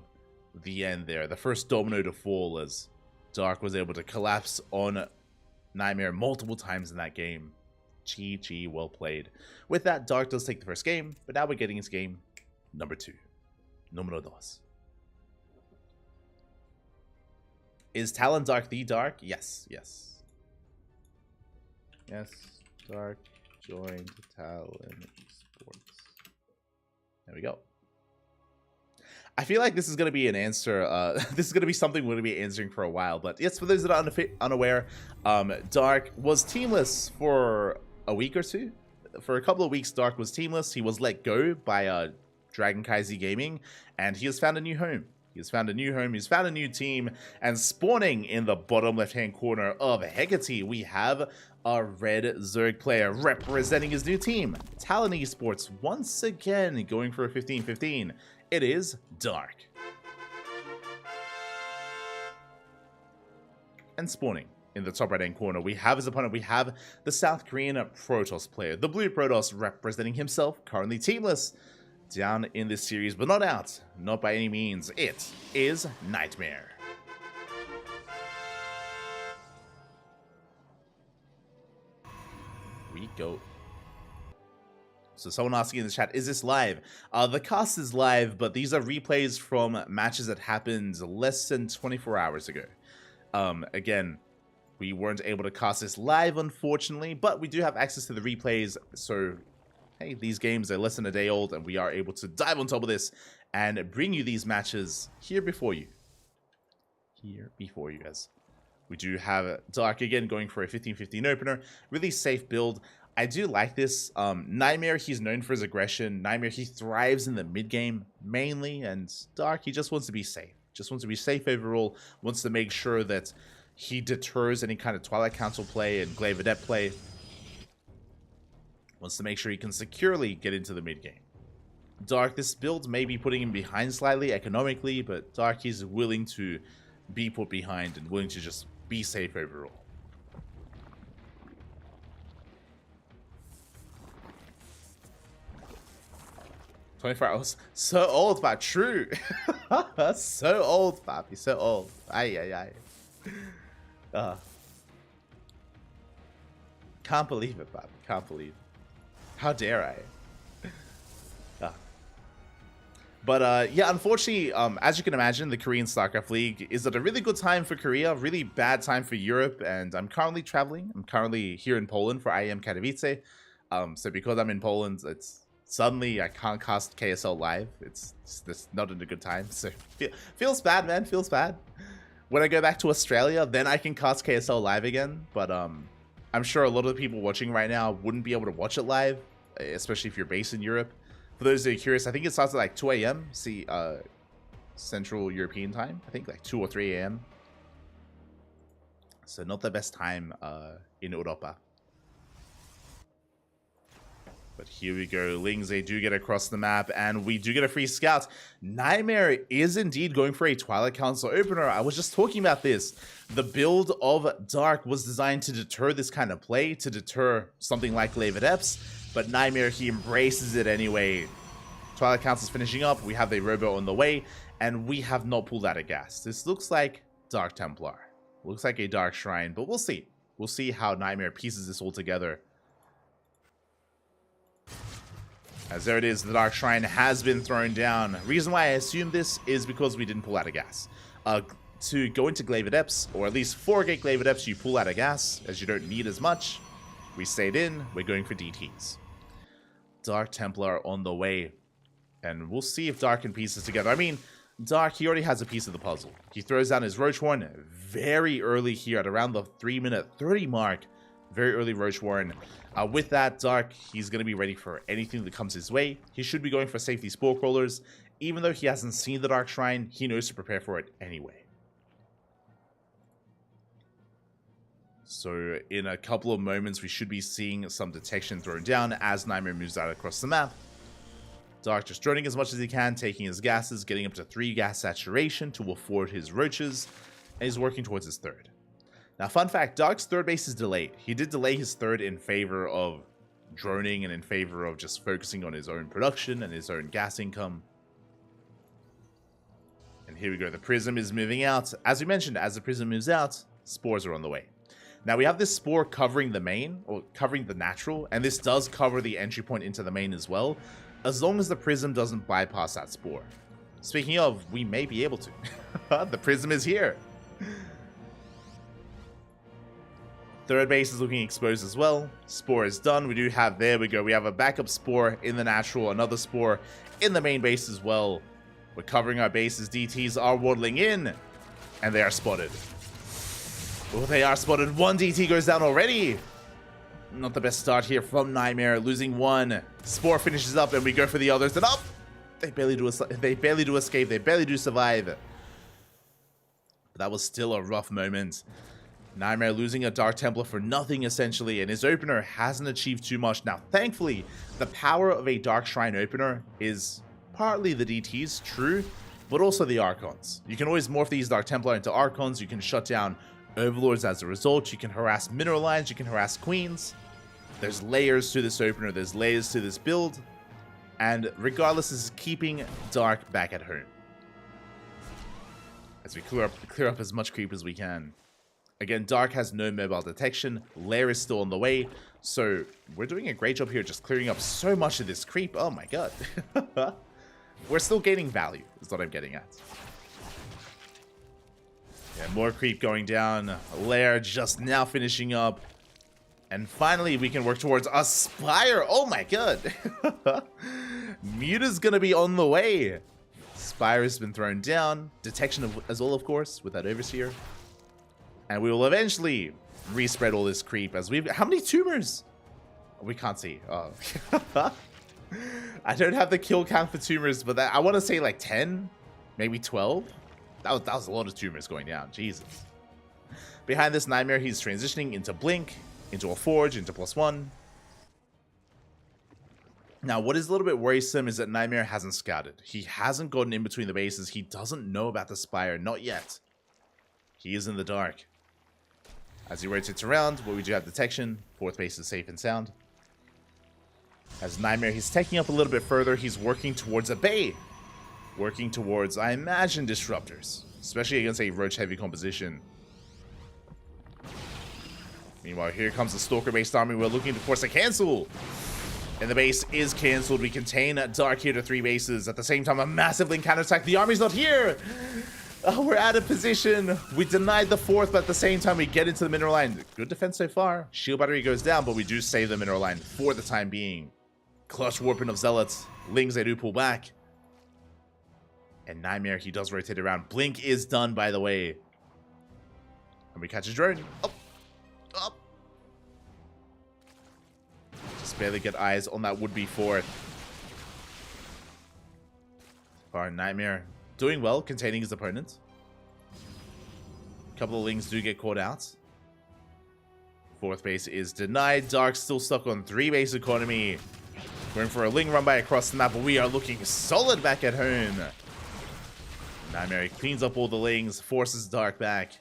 the end there. The first domino to fall, as Dark was able to collapse on Nightmare multiple times in that game. GG, well played. With that, Dark does take the first game, but now we're getting into game number 2. Número 2. Is Talon Dark the Dark? Yes, yes. Yes, Dark joined Talon Esports. There we go. I feel like this is going to be an answer. This is going to be something we're going to be answering for a while. But yes, for those that are unaware, Dark was teamless for a week or 2. For a couple of weeks, Dark was teamless. He was let go by CranKy Gaming, and he has found a new home. He's found a new home, he's found a new team, and spawning in the bottom left-hand corner of Hecate, we have a red Zerg player representing his new team, Talon Esports, once again going for a 15-15. It is Dark. And spawning in the top right-hand corner, we have his opponent, we have the South Korean Protoss player, the blue Protoss representing himself, currently teamless, down in this series, but not out, not by any means. It is Nightmare. We go. So someone asking in the chat, is this live? The cast is live, but these are replays from matches that happened less than 24 hours ago. Again, we weren't able to cast this live, unfortunately, but we do have access to the replays, so hey, these games are less than a day old, and we are able to dive on top of this and bring you these matches here before you. Here before you, guys. We do have Dark again going for a 15-15 opener. Really safe build. I do like this. Nightmare, he's known for his aggression. Nightmare, he thrives in the mid-game mainly, and Dark, he just wants to be safe. Just wants to be safe overall. Wants to make sure that he deters any kind of Twilight Council play and Glaive Adept play. Wants to make sure he can securely get into the mid-game. Dark, this build may be putting him behind slightly economically, but Dark, he's willing to be put behind and willing to just be safe overall. "24 hours. So old, but true." So old, papi. So old. Ay, ay, ay. Can't believe it, papi. Can't believe it. How dare I? But yeah, unfortunately, as you can imagine, the Korean StarCraft League is at a really good time for Korea, really bad time for Europe, and I'm currently traveling. I'm currently here in Poland for IEM Katowice. So because I'm in Poland, it's suddenly I can't cast KSL live. It's not in a good time. So feels bad, man. Feels bad. When I go back to Australia, then I can cast KSL live again. But I'm sure a lot of the people watching right now wouldn't be able to watch it live, especially if you're based in Europe. For those that are curious, I think it starts at like 2 a.m. See, Central European time. I think like 2 or 3 a.m. So not the best time in Europa. But here we go. Lings, they do get across the map, and we do get a free scout. Nightmare is indeed going for a Twilight Council opener. I was just talking about this. The build of Dark was designed to deter this kind of play, to deter something like Glaive Adepts, but Nightmare, he embraces it anyway. Twilight Council's finishing up. We have the Robo on the way, and we have not pulled out a gas. This looks like Dark Templar. Looks like a Dark Shrine, but we'll see. We'll see how Nightmare pieces this all together. As there it is, the Dark Shrine has been thrown down. Reason why I assume this is because we didn't pull out a gas. To go into Glaive Adepts, or at least 4-gate Glaive Adepts, you pull out a gas, as you don't need as much. We stayed in, we're going for DTs. Dark Templar on the way. And we'll see if Dark can piece this together. I mean, Dark, he already has a piece of the puzzle. He throws down his Roach Warren very early here at around the 3-minute 30 mark. Very early Roach Warren. With that, Dark, he's going to be ready for anything that comes his way. He should be going for safety Spore Crawlers. Even though he hasn't seen the Dark Shrine, he knows to prepare for it anyway. So in a couple of moments, we should be seeing some detection thrown down as Nightmare moves out across the map. Dark just droning as much as he can, taking his gases, getting up to 3 gas saturation to afford his roaches, and he's working towards his 3rd. Now, fun fact, Dark's 3rd base is delayed. He did delay his 3rd in favor of droning and in favor of just focusing on his own production and his own gas income. And here we go. The Prism is moving out. As we mentioned, as the Prism moves out, spores are on the way. Now, we have this spore covering the main, or covering the natural, and this does cover the entry point into the main as well, as long as the Prism doesn't bypass that spore. Speaking of, we may be able to. The Prism is here. 3rd base is looking exposed as well. Spore is done. We do have, there we go. We have a backup spore in the natural, another spore in the main base as well. We're covering our bases. DTs are waddling in, and they are spotted. Oh, they are spotted. 1 DT goes down already. Not the best start here from Nightmare, losing 1. Spore finishes up, and we go for the others. And up, they barely do escape. They barely do survive. But that was still a rough moment. Nightmare losing a Dark Templar for nothing, essentially, and his opener hasn't achieved too much. Now, thankfully, the power of a Dark Shrine opener is partly the DTs, true, but also the Archons. You can always morph these Dark Templar into Archons. You can shut down Overlords as a result. You can harass Mineral Lines. You can harass Queens. There's layers to this opener. There's layers to this build. And regardless, this is keeping Dark back at home. As we clear up as much creep as we can. Again, Dark has no mobile detection. Lair is still on the way. So we're doing a great job here just clearing up so much of this creep. Oh my god. We're still gaining value, is what I'm getting at. Yeah, more creep going down. Lair just now finishing up. And finally, we can work towards a Spire. Oh my god. Muta's gonna be on the way. Spire has been thrown down. Detection as well, of course, with that Overseer. And we will eventually respread all this creep as we've... How many tumors? We can't see. Oh. I don't have the kill count for tumors, but I want to say like 10, maybe 12. That was a lot of tumors going down. Jesus. Behind this Nightmare, he's transitioning into Blink, into a Forge, into +1. Now, what is a little bit worrisome is that Nightmare hasn't scouted. He hasn't gotten in between the bases. He doesn't know about the Spire. Not yet. He is in the dark. As he rotates around, where we do have detection, 4th base is safe and sound. As Nightmare, he's taking up a little bit further. He's working towards a Bay. Working towards, I imagine, Disruptors. Especially against a Roach heavy composition. Meanwhile, here comes the Stalker-based army. We're looking to force a cancel. And the base is cancelled. We contain Dark here to 3 bases. At the same time, a massive link counterattack. The army's not here. Oh, we're out of position. We denied the 4th, but at the same time, we get into the mineral line. Good defense so far. Shield battery goes down, but we do save the mineral line for the time being. Clutch warping of Zealots. Lings, they do pull back. And Nightmare, he does rotate around. Blink is done, by the way. And we catch a drone. Up. Up. Just barely get eyes on that would-be 4th. Our Nightmare doing well, containing his opponent. A couple of Lings do get caught out. Fourth base is denied. Dark still stuck on 3-base economy. Going for a Ling run by across the map, but we are looking solid back at home. Nightmare cleans up all the Lings, forces Dark back.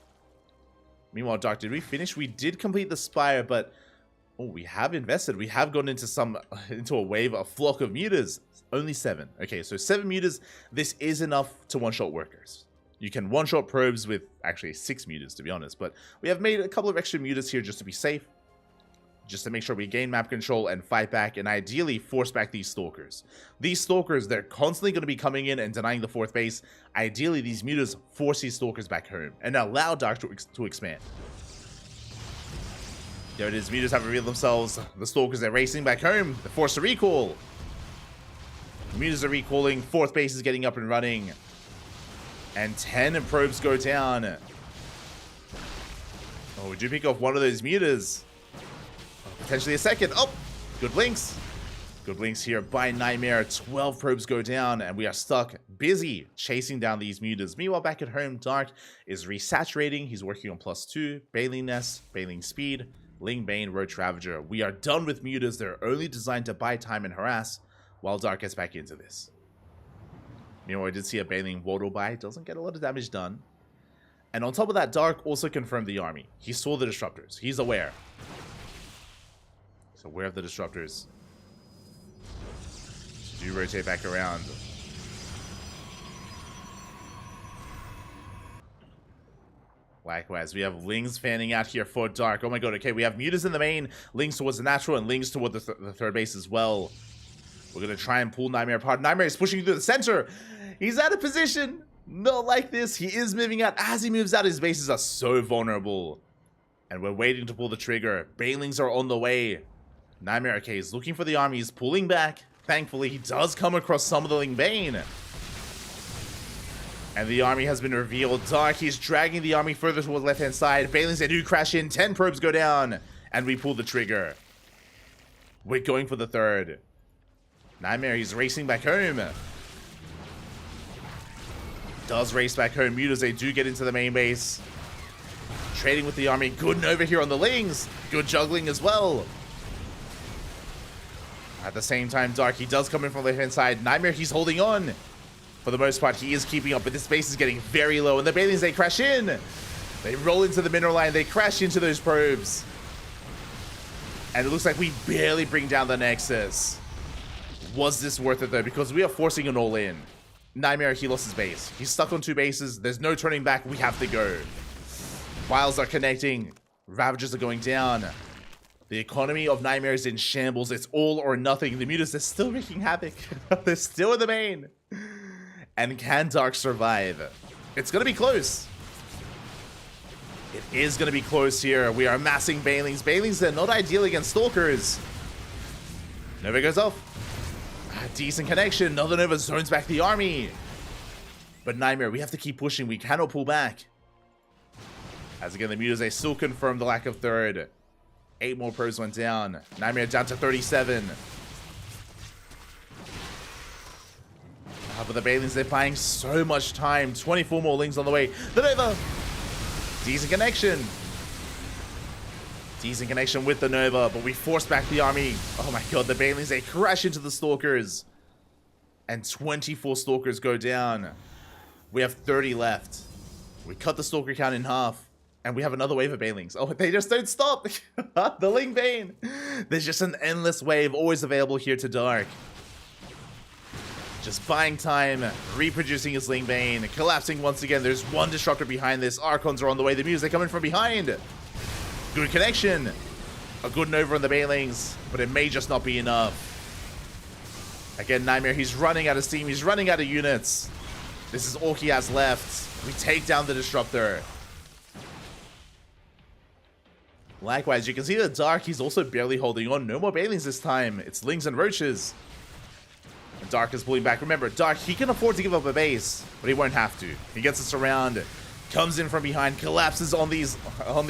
Meanwhile, Dark, did we finish? We did complete the Spire, but oh, we have invested. We have gone into a wave, a flock of mutas. Only 7. Okay, so 7 mutas. This is enough to one-shot workers. You can one-shot probes with actually 6 mutas, to be honest, but we have made a couple of extra mutas here just to be safe. Just to make sure we gain map control and fight back, and ideally force back these Stalkers. These Stalkers, they're constantly going to be coming in and denying the 4th base. Ideally, these mutas force these Stalkers back home and allow Dark to expand. There it is, mutas have revealed themselves. The Stalkers are racing back home. They're forced to recall. Mutas are recalling. 4th base is getting up and running. And 10 probes go down. Oh, we do pick off one of those mutas. Potentially a second. Oh, good links. Good links here by Nightmare. 12 probes go down, and we are stuck, busy chasing down these mutas. Meanwhile, back at home, Dark is resaturating. He's working on +2, Baneling Nest, Baneling Speed, Ling Bane, Roach Ravager. We are done with mutas. They're only designed to buy time and harass, while Dark gets back into this. Meanwhile, I did see a Baneling Waddle buy. Doesn't get a lot of damage done. And on top of that, Dark also confirmed the army. He saw the disruptors. He's aware. So aware of the disruptors. So do rotate back around. Likewise, we have Lings fanning out here for Dark. Oh my god, okay, we have mutas in the main, Lings towards the natural, and Lings toward the 3rd base as well. We're going to try and pull Nightmare apart. Nightmare is pushing through the center. He's out of position. Not like this. He is moving out. As he moves out, his bases are so vulnerable. And we're waiting to pull the trigger. Banelings are on the way. Nightmare, okay, is looking for the army. He's pulling back. Thankfully, he does come across some of the Ling Bane. And the army has been revealed. Dark, he's dragging the army further towards the left-hand side. Banelings, they do crash in. 10 probes go down. And we pull the trigger. We're going for the 3rd. Nightmare, he's racing back home. Does race back home. Mutas, they do get into the main base. Trading with the army. Good Nova here on the Lings. Good juggling as well. At the same time, Dark, he does come in from the left-hand side. Nightmare, he's holding on. For the most part, he is keeping up, but this base is getting very low. And the Banelings, they crash in. They roll into the mineral line. They crash into those probes. And it looks like we barely bring down the Nexus. Was this worth it, though? Because we are forcing an all-in. Nightmare, he lost his base. He's stuck on 2 bases. There's no turning back. We have to go. Vials are connecting. Ravagers are going down. The economy of Nightmare is in shambles. It's all or nothing. The mutas, they're still wreaking havoc. They're still in the main. And can Dark survive? It's going to be close. It is going to be close here. We are massing Banelings. Banelings, they're not ideal against Stalkers. Nova goes off. Decent connection. Another Nova zones back the army. But Nightmare, we have to keep pushing. We cannot pull back. As again, the mutas, they still confirm the lack of 3rd. 8 more probes went down. Nightmare down to 37. But the Banelings, they're buying so much time. 24 more Lings on the way. The Nova. Decent connection. Decent connection with the Nova, but we force back the army. Oh my god, the Banelings, they crash into the Stalkers. And 24 Stalkers go down. We have 30 left. We cut the Stalker count in half. And we have another wave of Banelings. Oh, they just don't stop. The Ling Bane. There's just an endless wave always available here to Dark. Just buying time, reproducing his Ling Bane, collapsing once again. There's one disruptor behind this. Archons are on the way. The mutas, they come in from behind. Good connection. A good Nova on the Banelings, but it may just not be enough. Again, Nightmare, he's running out of steam. He's running out of units. This is all he has left. We take down the disruptor. Likewise, you can see that Dark, he's also barely holding on. No more Banelings this time. It's Lings and Roaches. And Dark is pulling back. Remember, Dark, he can afford to give up a base, but he won't have to. He gets us around, comes in from behind, collapses on these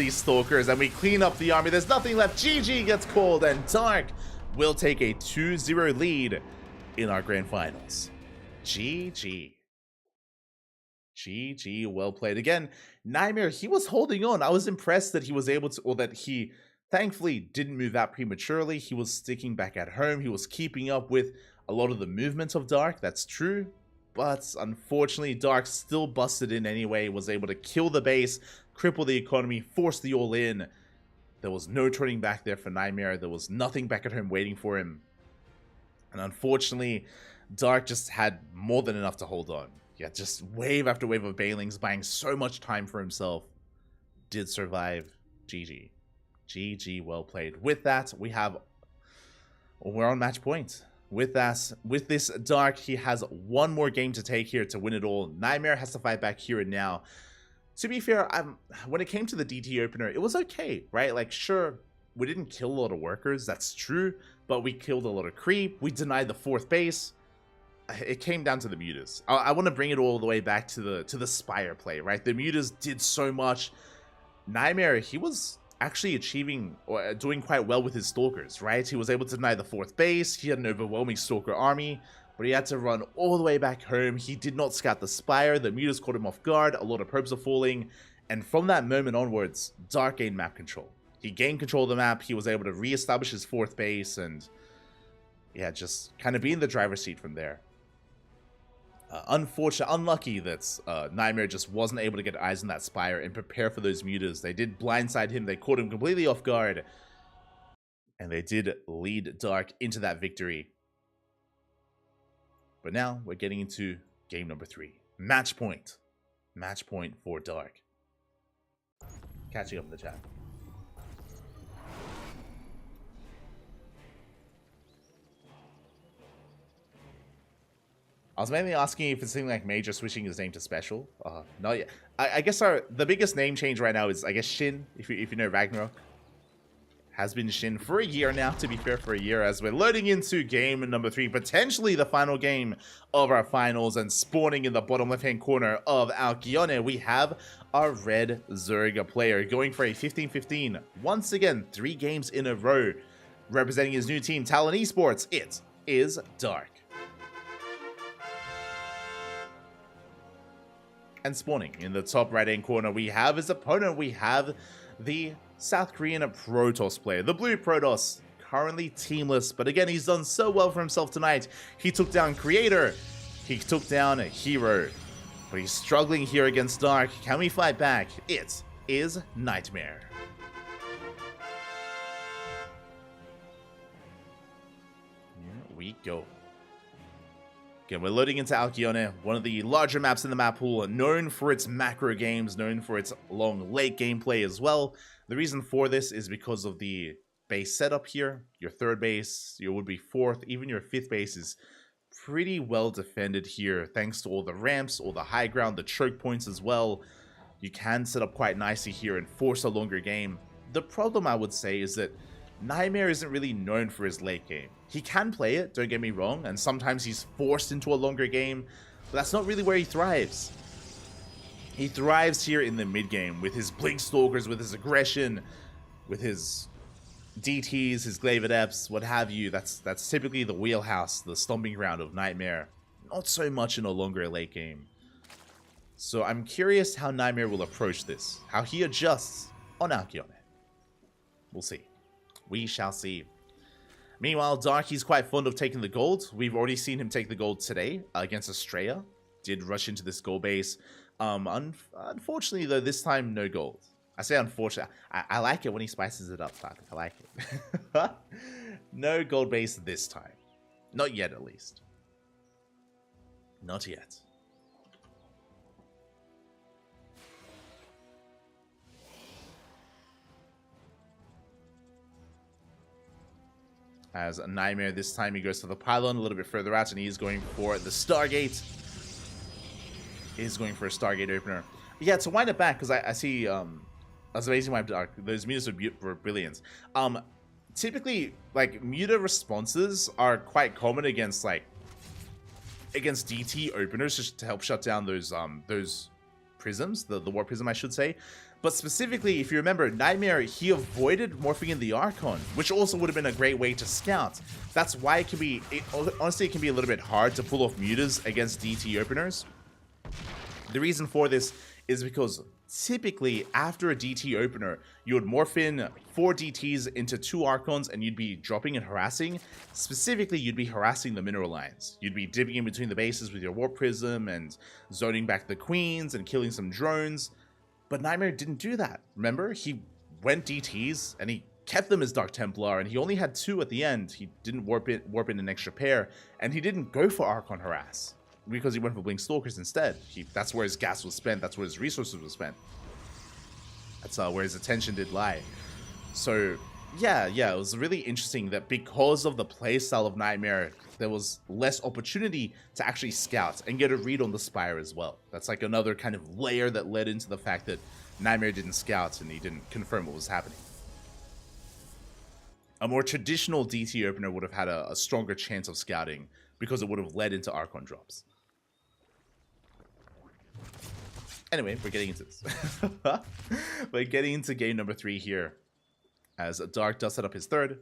Stalkers, and we clean up the army. There's nothing left. GG gets called, and Dark will take a 2-0 lead in our grand finals. GG. GG, well played. Again, Nightmare, he was holding on. I was impressed that he was able to, or that he thankfully didn't move out prematurely. He was sticking back at home. He was keeping up with a lot of the movements of Dark. That's true. But unfortunately, Dark still busted in anyway, was able to kill the base, cripple the economy, force the all-in. There was no turning back there for Nightmare. There was nothing back at home waiting for him. And unfortunately, Dark just had more than enough to hold on. Yeah, just wave after wave of Bailings, buying so much time for himself. Did survive. GG. GG, well played. With that, we're on match point. With this Dark, he has one more game to take here to win it all. Nightmare has to fight back here and now. To be fair, when it came to the DT opener, it was okay, right? Like, sure, we didn't kill a lot of workers, that's true, but we killed a lot of creep, we denied the 4th base. It came down to the mutas. I want to bring it all the way back to the Spire play, right? The mutas did so much. Nightmare, he was actually achieving or doing quite well with his stalkers, right? He was able to deny the 4th base. He had an overwhelming stalker army, but he had to run all the way back home. He did not scout the Spire. The mutas caught him off guard. A lot of probes are falling, and from that moment onwards, Dark gained map control. He gained control of the map. He was able to reestablish his 4th base, and yeah, just kind of be in the driver's seat from there. Unlucky that Nightmare just wasn't able to get eyes on that Spire and prepare for those mutas. They did blindside him, they caught him completely off guard, and they did lead Dark into that victory. But now we're getting into game number 3. Match point. Match point for Dark. Catching up in the chat. I was mainly asking if it's something like Major switching his name to Special. Not yet. I guess the biggest name change right now is, I guess, Shin, if you know Ragnarok. Has been Shin for a year now, to be fair, for a year, as we're loading into game number 3, potentially the final game of our finals, and spawning in the bottom left-hand corner of Alkyone, we have our red Zerga player going for a 15-15. Once again, 3 games in a row. Representing his new team, Talon Esports, it is Dark. And spawning in the top right-hand corner, we have his opponent. We have the South Korean Protoss player, the blue Protoss, currently teamless. But again, he's done so well for himself tonight. He took down Creator. He took down a Hero. But he's struggling here against Dark. Can we fight back? It is Nightmare. Here we go. Again, we're loading into Alkyone, one of the larger maps in the map pool, known for its macro games, known for its long late gameplay as well. The reason for this is because of the base setup here. Your 3rd base, your would-be 4th, even your 5th base is pretty well defended here, thanks to all the ramps, all the high ground, the choke points as well. You can set up quite nicely here and force a longer game. The problem, I would say, is that Nightmare isn't really known for his late game. He can play it, don't get me wrong, and sometimes he's forced into a longer game, but that's not really where he thrives. He thrives here in the mid game with his Blink Stalkers, with his aggression, with his DTs, his Glaive Adepts, what have you. That's typically the wheelhouse, the stomping ground of Nightmare. Not so much in a longer late game. So I'm curious how Nightmare will approach this, how he adjusts on Alkyone. We'll see. We shall see. Meanwhile, Dark, he's quite fond of taking the gold. We've already seen him take the gold today against Estrella. Did rush into this gold base. Unfortunately, though, this time, no gold. I say unfortunately. I like it when he spices it up, Patrick. I like it. No gold base this time. Not yet, at least. Not yet. As a Nightmare, this time he goes to the pylon a little bit further out, and he's going for the Stargate. He's going for a Stargate opener. Yeah, to wind it back, because I see, that's amazing my Dark. Those mutas were brilliant. Typically, like, muta responses are quite common against DT openers, just to help shut down those prisms, the Warp Prism, I should say. But specifically, if you remember, Nightmare, he avoided morphing in the Archon, which also would have been a great way to scout. That's why it can be, honestly, it can be a little bit hard to pull off mutas against DT openers. The reason for this is because typically after a DT opener, you would morph in 4 DTs into 2 Archons and you'd be dropping and harassing. Specifically, you'd be harassing the mineral lines. You'd be dipping in between the bases with your Warp Prism and zoning back the queens and killing some drones. But Nightmare didn't do that. Remember? He went DTs and he kept them as Dark Templar, and he only had 2 at the end. He didn't warp in an extra pair, and he didn't go for Archon Harass because he went for Blink Stalkers instead. That's where his gas was spent. That's where his resources were spent. That's where his attention did lie. So, yeah, it was really interesting that because of the playstyle of Nightmare, there was less opportunity to actually scout and get a read on the Spire as well. That's like another kind of layer that led into the fact that Nightmare didn't scout and he didn't confirm what was happening. A more traditional DT opener would have had a stronger chance of scouting because it would have led into Archon drops. Anyway, we're getting into this. We're getting into game number 3 here, as Dark does set up his third.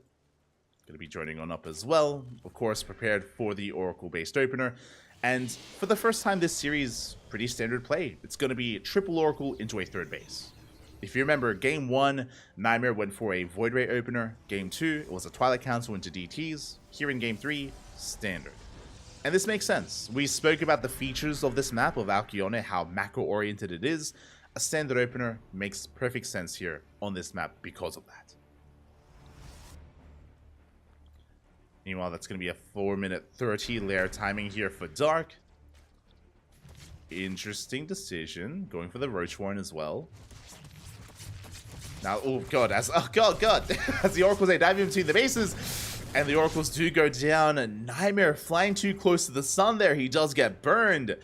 Going to be joining on up as well. Of course, prepared for the Oracle-based opener. And for the first time this series, pretty standard play. It's going to be triple Oracle into a third base. If you remember, game 1, Nightmare went for a Void Ray opener. Game 2, it was a Twilight Council into DTs. Here in game 3, standard. And this makes sense. We spoke about the features of this map of Alcyone, how macro-oriented it is. A standard opener makes perfect sense here on this map because of that. Meanwhile, that's going to be a 4-minute 30 layer timing here for Dark. Interesting decision, going for the Roach Warren as well. Now, oh god, as the Oracles are diving between the bases, and the Oracles do go down. Nightmare flying too close to the sun there. He does get burned.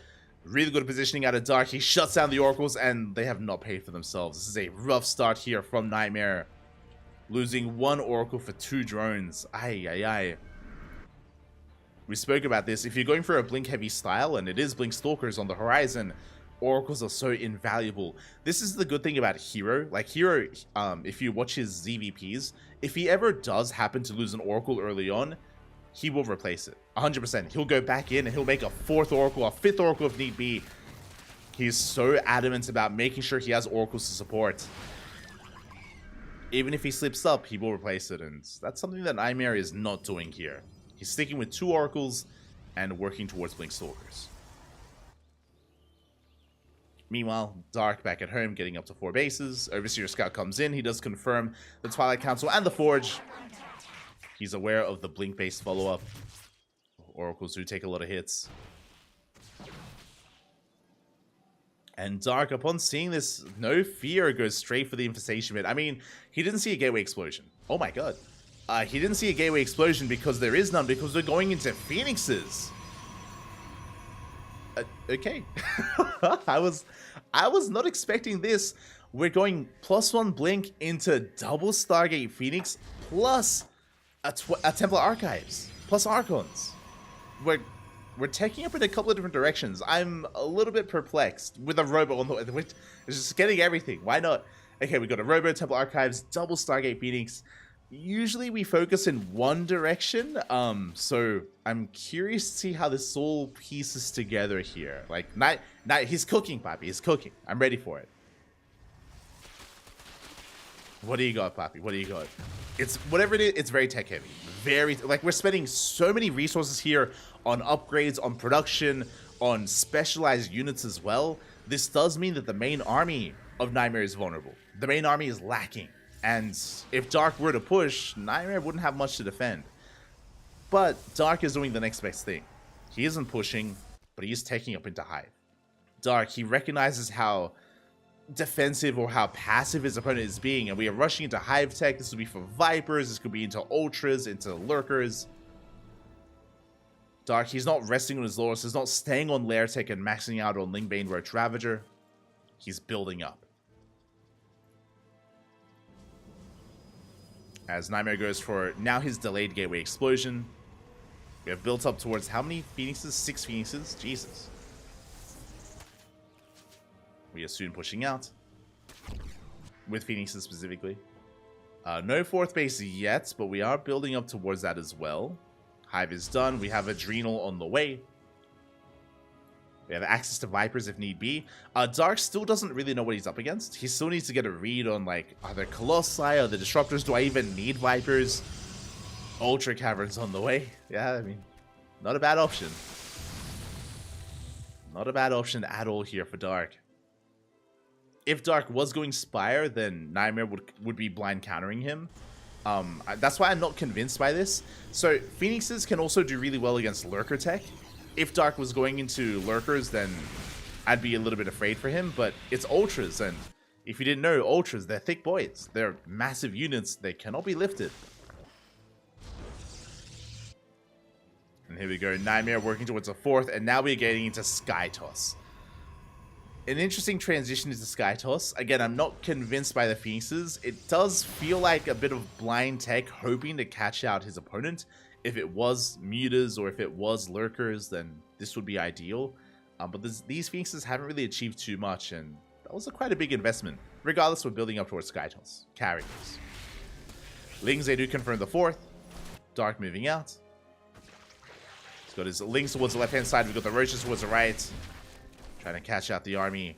Really good positioning out of Dark. He shuts down the Oracles, and they have not paid for themselves. This is a rough start here from Nightmare. Losing 1 Oracle for 2 drones. Ay. We spoke about this. If you're going for a blink-heavy style, and it is Blink Stalkers on the horizon, Oracles are so invaluable. This is the good thing about Hero. Like, Hero, if you watch his ZVPs, if he ever does happen to lose an Oracle early on, he will replace it. 100%. He'll go back in and he'll make a 4th Oracle, a 5th Oracle if need be. He's so adamant about making sure he has Oracles to support. Even if he slips up, he will replace it, and that's something that Nightmare is not doing here. He's sticking with 2 Oracles and working towards Blink Stalkers. Meanwhile, Dark back at home, getting up to 4 bases. Overseer Scout comes in. He does confirm the Twilight Council and the Forge. He's aware of the Blink-based follow-up. Oracles do take a lot of hits. And Dark, upon seeing this, no fear, goes straight for the Infestation Bit. I mean, he didn't see a Gateway Explosion. Oh my god. He didn't see a Gateway Explosion because there is none, because they're going into Phoenixes. Okay. I was not expecting this. We're going +1 Blink into double Stargate Phoenix plus a Templar Archives plus Archons. We're taking up in a couple of different directions. I'm a little bit perplexed with a Robo on the way. It's just getting everything. Why not? Okay, we got a Robo, Templar Archives, double Stargate Phoenix. Usually we focus in one direction, so I'm curious to see how this all pieces together here. Like, he's cooking, Papi. He's cooking. I'm ready for it. What do you got, Papi? What do you got? It's whatever it is. It's very tech heavy. Like, we're spending so many resources here on upgrades, on production, on specialized units as well. This does mean that the main army of Nightmare is vulnerable. The main army is lacking. And if Dark were to push, Nightmare wouldn't have much to defend. But Dark is doing the next best thing. He isn't pushing, but he is taking up into Hive. Dark, he recognizes how defensive or how passive his opponent is being, and we are rushing into Hive Tech. This will be for Vipers, this could be into Ultras, into Lurkers. Dark, he's not resting on his laurels, he's not staying on Lair Tech and maxing out on Lingbane Roach Ravager. He's building up. As Nightmare goes for now his delayed Gateway Explosion. We have built up towards how many Phoenixes? 6 Phoenixes? Jesus. We are soon pushing out. With Phoenixes specifically. No fourth base yet, but we are building up towards that as well. Hive is done. We have Adrenal on the way. We have access to Vipers if need be. Dark still doesn't really know what he's up against. He still needs to get a read on, like, are there Colossi, are there Disruptors? Do I even need Vipers? Ultra Caverns on the way. Yeah, I mean, not a bad option. Not a bad option at all here for Dark. If Dark was going Spire, then Nightmare would be blind countering him. That's why I'm not convinced by this. So, Phoenixes can also do really well against Lurker Tech. If Dark was going into Lurkers, then I'd be a little bit afraid for him. But it's Ultras, and if you didn't know, Ultras, they're thick boys. They're massive units. They cannot be lifted. And here we go. Nightmare working towards a fourth, and now we're getting into Sky Toss. An interesting transition into Sky Toss. Again, I'm not convinced by the Phoenixes. It does feel like a bit of blind tech hoping to catch out his opponent. If it was Mutas or if it was Lurkers, then this would be ideal. But these Phoenixes haven't really achieved too much, and that was quite a big investment. Regardless, we're building up towards Sky Toss. Carriers. Lings, they do confirm the fourth. Dark moving out. He's got his Lings towards the left-hand side. We've got the Roaches towards the right. Trying to catch out the army.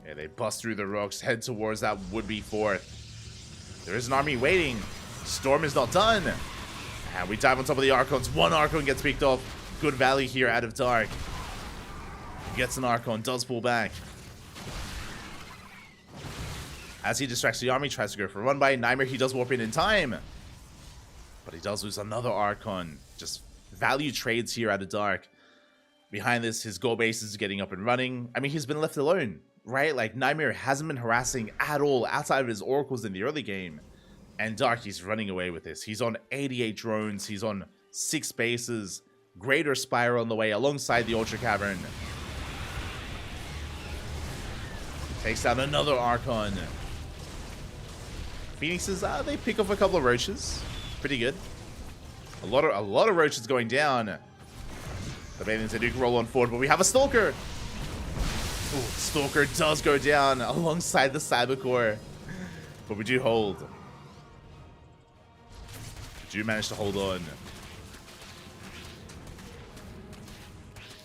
Yeah, they bust through the rocks, head towards that would-be fourth. There is an army waiting. Storm is not done. And we dive on top of the Archons. One Archon gets picked off. Good value here out of Dark. Gets an Archon, does pull back. As he distracts the army, tries to go for a run by Nightmare. He does warp in time. But he does lose another Archon. Just value trades here out of Dark. Behind this, his goal base is getting up and running. I mean, he's been left alone, right? Like, Nightmare hasn't been harassing at all outside of his Oracles in the early game. And Dark, he's running away with this. He's on 88 drones. He's on 6 bases. Greater Spire on the way alongside the Ultra Cavern. Takes down another Archon. Phoenixes, they pick off a couple of Roaches. Pretty good. A lot of Roaches going down. The Banelings, they do roll on forward, but we have a Stalker. Ooh, Stalker does go down alongside the Cybercore. But we do hold. We do manage to hold on.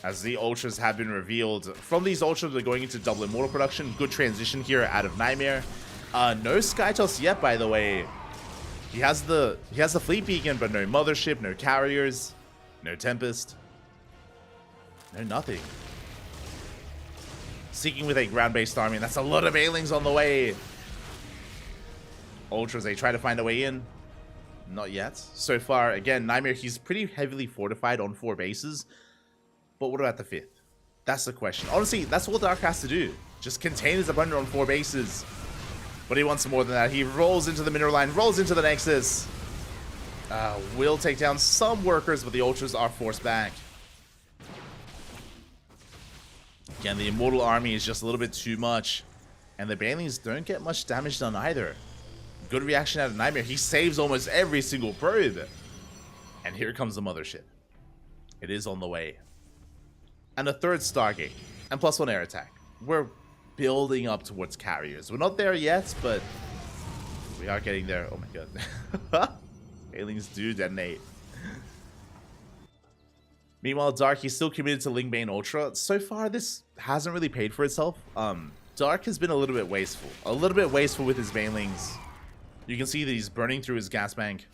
As the Ultras have been revealed. From these Ultras, we're going into double Immortal production. Good transition here out of Nightmare. No Sky Toss yet, by the way. He has the Fleet Beacon, but no Mothership, no Carriers, no Tempest. No, nothing. Seeking with a ground-based army. That's a lot of Banelings on the way. Ultras, they try to find a way in. Not yet. So far, again, Nightmare, he's pretty heavily fortified on 4 bases. But what about the 5th? That's the question. Honestly, that's all Dark has to do. Just contain his opponent on 4 bases. But he wants more than that. He rolls into the mineral line, rolls into the Nexus. Will take down some workers, but the Ultras are forced back. Again, the Immortal army is just a little bit too much. And the Banelings don't get much damage done either. Good reaction out of Nightmare. He saves almost every single probe. And here comes the Mothership. It is on the way. And a 3rd Stargate. And +1 air attack. We're building up towards Carriers. We're not there yet, but we are getting there. Oh my god. Banelings do detonate. Meanwhile, Dark, he's still committed to Lingbane Ultra. So far, this hasn't really paid for itself. Dark has been a little bit wasteful. A little bit wasteful with his Banelings. You can see that he's burning through his gas bank.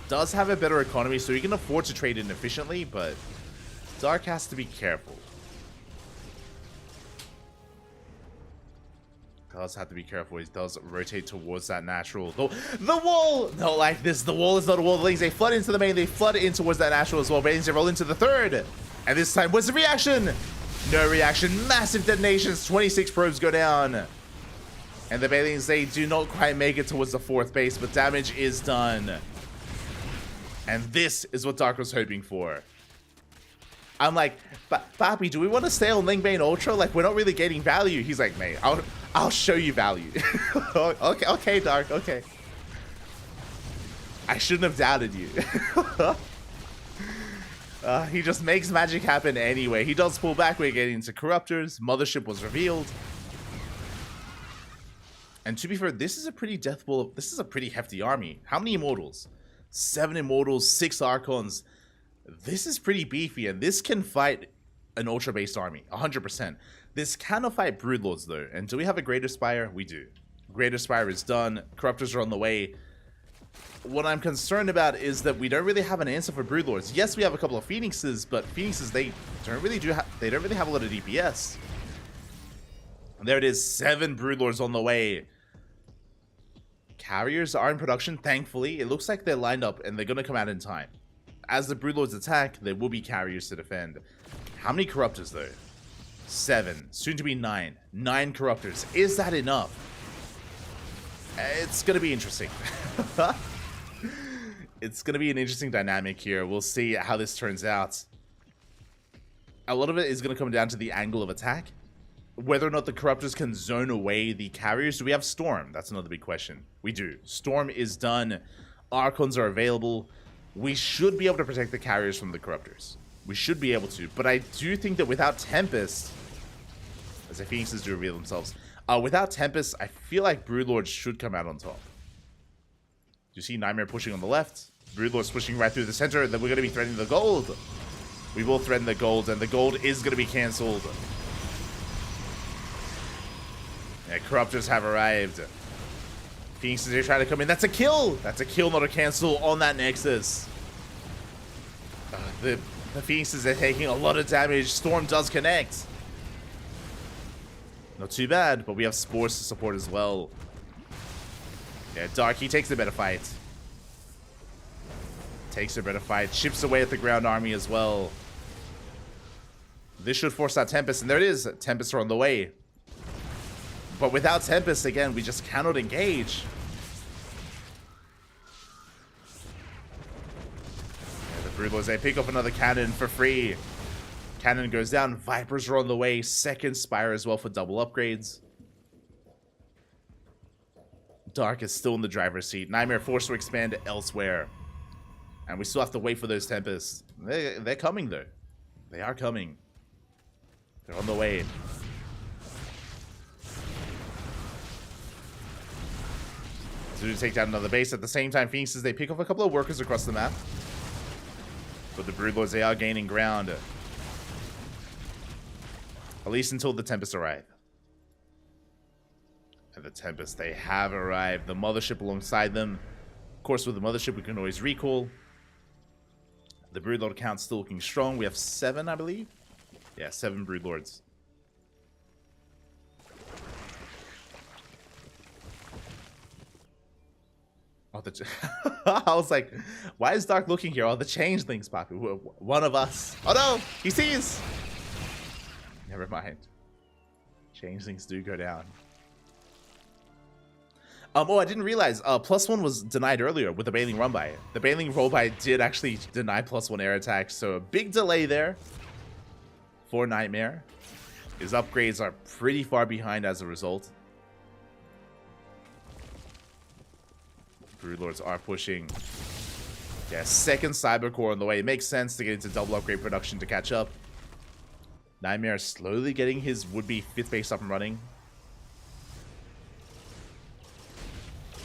Does have a better economy, so he can afford to trade in efficiently, but Dark has to be careful. Does have to be careful. He does rotate towards that natural. The wall! No, like this. The wall is not a wall. The Lings, they flood into the main. They flood in towards that natural as well. Banelings, they roll into the 3rd. And this time, what's the reaction? No reaction. Massive detonations. 26 probes go down. And the Banelings, they do not quite make it towards the 4th base, but damage is done. And this is what Dark was hoping for. I'm like, Papi, do we want to stay on Lingbane Ultra? Like, we're not really getting value. He's like, mate, I'll show you value. okay, Dark, okay. I shouldn't have doubted you. He just makes magic happen anyway. He does pull back. We're getting into Corruptors. Mothership was revealed. And to be fair, this is a pretty deathful. This is a pretty hefty army. How many Immortals? 7 Immortals, 6 Archons. This is pretty beefy, and this can fight an Ultra-based army, 100%. This cannot fight Broodlords, though. And do we have a Greater Spire? We do. Greater Spire is done. Corruptors are on the way. What I'm concerned about is that we don't really have an answer for Broodlords. Yes, we have a couple of Phoenixes, but Phoenixes, they don't really have a lot of DPS. And there it is, 7 Broodlords on the way. Carriers are in production, thankfully. It looks like they're lined up and they're going to come out in time. As the Broodlords attack, there will be carriers to defend. How many Corruptors, though? 7. Soon to be 9. 9 Corruptors. Is that enough? It's going to be interesting. It's going to be an interesting dynamic here. We'll see how this turns out. A lot of it is going to come down to the angle of attack. Whether or not the Corruptors can zone away the carriers. Do we have Storm? That's another big question. We do. Storm is done. Archons are available. We should be able to protect the carriers from the Corruptors. We should be able to. But I do think that without Tempest, as the Phoenixes do reveal themselves, without Tempest, I feel like Broodlords should come out on top. You see Nightmare pushing on the left. Broodlords pushing right through the center. And then we're going to be threatening the gold. We will threaten the gold, and the gold is going to be cancelled. Yeah, Corruptors have arrived. Phoenixes are trying to come in. That's a kill! That's a kill, not a cancel on that Nexus. The Phoenixes are taking a lot of damage. Storm does connect. Not too bad, but we have Spores to support as well. Yeah, Darky takes a better fight. Takes a better fight. Chips away at the ground army as well. This should force out Tempest, and there it is. Tempests are on the way. But without Tempest, again, we just cannot engage. Yeah, the Broodlords, they pick up another cannon for free. Cannon goes down. Vipers are on the way. Second Spire as well for double upgrades. Dark is still in the driver's seat. Nightmare forced to expand elsewhere. And we still have to wait for those Tempests. They're coming, though. They are coming. They're on the way. To take down another base. At the same time, Phoenixes, they pick off a couple of workers across the map. But the Broodlords, they are gaining ground. At least until the Tempests arrive. And the Tempests, they have arrived. The Mothership alongside them. Of course, with the Mothership, we can always recall. The Broodlord count's still looking strong. We have 7, I believe. Yeah, 7 Broodlords. Oh, I was like, why is Dark looking here? Oh, the changelings, Poppy. One of us. Oh no, he sees. Never mind. Changelings do go down. Oh, I didn't realize +1 was denied earlier with the Bailing Run-By. The Bailing Roll-By did actually deny +1 air attacks, so a big delay there for Nightmare. His upgrades are pretty far behind as a result. Broodlords are pushing. Yeah, second Cybercore on the way. It makes sense to get into double upgrade production to catch up. Nightmare is slowly getting his would-be 5th base up and running.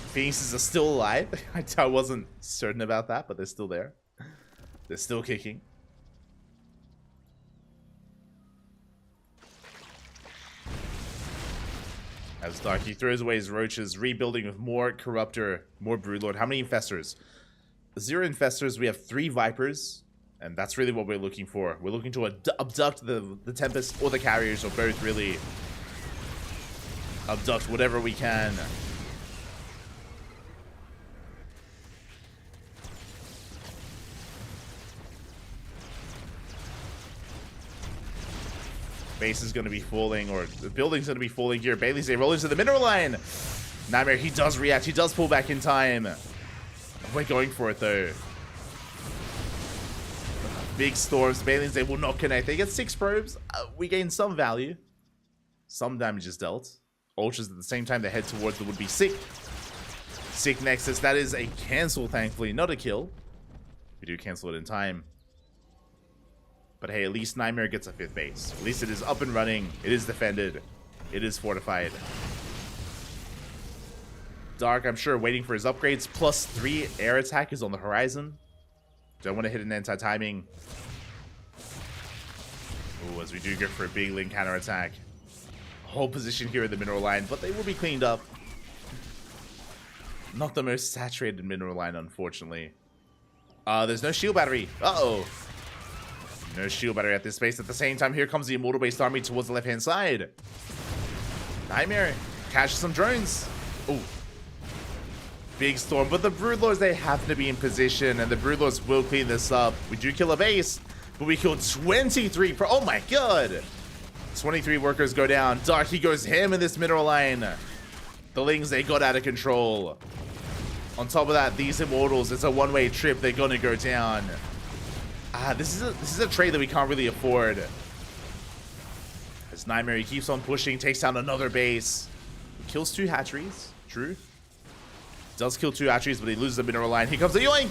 Phoenixes are still alive. I wasn't certain about that, but they're still there. They're still kicking. As Darky throws away his roaches, rebuilding with more Corruptor, more Broodlord. How many Infestors? 0 Infestors. We have 3 Vipers. And that's really what we're looking for. We're looking to abduct the Tempest or the Carriers, or both, really. Abduct whatever we can. Base is going to be falling, or the building's going to be falling here. Bailey's they roll into the mineral line. Nightmare, he does react. He does pull back in time. We're going for it, though. Big storms. Bailey's they will not connect. They get 6 probes. We gain some value. Some damage is dealt. Ultras at the same time. They head towards the would-be sick. Sick Nexus. That is a cancel, thankfully. Not a kill. We do cancel it in time. But hey, at least Nightmare gets a 5th base. At least it is up and running. It is defended. It is fortified. Dark, I'm sure, waiting for his upgrades. +3 air attack is on the horizon. Don't want to hit an anti-timing. Ooh, as we do go for a big link counter attack. Whole position here in the mineral line, but they will be cleaned up. Not the most saturated mineral line, unfortunately. There's no shield battery. Uh-oh. No shield battery at this space. At the same time, here comes the Immortal-based army towards the left-hand side. Nightmare catches some drones. Ooh. Big storm, but the Broodlords, they happen to be in position, and the Broodlords will clean this up. We do kill a base, but we kill 23 oh my god! 23 workers go down. Dark, he goes ham in this mineral line. The Lings, they got out of control. On top of that, these Immortals, it's a one-way trip. They're gonna go down. This is a trade that we can't really afford. As Nightmare, he keeps on pushing, takes down another base. Kills 2 hatcheries, true. Does kill 2 hatcheries, but he loses the mineral line. Here comes the yoink!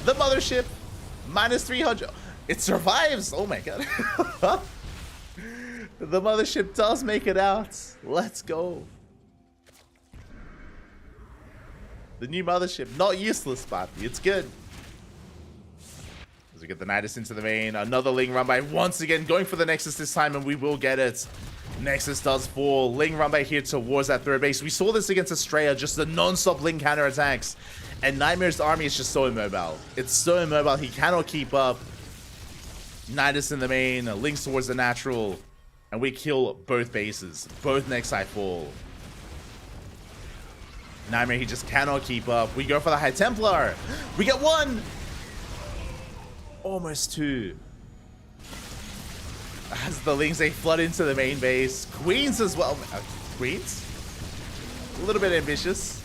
The mothership! -300. It survives! Oh my god. The mothership does make it out. Let's go. The new mothership. Not useless, Papi. It's good. As we get the Nidus into the main. Another Ling run by once again. Going for the Nexus this time, and we will get it. Nexus does fall. Ling run by here towards that 3rd base. We saw this against Estrella. Just the non-stop Ling counter attacks. And Nightmare's army is just so immobile. It's so immobile. He cannot keep up. Nidus in the main. Lings towards the natural. And we kill both bases. Both Nexi fall. Nightmare, he just cannot keep up. We go for the High Templar. We get 1. Almost 2. As the Lings, they flood into the main base. Queens as well. Queens? A little bit ambitious.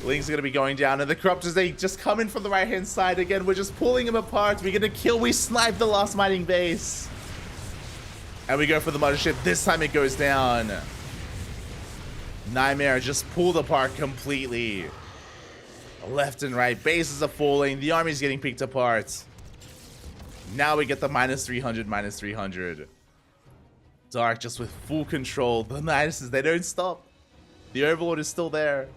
Lings are going to be going down. And the Corruptors, they just come in from the right-hand side. Again, we're just pulling them apart. We're going to kill. We snipe the last mining base. And we go for the mothership. This time it goes down. Nightmare just pulled apart completely. Left and right. Bases are falling. The army's getting picked apart. Now we get the -300, -300. Dark just with full control. The Niduses, they don't stop. The Overlord is still there.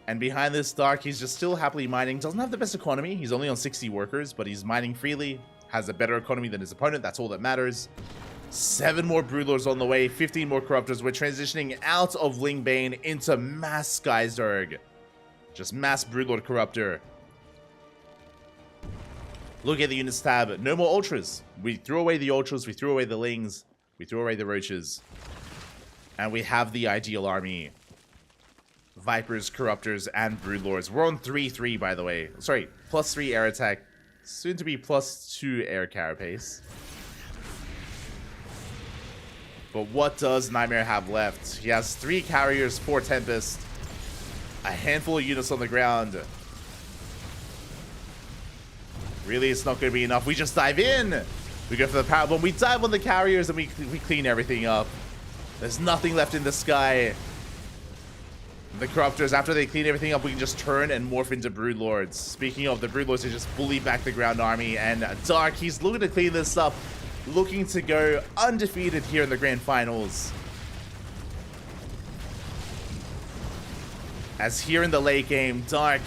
And behind this, Dark, he's just still happily mining. Doesn't have the best economy. He's only on 60 workers, but he's mining freely. Has a better economy than his opponent. That's all that matters. 7 more Broodlords on the way. 15 more Corruptors. We're transitioning out of Lingbane into mass Skyzerg. Just mass Broodlord Corruptor. Look at the units tab. No more Ultras. We threw away the Ultras. We threw away the Lings. We threw away the Roaches. And we have the ideal army. Vipers, Corruptors, and Broodlords. We're on 3-3, by the way. Sorry, +3 air attack. Soon to be +2 air carapace. But what does Nightmare have left? He has 3 carriers, 4 Tempest, a handful of units on the ground. Really, it's not going to be enough. We just dive in. We go for the power bomb. We dive on the carriers and we clean everything up. There's nothing left in the sky. The Corruptors, after they clean everything up, we can just turn and morph into Broodlords. Speaking of, the Broodlords, they just bully back the ground army. And Dark, he's looking to clean this up. Looking to go undefeated here in the grand finals. As here in the late game, Dark,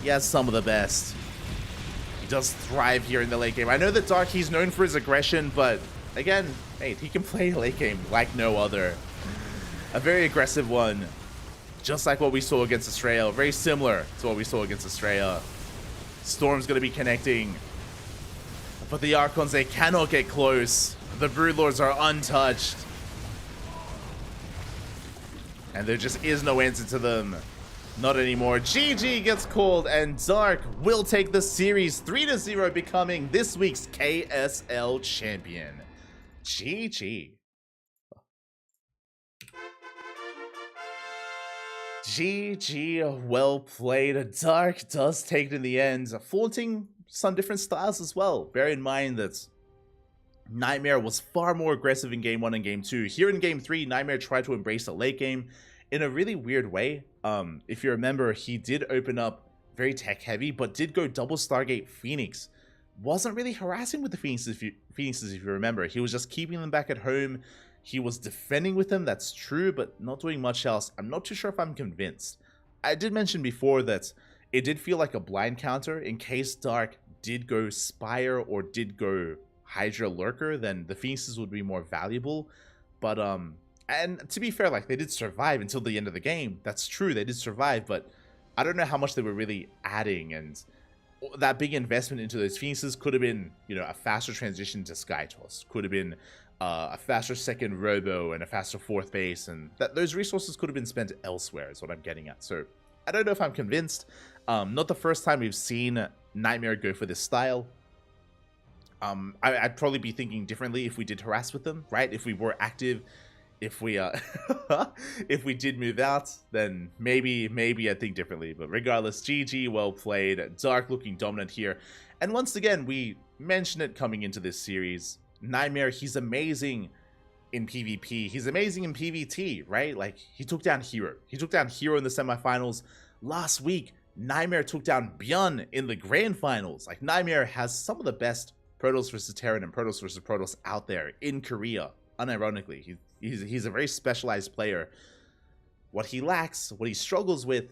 he has some of the best. He does thrive here in the late game. I know that Dark, he's known for his aggression, but again, hey, he can play a late game like no other. A very aggressive one. Just like what we saw against Estrella. Very similar to what we saw against Estrella. Storm's going to be connecting. But the Archons, they cannot get close. The Broodlords are untouched. And there just is no answer to them. Not anymore. GG gets called, and Dark will take the series 3-0, becoming this week's KSL champion. GG. GG, well played. Dark does take it in the end, flaunting some different styles as well. Bear in mind that Nightmare was far more aggressive in Game 1 and Game 2. Here in Game 3, Nightmare tried to embrace the late game in a really weird way. If you remember, he did open up very tech heavy, but did go double Stargate Phoenix wasn't really harassing with the Phoenixes, if you remember. He was just keeping them back at home. He was defending with them, that's true, but not doing much else. I'm not too sure if I'm convinced. I did mention before that it did feel like a blind counter. In case Dark did go Spire or did go Hydra Lurker, then the Phoenixes would be more valuable. But, and to be fair, like, they did survive until the end of the game. That's true, they did survive, but I don't know how much they were really adding, and that big investment into those Phoenixes could have been, you know, a faster transition to Sky Toss, could have been a faster second Robo and a faster fourth base, and those resources could have been spent elsewhere is what I'm getting at. So I don't know if I'm convinced. Not the first time we've seen Nightmare go for this style. I'd probably be thinking differently if we did harass with them, right? If we were active, if we if we did move out, then maybe I think differently. But regardless, GG, well played. Dark looking dominant here. And once again, we mentioned it coming into this series. Nightmare, he's amazing in PvP. He's amazing in PvT, right? Like, he took down Hero. He took down Hero in the semifinals. Last week, Nightmare took down Byun in the grand finals. Like, Nightmare has some of the best Protoss versus Terran and Protoss versus Protoss out there in Korea. Unironically, he's a very specialized player. What he lacks, what he struggles with,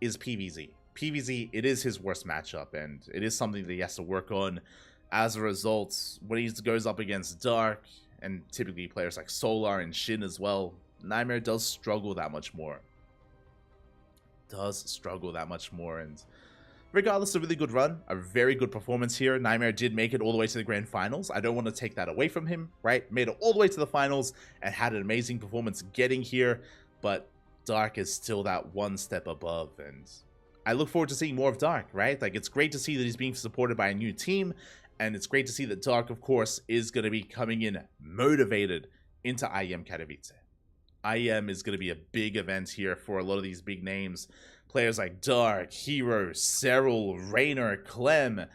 is PvZ. PvZ, it is his worst matchup, and it is something that he has to work on. As a result, when he goes up against Dark, and typically players like Solar and Shin as well, Nightmare does struggle that much more. And regardless, a really good run, a very good performance here. Nightmare did make it all the way to the grand finals. I don't want to take that away from him, right? Made it all the way to the finals and had an amazing performance getting here, but Dark is still that one step above, and I look forward to seeing more of Dark, right? Like, it's great to see that he's being supported by a new team, and it's great to see that Dark, of course, is going to be coming in motivated into IEM Katowice. IEM is going to be a big event here for a lot of these big names. Players like Dark, Hero, Serral, Raynor, Clem.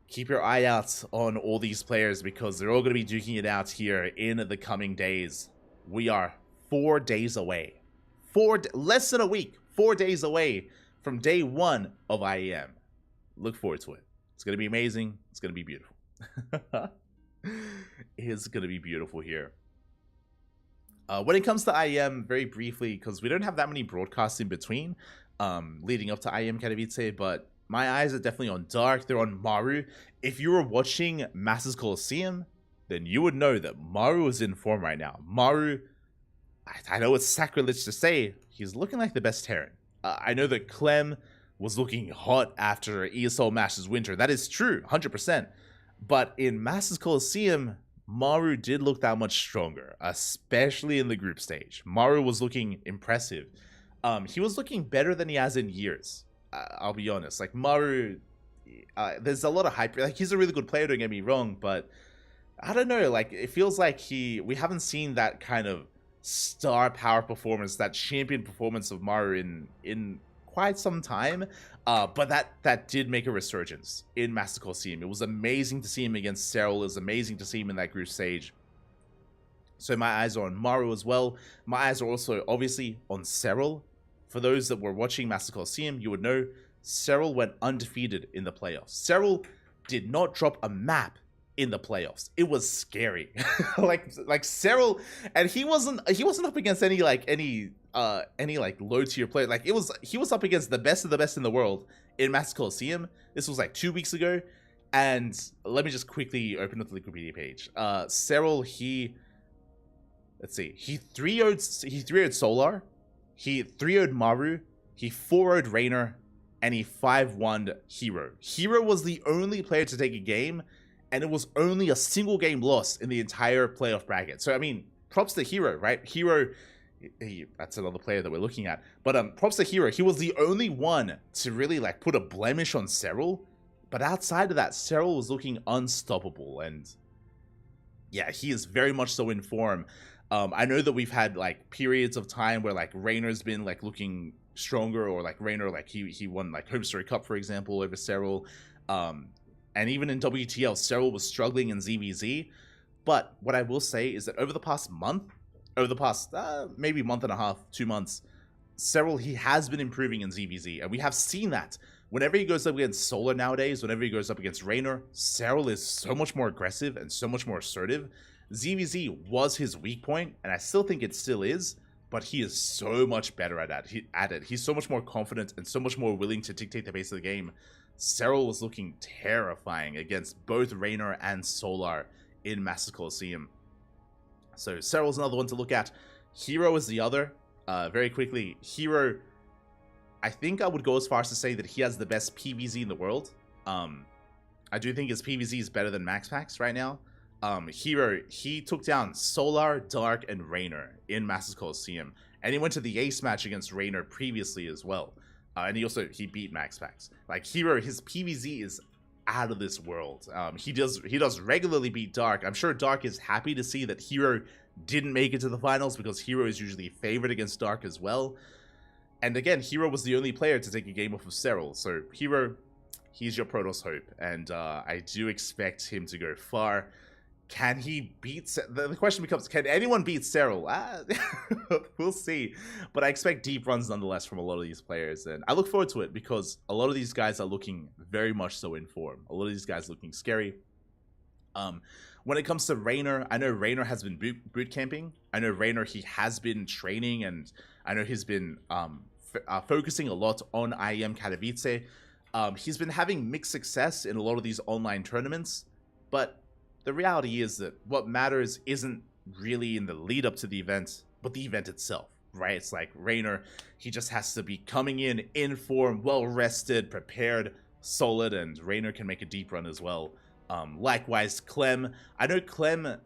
Keep your eye out on all these players because they're all going to be duking it out here in the coming days. We are 4 days away. Less than a week. 4 days away from day one of IEM. Look forward to it. It's going to be amazing. It's going to be beautiful. It's going to be beautiful here. When it comes to IEM, very briefly, because we don't have that many broadcasts in between leading up to IEM Katowice, but my eyes are definitely on Dark. They're on Maru. If you were watching Masters Coliseum, then you would know that Maru is in form right now. Maru, I know it's sacrilege to say, he's looking like the best Terran. I know that Clem was looking hot after ESL Masters Winter. That is true, 100%. But in Masters Coliseum, Maru did look that much stronger, especially in the group stage. Maru was looking impressive. He was looking better than he has in years. I'll be honest. Like, Maru, there's a lot of hype. Like, he's a really good player, don't get me wrong, but I don't know. Like, it feels like we haven't seen that kind of star power performance, that champion performance of Maru in quite some time. But that did make a resurgence in Master Coliseum. It was amazing to see him against Serral. It was amazing to see him in that group stage. So my eyes are on Maru as well. My eyes are also obviously on Serral. For those that were watching Master Coliseum, you would know Serral went undefeated in the playoffs. Serral did not drop a map in the playoffs. It was scary. like Serral, and he wasn't up against any low tier player. Like, he was up against the best of the best in the world in Master Coliseum. This was like 2 weeks ago. And let me just quickly open up the Wikipedia page. Serral, he 3-0'd Solar, he 3-0'd Maru, he 4-0'd Raynor, and he 5-1'd Hero. Hero was the only player to take a game, and it was only a single game loss in the entire playoff bracket. So, I mean, props to Hero, right? Hero, that's another player that we're looking at. But props to Hero. He was the only one to really, like, put a blemish on Serral. But outside of that, Serral was looking unstoppable. And yeah, he is very much so in form. I know that we've had, like, periods of time where, like, Raynor's been, like, looking stronger, or, like, Raynor, like, he won, like, Home Story Cup, for example, over Serral. And even in WTL, Serral was struggling in ZVZ. But what I will say is that over the past maybe month and a half, 2 months, Serral, he has been improving in ZVZ. And we have seen that whenever he goes up against Solar nowadays, whenever he goes up against Raynor, Serral is so much more aggressive and so much more assertive. ZVZ was his weak point, and I still think it still is, but he is so much better at it. He's so much more confident and so much more willing to dictate the pace of the game. Serral was looking terrifying against both Raynor and Solar in Master Colosseum. So Serral's another one to look at. Hero is the other. Very quickly, Hero, I think I would go as far as to say that he has the best PvZ in the world. I do think his PvZ is better than MaxPax right now. Hero, he took down Solar, Dark, and Raynor in Masters Colosseum, and he went to the Ace match against Raynor previously as well. And he beat MaxPax. Like Hero, his PvZ is out of this world. He does regularly beat Dark. I'm sure Dark is happy to see that Hero didn't make it to the finals, because Hero is usually favored against Dark as well. And again, Hero was the only player to take a game off of Serral. So Hero, he's your Protoss hope, and I do expect him to go far. Can he beat... The question becomes, can anyone beat Serral? We'll see. But I expect deep runs nonetheless from a lot of these players. And I look forward to it, because a lot of these guys are looking very much so in form. A lot of these guys looking scary. When it comes to Raynor, I know Raynor has been boot camping. I know Raynor, he has been training, and I know he's been focusing a lot on IEM Katowice. He's been having mixed success in a lot of these online tournaments, but the reality is that what matters isn't really in the lead up to the event, but the event itself, right? It's like Raynor, he just has to be coming in form, well rested, prepared, solid, and Raynor can make a deep run as well. Likewise, Clem. I know Clem,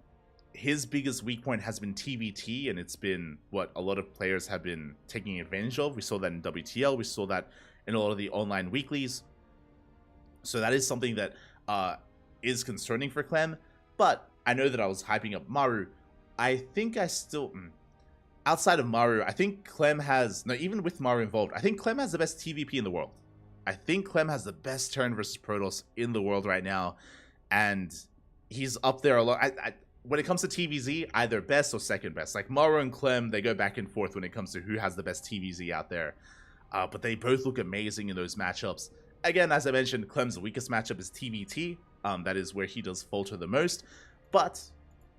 his biggest weak point has been TVT, and it's been what a lot of players have been taking advantage of. We saw that in WTL, we saw that in a lot of the online weeklies. So that is something that is concerning for Clem. But I know that I was hyping up Maru. I think I still... outside of Maru, I think Clem has... No, even with Maru involved, I think Clem has the best TVP in the world. I think Clem has the best turn versus Protoss in the world right now. And he's up there a lot. When it comes to TVZ, either best or second best. Like Maru and Clem, they go back and forth when it comes to who has the best TVZ out there. But they both look amazing in those matchups. Again, as I mentioned, Clem's weakest matchup is TVT. That is where he does falter the most. But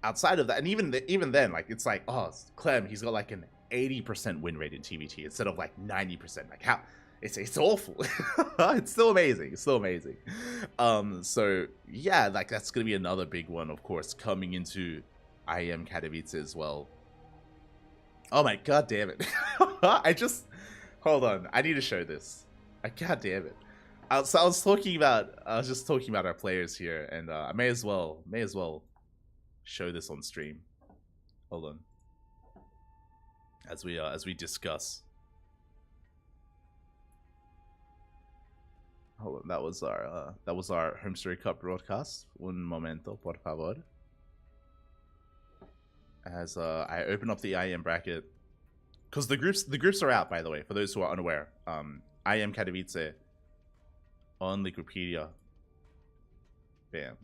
outside of that, and even then, like it's like, oh, Clem, he's got like an 80% win rate in TVT instead of like 90%. Like how? It's awful. It's still amazing. It's still amazing. So yeah, like that's gonna be another big one, of course, coming into IEM Katowice as well. Oh my god damn it. Hold on, I need to show this. God damn it. I was just talking about our players here, and I may as well show this on stream. Hold on. As we discuss. Hold on, that was our Home Story Cup broadcast. Un momento, por favor. As I open up the IEM bracket, because the groups are out, by the way, for those who are unaware. IEM Katowice on Wikipedia. Bam.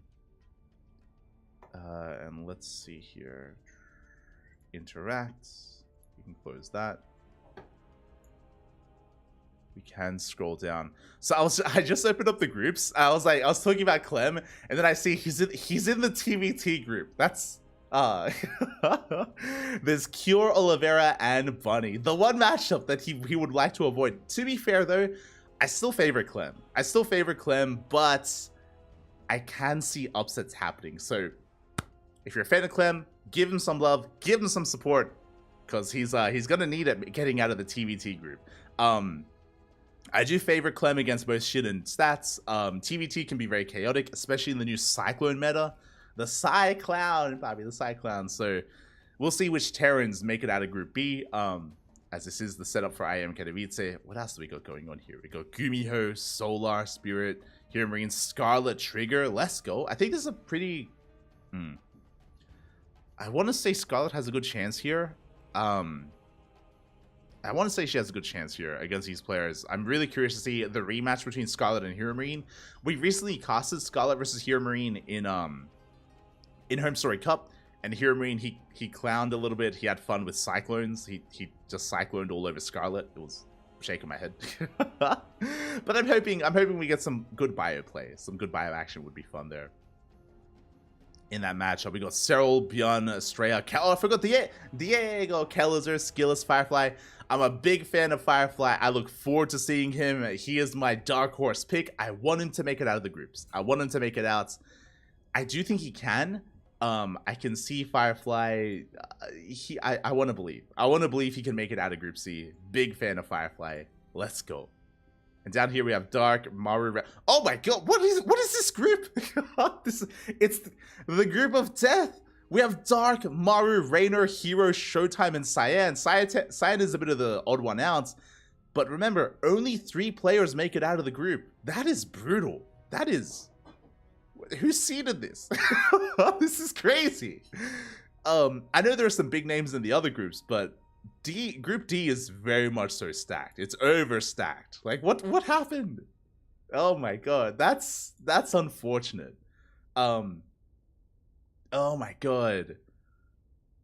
And let's see here. Interact. You can close that. We can scroll down. So I just opened up the groups. I was talking about Clem, and then I see he's in the TVT group. That's there's Cure, Oliveira, and Bunny. The one matchup that he would like to avoid. To be fair though, I still favor Clem. But I can see upsets happening. So if you're a fan of Clem, give him some love, give him some support, because he's gonna need it getting out of the TVT group. I do favor Clem against both shit and stats. TVT can be very chaotic, especially in the new Cyclone meta. The Cyclown, Bobby, the Cyclown. So we'll see which Terrans make it out of Group B. As this is the setup for IEM Katowice. What else do we got going on here? We got Gumiho, Solar, Spirit, Hero Marine, Scarlet, Trigger. Let's go. I think this is a pretty... I want to say Scarlet has a good chance here. I want to say she has a good chance here against these players. I'm really curious to see the rematch between Scarlet and Hero Marine. We recently casted Scarlet versus Hero Marine in Home Story Cup, and Hero Marine, he clowned a little bit. He had fun with Cyclones. He just cycloned all over Scarlet. It was shaking my head. But I'm hoping we get some good bio play. Some good bio action would be fun there. In that matchup, we got Cyril, Bjorn, Estrella, I forgot Diego, Kellizer, Skillless, Firefly. I'm a big fan of Firefly. I look forward to seeing him. He is my dark horse pick. I want him to make it out of the groups. I want him to make it out. I do think he can. I can see Firefly. I want to believe. I want to believe he can make it out of Group C. Big fan of Firefly. Let's go. And down here we have Dark, Maru. Oh my god, what is this group? It's the group of death. We have Dark, Maru, Raynor, Hero, Showtime, and Cyan. Cyan is a bit of the odd one out. But remember, only 3 players make it out of the group. That is brutal. That is... Who seeded this? This is crazy. I know there are some big names in the other groups, but Group D is very much so stacked. It's overstacked. Like, what happened? Oh my god, that's unfortunate. Oh my god.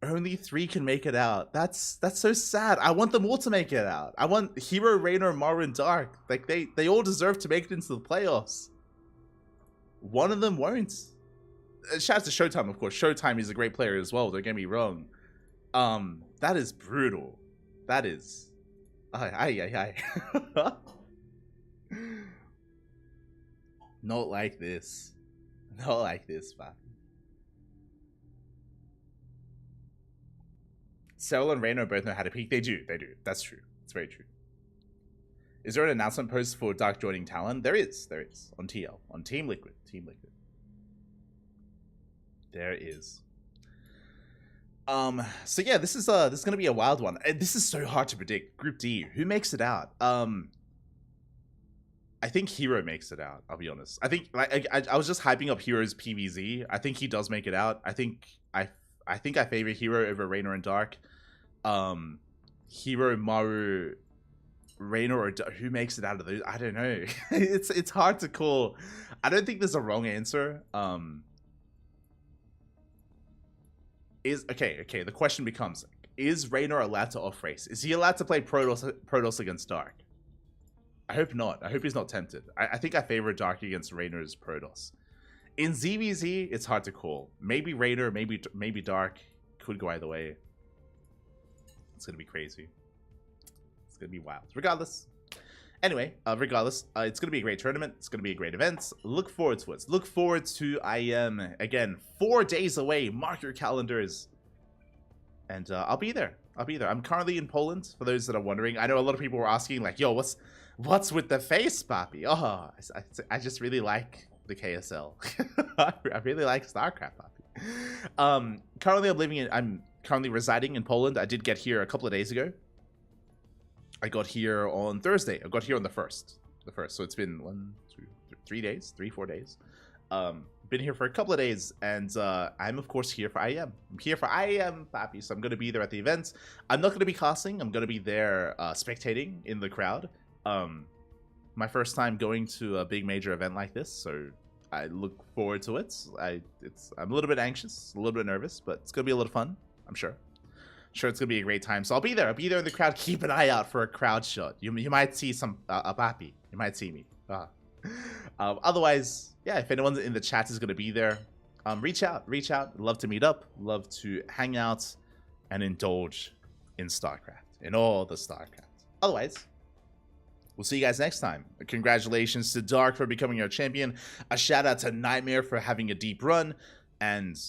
Only 3 can make it out. That's so sad. I want them all to make it out. I want Hero, Raynor, Maru, and Dark. Like, they all deserve to make it into the playoffs. One of them won't. Shout out to Showtime, of course. Showtime is a great player as well, don't get me wrong. That is brutal. That is... Ay. Not like this. Not like this, man. Cyril and Raynor both know how to peak. They do. That's true. It's very true. Is there an announcement post for Dark joining Talon? There is. On TL. On Team Liquid. There is. So yeah, this is gonna be a wild one. This is so hard to predict. Group D, who makes it out? I think Hero makes it out, I'll be honest. I think I was just hyping up Hero's PVZ. I think he does make it out. I think I favor Hero over Raynor and Dark. Hero, Maru, Raynor, or who makes it out of those? I don't know. It's hard to call. I don't think there's a wrong answer. Okay, the question becomes, is Raynor allowed to off race? Is he allowed to play Protoss against Dark? I hope not. I hope he's not tempted. I think I favor Dark against Raynor's Protoss. In ZVZ, it's hard to call. Maybe Raynor, maybe Dark. Could go either way. It's gonna be crazy. It's gonna be wild. Regardless. Anyway, it's gonna be a great tournament. It's gonna be a great event. Look forward to it. Look forward to IM again. 4 days away. Mark your calendars. And I'll be there. I'm currently in Poland. For those that are wondering, I know a lot of people were asking, like, "Yo, what's with the face, Papi?" Oh, I just really like the KSL. I really like StarCraft, Papi. Currently, I'm currently residing in Poland. I did get here a couple of days ago. I got here on Thursday. I got here on the first. So it's been 3-4 days. Been here for a couple of days, and I'm of course here for IEM. I'm here for IEM, Papi. So I'm gonna be there at the event. I'm not gonna be casting. I'm gonna be there spectating in the crowd. My first time going to a big major event like this, so I look forward to it. I'm a little bit anxious, a little bit nervous, but it's gonna be a lot of fun. I'm sure. Sure, it's gonna be a great time. So I'll be there. I'll be there in the crowd. Keep an eye out for a crowd shot. You might see some a Papi. You might see me. Otherwise, yeah, if anyone in the chat is gonna be there, reach out. Love to meet up. Love to hang out and indulge in StarCraft, in all the StarCraft. Otherwise, we'll see you guys next time. Congratulations to Dark for becoming our champion. A shout out to Nightmare for having a deep run, and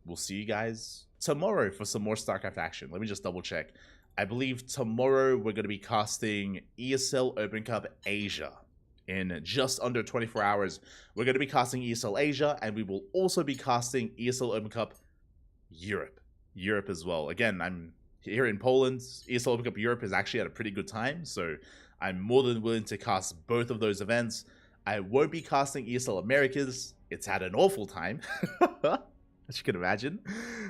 we'll see you guys tomorrow for some more StarCraft action. Let me just double check. I believe tomorrow we're going to be casting ESL Open Cup Asia. In just under 24 hours, we're going to be casting ESL Asia, and we will also be casting ESL Open Cup Europe. Europe as well. Again, I'm here in Poland. ESL Open Cup Europe is actually at a pretty good time, so I'm more than willing to cast both of those events. I won't be casting ESL Americas. It's at an awful time. As you can imagine.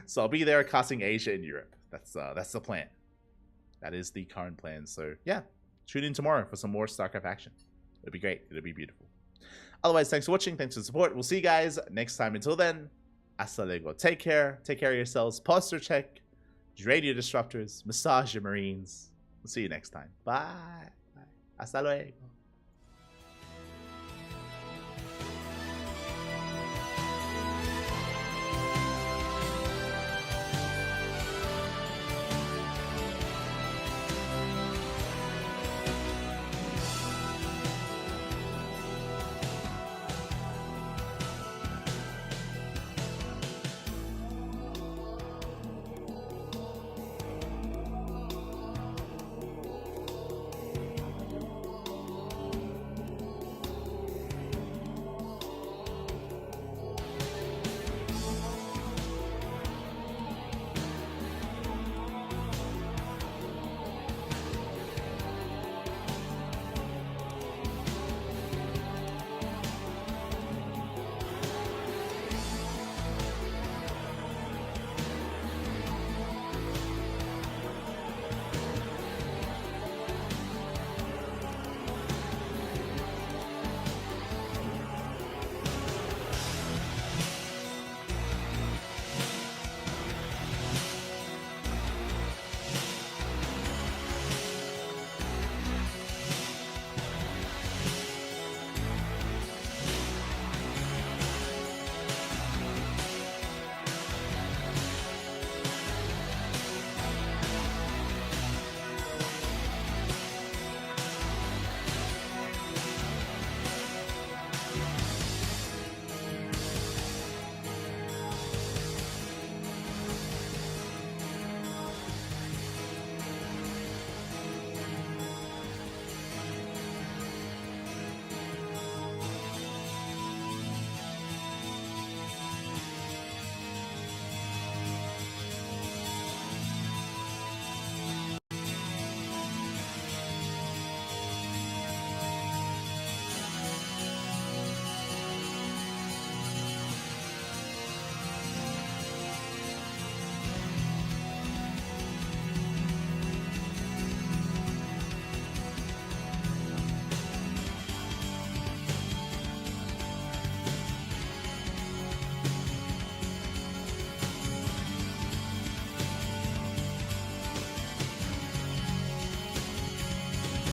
So I'll be there casting Asia and Europe. That's the plan. That is the current plan. So yeah, tune in tomorrow for some more StarCraft action. It'll be great. It'll be beautiful. Otherwise, thanks for watching. Thanks for the support. We'll see you guys next time. Until then, hasta luego. Take care. Take care of yourselves. Posture check. Drain your disruptors. Massage your marines. We'll see you next time. Bye. Bye. Hasta luego.